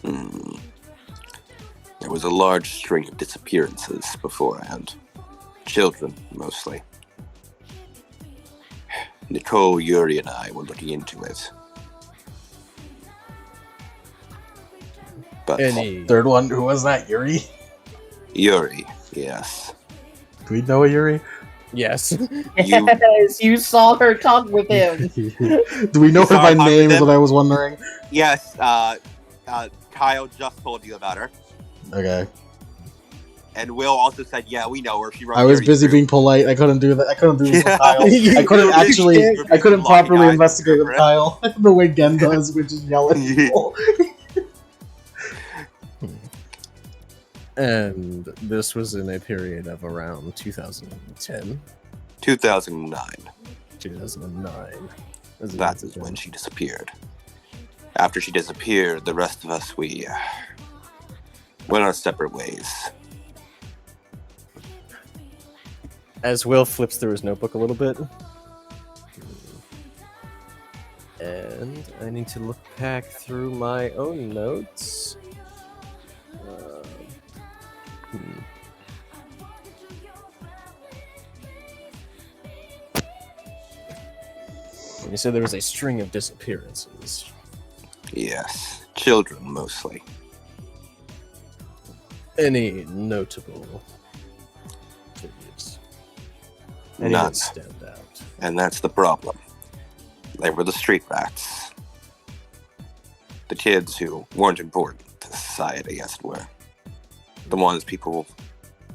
There was a large string of disappearances beforehand. Children, mostly. Nicole, Yuri, and I were looking into it. But Any Third one, who was that? Yuri? Yuri, yes. Do we know a Yuri? yes. Yes, you saw her talk with him. Do we know You her saw by her talk name with is him? what I was wondering. Yes, Kyle just told you about her. Okay. And Will also said, yeah, we know her. She runs I was Yuri's busy group. being polite. I couldn't do that. I couldn't do this with Kyle. I couldn't You're actually. busy- I couldn't locking properly eyes investigate with over it. Kyle the way Gen does, which is yell at people. And this was in a period of around 2010, 2009. 2009. That is when she disappeared. After she disappeared, the rest of us, we went our separate ways. As Will flips through his notebook a little bit. And I need to look back through my own notes. You said there was a string of disappearances. Yes, children mostly. Any notable figures? Anyone None. stand out? And that's the problem. They were the street rats. The kids who weren't important to society, as it were. The ones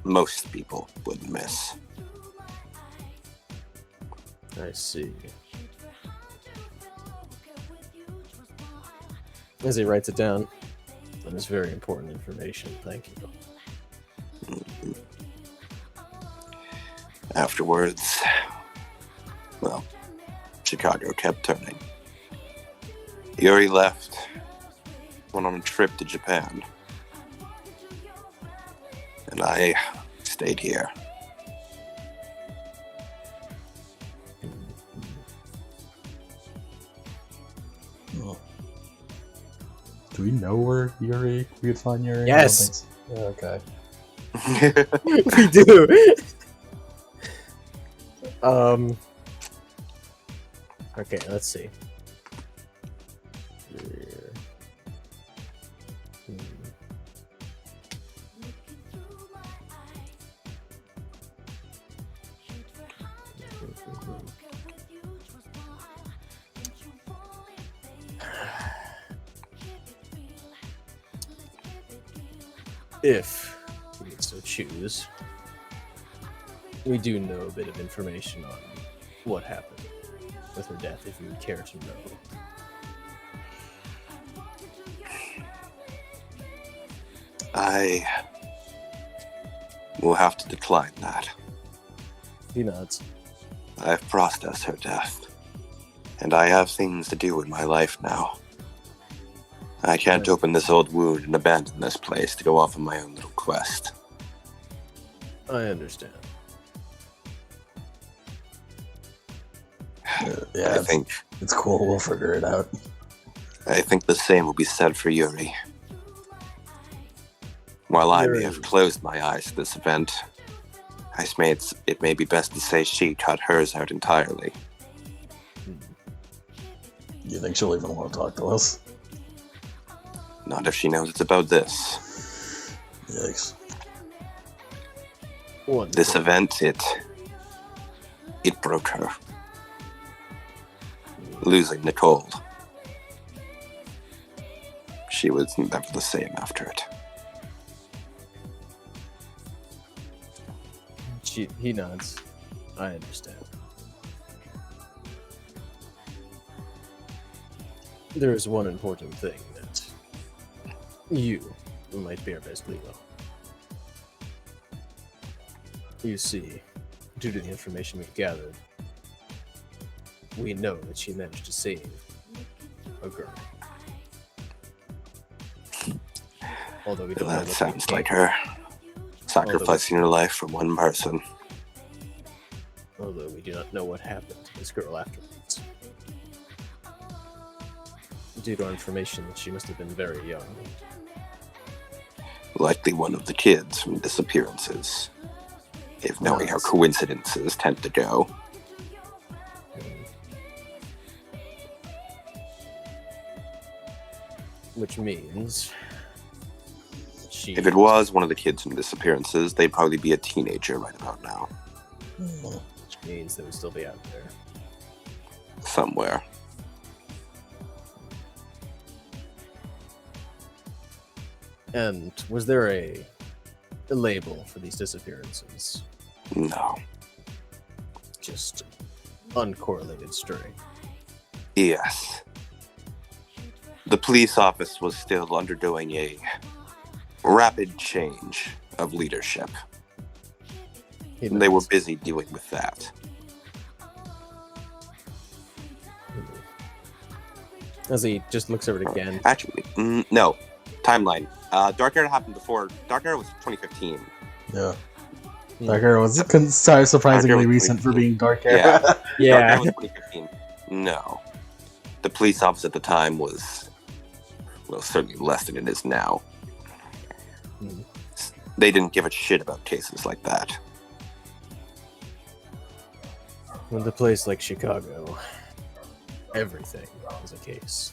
most people would miss. I see. As he writes it down, that is very important information. Thank you. Afterwards, well, Chicago kept turning. Yuri left, went on a trip to Japan. And I stayed here. Oh. Do we know where Yuri? We could find Yuri? Yes. I don't think so. Yeah, okay. We do. Okay, let's see. If we so choose, we do know a bit of information on what happened with her death, if you would care to know. I will have to decline that. He nods. I've processed her death, and I have things to do in my life now. I can't open this old wound and abandon this place to go off on my own little quest. I understand. Yeah, I think it's cool. We'll figure it out. I think the same will be said for Yuri. While I may have closed my eyes to this event, it may be best to say she cut hers out entirely. You think she'll even want to talk to us? Not if she knows it's about this. Yikes. This event, it broke her. Losing Nicole. She was never the same after it. He nods. I understand. There is one important thing that you might bear best legal. You see, due to the information we gathered, we know that she managed to save a girl. Although we don't know That what sounds like her. Sacrificing her life for one person. Although we do not know what happened to this girl afterwards. Due to our information, she must have been very young. Likely one of the kids from disappearances. If knowing how coincidences tend to go. Which means... If it was one of the kids from disappearances, they'd probably be a teenager right about now. Which means they would still be out there. Somewhere. And was there a label for these disappearances? No. Just uncorrelated string. Yes. The police office was still undergoing a rapid change of leadership. They were busy dealing with that. As he just looks over it again. Actually, no. Timeline. Dark Era happened before. Dark Era was 2015. Yeah. Dark Era was surprisingly recent for being Dark Era. Yeah. Dark Era was 2015. No. The police office at the time was, well, certainly less than it is now. They didn't give a shit about cases like that. With a place like Chicago, everything is a case.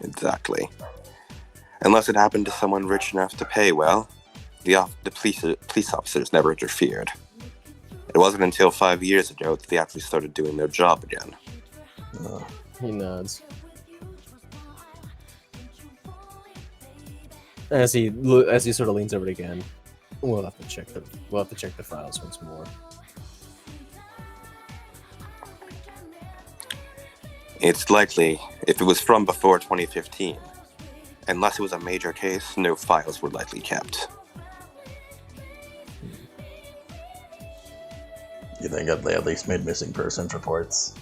Exactly. Unless it happened to someone rich enough to pay well, the police officers never interfered. It wasn't until 5 years ago that they actually started doing their job again. He nods. As he sort of leans over it again, we'll have to check the files once more. It's likely, if it was from before 2015, unless it was a major case, no files were likely kept. You think that they at least made missing persons reports?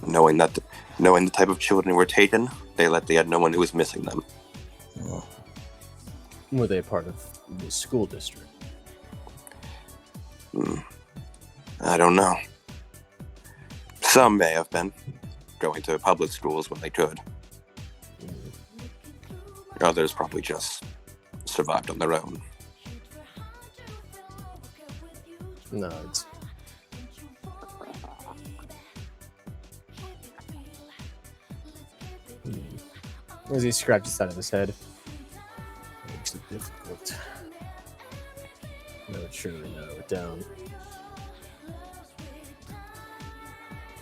Knowing the type of children who were taken, they had no one who was missing them. Were they part of the school district? I don't know. Some may have been, going to public schools when they could. Others probably just survived on their own. Nods. As he scratches out of his head. Makes it difficult. I would surely narrow it down.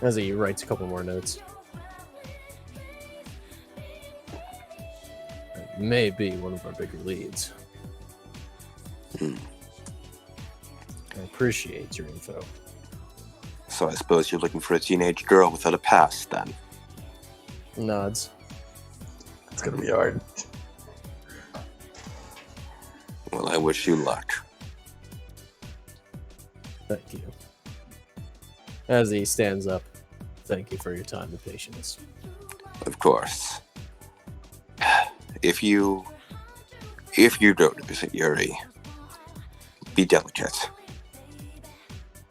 As he writes a couple more notes. That may be one of our bigger leads. Hmm. I appreciate your info. So I suppose you're looking for a teenage girl without a past, then? Nods. It's gonna be hard. Well, I wish you luck. Thank you. As he stands up, thank you for your time and patience. Of course. If you go to visit Yuri, be delicate.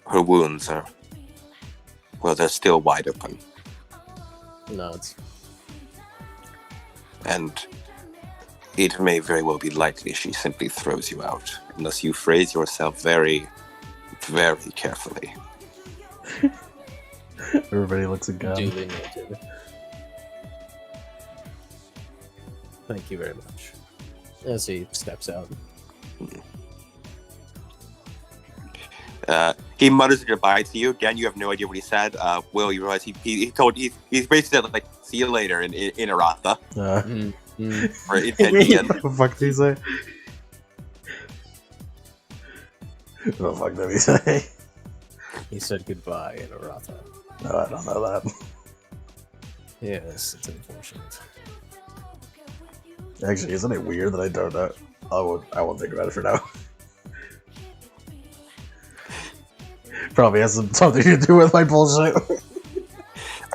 Her wounds are, well, they're still wide open. Nods. And it may very well be likely she simply throws you out, unless you phrase yourself very, very carefully. Everybody looks at God. Duly noted. Thank you very much. As he steps out. He mutters goodbye to you. Again, you have no idea what he said. Will, you realize he's basically said, like, see you later in Aratha. Or in Indian. What the fuck did he say? What the fuck did he say? He said goodbye in Aratha. No, I don't know that. Yes, it's unfortunate. Actually, isn't it weird that I don't know? I won't think about it for now. Probably has something to do with my bullshit.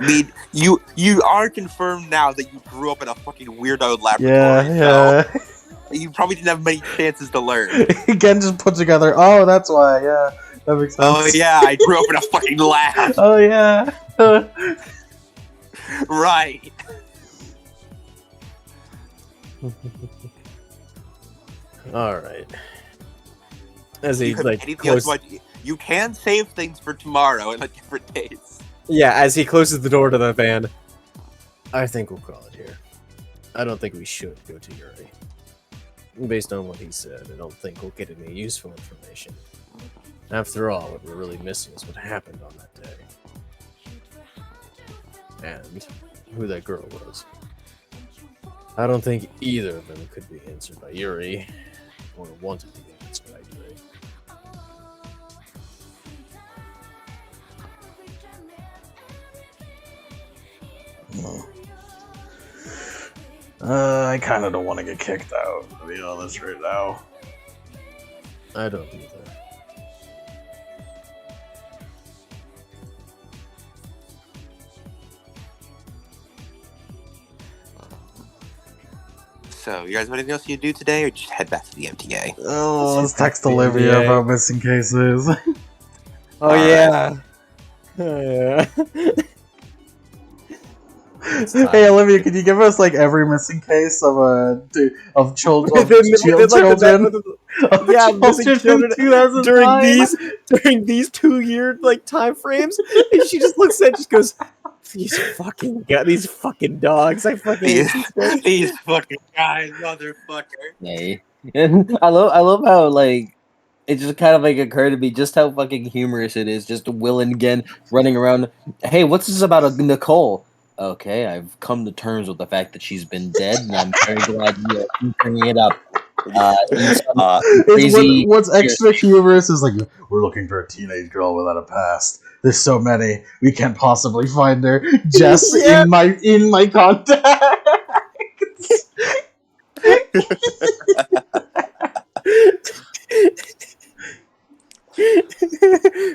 I mean, you are confirmed now that you grew up in a fucking weirdo laboratory. Yeah. So you probably didn't have many chances to learn. Again, just put together. Oh, that's why. Yeah, that makes sense. Oh yeah, I grew up in a fucking lab. Oh yeah. Right. All right. As he You, like closes, you can save things for tomorrow and different days. yeah, as he closes the door to the van, I think we'll call it here. I don't think we should go to Yuri. Based on what he said, I don't think we'll get any useful information. After all, what we're really missing is what happened on that day. And who that girl was. I don't think either of them could be answered by Yuri, or wanted to be answered by Yuri. I kind of don't want to get kicked out, to be honest, right now. I don't either. So, you guys have anything else you do today, or just head back to the MTA? Oh, let's text Olivia about missing cases. Oh yeah. Yeah. Hey Olivia, could you give us like every missing case of children? Within, children? Yeah, missing children in 2009? during these 2 year like time frames, and she just looks at it, just goes, these fucking dogs. I fucking hate these guys." These fucking guys, motherfucker. Hey. And I love how like it just kind of like occurred to me just how fucking humorous it is. Just Will and Gen running around. Hey, what's this about Nicole? Okay, I've come to terms with the fact that she's been dead, and I'm very glad you keep bringing it up. What's extra humorous is like, we're looking for a teenage girl without a past. There's so many, we can't possibly find her. Jess Yeah. in my contacts.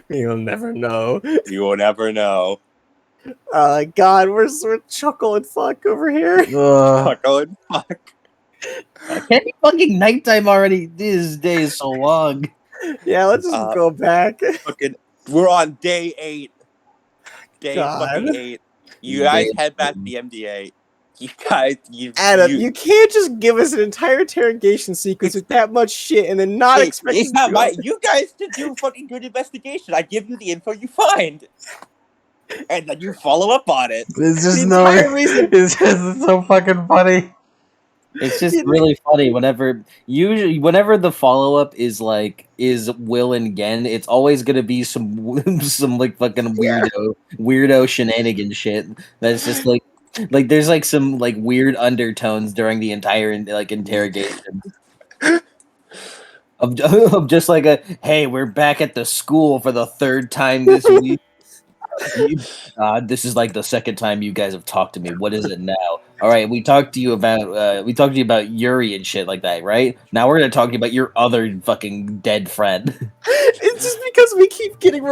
You'll never know. You will never know. God, we're chuckling fuck over here. Fucking fuck. Can't be fucking nighttime already. This day is so long. Yeah, let's just go back. Fucking, we're on day 8. Day God. fucking 8. You guys head back to the MDA. You guys, Adam, you can't just give us an entire interrogation sequence with that much shit and then not expect us to you guys to do a fucking good investigation. I give you the info you find, and then you follow up on it. It's just The entire reason- It's just so fucking funny. It's just really funny whenever the follow up is Will and Gen, it's always gonna be some like fucking weirdo shenanigan shit. That's just like there's like some like weird undertones during the entire interrogation. Of just like hey, we're back at the school for the third time this week. This is like the second time you guys have talked to me. What is it now? All right, we talked to you about Yuri and shit like that, right? Now we're gonna talk to you about your other fucking dead friend. It's just because we keep getting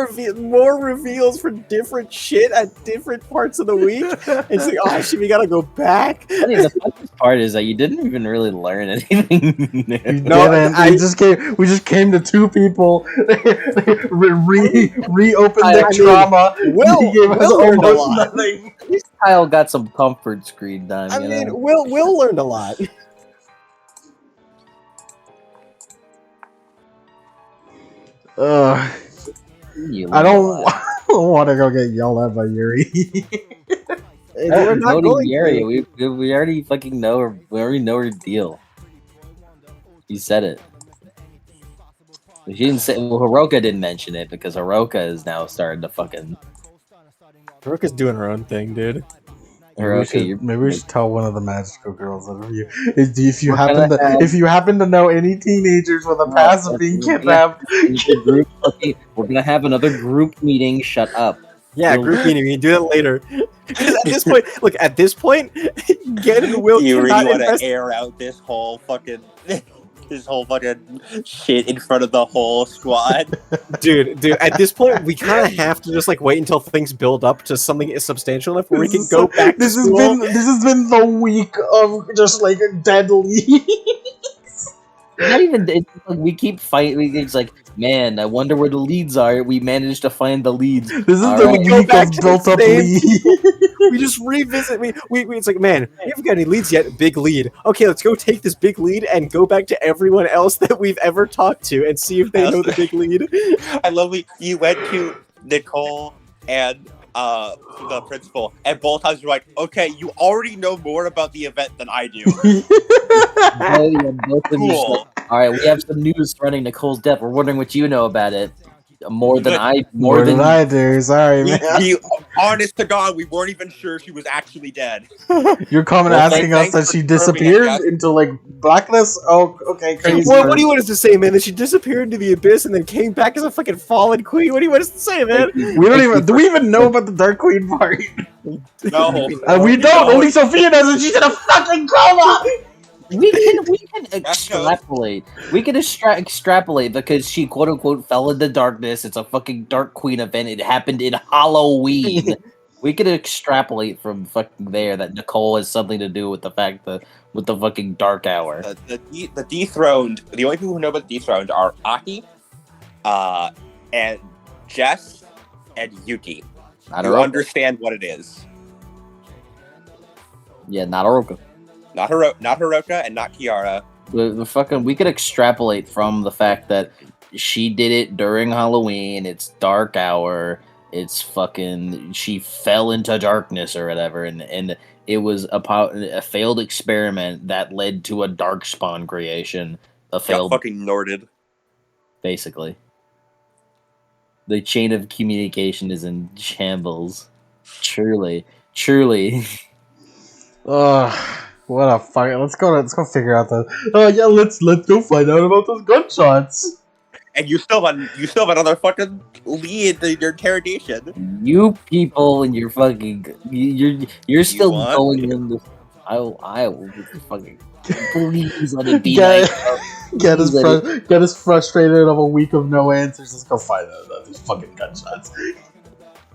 more reveals for different shit at different parts of the week. It's like, oh shit, we gotta go back. I think the funniest part is that you didn't even really learn anything. We just came to two people, reopened their trauma. Will learned a lot. Nothing. At least Kyle got some comfort screen done. I mean, Will learned a lot. I don't want to go get yelled at by Yuri. We're not going Yuri. We already fucking know her. We already know her deal. He said it. She didn't say. Well, Hiroka didn't mention it because Hiroka is now starting to fucking. Hiroka's doing her own thing, dude. Maybe we should tell one of the magical girls that if you happen to know any teenagers with a past of being kidnapped. We're gonna have another group meeting. Shut up. Yeah, group meeting. We can do that later. Because at this point, Gen and Will. You really want to air out this whole fucking shit in front of the whole squad, dude. At this point, we kind of have to just wait until things build up to something substantial enough where we can go back. This has been the week of just dead leads. Not even. It's we keep fighting. It's like, man, I wonder where the leads are. We managed to find the leads. This is the week of built up leads. We just revisit. We it's like, man, we haven't got any leads yet. Big lead. Okay, let's go take this big lead and go back to everyone else that we've ever talked to and see if they know the big lead. I love you went to Nicole and the principal, and both times you're like, okay, you already know more about the event than I do. Cool. All right, we have some news surrounding Nicole's death. We're wondering what you know about it. More than I do. Sorry, man. Honest to God, we weren't even sure she was actually dead. You're coming asking us that she disappeared into blackness? Oh, okay, crazy. What do you want us to say, man? That she disappeared into the abyss and then came back as a fucking fallen queen? What do you want us to say, man? Do we even know about the Dark Queen part? No. We don't. Only Sophia does, and she's in a fucking coma. We can extrapolate. We can extrapolate because she quote unquote fell into darkness. It's a fucking Dark Queen event. It happened in Halloween. We could extrapolate from fucking there that Nicole has something to do with the fact that with the fucking dark hour. The dethroned. The only people who know about the dethroned are Aki, and Jess and Yuki. Who understand what it is. Yeah, not Oroka. Not Hiroka and not Kiara. We could extrapolate from the fact that she did it during Halloween. It's dark hour. It's fucking. She fell into darkness or whatever, and it was a failed experiment that led to a dark spawn creation. Got fucking Norded. Basically, the chain of communication is in shambles. Truly. What a fuck! Let's go figure out the. Oh yeah, let's go find out about those gunshots. And you still have another fucking lead in your interrogation. You people and your fucking you're still going in the. I will fucking please let it be. Get us frustrated of a week of no answers. Let's go find out about these fucking gunshots.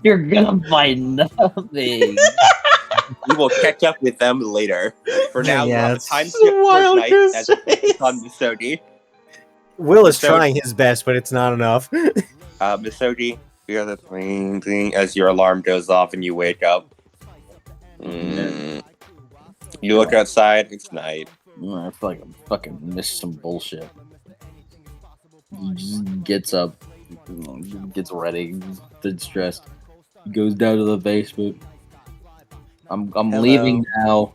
You're gonna find nothing. We will catch up with them later. For now, it's time skip for night as it's on Misogi. Will is trying his best, but it's not enough. Misogi, you hear the thing as your alarm goes off and you wake up. You look outside, it's night. I feel like I'm fucking missed some bullshit. He just gets up, gets ready, gets dressed, goes down to the basement. I'm Hello. leaving now.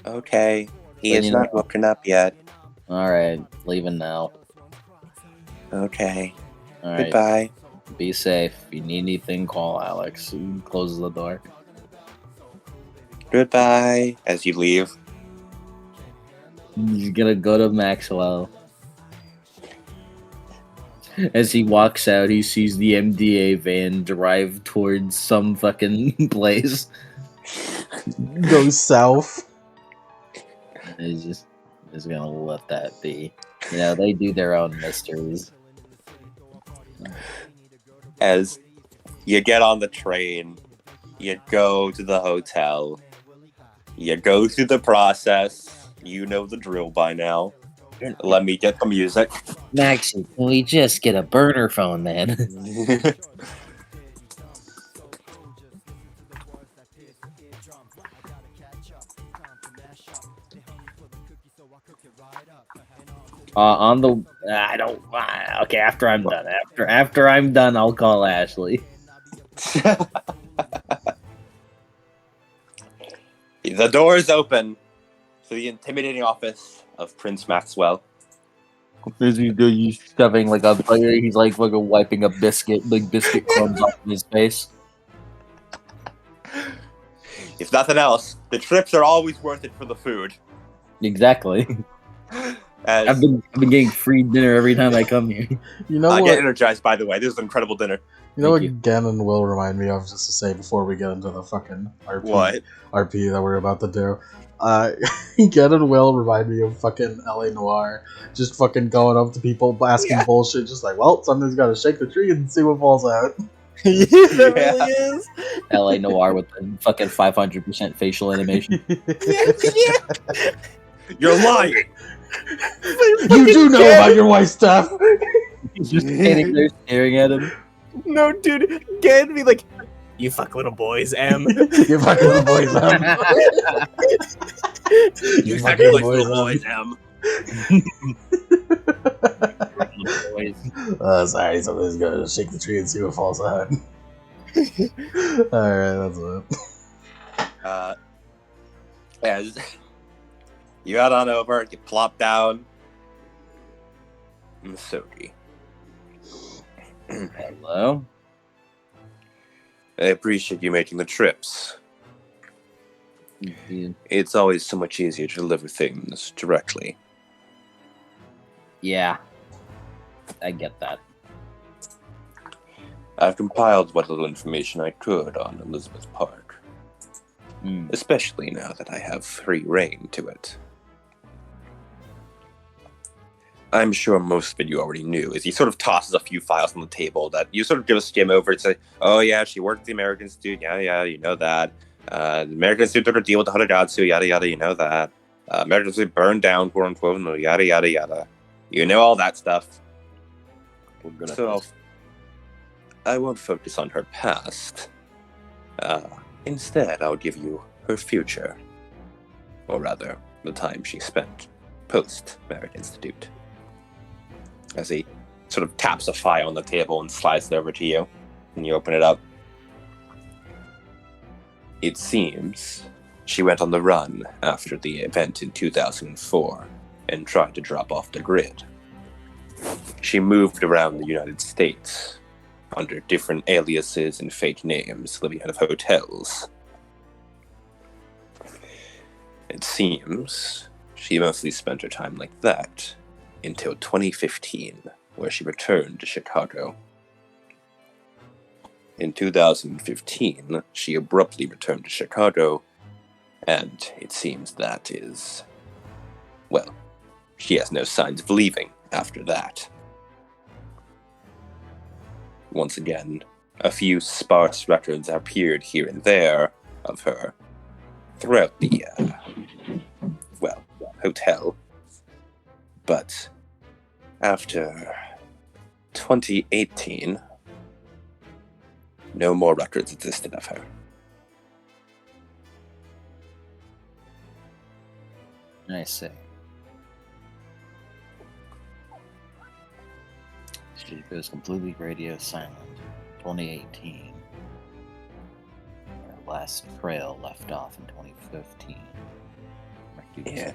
Okay. He But is you know- not woken up yet. Alright, leaving now. Okay. Alright, Goodbye. be safe. If you need anything, call Alex. He closes the door. Goodbye. As you leave. He's gonna go to Maxwell. As he walks out, he sees the MDA van drive towards some fucking place. Go south. He's just gonna let that be. You know, they do their own mysteries. As you get on the train, you go to the hotel, you go through the process. You know the drill by now. Let me get the music. Maxie, can we just get a burner phone, man? On the I don't okay. After I'm done, after I'm done, I'll call Ashley. The door is open to the intimidating office of Prince Maxwell. He's shoving like a he's like fucking wiping a biscuit, like biscuit crumbs off of his face. If nothing else, the trips are always worth it for the food. Exactly. As I've been getting free dinner every time I come here. You know I what? get energized, by the way. This is an incredible dinner. You know Thank what you. Gannon will remind me of, just to say before we get into the fucking RP, What? RP that we're about to do. Gannon will remind me of fucking LA Noir, just fucking going up to people asking bullshit, just like, well, somebody's gotta shake the tree and see what falls out. That really is. LA Noir with the fucking 500% facial animation. You're lying! You do know about your wife's stuff! He's just standing there staring at him. No, dude, Gan be like, you fuck little boys, M. You fucking little boys, You fucking fucking boys, little boys, M. Sorry, somebody's gonna shake the tree and see what falls out. Alright, that's it. As you got on over, you plop down. Misogi. Hello? I appreciate you making the trips. Yeah. It's always so much easier to deliver things directly. Yeah. I get that. I've compiled what little information I could on Elizabeth Park, especially now that I have free reign to it. I'm sure most of it you already knew, as he sort of tosses a few files on the table that you sort of give a skim over and say, oh yeah, she worked at the American Institute, yeah, you know that. The American Institute took a deal with the Hanagatsu, yada, you know that. American Institute burned down, quote unquote, no, yada. You know all that stuff. We're good at So this. I won't focus on her past. Instead, I'll give you her future. Or rather, the time she spent post-Merit Institute. As he sort of taps a file on the table and slides it over to you, and you open it up. It seems she went on the run after the event in 2004 and tried to drop off the grid. She moved around the United States under different aliases and fake names, living out of hotels. It seems she mostly spent her time like that until 2015, where she returned to Chicago. In 2015, she abruptly returned to Chicago, and it seems that is, well, she has no signs of leaving after that. Once again, a few sparse records appeared here and there of her throughout the, hotel. But after 2018, no more records existed of her. I see. She goes completely radio silent. 2018. Her last trail left off in 2015. Yeah.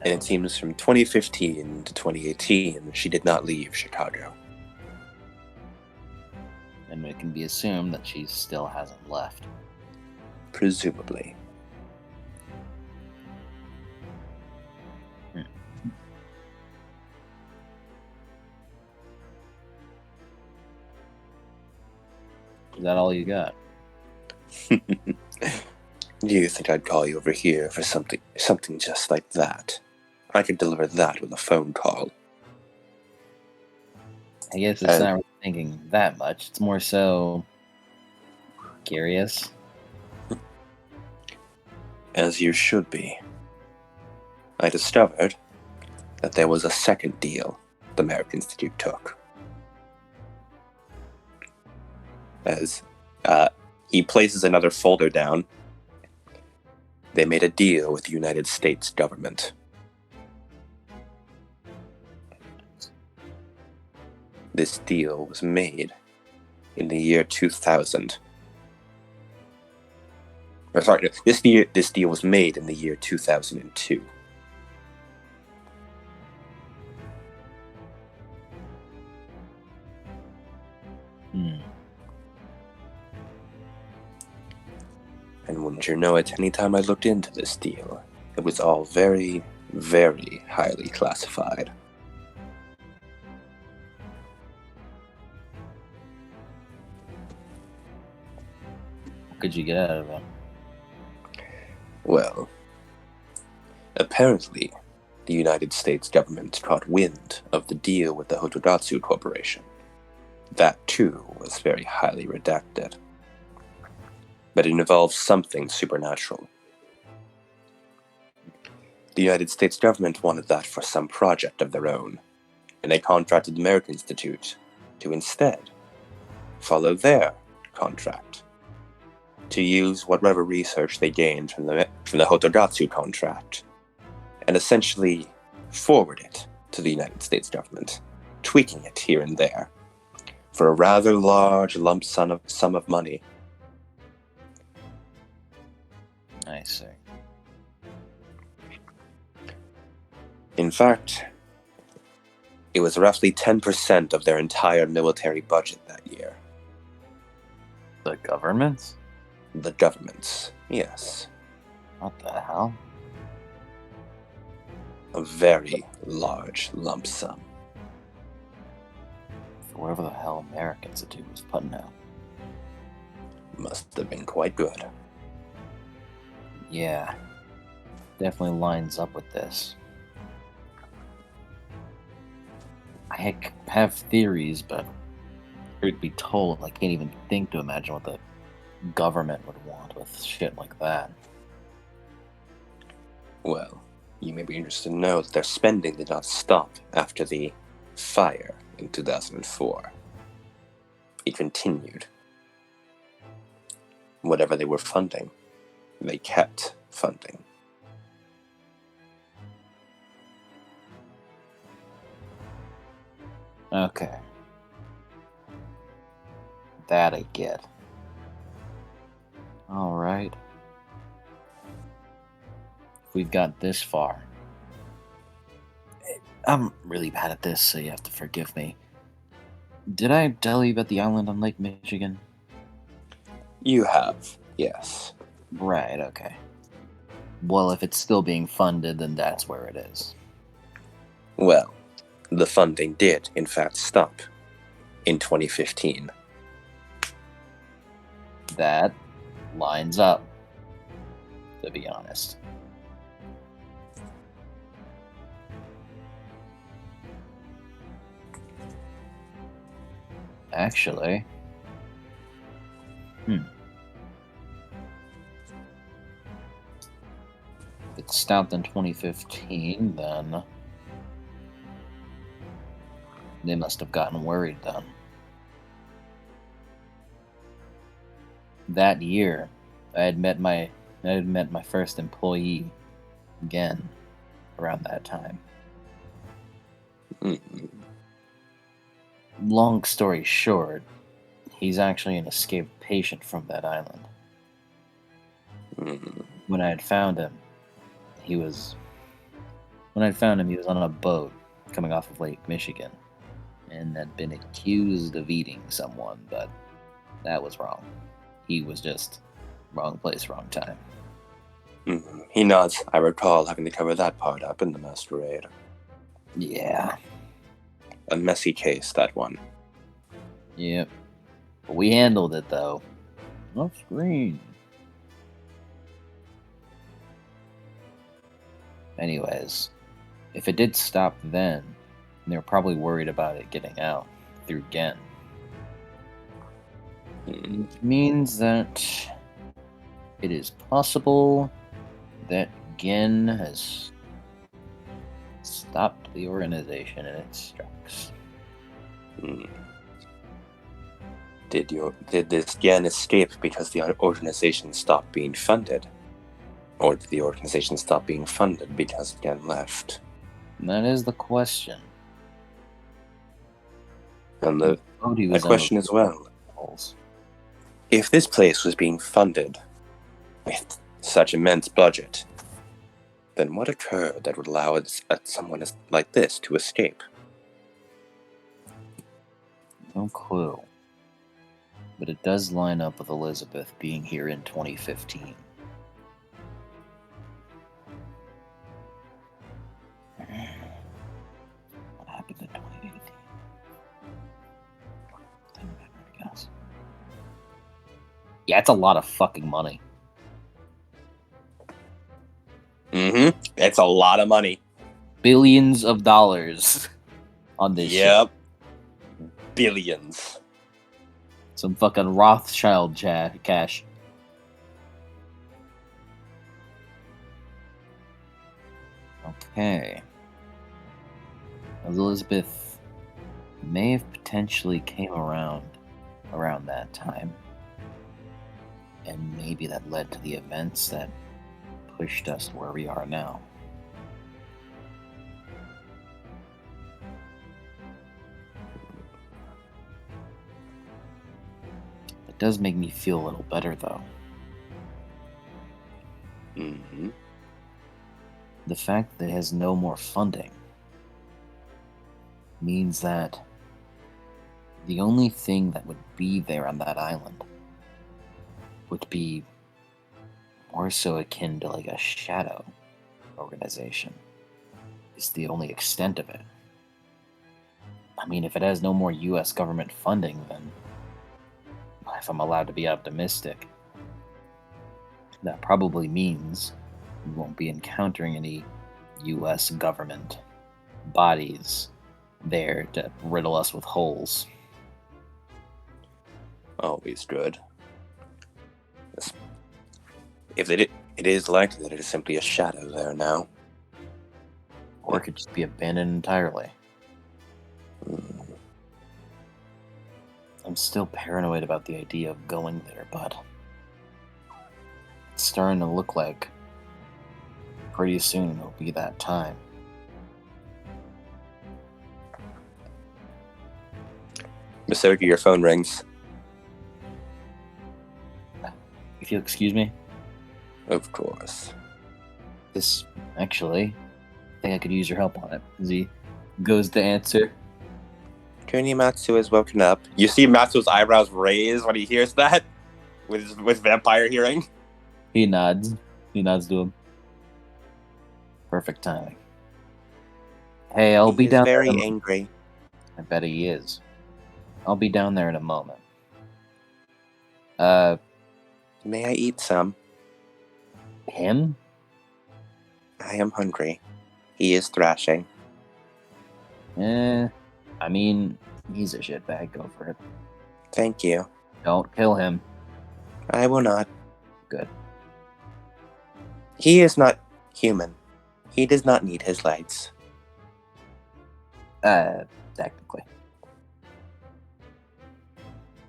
And it seems from 2015 to 2018, she did not leave Chicago. And it can be assumed that she still hasn't left. Presumably. Is that all you got? Do you think I'd call you over here for something just like that? I could deliver that with a phone call. I guess it's not really thinking that much. It's more so curious. As you should be. I discovered that there was a second deal the American Institute took. As he places another folder down, they made a deal with the United States government. This deal was made in the year 2000. Or sorry, this deal was made in the year 2002. And wouldn't you know it, anytime I looked into this deal, it was all very, very highly classified. What could you get out of it? Well, apparently, the United States government caught wind of the deal with the Hotogatsu Corporation. That, too, was very highly redacted. But it involves something supernatural. The United States government wanted that for some project of their own, and they contracted the American Institute to instead follow their contract, to use whatever research they gained from the Hotogatsu contract, and essentially forward it to the United States government, tweaking it here and there, for a rather large lump sum of money. I see. In fact, it was roughly 10% of their entire military budget that year. The government? The government's, yes. What the hell? A very large lump sum. For whatever the hell American Institute was putting out. Must have been quite good. Yeah. Definitely lines up with this. I have theories, but truth be told, I can't even think to imagine what the government would want with shit like that. Well, you may be interested to know that their spending did not stop after the fire in 2004. It continued. Whatever they were funding, they kept funding. Okay. That I get. Alright. We've got this far. I'm really bad at this, so you have to forgive me. Did I tell you about the island on Lake Michigan? You have, yes. Right, okay. Well, if it's still being funded, then that's where it is. Well, the funding did, in fact, stop in 2015. That lines up, to be honest. Actually, if it stopped in 2015, then they must have gotten worried then. That year, I had met my first employee again around that time. Mm. Long story short, he's actually an escaped patient from that island. Mm. When I had found him, he was on a boat coming off of Lake Michigan and had been accused of eating someone, but that was wrong. He was just wrong place, wrong time. Mm. He nods. I recall having to cover that part up in the masquerade. Yeah. A messy case, that one. Yep. But we handled it, though. Off screen. Anyways, if it did stop then, they were probably worried about it getting out through Gen. Mm. Which means that it is possible that Gen has stopped the organization in its tracks. Mm. Did this Gen escape because the organization stopped being funded? Or did the organization stop being funded because Gen left? And that is the question. And A question as well. If this place was being funded with such immense budget, then what occurred that would allow someone like this to escape? No clue. But it does line up with Elizabeth being here in 2015. What happened in 2018? Doesn't matter, I guess. Yeah, it's a lot of fucking money. Mm-hmm. It's a lot of money. Billions of dollars on this shit. Yep. Billions. Some fucking Rothschild cash. Okay. Elizabeth may have potentially came around that time. And maybe that led to the events that pushed us where we are now. It does make me feel a little better, though. Mm-hmm. The fact that it has no more funding means that the only thing that would be there on that island would be more so akin to like a shadow organization. Is the only extent of it. I mean, if it has no more US government funding, then if I'm allowed to be optimistic, that probably means we won't be encountering any US government bodies there to riddle us with holes. Always good. If it is likely that it is simply a shadow there now. Or it could just be abandoned entirely. Mm. I'm still paranoid about the idea of going there, but it's starting to look like pretty soon it'll be that time. Misoki, your phone rings. If you'll excuse me, Of course. this actually, I think I could use your help on it. As he goes to answer. Kunimatsu is woken up. You see Matsu's eyebrows raise when he hears that? With vampire hearing? He nods. He nods to him. Perfect timing. Hey, I'll be down there. Very angry. I bet he is. I'll be down there in a moment. May I eat some? Him? I am hungry. He is thrashing. I mean, he's a shitbag. Go for it. Thank you. Don't kill him. I will not. Good. He is not human. He does not need his lights. Technically.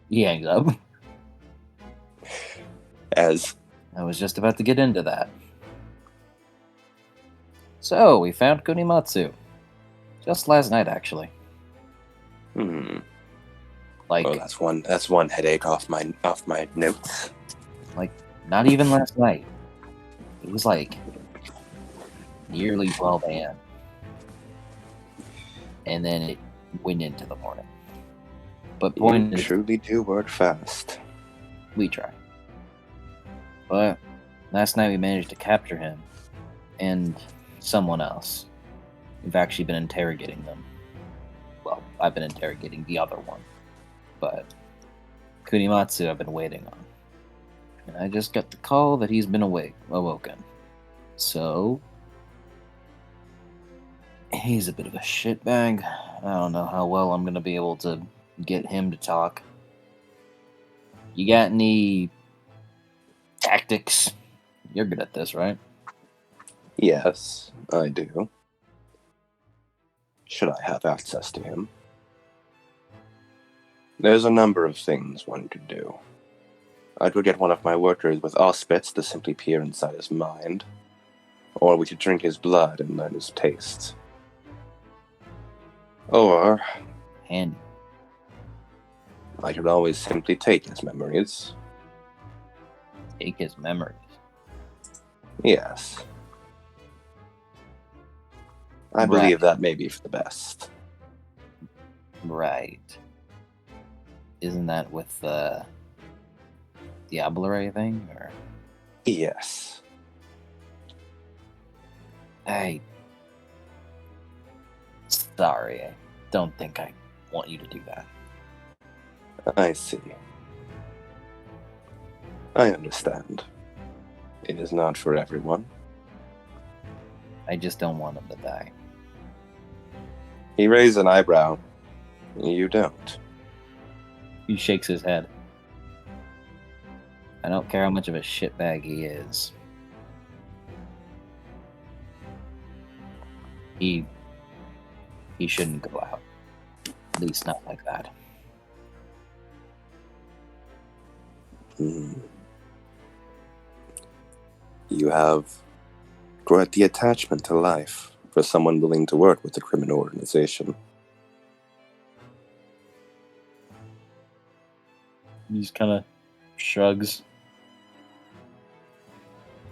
He hangs up. As I was just about to get into that. So, we found Kunimatsu. Just last night, actually. Like, Oh, that's one headache off my notes. not even last night. It was like nearly 12 a.m. And then it went into the morning. But point You is, truly do work fast. we try. But last night we managed to capture him and someone else. We've actually been interrogating them. Well, I've been interrogating the other one. But Kunimatsu I've been waiting on. And I just got the call that he's been awoken. So, he's a bit of a shitbag. I don't know how well I'm gonna be able to get him to talk. You got any tactics? You're good at this, right? Yes, I do. Should I have access to him? There's a number of things one could do. I could get one of my workers with auspice to simply peer inside his mind. Or we could drink his blood and learn his taste. Or And I could always simply take his memories. take his memories. Yes. I believe that may be for the best. Right. Isn't that with the Diablerie thing? Or Yes. Sorry, I don't think I want you to do that. I see. I understand. It is not for everyone. I just don't want him to die. He raised an eyebrow. You don't. He shakes his head. I don't care how much of a shitbag he is. He shouldn't go out. At least not like that. You have quite the attachment to life for someone willing to work with a criminal organization. He just kind of shrugs.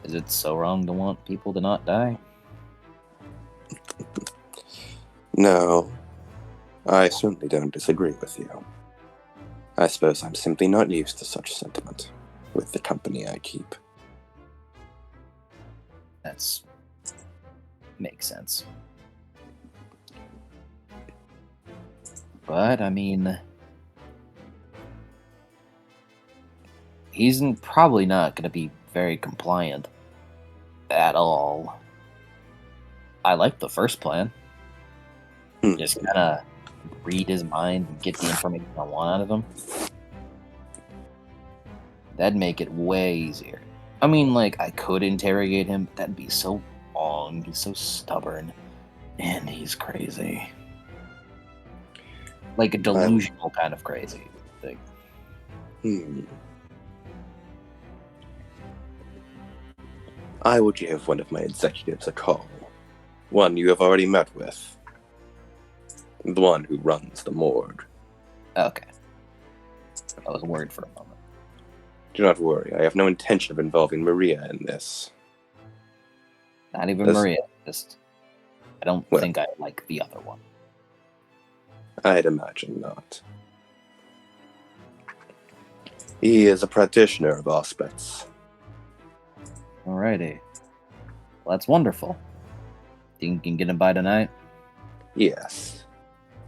Is it so wrong to want people to not die? No, I certainly don't disagree with you. I suppose I'm simply not used to such sentiment with the company I keep. That's makes sense. But I mean, he's probably not going to be very compliant at all. I like the first plan. Just kind of read his mind and get the information I want out of him. That'd make it way easier. I mean, like, I could interrogate him, but that'd be so long. He's so stubborn. And he's crazy. Like a delusional kind of crazy thing. I will give one of my executives a call. One you have already met with. The one who runs the morgue. Okay. I was worried for a moment. Do not worry, I have no intention of involving Maria in this. Not even Maria. Just, I don't think I like the other one. I'd imagine not. He is a practitioner of aspects. Alrighty. Well, that's wonderful. Think you can get him by tonight? Yes.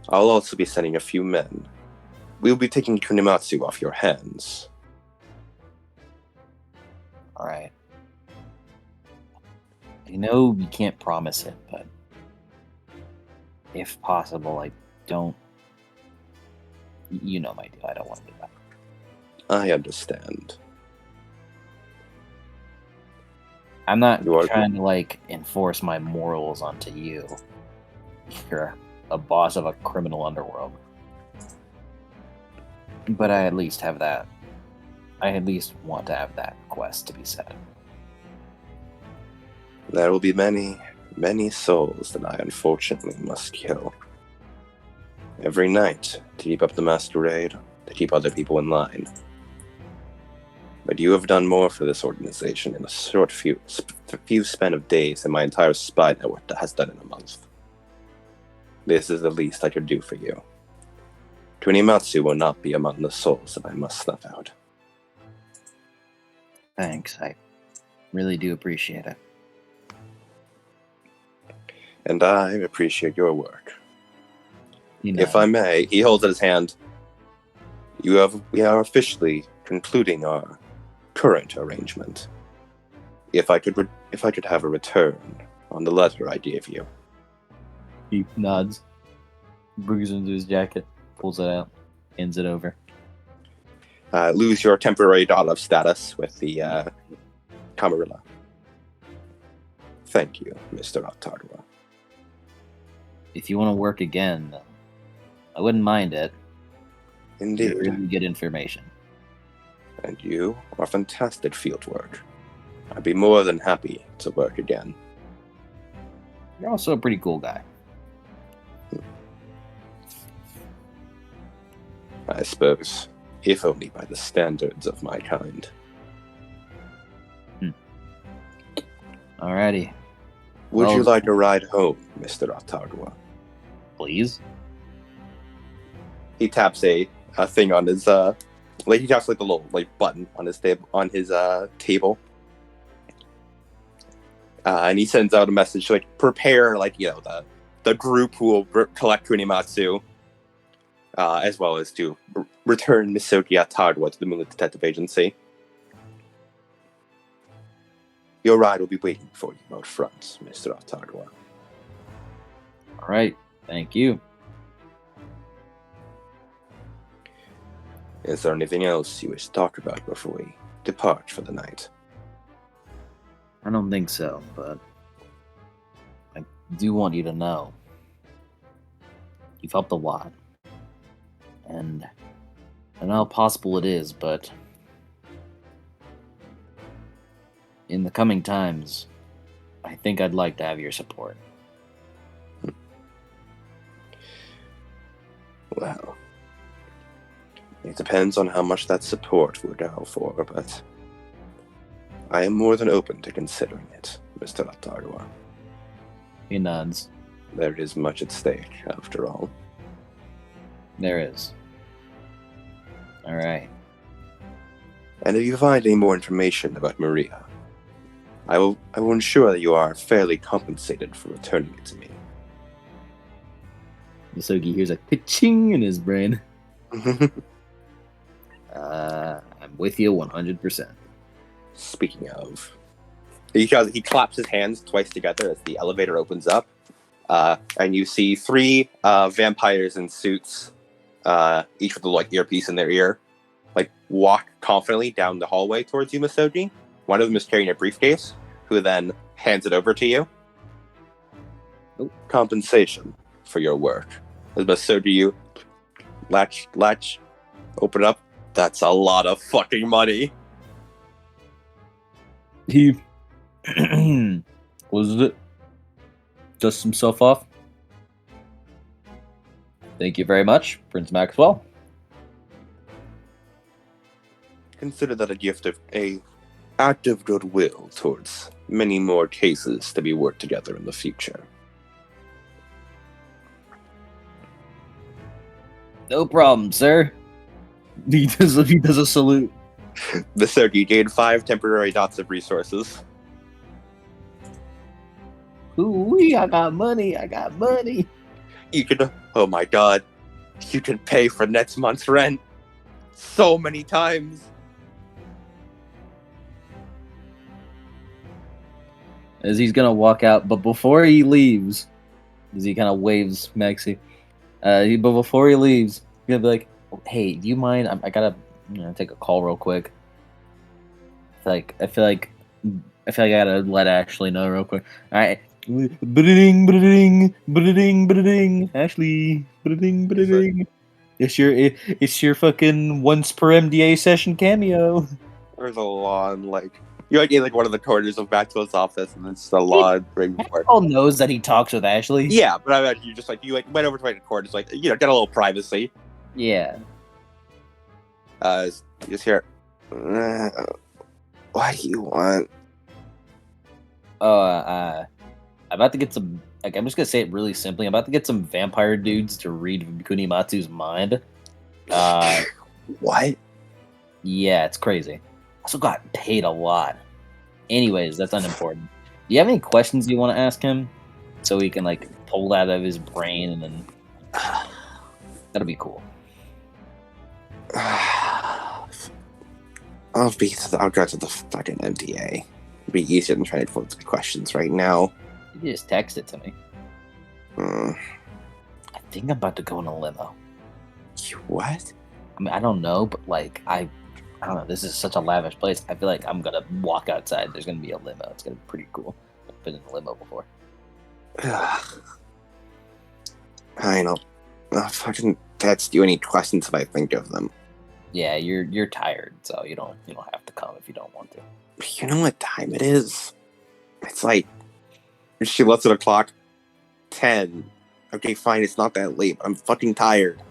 I'll also be sending a few men. We'll be taking Kunimatsu off your hands. Alright. I know you can't promise it, but if possible, I don't... You know my deal. I don't want to do that. I understand. I'm not trying to, like, enforce my morals onto you. You're a boss of a criminal underworld. But I at least have that. I at least want to have that quest to be said. There will be many Many souls that I unfortunately must kill. Every night, to keep up the masquerade, to keep other people in line. But you have done more for this organization in a short few span of days than my entire spy network has done in a month. This is the least I could do for you. Kunimatsu will not be among the souls that I must snuff out. Thanks. I really do appreciate it. And I appreciate your work. You know, If I may, he holds out his hand. We are officially concluding our current arrangement. If I could have a return on the letter I gave you. he nods, brings it into his jacket, pulls it out, hands it over. Lose your temporary dollar status with the Camarilla. Thank you, Mr. Ottagua. If you want to work again, I wouldn't mind it. Indeed. Really good information. And you are fantastic field work. I'd be more than happy to work again. You're also a pretty cool guy. I suppose, if only by the standards of my kind. Alrighty. Would Well- you like a ride home, Mr. Ottagua? Please? He taps a thing on his he taps like the little button on his table. And he sends out a message to prepare the group who will collect Kunimatsu, as well as to return Misoki Ottagua to the Moonlit Detective Agency. Your ride will be waiting for you out front, Mr. Ottagua. Alright, thank you. Is there anything else you wish to talk about before we depart for the night? I don't think so, but I do want you to know you've helped a lot. And I know how possible it is, but in the coming times, I think I'd like to have your support. Well, it depends on how much that support will go for, but I am more than open to considering it, Mr. Ottagua. He nods. There is much at stake, after all. There is. Alright. And if you find any more information about Maria, I will ensure that you are fairly compensated for returning it to me. Misogi hears a pitching in his brain. I'm with you 100%. Speaking of, he claps his hands twice together as the elevator opens up, and you see three vampires in suits, each with a earpiece in their ear, walk confidently down the hallway towards you, Misogi. One of them is carrying a briefcase, who then hands it over to you. Oh. Compensation for your work. As Misogi, you latch, open up. That's a lot of fucking money. He closes it, dusts himself off. Thank you very much, Prince Maxwell. Consider that a gift of a act of goodwill towards many more cases to be worked together in the future. No problem, sir. He does a salute. Misogi gained 5 temporary dots of resources. Ooh, I got money. You can, oh my god, you can pay for next month's rent so many times. As he's gonna walk out, but before he leaves, as he kind of waves Maxie, but before he leaves, he's gonna be like, "Hey, do you mind? I gotta take a call real quick. I feel like I gotta let Ashley know real quick. All right, ba-da-ding. Ashley, ba-da-ding. It's your fucking once per MDA session cameo. There's a long You're like in like one of the corners of Maxwell's office, and it's a law ring board. Maxwell knows that he talks with Ashley. Yeah, but I mean, you went over to my corner, just like get a little privacy. Yeah. You just hear, what do you want? I'm about to get some. Like, I'm just gonna say it really simply. I'm about to get some vampire dudes to read Kunimatsu's mind. What? Yeah, it's crazy. Also got paid a lot. Anyways, that's unimportant. Do you have any questions you want to ask him, so he can like pull that out of his brain, and then that'll be cool. I'll go to the fucking MDA. It'd be easier than trying to put the questions right now. You can just text it to me. I think I'm about to go in a limo. What? I mean, I don't know, but like I don't know. This is such a lavish place. I feel like I'm gonna walk outside. There's gonna be a limo. It's gonna be pretty cool. I've been in a limo before. I know. I'll fucking text you any questions if I think of them. Yeah, you're tired, so you don't have to come if you don't want to. You know what time it is? It's like she looks at the clock. 10. Okay, fine. It's not that late. But I'm fucking tired.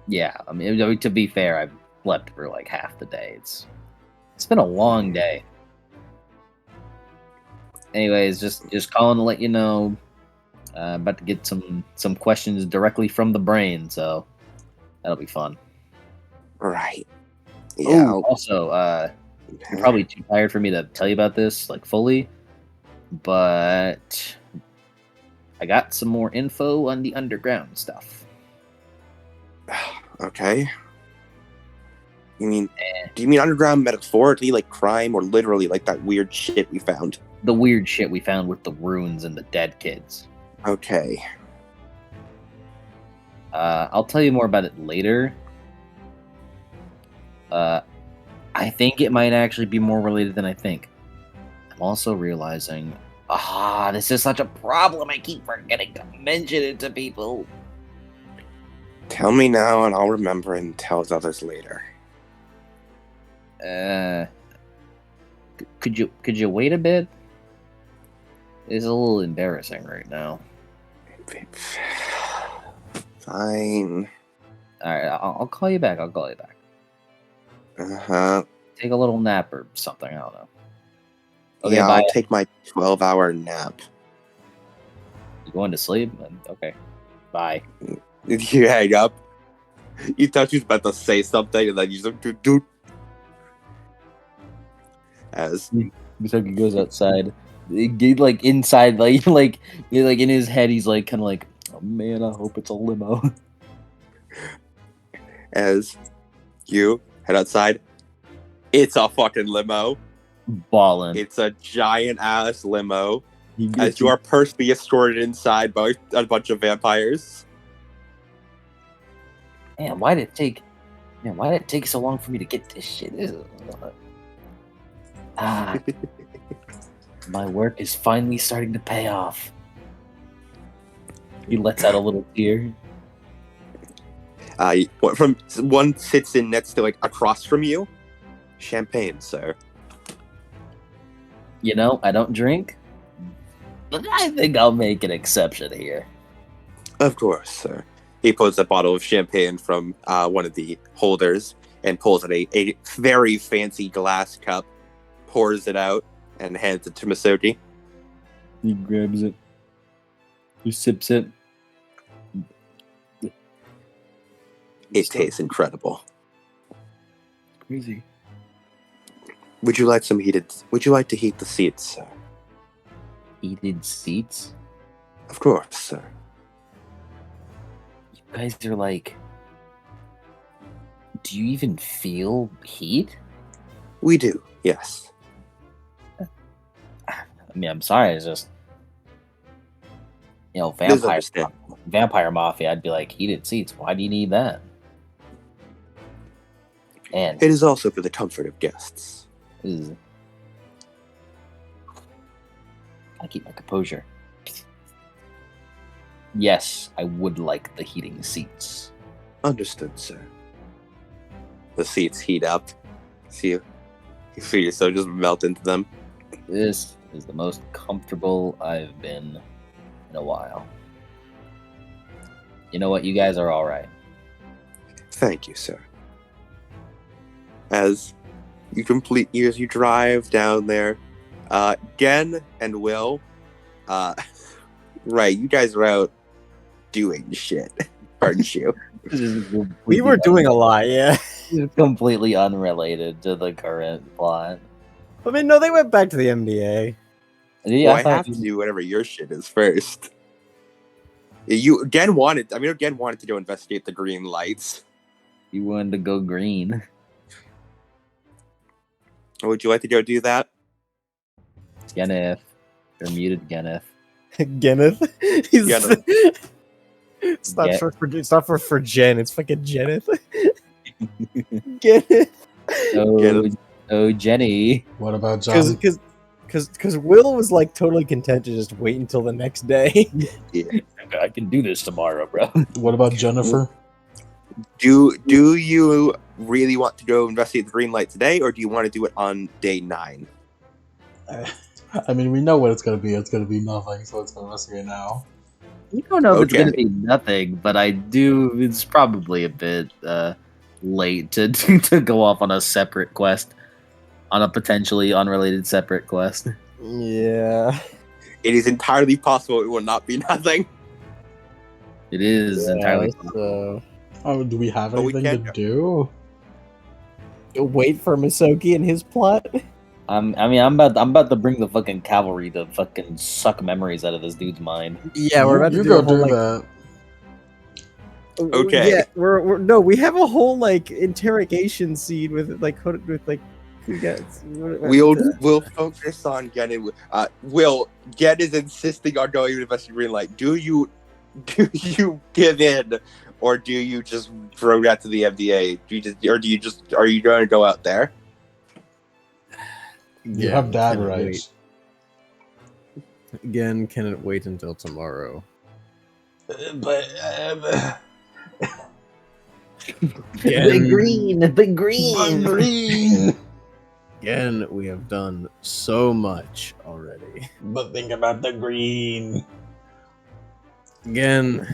Yeah, I mean, to be fair, I've slept for like half the day. It's been a long day. Anyways, just calling to let you know. About to get some questions directly from the brain, so that'll be fun. Right. Yeah. Ooh, also, you're probably too tired for me to tell you about this like fully, but I got some more info on the underground stuff. Okay. Do you mean underground metaphorically, like crime, or literally like that weird shit we found? The weird shit we found with the runes and the dead kids. Okay. I'll tell you more about it later. I think it might actually be more related than I think. I'm also realizing, this is such a problem. I keep forgetting to mention it to people. Tell me now, and I'll remember and tell the others later. Could you wait a bit? It's a little embarrassing right now. Fine. Alright, I'll call you back. Uh-huh. Take a little nap or something. I don't know. Okay, Yeah, bye. I'll take my 12-hour nap. You going to sleep? Okay. Bye. Did you hang up? You thought you was about to say something, and then you just do. As Misaki goes outside. Like inside, like in his head, he's like kind of like, oh man, I hope it's a limo. as you head outside, it's a fucking limo. Ballin'. It's a giant ass limo. He As gets you are personally escorted inside by a bunch of vampires. Man, why did it take so long for me to get this shit? My work is finally starting to pay off. He lets out a little tear. From one sits in next to like across from you. Champagne, sir. You know, I don't drink, but I think I'll make an exception here. Of course, sir. He pulls a bottle of champagne from one of the holders and pulls out a very fancy glass cup, pours it out, and hands it to Misoki. He grabs it. He sips it. It tastes incredible. Crazy. Would you like to heat the seats, sir? Heated seats? Of course, sir. You guys are like... Do you even feel heat? We do, yes. I mean, I'm sorry, it's just... You know, Please understand. vampire mafia, I'd be like, heated seats, why do you need that? And It is also for the comfort of guests. I keep my composure. Yes, I would like the heating seats. Understood, sir. The seats heat up. See you. So just melt into them. This is the most comfortable I've been in a while. You know what? You guys are all right. Thank you, sir. As you drive down there, Gen and Will, right, you guys are out doing shit, aren't you? We were doing a lot, yeah. Completely unrelated to the current plot. I mean, no, they went back to the MDA. Yeah, Well, I thought have to do whatever your shit is first. Gen wanted to go investigate the green lights. you wanted to go green. Would you like to go do that? Geneth. You're muted, Geneth. Geneth. Geneth. It's not for Jen. It's fucking Geneth. Geneth. Oh, Jenny. What about John? Because Will was like totally content to just wait until the next day. Yeah. I can do this tomorrow, bro. What about Jennifer? Do you really want to go investigate the green light today, or do you want to do it on day 9? I mean, we know what it's gonna be. It's gonna be nothing, so let's investigate now. We don't know if it's Okay. going to be nothing, but it's probably a bit late to to go off on a separate quest. On a potentially unrelated separate quest. Yeah. It is entirely possible it will not be nothing. It is entirely So Oh, do we have But we anything to can't do? wait for Misogi and his plot. I'm about to bring the fucking cavalry to fucking suck memories out of this dude's mind. Yeah, we're about to you do go a whole, do like, that. Okay. Yeah, we're we have a whole like interrogation scene with we got We'll focus on getting. Will Gen is insisting on going to investigate green light. Do you give in, or do you just throw that to the FDA? Are you going to go out there? You have dad rights. Again, can it wait until tomorrow? But The green. Again, we have done so much already. But think about the green. Again,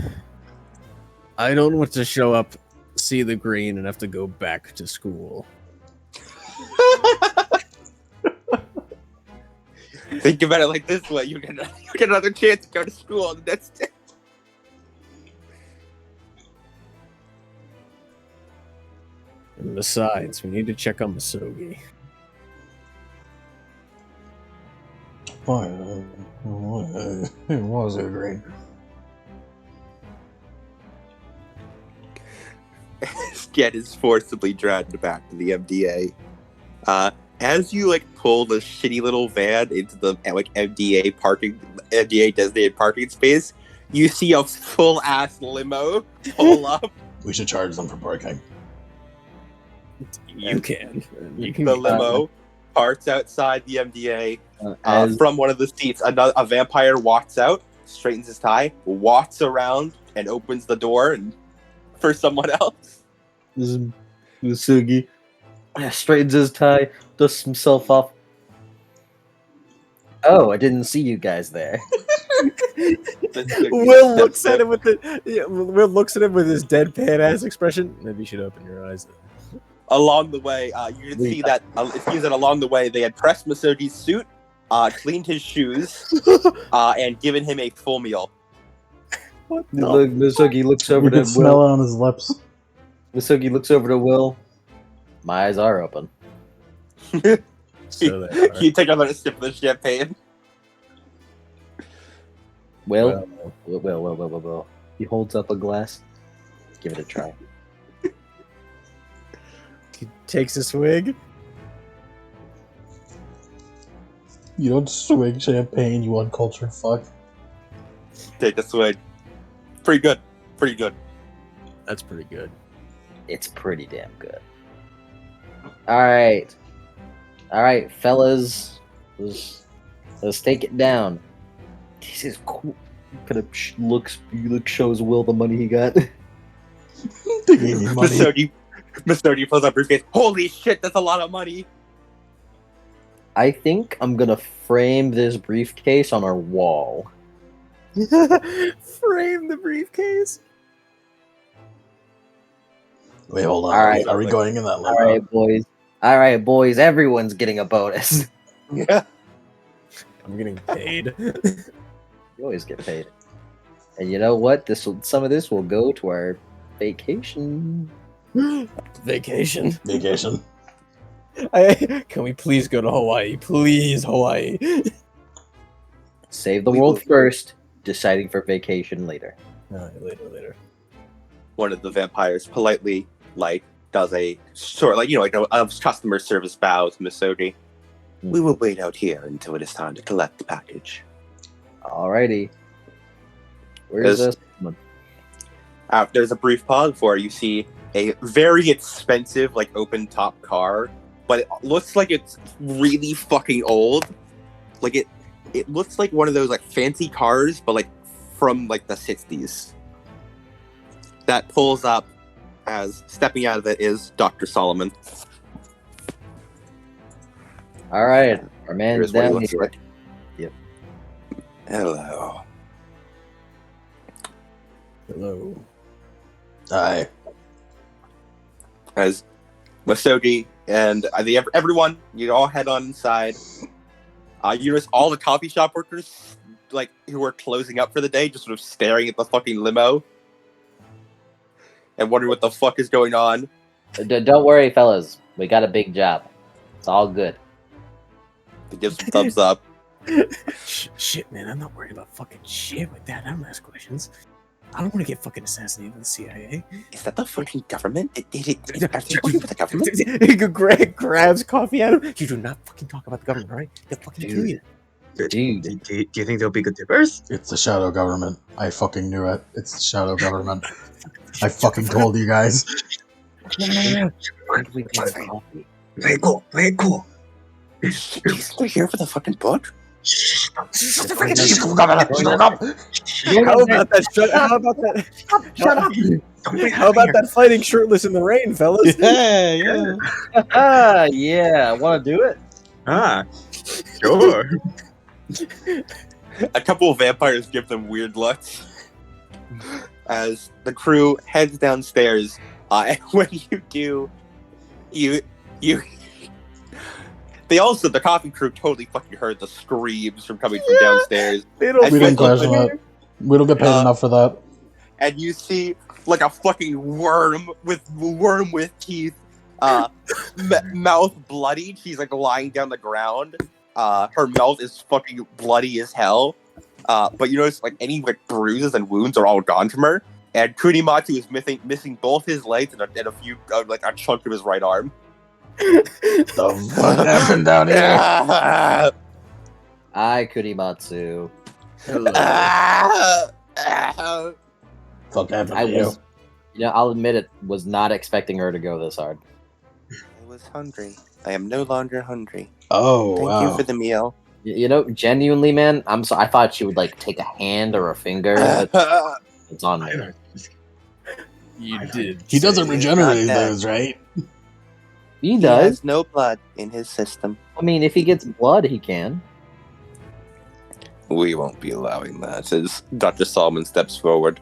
I don't want to show up, see the green, and have to go back to school. Think about it like this way: you get another chance to go to school, and that's it. And besides, we need to check on Misogi. Fine. It was a green. Gen is forcibly dragged back to the MDA. As you pull the shitty little van into the MDA designated parking space, you see a full ass limo pull up. We should charge them for parking. You can. The limo parks outside the MDA. From one of the seats, a vampire walks out, straightens his tie, walks around, and opens the door for someone else. This is Musugi. Straightens his tie, dusts himself off. Oh, I didn't see you guys there. Will looks at him with Will looks at him with his deadpan ass expression. Maybe you should open your eyes. Along the way, you can see that it seems that along the way they had pressed Masugi's suit, cleaned his shoes, and given him a full meal. Musugi looks over You to can smell Will. it on his lips. Musugi looks over to Will. My eyes are open. So they are. You take another sip of the champagne. Will. He holds up a glass. Give it a try. He takes a swig. You don't swig champagne, you uncultured fuck. Take a swig. Pretty good. Pretty good. That's pretty good. It's pretty damn good. Alright, fellas. Let's take it down. This is cool. Kind of shows Will the money he got. They gave me money. Masugi pulls up briefcase. Holy shit, that's a lot of money. I think I'm gonna frame this briefcase on our wall. Frame the briefcase. Wait, hold on. All right. Are we going in that All limo? right, boys. All right, boys. Everyone's getting a bonus. Yeah. I'm getting paid. You always get paid. And you know what? Some of this will go to our vacation. Vacation. Vacation. Can we please go to Hawaii? Please, Hawaii. Save the We world will- first, deciding for vacation later. Later. One of the vampires politely does a sort of customer service bow to Misogi. We will wait out here until it is time to collect the package. Alrighty. Where's this one? There's a brief pause before you see a very expensive, open top car, but it looks like it's really fucking old. It looks like one of those fancy cars, but from the 60s. That pulls up as stepping out of it is Dr. Solomon. Alright, our man's Here's what he down looks here. like. Yep. Hello. Hello. Aye. As Masogi and everyone, you all head on inside. You notice all the coffee shop workers, who are closing up for the day, just sort of staring at the fucking limo and wondering what the fuck is going on. Don't worry, fellas. We got a big job. It's all good. They give some thumbs up. Shit, man, I'm not worried about fucking shit with that. I don't ask questions. I don't want to get fucking assassinated by the CIA. Is that the fucking government? Are they working for the government? Greg grabs coffee at him. You do not fucking talk about the government, all right? They'll fucking kill you. Dude. Do you think they'll be good tippers? It's the shadow government. I fucking knew it. It's the shadow government. I fucking told you guys. Where do we get coffee? Play it cool. Play it cool. We're here for the fucking book? Shut How about that? How about that? Shut up. How about that fighting shirtless in the rain, fellas? Yeah. Yeah, want to do it? Ah, sure. A couple of vampires give them weird looks as the crew heads downstairs. And when you do, the coffee crew totally fucking heard the screams from coming from downstairs. They don't We didn't fucking- question that. We don't get paid enough for that. And you see a fucking worm with teeth, mouth bloodied. She's lying down the ground. Her mouth is fucking bloody as hell. But you notice any bruises and wounds are all gone from her. And Kunimatsu is missing both his legs and a few a chunk of his right arm. The fuck happened down here? Hi, Kurimatsu. Fuck happened I to you? was, I'll admit it, was not expecting her to go this hard. I was hungry. I am no longer hungry. Oh, Thank wow. you for the meal. Genuinely, man, I thought she would take a hand or a finger. But it's on there. You did. He doesn't Say regenerate not that. those, right? He He does. has no blood in his system. I mean, if he gets blood, he can. We won't be allowing that as Dr. Solomon steps forward.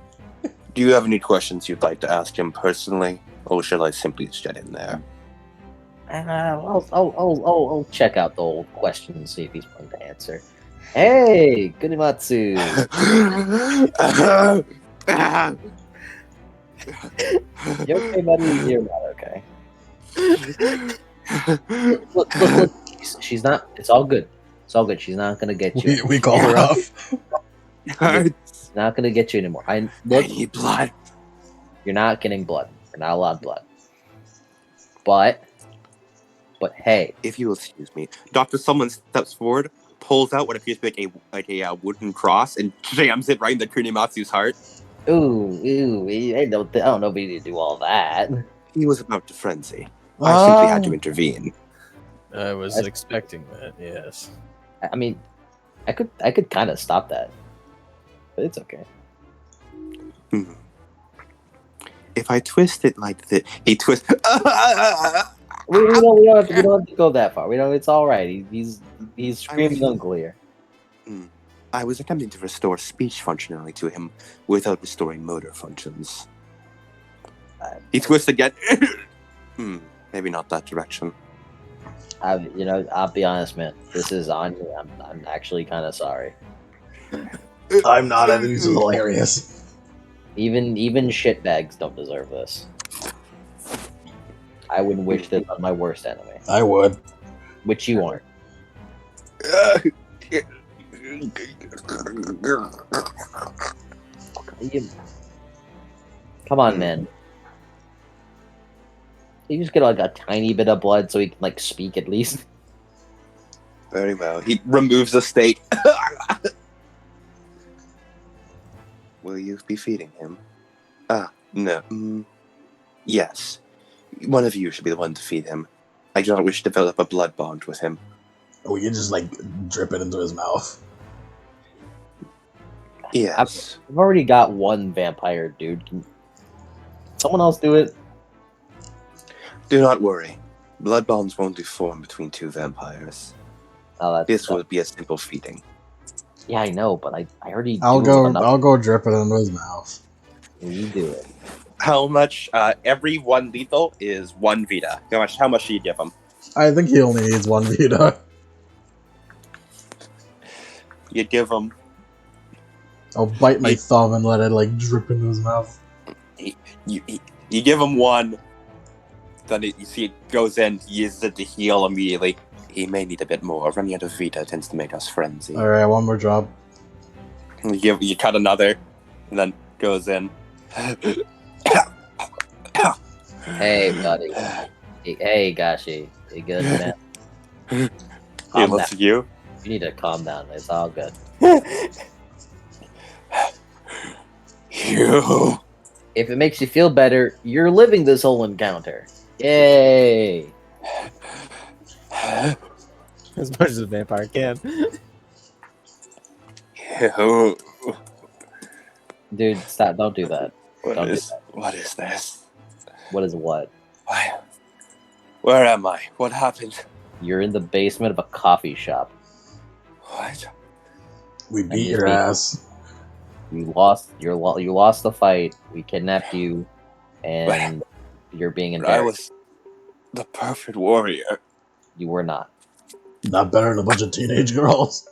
Do you have any questions you'd like to ask him personally, or shall I simply just get in there? I'll check out the old question and see if he's willing to answer. Hey, Kurimatsu. You okay, buddy? You're not okay. Look. She's not. It's all good. It's all good. She's not gonna get you. We call her off. She's not gonna get you anymore. I Look, need blood. you're not getting blood. You're not allowed blood. But hey, If you will excuse me, Dr. Solomon steps forward, pulls out what appears to be a wooden cross, and jams it right into Kunimatsu's heart. ooh, I don't know if we need to do all that. He was about to frenzy. I simply had to intervene. I was expecting that. Yes. I mean, I could kind of stop that, but it's okay. If I twist it like this, he twists. we don't have to go that far. We don't. It's all right. He's screaming unclear. I was attempting to restore speech functionality to him without restoring motor functions. He twists again. Maybe not that direction. I'll be honest, man. This is on me. I'm actually kind of sorry. I'm not, and this is hilarious. Even shitbags don't deserve this. I wouldn't wish this on my worst enemy, I would. which you aren't. Come on, man. You just get like a tiny bit of blood so he can like speak at least. Very well. He removes the state. Will you be feeding him? No. Yes. One of you should be the one to feed him. I do not wish to develop a blood bond with him. We can just like drip it into his mouth. Yes. I've already got one vampire, dude. Can someone else do it? Do not worry. Blood bonds won't be formed between two vampires. Oh, This will be a simple feeding. Yeah, I know, but I already. I'll go drip it into his mouth. You do it. How much? Every one lethal is one Vita. How much do you give him? I think he only needs one Vita. You give him. I'll bite my thumb and let it like drip into his mouth. You give him one. Then you see it goes in. He uses it to heal immediately. He may need a bit more. Running out of Vita tends to make us frenzy. All right, one more drop. You cut another, and then goes in. Hey, buddy. Hey, Gashi. You good, man? He Calm looks down. at you. You need to calm down. It's all good. You. If it makes you feel better, you're living this whole encounter. Yay! As much as a vampire can. You. Dude, stop. Don't do that. What is this? What is what? Why? Where am I? What happened? You're in the basement of a coffee shop. What? We beat your ass. You lost. You lost the fight. We kidnapped you, and you're being I interrogated. was the perfect warrior. You were not. Not better than a bunch of teenage girls.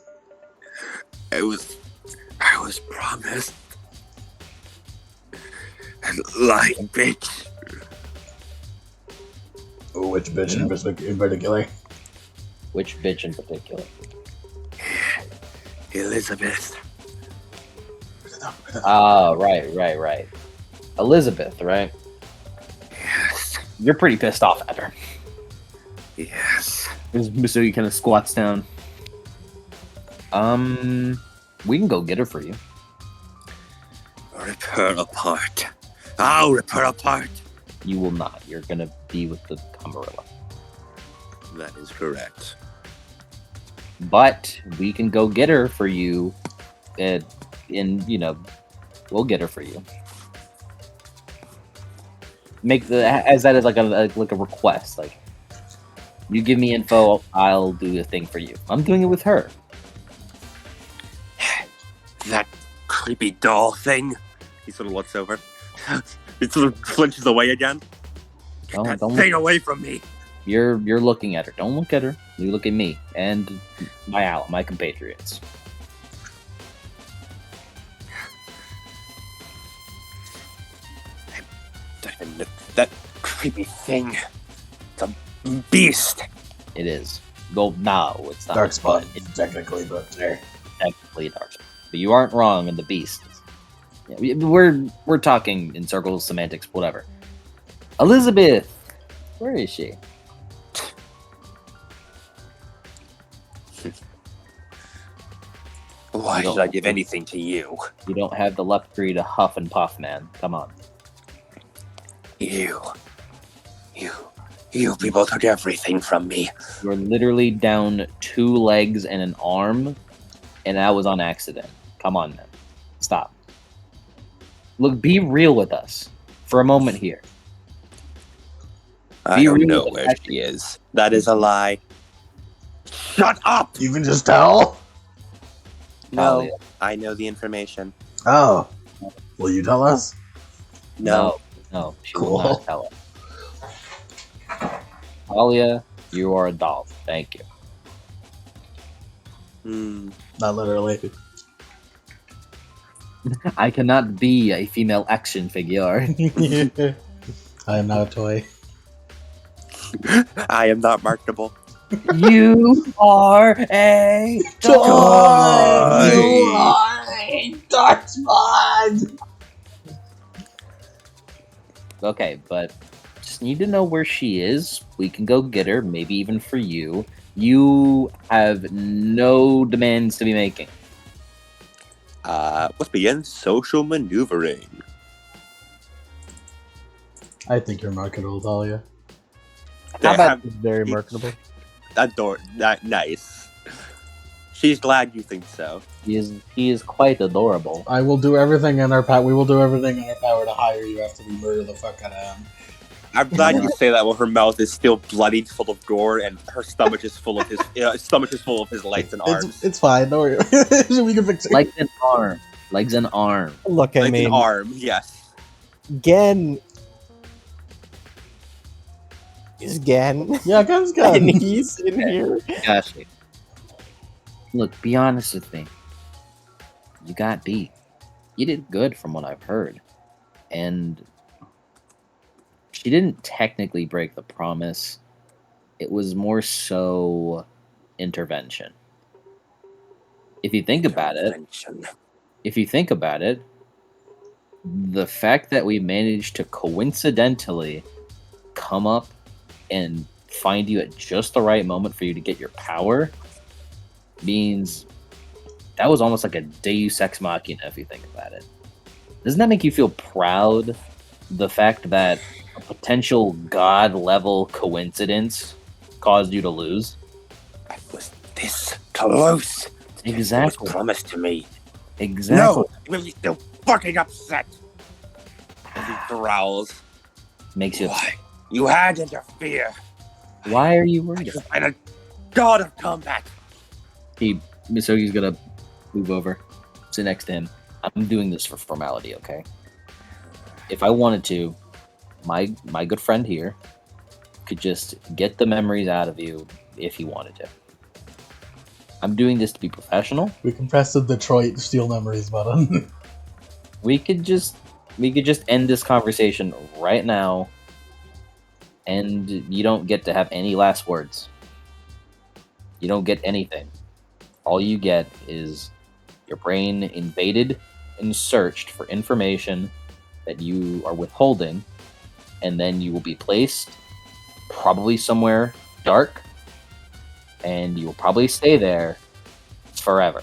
I was promised. And lying bitch. Oh, which bitch in particular? Which bitch in particular? Elizabeth. Ah, right. Elizabeth, right? Yes. You're pretty pissed off at her. Yes. So he kind of squats down. We can go get her for you. Rip her apart. I'll rip her apart. You will not. You're gonna be with the Camarilla. That is correct. But we can go get her for you. We'll get her for you. Make as like a request. Like, you give me info, I'll do the thing for you. I'm doing it with her. That creepy doll thing. He sort of looks over. He sort of flinches away again. Get that thing away from me. You're looking at her. Don't look at her. You look at me and my compatriots. That creepy thing. It's a beast. It is. Well, no, it's not. Darkspawn, technically, but there. Technically Darkspawn. But you aren't wrong in the beast. Yeah, we're talking in circles, semantics, whatever. Elizabeth, where is she? Why should I give anything to you? You don't have the luxury to huff and puff, man. Come on. You people took everything from me. You're literally down 2 legs and an arm, and that was on accident. Come on, man. Stop. Look, be real with us for a moment here. I Be don't real know with where that. she is. That is a lie. Shut up! You can just tell. No, Talia. I know the information. Oh, will you tell us? No. No, she Cool. will not tell us. Talia, you are a doll. Thank you. Hmm. Not literally. I cannot be a female action figure. I am now a toy. I am not marketable. You are a Toy! You are a dark spot. Okay, but just need to know where she is. We can go get her, maybe even for you. You have no demands to be making. Let's begin social maneuvering. I think you're marketable, Dahlia. How about It's very marketable. Nice. She's glad you think so. he is quite adorable. I will do everything in our power. We will do everything in our power to hire you after we murder the fuck out of him. I'm glad you say that while her mouth is still bloodied, full of gore, and her stomach is full of his legs and arms. It's fine. Don't worry. We can fix it. Legs and arm. Legs and arm. Look, I Like mean, an arm, yes. Gen is Gen. Yeah, Ken's And good. he's in here. Gosh. Look, be honest with me. You got beat. You did good from what I've heard. And she didn't technically break the promise. It was more so intervention. If you think about it, the fact that we managed to coincidentally come up and find you at just the right moment for you to get your power means that was almost like a deus ex machina if you think about it. Doesn't that make you feel proud? The fact that a potential god level coincidence caused you to lose? I was this close. Exactly. It was promised to me. Exactly. No, it made me still fucking upset. As he growls. Makes you. Why? You had to interfere. Why are you worried? I'm a god of combat. Misogi's gonna move over, sit next to him. I'm doing this for formality, okay? If I wanted to, my good friend here could just get the memories out of you if he wanted to. I'm doing this to be professional. We can press the Detroit Steal Memories button. We could just end this conversation right now, and you don't get to have any last words. You don't get anything. All you get is your brain invaded and searched for information that you are withholding, and then you will be placed probably somewhere dark, and you will probably stay there forever.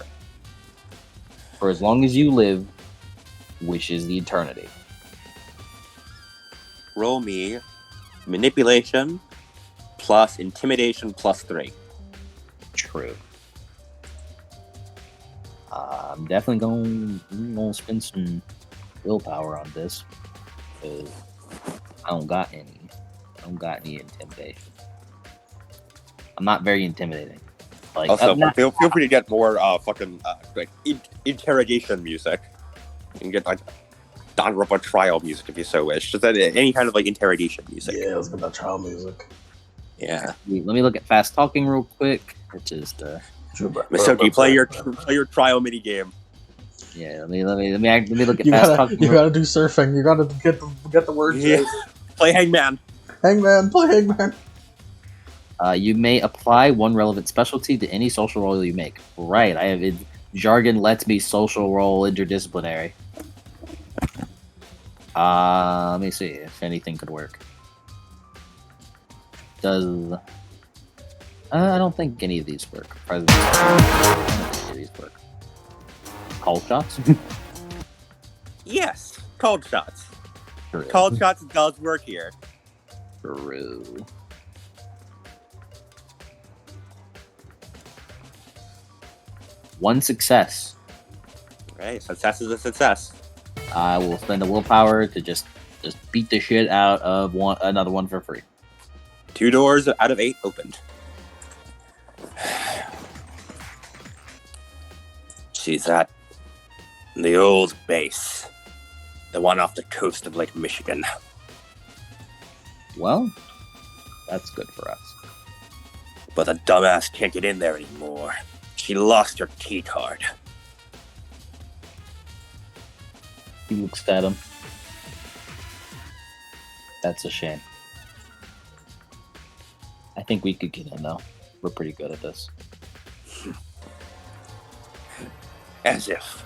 For as long as you live, which is the eternity. Roll me manipulation plus intimidation plus 3. True. I'm definitely going to spend some willpower on this, because I don't got any intimidation. I'm not very intimidating. Like, Also, I'm not- feel free to get more interrogation music. You can get like Danropa trial music if you so wish. Just any kind of like interrogation music. Yeah, let's get that trial music. Yeah. Let me look at fast talking real quick. It's just Misogi, play your trial mini game. yeah. Let me look at You fast gotta, talking. you gotta do surfing. You gotta get the words Yeah. right. Play Hangman. Hangman, play Hangman. You may apply one relevant specialty to any social role you make. Right. I have it. Jargon lets me social role interdisciplinary. Let me see if anything could work. Does I don't think any of these work. I don't think any of these work. Call shots? Yes. Cold shots. True. Cold shots does work here. True. One success. Right. Success is a success. I will spend a willpower to just beat the shit out of another one for free. 2 doors out of 8 opened. She's at the old base. The one off the coast of Lake Michigan. Well, that's good for us. But the dumbass can't get in there anymore. She lost her key card. He looks at him. That's a shame. I think we could get in, though. We're pretty good at this. As if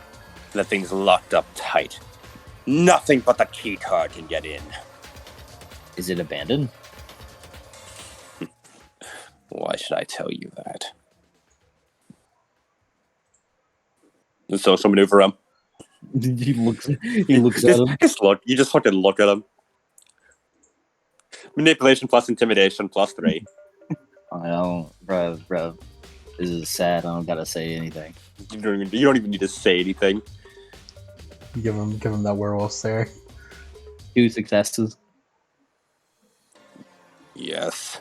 the thing's locked up tight. Nothing but the key card can get in. Is it abandoned? Why should I tell you that? The social maneuver him. He looks at him. Just look. You just fucking look at him. Manipulation plus intimidation plus 3. I don't, bro. This is sad. I don't gotta say anything. You don't even need to say anything. Give him that werewolf stare. 2 successes. Yes.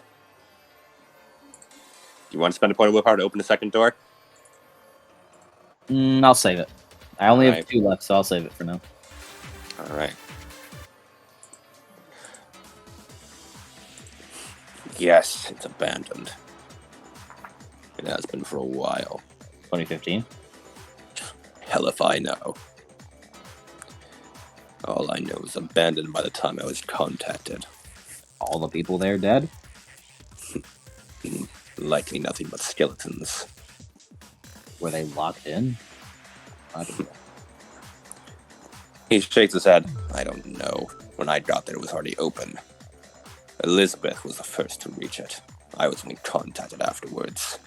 Do you want to spend a point of willpower to open the second door? I'll save it. I only have Alright. 2 left, so I'll save it for now. Alright. Yes, it's abandoned. It has been for a while. 2015. Hell if I know. All I know is abandoned by the time I was contacted. All the people there dead? Likely nothing but skeletons. Were they locked in? I don't know. He shakes his head. I don't know. When I got there, it was already open. Elizabeth was the first to reach it. I was only contacted afterwards.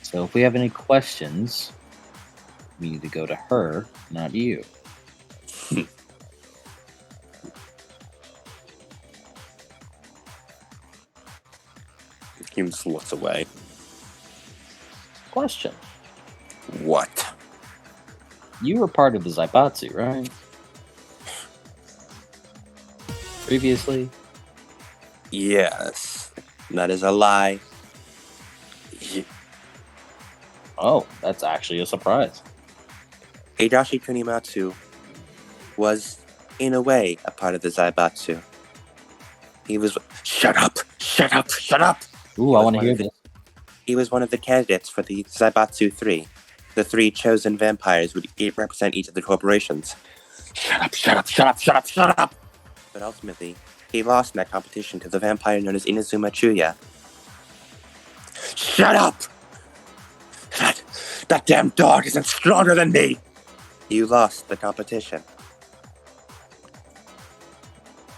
So if we have any questions, we need to go to her, not you. He just looks away. Question. What? You were part of the Zaibatsu, right? Previously? Yes. That is a lie. Oh, that's actually a surprise. Hidashi Kunimatsu was, in a way, a part of the Zaibatsu. He was... Shut up! Shut up! Shut up! Ooh, I want to hear this. He was one of the candidates for the Zaibatsu 3. The 3 chosen vampires would represent each of the corporations. Shut up, shut up, shut up, shut up, shut up! But ultimately, he lost in that competition to the vampire known as Inazuma Chuya. Shut up! That damn dog isn't stronger than me! You lost the competition.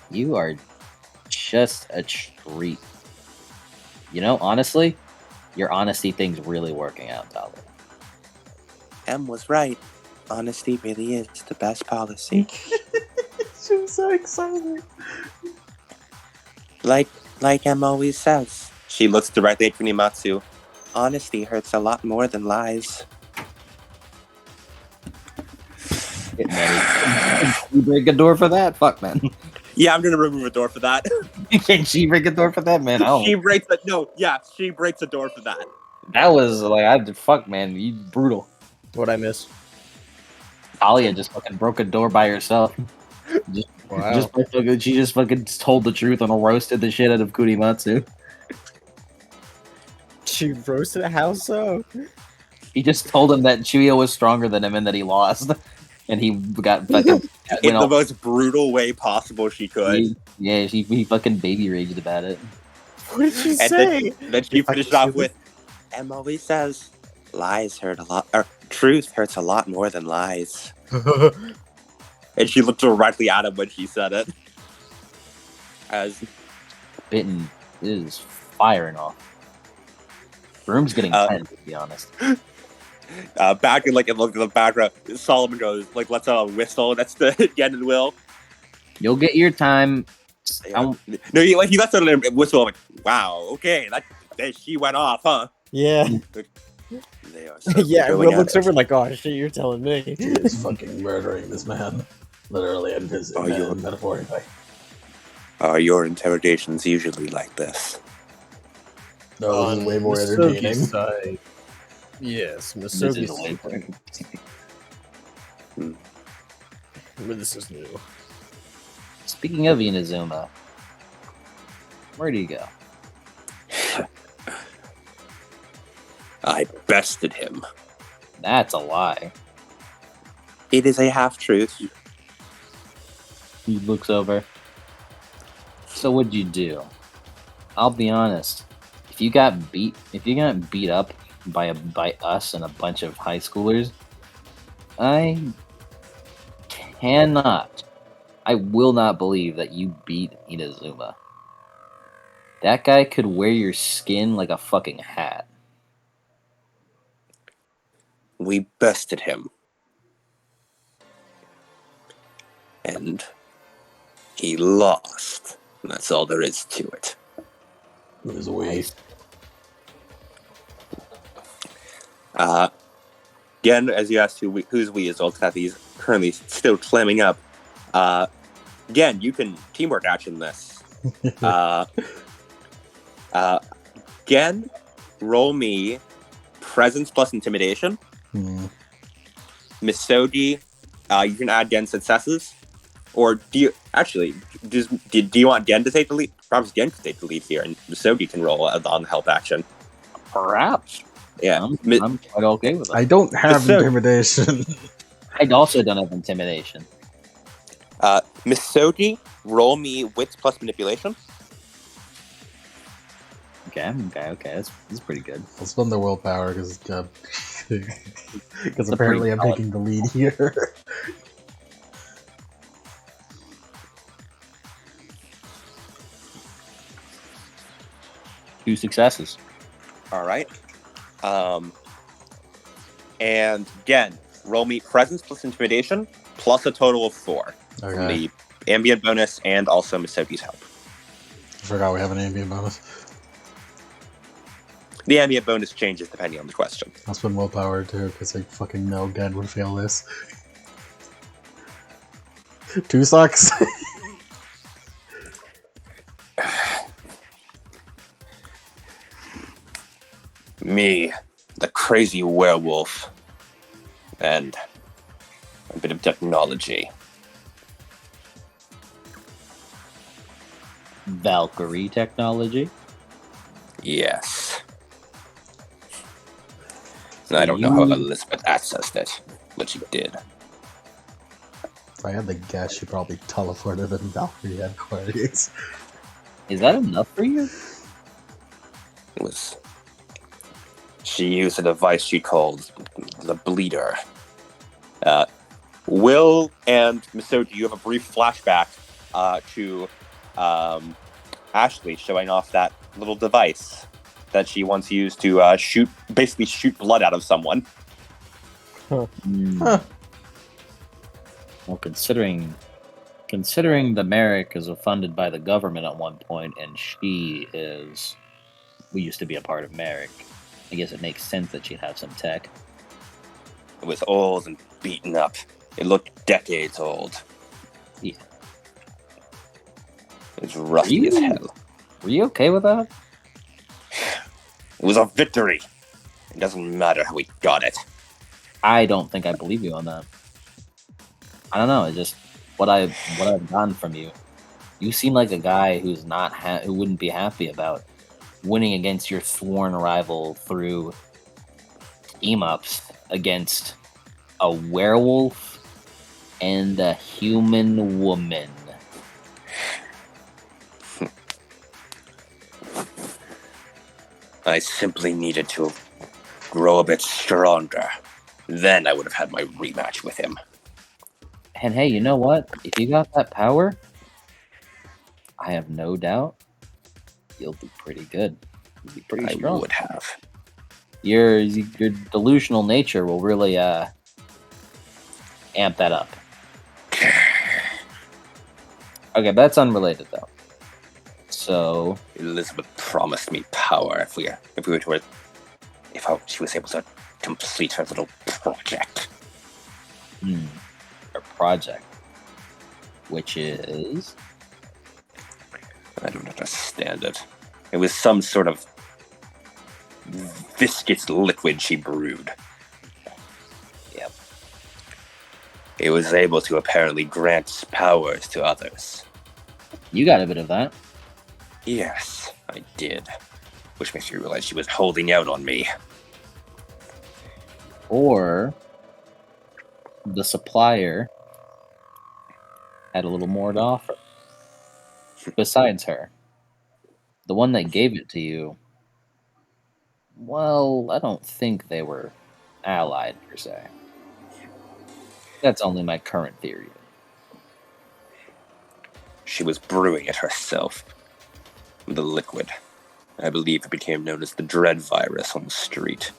You are just a treat. You know, honestly, your honesty thing's really working out, Tyler. M was right. Honesty really is the best policy. She was so excited. Like M always says. She looks directly at Kunimatsu. Honesty hurts a lot more than lies. You break a door for that? Fuck, man. Yeah, I'm gonna remove a door for that. Can she break a door for that, man? She breaks the she breaks a door for that. That was like, fuck, man. You brutal. What'd I miss? Talia just fucking broke a door by herself. Wow. She just fucking told the truth and roasted the shit out of Kunimatsu. She roasted a house, so? He just told him that Chuya was stronger than him and that he lost. And he got fucking... In the most brutal way possible she could. He fucking baby raged about it. What did she And say? then she finished off with, M always says, lies hurt a lot, or truth hurts a lot more than lies. And she looked directly at him when she said it. As Bitten is firing off. Room's getting tense, to be honest. back in the background, Solomon goes, lets out a whistle. That's the Yen and Will. You'll get your time. No, he lets out a whistle. I'm like, wow, okay, she went off, huh? Yeah. They are Yeah, going Will at looks it. over like, oh shit, you're telling me. He is fucking murdering this man. Literally and Oh, you're- metaphorically. Are your interrogations usually like this? No, this is way more Misogi's entertaining. side, yes, This is Misogi's way more. but this is new. Speaking of Inazuma, where do you go? I bested him. That's a lie. It is a half-truth. He looks over. So what'd you do? I'll be honest. If you got beat up by us and a bunch of high schoolers, I will not believe that you beat Inazuma. That guy could wear your skin like a fucking hat. We bested him. And he lost. That's all there is to it. It was we. Again, as you asked who's we, as well, Kathy's currently still clamming up. Again, you can teamwork action this. Again, roll me presence plus intimidation. Misogi, you can add Gen's successes. Or do you actually do you want Gen to take the lead? Perhaps Gen could take the lead here, and Misogi can roll on the help action. Perhaps. Yeah, I'm quite okay with it. I don't have intimidation. I also don't have intimidation. Misogi, roll me wits plus manipulation. Okay. That's pretty good. I'll spend the willpower because apparently I'm taking the lead here. Two successes. All right. And again, roll me presence plus intimidation plus a total of 4 from the ambient bonus and also Misogi's help. I forgot we have an ambient bonus. The ambient bonus changes depending on the question. I'll spend willpower too because I fucking know Gen would fail this. 2 sucks. Me, the crazy werewolf, and a bit of technology. Valkyrie technology? Yes. I don't know how Elizabeth accessed it, but she did. If I had to guess, she probably teleported in Valkyrie headquarters. Is that enough for you? It was... She used a device she called the Bleeder. Will and Misogi, you have a brief flashback to Ashley showing off that little device that she once used to shoot blood out of someone. Huh. Well, considering the Merrick is funded by the government at one point, and we used to be a part of Merrick. I guess it makes sense that she'd have some tech. It was old and beaten up. It looked decades old. Yeah. It was rusty as hell. Were you okay with that? It was a victory. It doesn't matter how we got it. I don't think I believe you on that. I don't know. It's just what I've gotten from you. You seem like a guy who's who wouldn't be happy about winning against your sworn rival through team-ups against a werewolf and a human woman. I simply needed to grow a bit stronger. Then I would have had my rematch with him. And hey, you know what? If you got that power, I have no doubt you'll do pretty good. You'll be pretty strong. I would have. Your delusional nature will really amp that up. Okay, but that's unrelated though. So Elizabeth promised me power if she was able to complete her little project. Her project, which is I don't understand it. It was some sort of viscous liquid she brewed. Yep. It was able to apparently grant powers to others. You got a bit of that. Yes, I did. Which makes me realize she was holding out on me. Or the supplier had a little more to offer. Besides her. The one that gave it to you, well, I don't think they were allied, per se. That's only my current theory. She was brewing it herself. The liquid. I believe it became known as the Dread Virus on the street.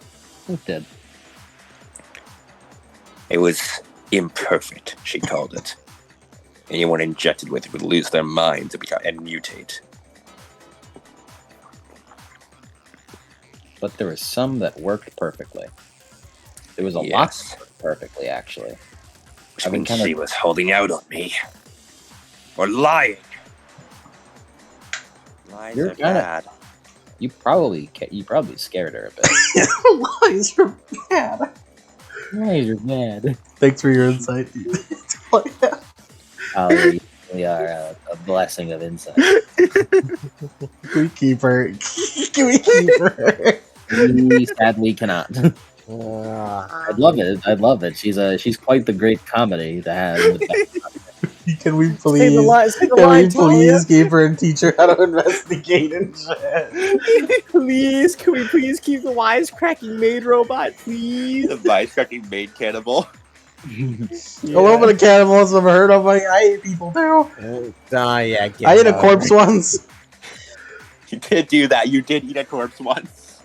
It did. It was imperfect, she called it. Anyone injected with it would lose their minds and mutate. But there was some that worked perfectly. There was a lot Yes. that worked perfectly, actually. Which I've been means kinda- she was holding out on me. Or lying. Lies You're are kinda- bad. You probably scared her a bit. Lies are bad. Lies are bad. Thanks for your insight. We are a blessing of insight. Can we keep her? Can we keep her? We sadly cannot. I'd love it. I'd love it. She's quite the great comedy to have. In the background. Can we Say the please? line, say the Can we line, Talia. please keep her and teach her how to investigate and shit? Please, can we please keep the wisecracking maid robot, please? The wisecracking maid cannibal. A little bit of cannibalism heard of. I ate people too. Yeah, I ate a corpse once. You did do that. You did eat a corpse once.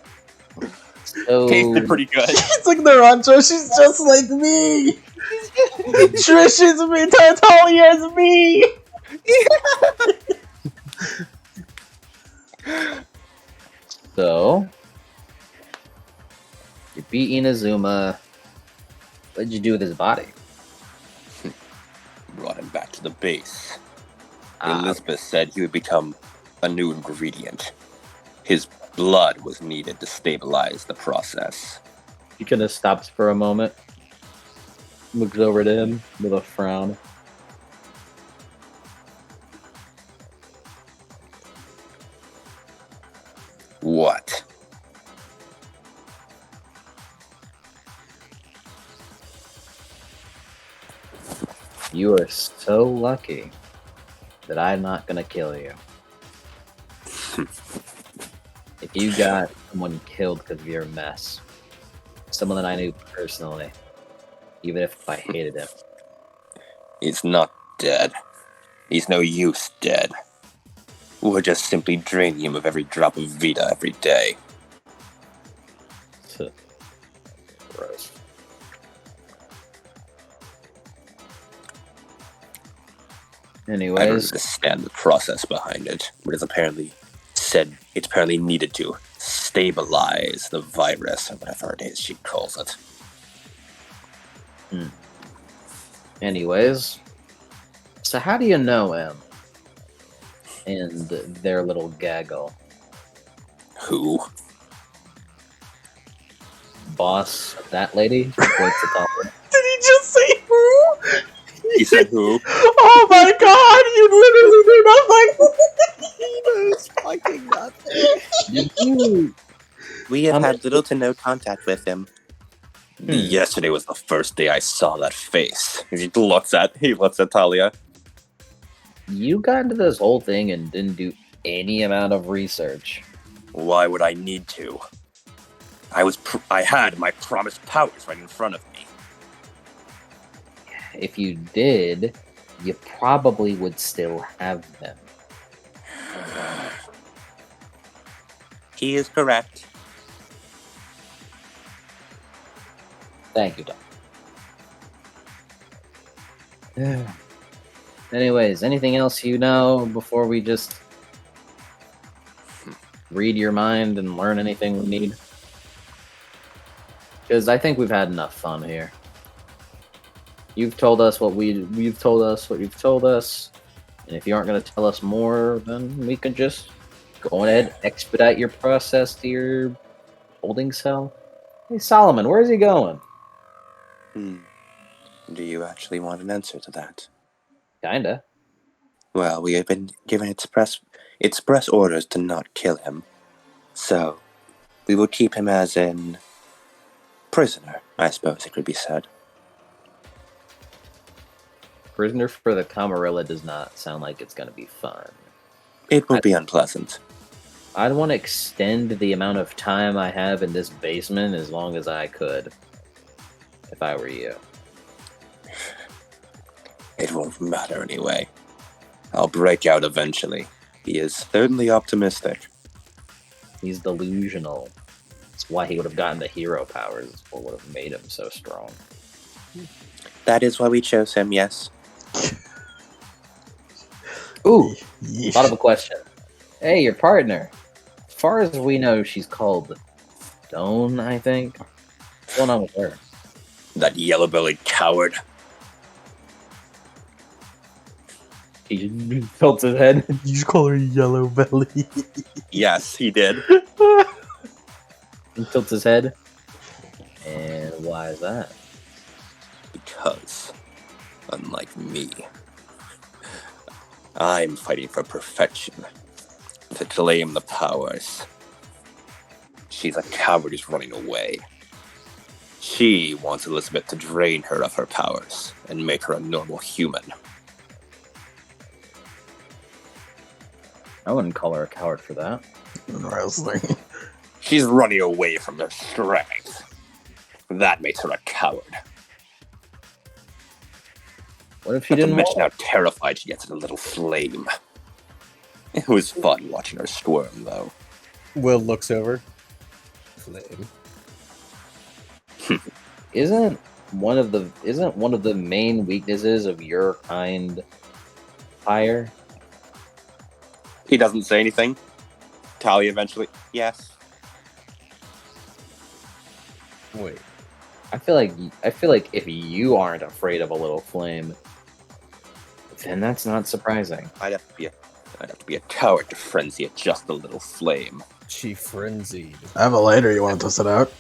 So, Tasted pretty good. She's like Naruto. She's just like me. Trish is me. Talia is me. so you beat Inazuma. What did you do with his body? Brought him back to the base. Ah, Elizabeth said he would become a new ingredient. His blood was needed to stabilize the process. She kind of stops for a moment, looks over to him with a frown. What? You are so lucky that I'm not gonna kill you. If you got someone killed because of your mess, someone that I knew personally, even if I hated him, He's not dead. He's no use dead. We're just simply draining him of every drop of Vita every day. gross. I don't Anyways, understand the process behind it, but it's apparently needed to stabilize the virus, or whatever it is she calls it. anyways, so how do you know him and their little gaggle? Who? Boss, that lady? Points to Talia. Did he just say who? He said who? Oh my god! You literally do nothing. Fucking nothing. Did you? We have How had much- little to no contact with him. Yesterday was the first day I saw that face. He looks at Talia. You got into this whole thing and didn't do any amount of research. Why would I need to? I had my promised powers right in front of me. If you did, you probably would still have them. He is correct. Thank you, Doc. Anyways, anything else you know before we just read your mind and learn anything we need? Because I think we've had enough fun here. You've told us what you've told us. And if you aren't going to tell us more, then we can just go ahead, expedite your process to your holding cell. Hey, Solomon, where's he going? Do you actually want an answer to that? Kinda. Well, we have been given express orders to not kill him. So, we will keep him as in prisoner, I suppose it could be said. Prisoner for the Camarilla does not sound like it's going to be fun. It will be unpleasant. I'd want to extend the amount of time I have in this basement as long as I could, if I were you. It won't matter anyway. I'll break out eventually. He is certainly optimistic. He's delusional. That's why he would have gotten the hero powers. It's what would have made him so strong. That is why we chose him, yes. Ooh, thought of a question. Hey, your partner. As far as we know, she's called Stone, I think. What's going on with her? That yellow-bellied coward. He tilts his head. You just call her Yellow Belly. Yes, he did. He tilts his head. And why is that? Because, unlike me, I'm fighting for perfection. To claim the powers. She's a coward who's running away. She wants Elizabeth to drain her of her powers and make her a normal human. I wouldn't call her a coward for that. Wrestling. She's running away from her strength. That makes her a coward. What if she Not to didn't mention want how terrified she gets at a little flame. It was fun watching her squirm, though. Will looks over. Flame. Isn't one of the main weaknesses of your kind fire? He doesn't say anything. Talia eventually, yes. Wait. I feel like if you aren't afraid of a little flame, then that's not surprising. I'd have to be a coward to frenzy at just a little flame. She frenzied. I have a lighter. You want to test it out?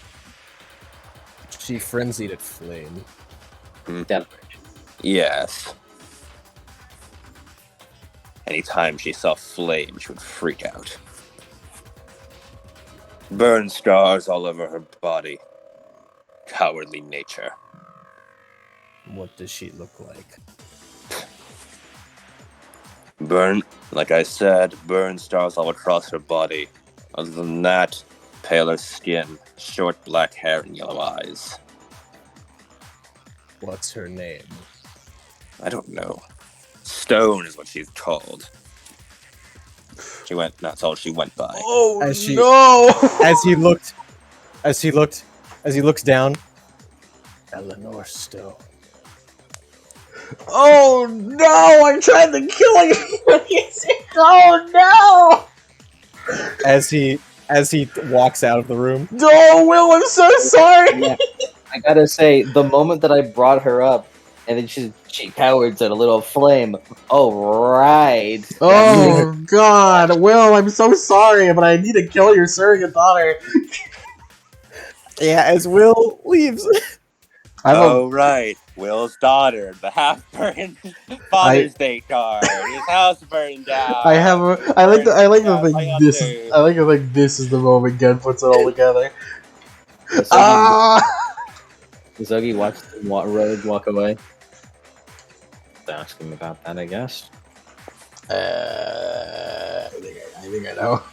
She frenzied at flame. Death. Yes. Anytime she saw flame, she would freak out. Burn scars all over her body. Cowardly nature. What does she look like? Like I said, burn scars all across her body. Other than that, paler skin, short black hair, and yellow eyes. What's her name? I don't know. Stone is what she's called. That's all she went by. Oh no! As he looks down. Eleanor Stone. Oh no! I'm trying to kill you! Oh no! As he walks out of the room. Oh, Will, I'm so sorry! Yeah. I gotta say, the moment that I brought her up, and then she cowards at a little flame. Oh, right. Oh god, Will, I'm so sorry, but I need to kill your surrogate daughter. Yeah, as Will leaves. Right. Will's daughter, the half-burned Father's Day card. His house burned down. I like to think this is the moment Gen puts it all together. Zoggy watched Rogue walk away. Ask him about that, I guess. I think I know.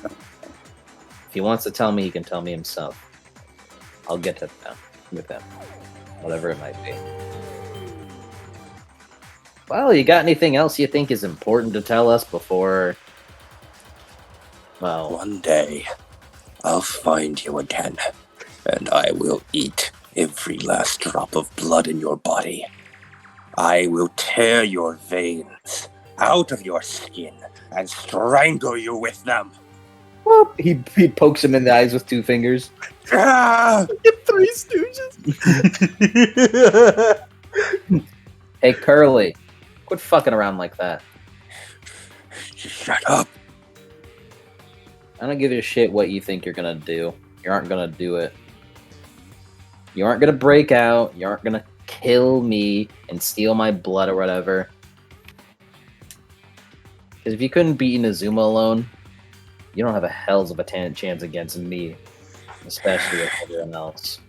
If he wants to tell me, he can tell me himself. I'll get to that with him. Whatever it might be. Well, you got anything else you think is important to tell us before... Well... One day, I'll find you again, and I will eat every last drop of blood in your body. I will tear your veins out of your skin and strangle you with them. Whoop. He pokes him in the eyes with 2 fingers. Ah! Three Stooges. Hey, Curly. Quit fucking around like that. Shut up. I don't give a shit what you think you're gonna do. You aren't gonna do it. You aren't gonna break out. You aren't gonna kill me and steal my blood or whatever. Because if you couldn't beat Inazuma alone, you don't have a hells of a chance against me, especially with everyone else.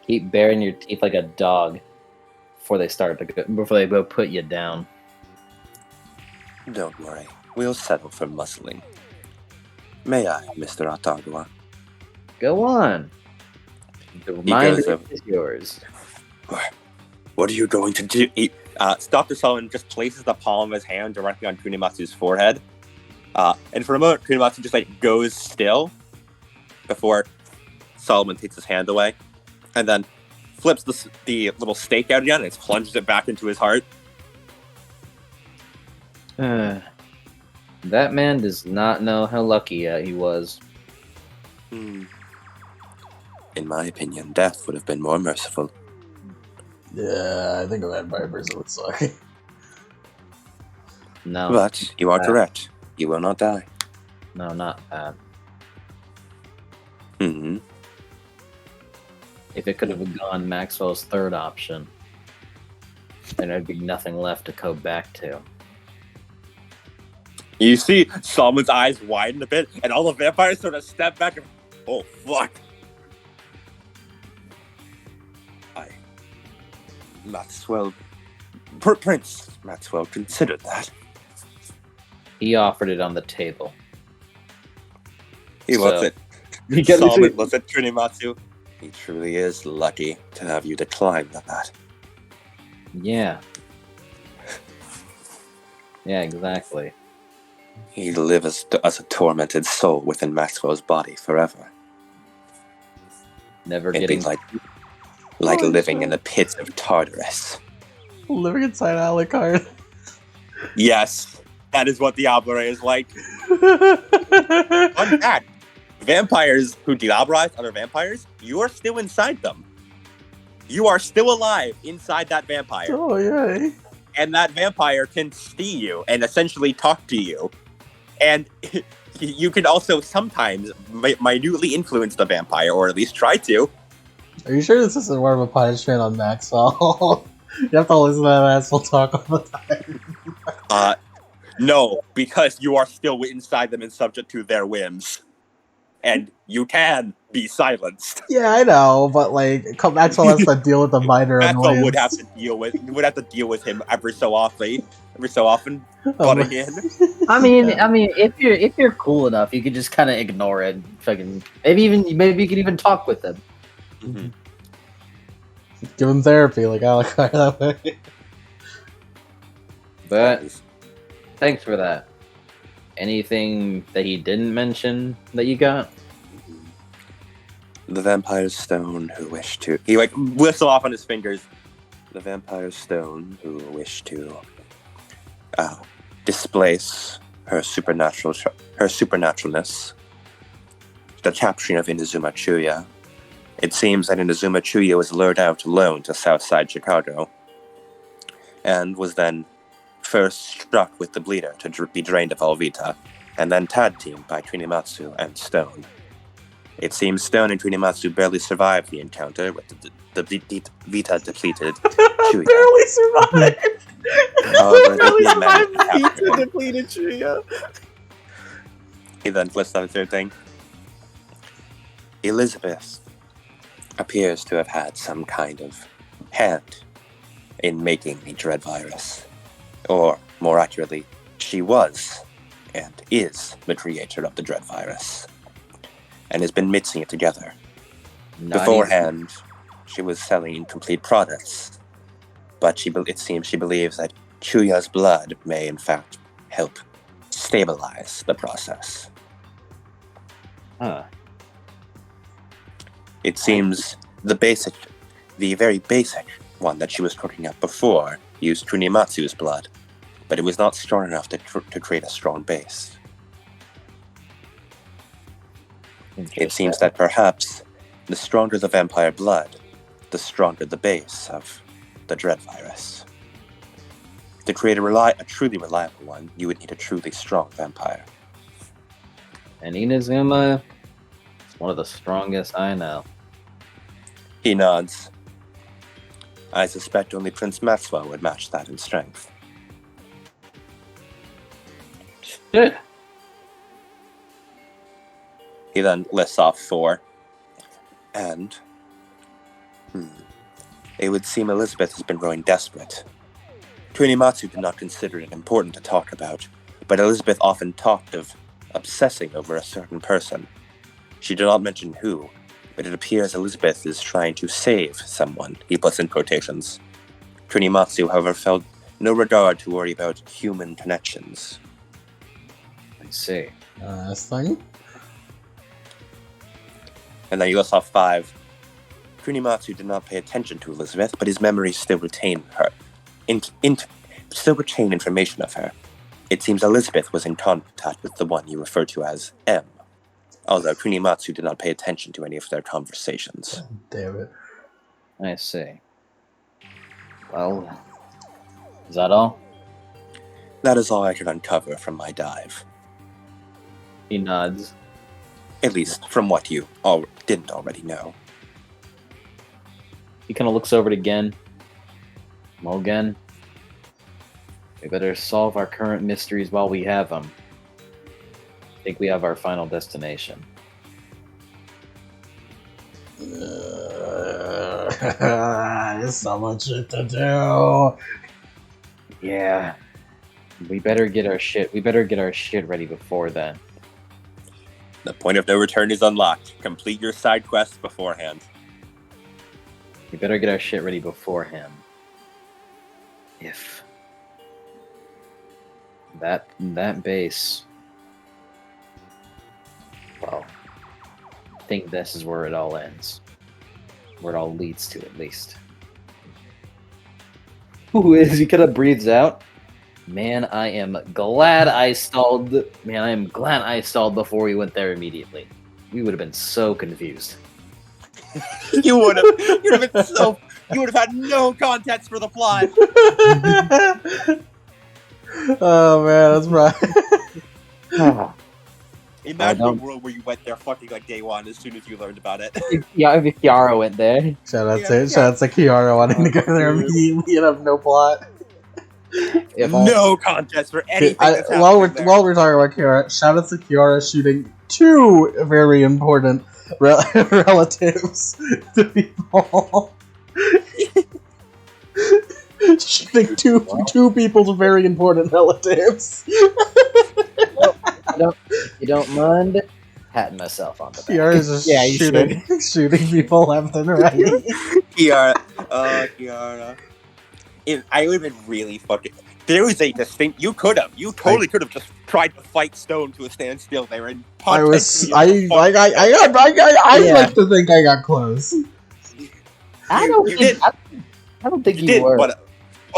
Keep baring your teeth like a dog before they go put you down. Don't worry. We'll settle for muscling. May I, Mr. Atagua? Go on. The reminder is yours. What are you going to do? Dr. Solomon just places the palm of his hand directly on Kunimatsu's forehead. And for a moment, Kunimatsu just goes still before Solomon takes his hand away. And then flips the little stake out again and plunges it back into his heart. That man does not know how lucky he was. In my opinion, death would have been more merciful. Yeah, I think a vampire person would suck. No. But you are correct. You will not die. No, not that. Mm-hmm. If it could have gone Maxwell's third option, then there'd be nothing left to go back to. You see Solomon's eyes widen a bit, and all the vampires sort of step back and... Oh, fuck. Maxwell... Prince Maxwell considered that. He offered it on the table. He looks at... Solomon looks at Kunimatsu. He truly is lucky to have you decline that. Yeah. Yeah, exactly. He lives as a tormented soul within Maxwell's body forever. Never It'd getting... be like living in the pits of Tartarus. Living inside Alucard. Yes, that is what Diablo is like. Fun fact, vampires who diablerize other vampires, you are still inside them. You are still alive inside that vampire. Oh, yeah. And that vampire can see you and essentially talk to you. And you can also sometimes minutely influence the vampire, or at least try to. Are you sure this isn't more of a punishment on Maxwell? You have to listen to that asshole talk all the time. No, because you are still inside them and subject to their whims. And you can be silenced. Yeah, I know, but Maxwell has to deal with the minor Maxwell annoyance. would have to deal with him every so often, butting in. I mean, if you're cool enough, you can just kind of ignore it. Fucking maybe you could even talk with him. Mm-hmm. Give him therapy, like Alucard that way. But thanks for that. Anything that he didn't mention that you got? The Vampire's Stone who wished to... He lifts it off on his fingers. The Vampire's Stone who wished to displace her supernaturalness. The capturing of Inazuma Chuya. It seems that Inazuma Chuya was lured out alone to Southside Chicago, and was then first struck with the bleeder to be drained of Alvita, and then tag teamed by Kunimatsu and Stone. It seems Stone and Kunimatsu barely survived the encounter with the Vita depleted Chuya. Barely survived! Barely survived the Vita depleted Chuya. He then flips on the third thing. Elizabeth appears to have had some kind of hand in making the dread virus. Or, more accurately, she was and is the creator of the dread virus, and has been mixing it together. Beforehand, she was selling incomplete products, but it seems she believes that Chuya's blood may in fact help stabilize the process. Huh. It seems the very basic one that she was cooking up before used Kunimatsu's blood, but it was not strong enough to create a strong base. It seems that perhaps the stronger the vampire blood, the stronger the base of the dread virus. To create a truly reliable one, you would need a truly strong vampire. And Inazuma is one of the strongest I know. He nods. I suspect only Prince Maxwell would match that in strength. Shit. He then lists off 4. And it would seem Elizabeth has been growing desperate. Kunimatsu did not consider it important to talk about, but Elizabeth often talked of obsessing over a certain person. She did not mention who, but it appears Elizabeth is trying to save someone, he puts in quotations. Kunimatsu, however, felt no regard to worry about human connections. I see. That's funny. And then he lists off 5. Kunimatsu did not pay attention to Elizabeth, but his memories still retain her. Still retain information of her. It seems Elizabeth was in contact with the one you refer to as M, although Kunimatsu did not pay attention to any of their conversations. God damn it. I see. Well, is that all? That is all I could uncover from my dive. He nods. At least from what you didn't already know. He kind of looks over it again. Logan, we better solve our current mysteries while we have them. I think we have our final destination. There's so much shit to do. Yeah. We better get our shit ready before then. The point of no return is unlocked. Complete your side quests beforehand. We better get our shit ready before him. If that base, well, I think this is where it all ends. Where it all leads to, at least. Ooh, as he kind of breathes out. Man, I am glad I stalled before we went there immediately. We would have been so confused. You would have had no context for the plot. Oh man, that's right. Imagine a world where you went there fucking like day one as soon as you learned about it. Yeah, if Kiara went there. Shout out to Kiara wanting to go there immediately and have no plot. No context for anything that's while we're there. talking about Kiara, shout out to Kiara shooting 2 very important relatives to people. Shooting two people's very important relatives. You don't mind patting myself on the back. Kiara's just shooting people left and right. Kiara. I would have been really fucking. There was a distinct. You totally could have just tried to fight Stone to a standstill there and. I like to think I got close. I don't think you were. But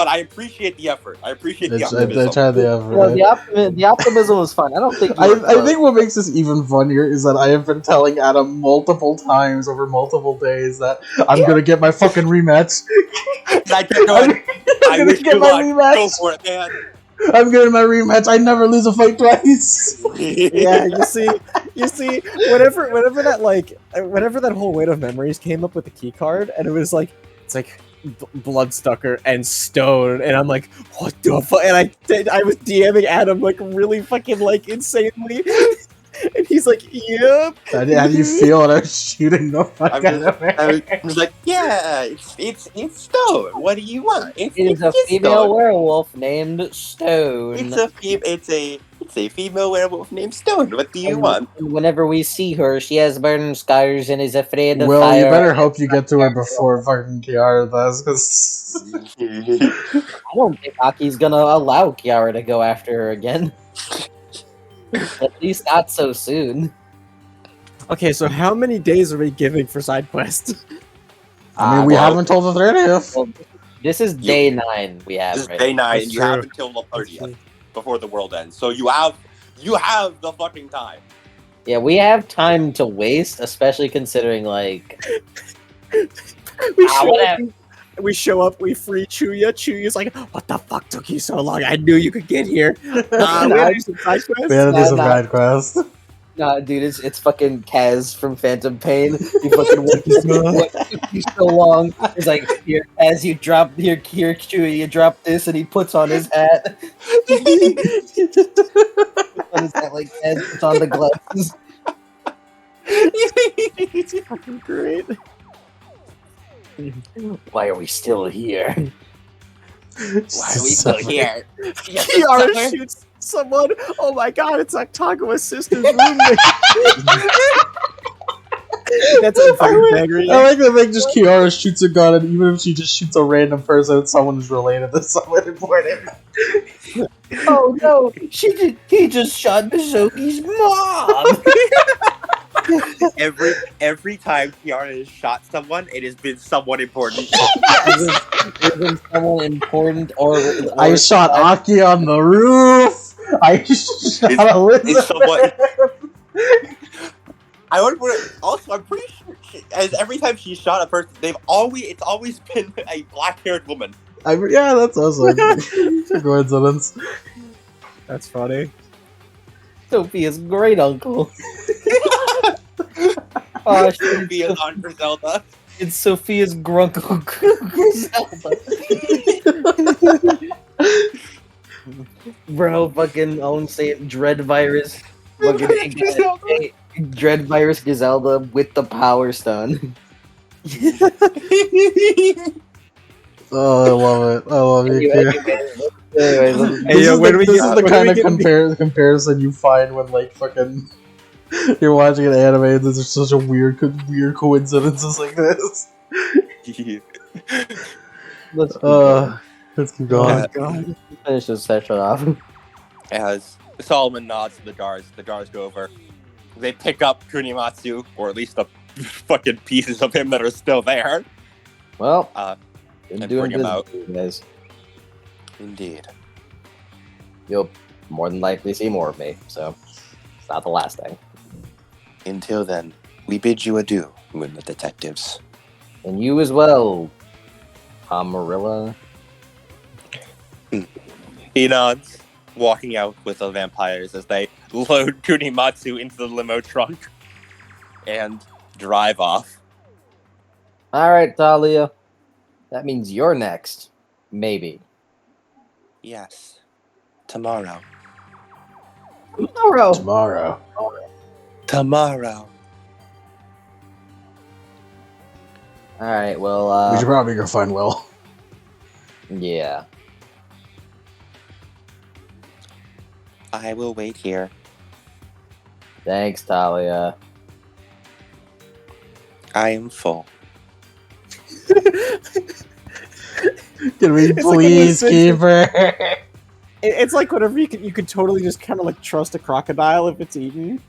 I appreciate the effort. I appreciate the optimism. I tried the effort. Well, the optimism was fun. I don't think. I think what makes this even funnier is that I have been telling Adam multiple times over multiple days that I'm gonna get my fucking rematch. I wish you luck. Go for it, man. I'm getting my rematch. I never lose a fight twice. Yeah, you see, whenever that whole weight of memories came up with the key card, and it's like Bloodstucker and Stone, and I'm like, what the fuck? And I was DMing Adam like really fucking like insanely, and he's like, yep. How do you feel when I was shooting the fuck out of her? I was like, yeah, it's Stone. What do you want? It's a female werewolf named Stone. It's a female werewolf named Stone. What do you want? Whenever we see her, she has burn scars and is afraid of Well, fire. you better hope you get to her before fucking Kiara does, because I don't think Aki's gonna allow Kiara to go after her again. At least not so soon. Okay, so how many days are we giving for side quests? I mean, we haven't told the 30th. Well, this is day 9. We have. This is day 9, and you true. have until the 30th before the world ends. So you have the fucking time. Yeah, we have time to waste, especially considering like Whatever. We show up, we free Chuya. Chuya's like, what the fuck took you so long? I knew you could get here. We had to do some side quests. We had to do Nah, some nah. side quest. Nah, dude, it's fucking Kaz from Phantom Pain. He fucking what took you so long? He's like, here, as you drop here, Chewie, you drop this, and he puts on his hat. Puts on his hat like Kaz puts on the glasses. It's fucking great. Why are we still here? Why are we still here? Kiara shoots someone. Oh my god, it's Octagawa's sister's roommate. That's a fucking baggery. I like that like just Kiara shoots a gun, and even if she just shoots a random person, it's someone who's related to someone important. Oh no, he just shot Mizoki's mom. Every time Kiara has shot someone, it has been someone important. It's been someone important or I shot Aki on the roof. I shot Elizabeth. It's someone. I would put it. Also, I'm pretty sure as every time she shot a person, it's always been a black-haired woman. Yeah, that's also a coincidence. That's funny. Sophia's great uncle. Sophia's Aunt Griselda. It's Sophia's grunkle Griselda. Bro, fucking own say it, Dread Virus. Fucking Dread Virus Griselda with the Power Stone. Oh, I love it. I love you, Kira. Anyways, This is the kind of comparison you find when like fucking you're watching an anime and there's such a weird coincidences like this. let's keep going. God. finish this session off. As Solomon nods to the guards go over. They pick up Kunimatsu, or at least the fucking pieces of him that are still there. Well, And been doing bring him business, out. you guys. Indeed. You'll more than likely see more of me, so it's not the last thing. Until then, we bid you adieu, Moonlit detectives. And you as well, Amarilla. He nods, walking out with the vampires as they load Kunimatsu into the limo trunk and drive off. All right, Talia. That means you're next. Maybe. Yes. Tomorrow. Tomorrow. Tomorrow. All right. Well. We should probably go find Will. Yeah. I will wait here. Thanks, Talia. I am full. Can we It's like please when keep her? It's like whenever you could totally just kind of like trust a crocodile if it's eaten.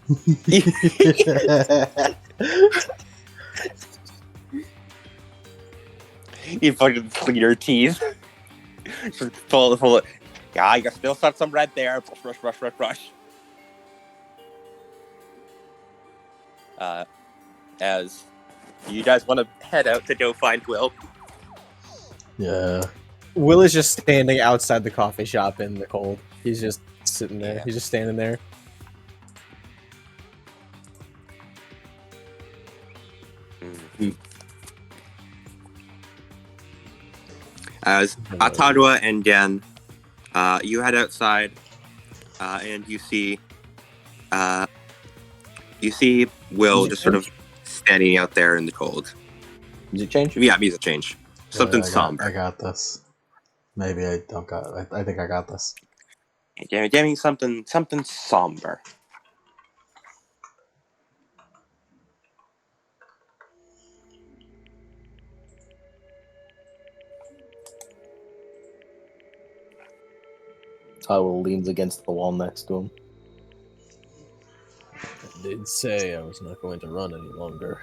You fucking clean your teeth. full of. Yeah, you still got some red there. Rush. As you guys want to head out to go find Will. Yeah. Will is just standing outside the coffee shop in the cold. He's just sitting there. Yeah. He's just standing there. As Atadua and Gen, you head outside, and you see Will just sort of standing out there in the cold. Music change? Yeah, music change. Something somber. I got this. Maybe I don't got it. I think I got this. Yeah, give me something somber. Talia leans against the wall next to him. I did say I was not going to run any longer.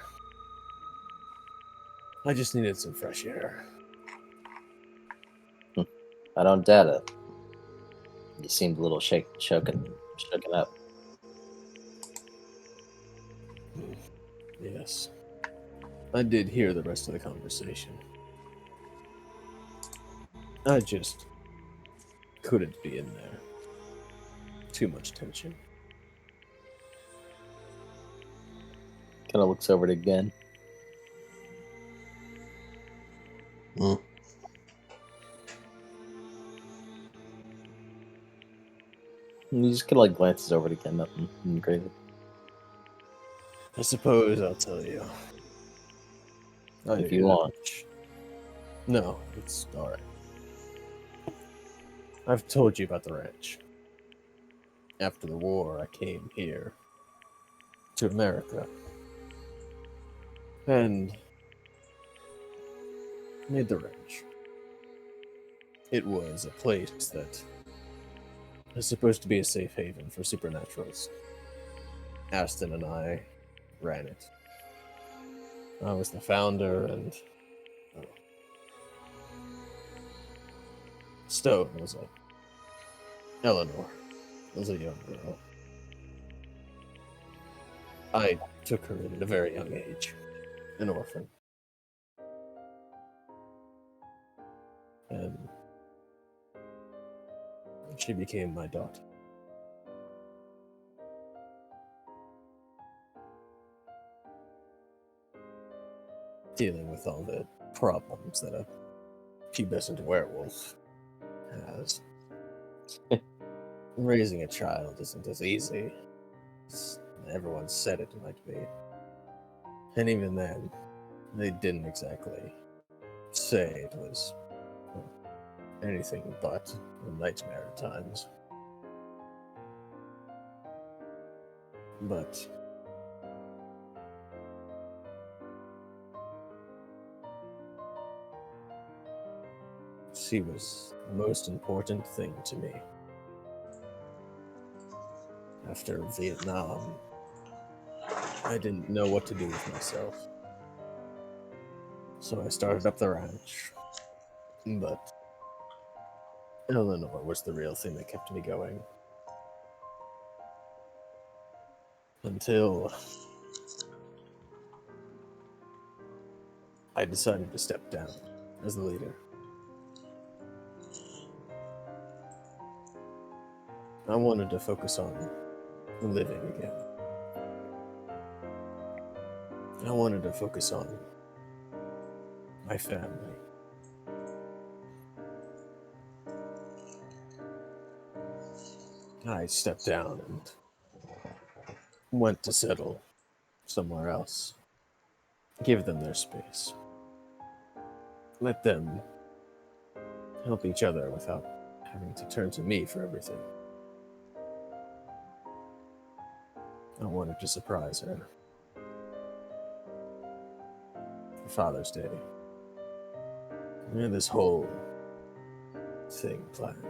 I just needed some fresh air. I don't doubt it. You seemed a little shaken up. Yes. I did hear the rest of the conversation. I just couldn't be in there. Too much tension. Kind of looks over it again. Mm. And he just kind of like glances over it again. Nothing crazy. I suppose I'll tell you. If you want. No, it's alright. I've told you about the ranch. After the war, I came here to America and made the ranch. It was a place that is supposed to be a safe haven for supernaturals. Aston and I ran it. I was the founder, and Stone was Eleanor was a young girl. I took her in at a very young age, an orphan. And she became my daughter. Dealing with all the problems that a pubescent werewolf has. Raising a child isn't as easy as everyone said it might be. And even then, they didn't exactly say it was anything but a nightmare at times. But she was the most important thing to me. After Vietnam, I didn't know what to do with myself. So I started up the ranch. But Eleanor was the real thing that kept me going. Until I decided to step down as the leader. I wanted to focus on living again. I wanted to focus on my family. I stepped down and went to settle somewhere else. Give them their space. Let them help each other without having to turn to me for everything. I wanted to surprise her for Father's Day. We had this whole thing planned.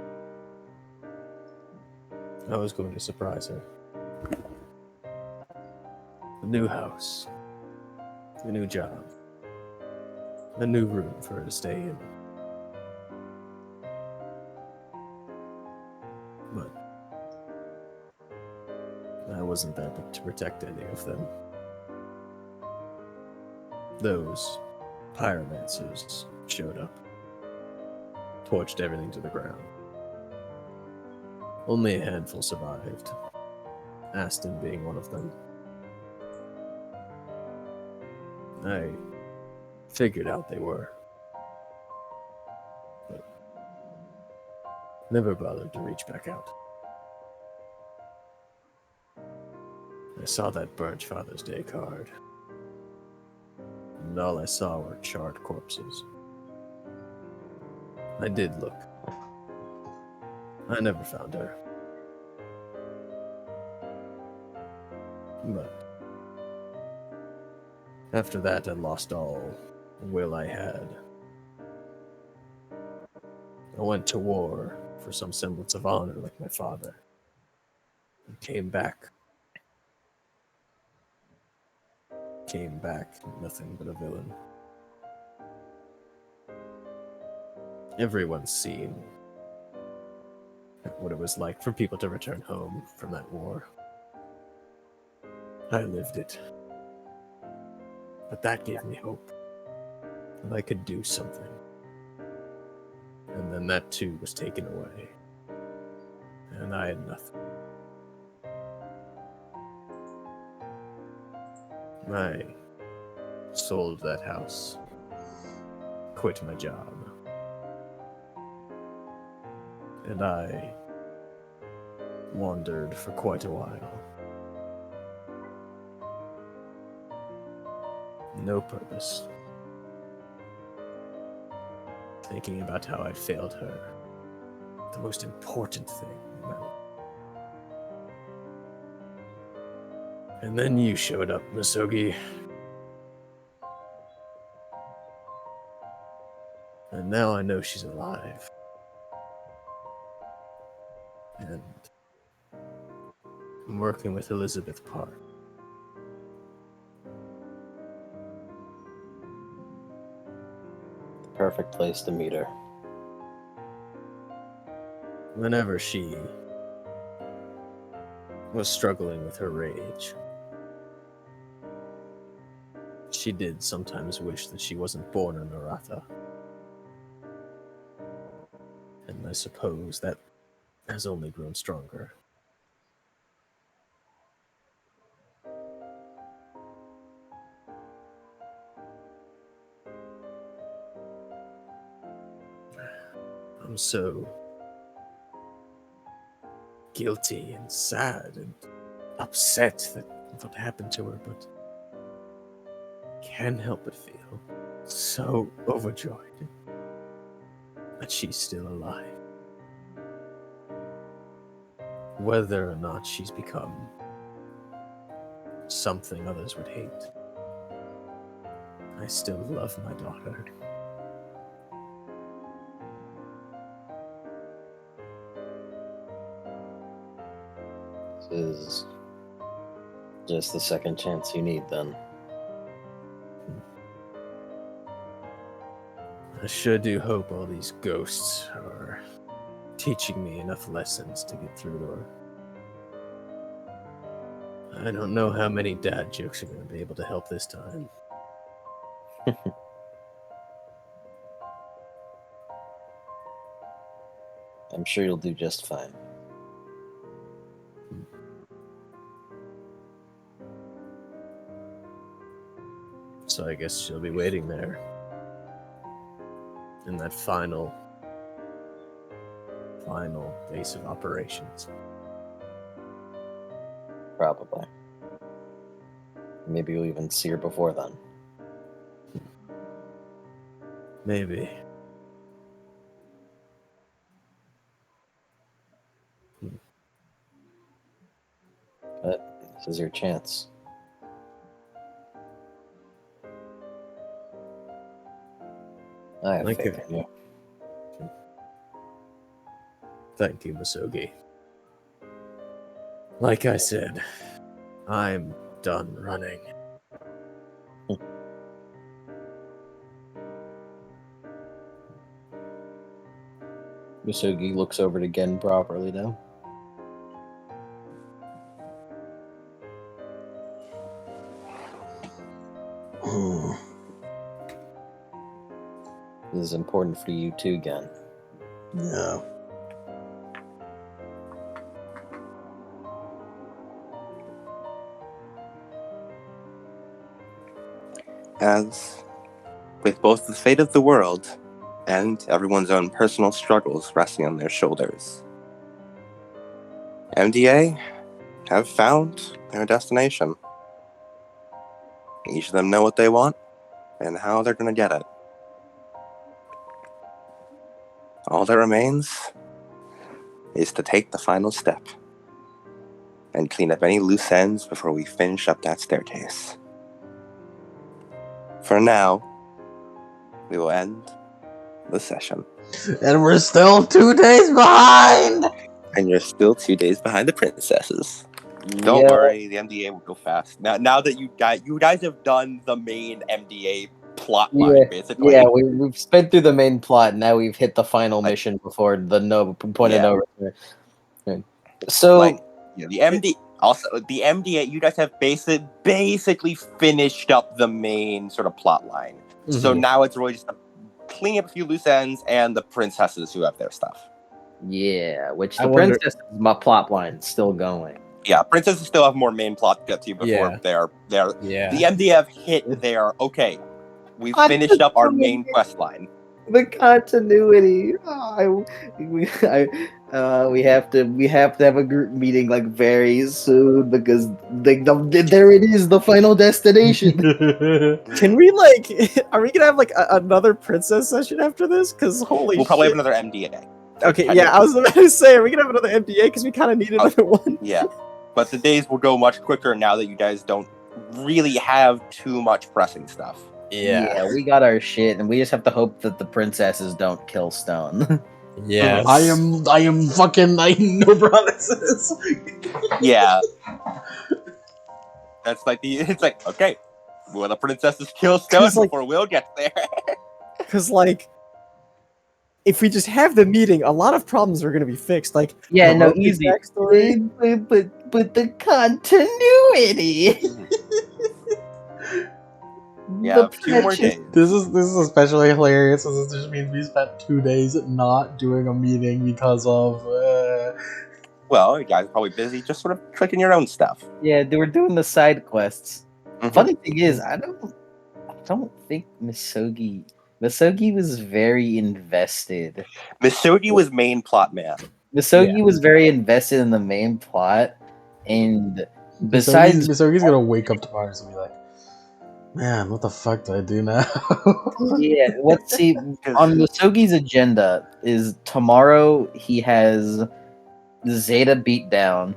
I was going to surprise her. A new house, a new job, a new room for her to stay in. But I wasn't there to protect any of them. Those pyromancers showed up, torched everything to the ground. Only a handful survived, Aston being one of them. I figured out they were, but never bothered to reach back out. I saw that burnt Father's Day card, and all I saw were charred corpses. I did look. I never found her. But after that, I lost all will I had. I went to war for some semblance of honor like my father, and came back. Came back nothing but a villain. Everyone's seen what it was like for people to return home from that war. I lived it. But that gave me hope that I could do something. And then that too was taken away. And I had nothing. I sold that house, quit my job, and I wandered for quite a while. No purpose. Thinking about how I'd failed her. The most important thing. And then you showed up, Misogi. And now I know she's alive. And I'm working with Elizabeth Park. The perfect place to meet her. Whenever she was struggling with her rage, she did sometimes wish that she wasn't born in Aratha. And I suppose that has only grown stronger. I'm so guilty and sad and upset that what happened to her, but can't help but feel so overjoyed that she's still alive. Whether or not she's become something others would hate, I still love my daughter. This is just the second chance you need, then. I sure do hope all these ghosts are teaching me enough lessons to get through to her. I don't know how many dad jokes are going to be able to help this time. I'm sure you'll do just fine. So I guess she'll be waiting there in that final base of operations. Probably. Maybe you'll even see her before then. Maybe. But this is your chance. I have faith in you. Thank you, Misogi. Like I said, I'm done running. Misugi looks over it again properly now. This is important for you too, Gen. Yeah. As with both the fate of the world and everyone's own personal struggles resting on their shoulders, MDA have found their destination. Each of them know what they want and how they're going to get it. All that remains is to take the final step and clean up any loose ends before we finish up that staircase. For now, we will end the session. And we're still 2 days behind! And you're still 2 days behind the princesses. Don't worry, the MDA will go fast. Now that you guys have done the main MDA plot line, basically. Yeah, we've spent through the main plot. Now we've hit the final mission before the point of no return. So the MD. Also, the MDA, you guys have basically finished up the main sort of plot line. So now it's really just cleaning up a few loose ends and the princesses who have their stuff. Yeah, which I the wonder- princess, my plot line is still going. Yeah, princesses still have more main plot to get to before they're Yeah. the MDF hit their okay. We finished up our main quest line. The continuity. We have to have a group meeting like very soon because there it is, the final destination. Can we like? Are we gonna have like another princess session after this? Because holy We'll probably have shit. another MDA. Okay, yeah, I was about to say, are we gonna have another MDA? Because we kind of need another one. Yeah, but the days will go much quicker now that you guys don't really have too much pressing stuff. Yeah, we got our shit, and we just have to hope that the princesses don't kill Stone. Yeah. I am fucking. I know promises. Yeah, that's like it's like okay, will the princesses kill Stone like- before Will gets there? Because like, if we just have the meeting, a lot of problems are gonna be fixed. Like, Yeah, no, Hiroki's easy. backstory. But the continuity. Yeah, 2 more days. This is especially hilarious because this just means we spent 2 days not doing a meeting because of. Well, you guys are probably busy just sort of clicking your own stuff. Yeah, they were doing the side quests. Mhm. Funny thing is, I don't think Misogi was very invested. Misogi was main plot man. Misogi was very invested in the main plot, and besides, Misogi's gonna wake up tomorrow and be like, "Man, what the fuck do I do now?" yeah, let's see. On Misogi's agenda is tomorrow he has Zeta beat down,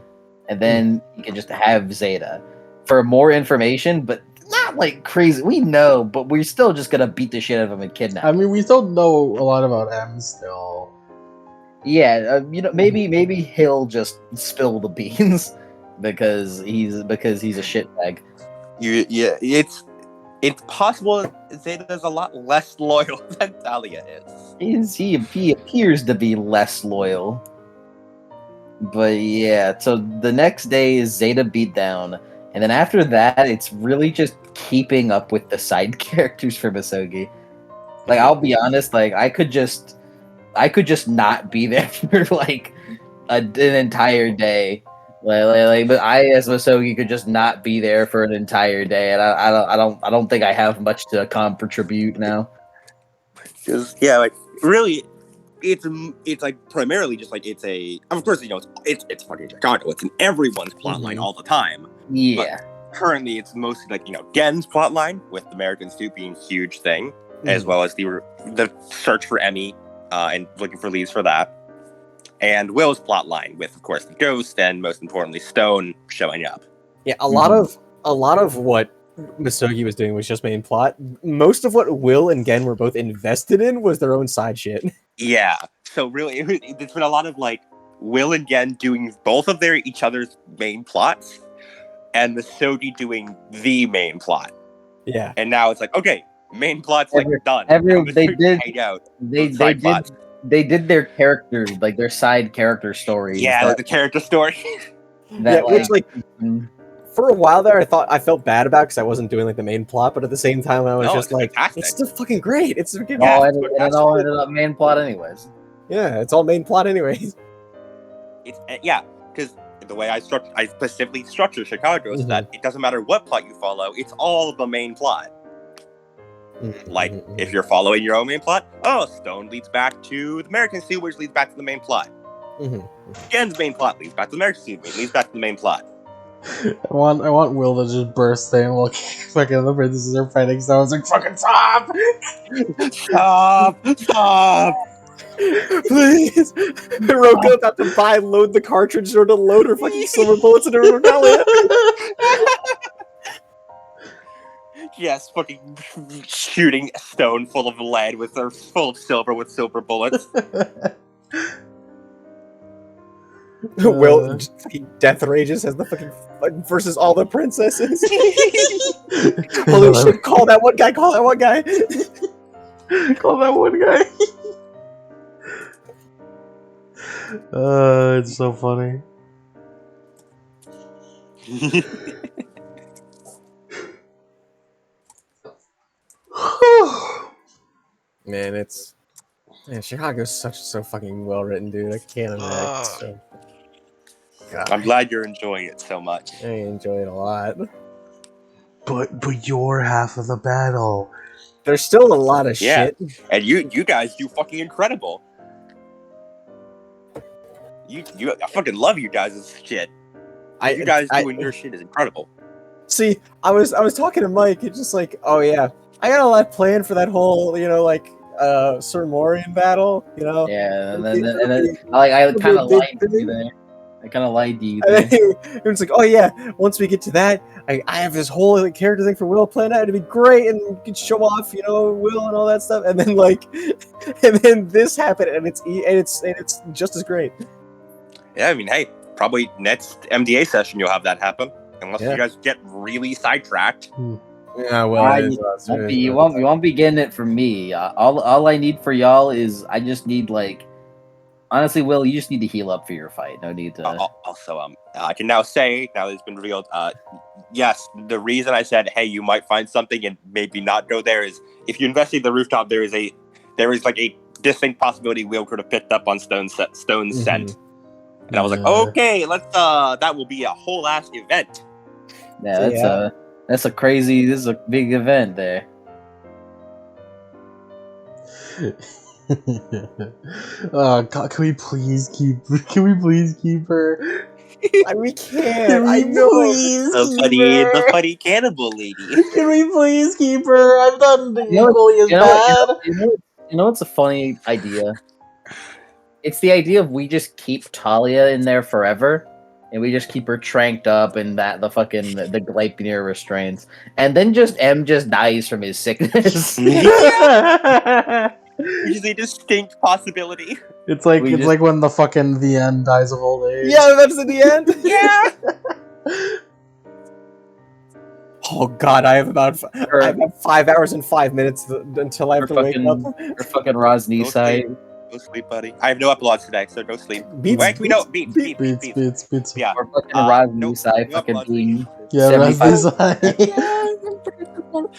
and then he can just have Zeta for more information, but not like crazy. We know, but we're still just gonna beat the shit out of him and kidnap I him. mean, we still know a lot about M still. Yeah, maybe he'll just spill the beans because he's a shitbag. It's possible Zeta's a lot less loyal than Talia is. He appears to be less loyal. But yeah, so the next day is Zeta beatdown, and then after that, it's really just keeping up with the side characters for Misogi. Like, I'll be honest, like I could just not be there for like an entire day. But I as Misogi could just not be there for an entire day, and I don't think I have much to contribute now. Because like really, it's like primarily just like it's a. Of course, it's fucking Chicago. It's in everyone's plotline all the time. Yeah, Currently, it's mostly like Gen's plotline with American Soup being a huge thing, as well as the search for Emmy and looking for leads for that, and Will's plotline with, of course, the ghost and most importantly, Stone showing up. Yeah, a lot of what Misogi was doing was just main plot. Most of what Will and Gen were both invested in was their own side shit. Yeah, so really, it's been a lot of like Will and Gen doing both of each other's main plots, and Misogi doing the main plot. Yeah, And now it's like, okay, main plot's done. they did hang out. they did their characters, like their side character stories. Yeah, like the character story. which for a while there, I felt bad about because I wasn't doing like the main plot, but at the same time, I was just like, fantastic. it's still fucking great. It's freaking it all ended up main plot anyways. Yeah, it's all main plot anyways. It's because the way I specifically structure Chicago is that it doesn't matter what plot you follow, it's all the main plot. Like, if you're following your own main plot, Stone leads back to the American Sea, which leads back to the main plot. Gen's main plot leads back to the American Sea, which leads back to the main plot. I want Will to just burst in while fucking the princesses are fighting. So I was like, "Fucking stop! Stop! Please, Hiroka about to load the cartridge or to load her fucking silver bullets into her regalia." Yes, fucking shooting Stone full of lead full of silver with silver bullets. Will death rages as the fucking versus all the princesses. Holy shit! Call that one guy! Call that one guy! Call that one guy! It's so funny. Man, Chicago's so fucking well written, dude. I can't imagine. So, God, I'm glad you're enjoying it so much. I enjoy it a lot. But you're half of the battle. There's still a lot of Yeah. shit. And you guys do fucking incredible. I fucking love you guys' shit. You guys doing your shit is incredible. See, I was talking to Mike. It's just like, oh yeah, I got a lot planned for that whole, Sir Morian battle. Yeah, and then I kind of lied to you there. I kind of lied to you there. It's like, oh yeah, once we get to that, I have this whole character thing for Will planned out. It'd be great, and we could show off, Will and all that stuff. And then and then this happened, and it's just as great. Yeah, I mean, hey, probably next MDA session you'll have that happen, unless you guys get really sidetracked. Yeah, well, you won't be getting it from me. All I need for y'all is I just need honestly, Will, you just need to heal up for your fight. No need to. Also, I can now say, now that it's been revealed, yes, the reason I said, hey, you might find something and maybe not go there is if you investigate the rooftop, there is a distinct possibility Will could have picked up on Stone's scent. And I was like, okay, let's that will be a whole ass event. Yeah, this is a big event there. God, can we please keep her? We can't. I know. The funny cannibal lady. Can we please keep her? I've done equally as bad. You know what's a funny idea? It's the idea of we just keep Talia in there forever, and we just keep her tranked up and the Gleipnir restraints, and then M just dies from his sickness. Which is a distinct possibility. It's like when the end dies of old age. Yeah, that's at the end. Yeah. Oh God, I have about 5 hours and 5 minutes until I have to wake up. Or fucking Rosnisai. Go sleep, buddy. I have no epilogues today, so go sleep. Beats. Yeah. Or fucking Rosnisai fucking being 75.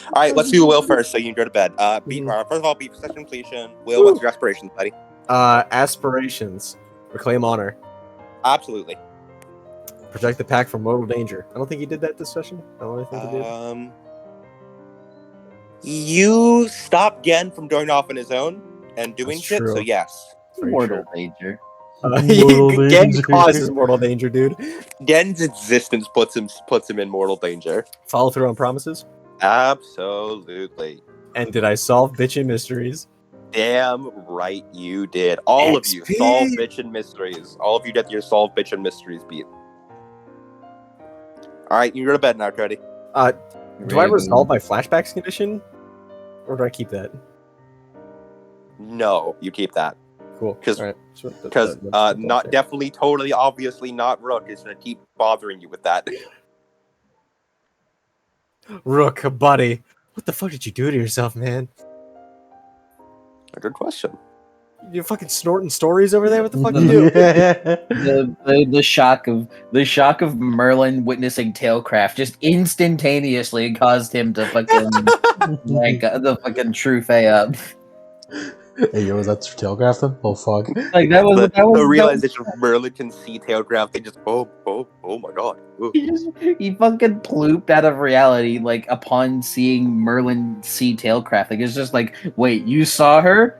Alright, let's do Will first so you can go to bed. First of all, beat session completion. Will, what's your aspirations, buddy? Aspirations. Reclaim honor. Absolutely. Protect the pack from mortal danger. I don't think he did that this session. I don't think he did. You stopped Gen from going off on his own and doing shit, so yes. mortal danger. Gen causes mortal danger, dude. Gen's existence puts him in mortal danger. Follow through on promises? Absolutely. And did I solve bitchin' mysteries? Damn right you did. All of you solve bitchin' mysteries. All of you get your solve bitchin' mysteries beat. Alright, you go to bed now, Cody. Do I resolve my flashbacks condition? Or do I keep that? No, you keep that. Cool. Because not definitely, totally, obviously not Rook is going to keep bothering you with that. Rook, buddy. What the fuck did you do to yourself, man? A good question. You fucking snorting stories over there? What the fuck you do? The shock of Merlin witnessing Tailcraft just instantaneously caused him to fucking the fucking true Fae up. Hey, yo, is that Tailcraft then? Oh fuck! The realization of Merlin can see Tailcraft. They just oh my god! He fucking plooped out of reality upon seeing Merlin see Tailcraft. It's just wait, you saw her?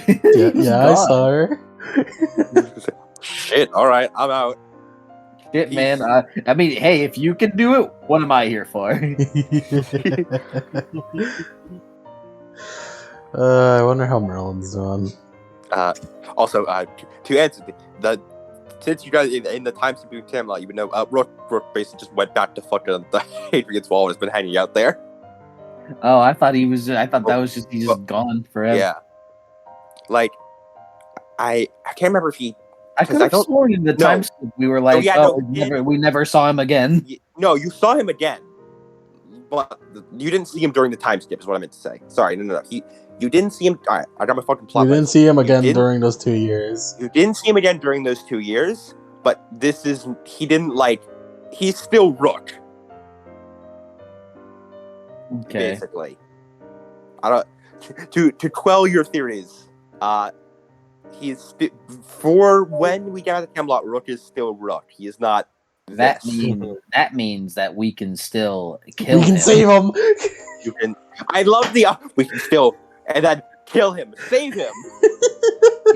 Yeah, I saw her. Shit! All right, I'm out. Shit, man. I mean, hey, if you can do it, what am I here for? I wonder how Merlin's doing. Also, to answer since you guys in the time skip Camelot, you would know Rook basically just went back to fucking the Hadrian's Wall and has been hanging out there. Oh, I thought he's just gone forever. Yeah. I can't remember if he. I could have sworn in the time skip we were we never saw him again. No, you saw him again, but you didn't see him during the time skip. Is what I meant to say. Sorry, no. You didn't see him. All right, I got my fucking plot. You didn't see him again during those 2 years. You didn't see him again during those 2 years, but he didn't he's still Rook, Okay. basically. I don't to quell your theories. He's for when we get out of Camelot, Rook is still Rook. He is not That this. means that we can still We kill can him. save him. You can. I love the. We can still and then kill him, save him.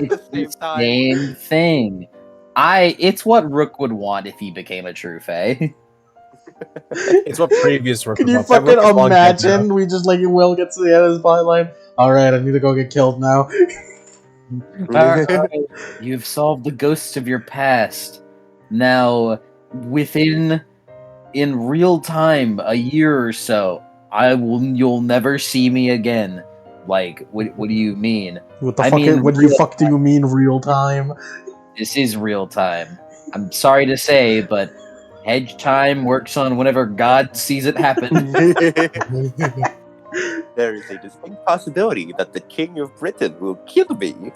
At the same time. Same thing. It's what Rook would want if he became a true Fae. It's what previous Rook Can would you want. That fucking Rook is long dead now. imagine? We just like Will gets to the end of his byline. All right, I need to go get killed now. Alright, you've solved the ghosts of your past. Now, in real time, a year or so, you'll never see me again. Like, what do you mean? What the I fuck? mean, What do you fuck do you mean real time? This is real time. I'm sorry to say, but hedge time works on whenever God sees it happen. There is a distinct possibility that the King of Britain will kill me.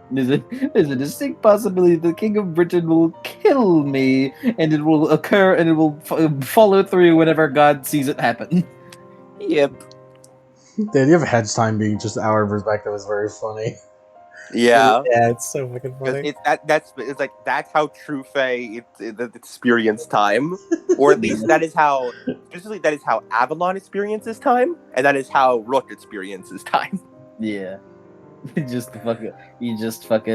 There's a distinct possibility the King of Britain will kill me, and it will occur, and it will follow through whenever God sees it happen. Yep. The idea of hedge time being just our perspective is very funny. Yeah. Yeah, it's so fucking Because funny. that's how true Fae experience time, or at least that is how Avalon experiences time, and that is how Rook experiences time. Yeah. Just fucking just like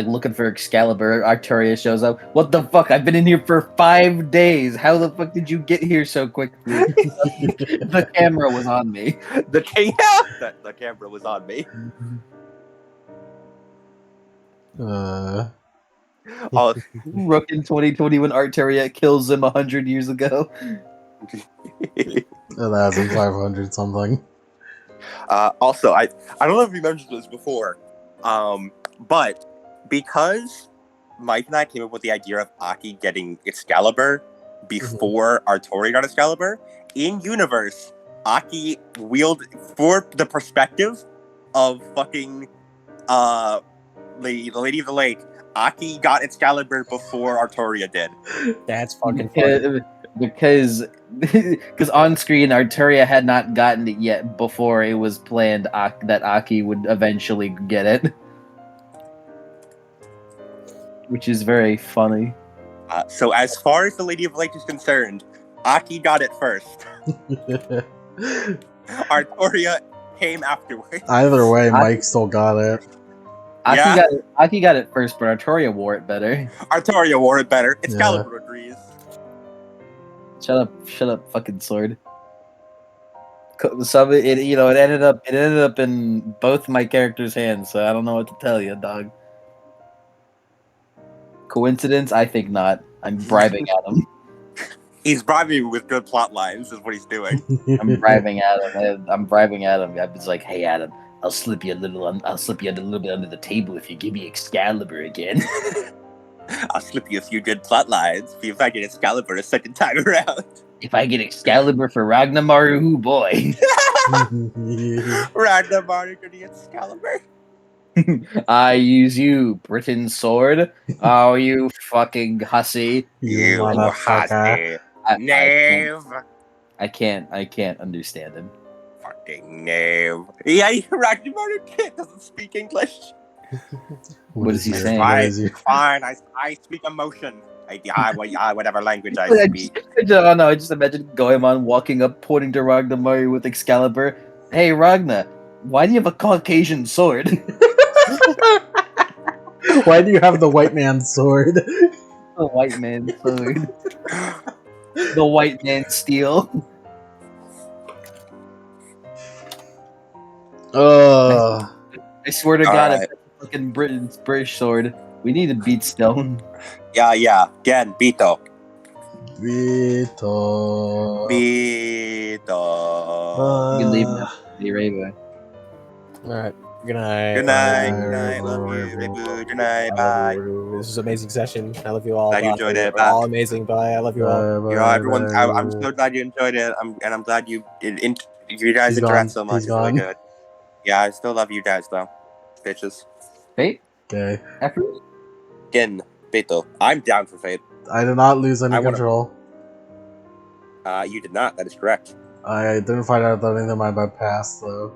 looking for Excalibur. Arturia shows up. What the fuck? I've been in here for 5 days. How the fuck did you get here so quickly? The camera was on me. The camera was on me. Oh, Rook in 2020 when Arturia kills him 100 years ago. 1,500 something. Also, I don't know if we mentioned this before, but because Mike and I came up with the idea of Aki getting Excalibur before Artoria got Excalibur, in universe, Aki for the perspective of fucking the Lady of the Lake. Aki got Excalibur before Artoria did. That's fucking funny. Because on screen Arturia had not gotten it yet before it was planned that Aki would eventually get it, which is very funny. So as far as the Lady of the Lake is concerned, Aki got it first. Artoria came afterwards. Either way, Mike still got it. Aki got it first, but Artoria wore it better. Artoria wore it better. Excalibur agrees. Shut up, fucking sword. It ended up in both my characters' hands, so I don't know what to tell you, dog. Coincidence? I think not. I'm bribing Adam. He's bribing you with good plot lines, is what he's doing. I'm bribing Adam. I'm just like, hey, Adam, I'll slip you a little bit under the table if you give me Excalibur again. I'll slip you a few good plot lines if I get Excalibur a second time around. If I get Excalibur for Ragnamaru, boy. Ragnamaru gonna get Excalibur. I use you, Britain sword. Oh, you fucking hussy. You motherfucker. I can't understand him. Fucking knave. Yeah, Ragnamaru doesn't speak English. What is he saying? Fine, I speak emotion. Whatever language I speak. I just imagine Goemon walking up, pointing to Ragnamaru with Excalibur. Hey, Ragna, why do you have a Caucasian sword? Why do you have the white man's sword? The white man's sword. The white man's steel. I swear to God, right. if that's a fucking British sword, we need to beat Stone. Yeah. Again, Bito. Vito. You can leave now. Be right back. Alright. Good night. Good night. Love you. Good night. Bye. This was an amazing session. I love you all. Glad you enjoyed it. You're all amazing. Bye. I love you all. Everyone. I'm so glad you enjoyed it. I'm glad you guys interact so much. It's really good. Yeah, I still love you guys though, bitches. Fate? Okay. After? Again, Beto. I'm down for Fate. I did not lose any I wanna- control. You did not. That is correct. I didn't find out that anything might have passed though.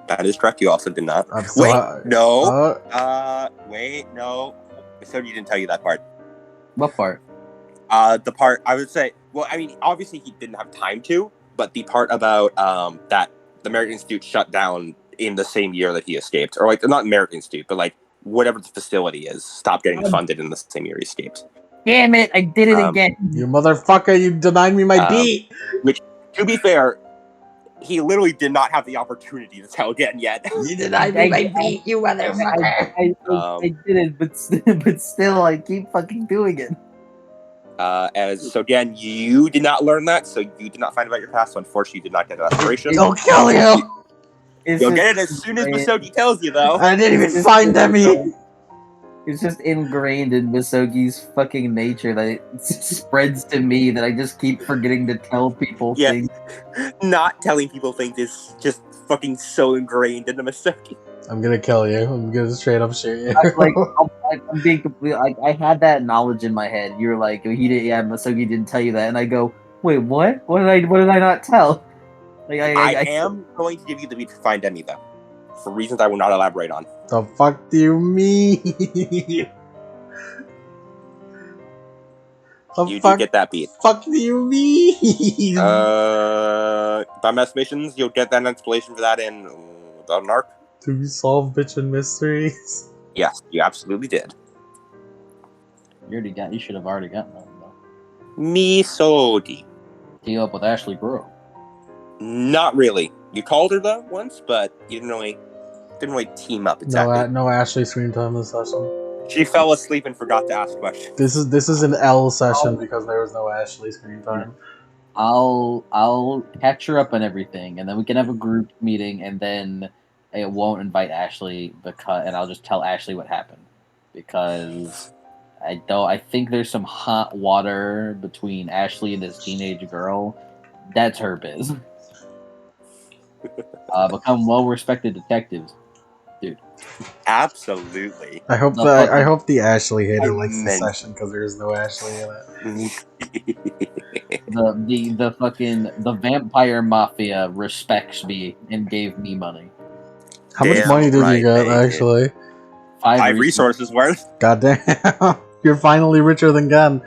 That is correct. You also did not. I'm still Wait, no. uh, Wait, no. So you didn't tell you that part. What part? The part I would say. Well, I mean, obviously he didn't have time to, but the part about that the American Institute shut down in the same year that he escaped, or like not American Institute, but like whatever the facility is, stopped getting funded in the same year he escaped. Damn it! I did it Um, again. you motherfucker! You denied me my beat. Which, to be fair, he literally did not have the opportunity to tell again yet. You denied me my beat, you motherfucker. I did it, but still, I keep fucking doing it. So again, you did not learn that, so you did not find out about your past. So unfortunately, you did not get that aspiration. They'll kill you. You'll get it as soon as Misogi tells you, though. I didn't even find Demi. It's just ingrained in Misogi's fucking nature that it spreads to me that I just keep forgetting to tell people Yeah. things. Not telling people things is just fucking so ingrained into Misogi. I'm gonna kill you. I'm gonna straight up shoot you. I'm being complete. I had that knowledge in my head. You're like, Misogi didn't tell you that, and I go, wait, what? What did I not tell? Like, I am going to give you the beat to find Demi, though, for reasons I will not elaborate on. The fuck do you mean? You do get that beat. Fuck do you mean? By my estimations, you'll get that installation for that in the Narc. Do we solve bitchin' mysteries? Yes, you absolutely did. You should have already gotten that though. Misogi. Team up with Ashley Brewer. Not really. You called her though once, but you didn't really team up exactly. No Ashley screen time this session. She fell asleep and forgot to ask questions. This is an L session because there was no Ashley screen time. I'll catch her up on everything, and then we can have a group meeting, and then it won't invite Ashley and I'll just tell Ashley what happened because I think there's some hot water between Ashley and this teenage girl. That's her biz. Become well-respected detectives, dude. Absolutely. I hope the Ashley hater likes this session because there is no Ashley in it. the vampire mafia respects me and gave me money. How much money did you get actually? 5 resources worth. Goddamn! You're finally richer than Gun.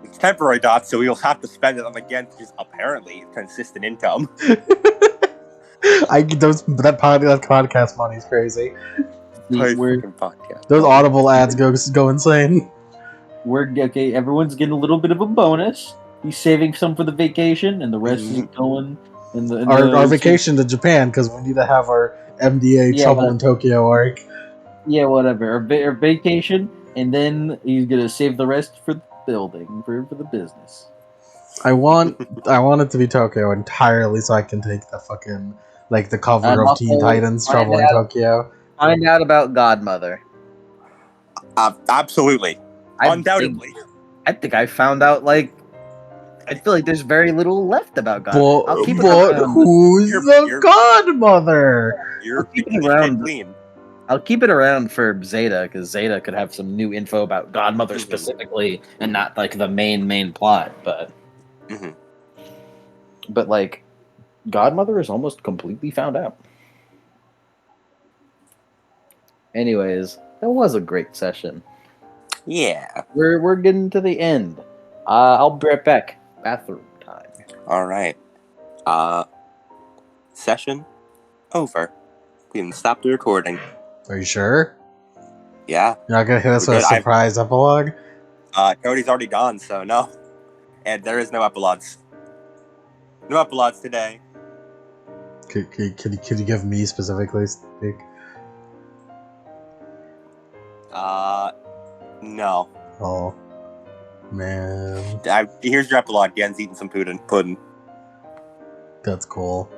It's temporary, Dot, so you'll have to spend it on the Gen, which is apparently consistent income. That podcast money is crazy. Those Audible ads go insane. Okay. Everyone's getting a little bit of a bonus. He's saving some for the vacation, and the rest is going. Our vacation to Japan because we need to have our MDA Trouble in Tokyo arc. Yeah, whatever. Our vacation, and then he's gonna save the rest for the building for the business. I want it to be Tokyo entirely so I can take the fucking the cover of Teen Titans Trouble in Tokyo. Find out about Godmother. Absolutely. Undoubtedly. I think I found out I feel like there's very little left about God. But who's the Godmother? I'll keep it around. I'll keep it around for Zeta because Zeta could have some new info about Godmother specifically, and not the main plot. But, but Godmother is almost completely found out. Anyways, that was a great session. Yeah, we're getting to the end. I'll be right back. Bathroom time. All right. Session over. We can stop the recording. Are you sure? Yeah. You're not gonna hit us with a surprise epilogue? Cody's already gone, so no. And there is no epilogues. No epilogues today. Could you give me specifically speak? No. Oh. Man. Here's your epilogue. Gen's eating some pudding. That's cool.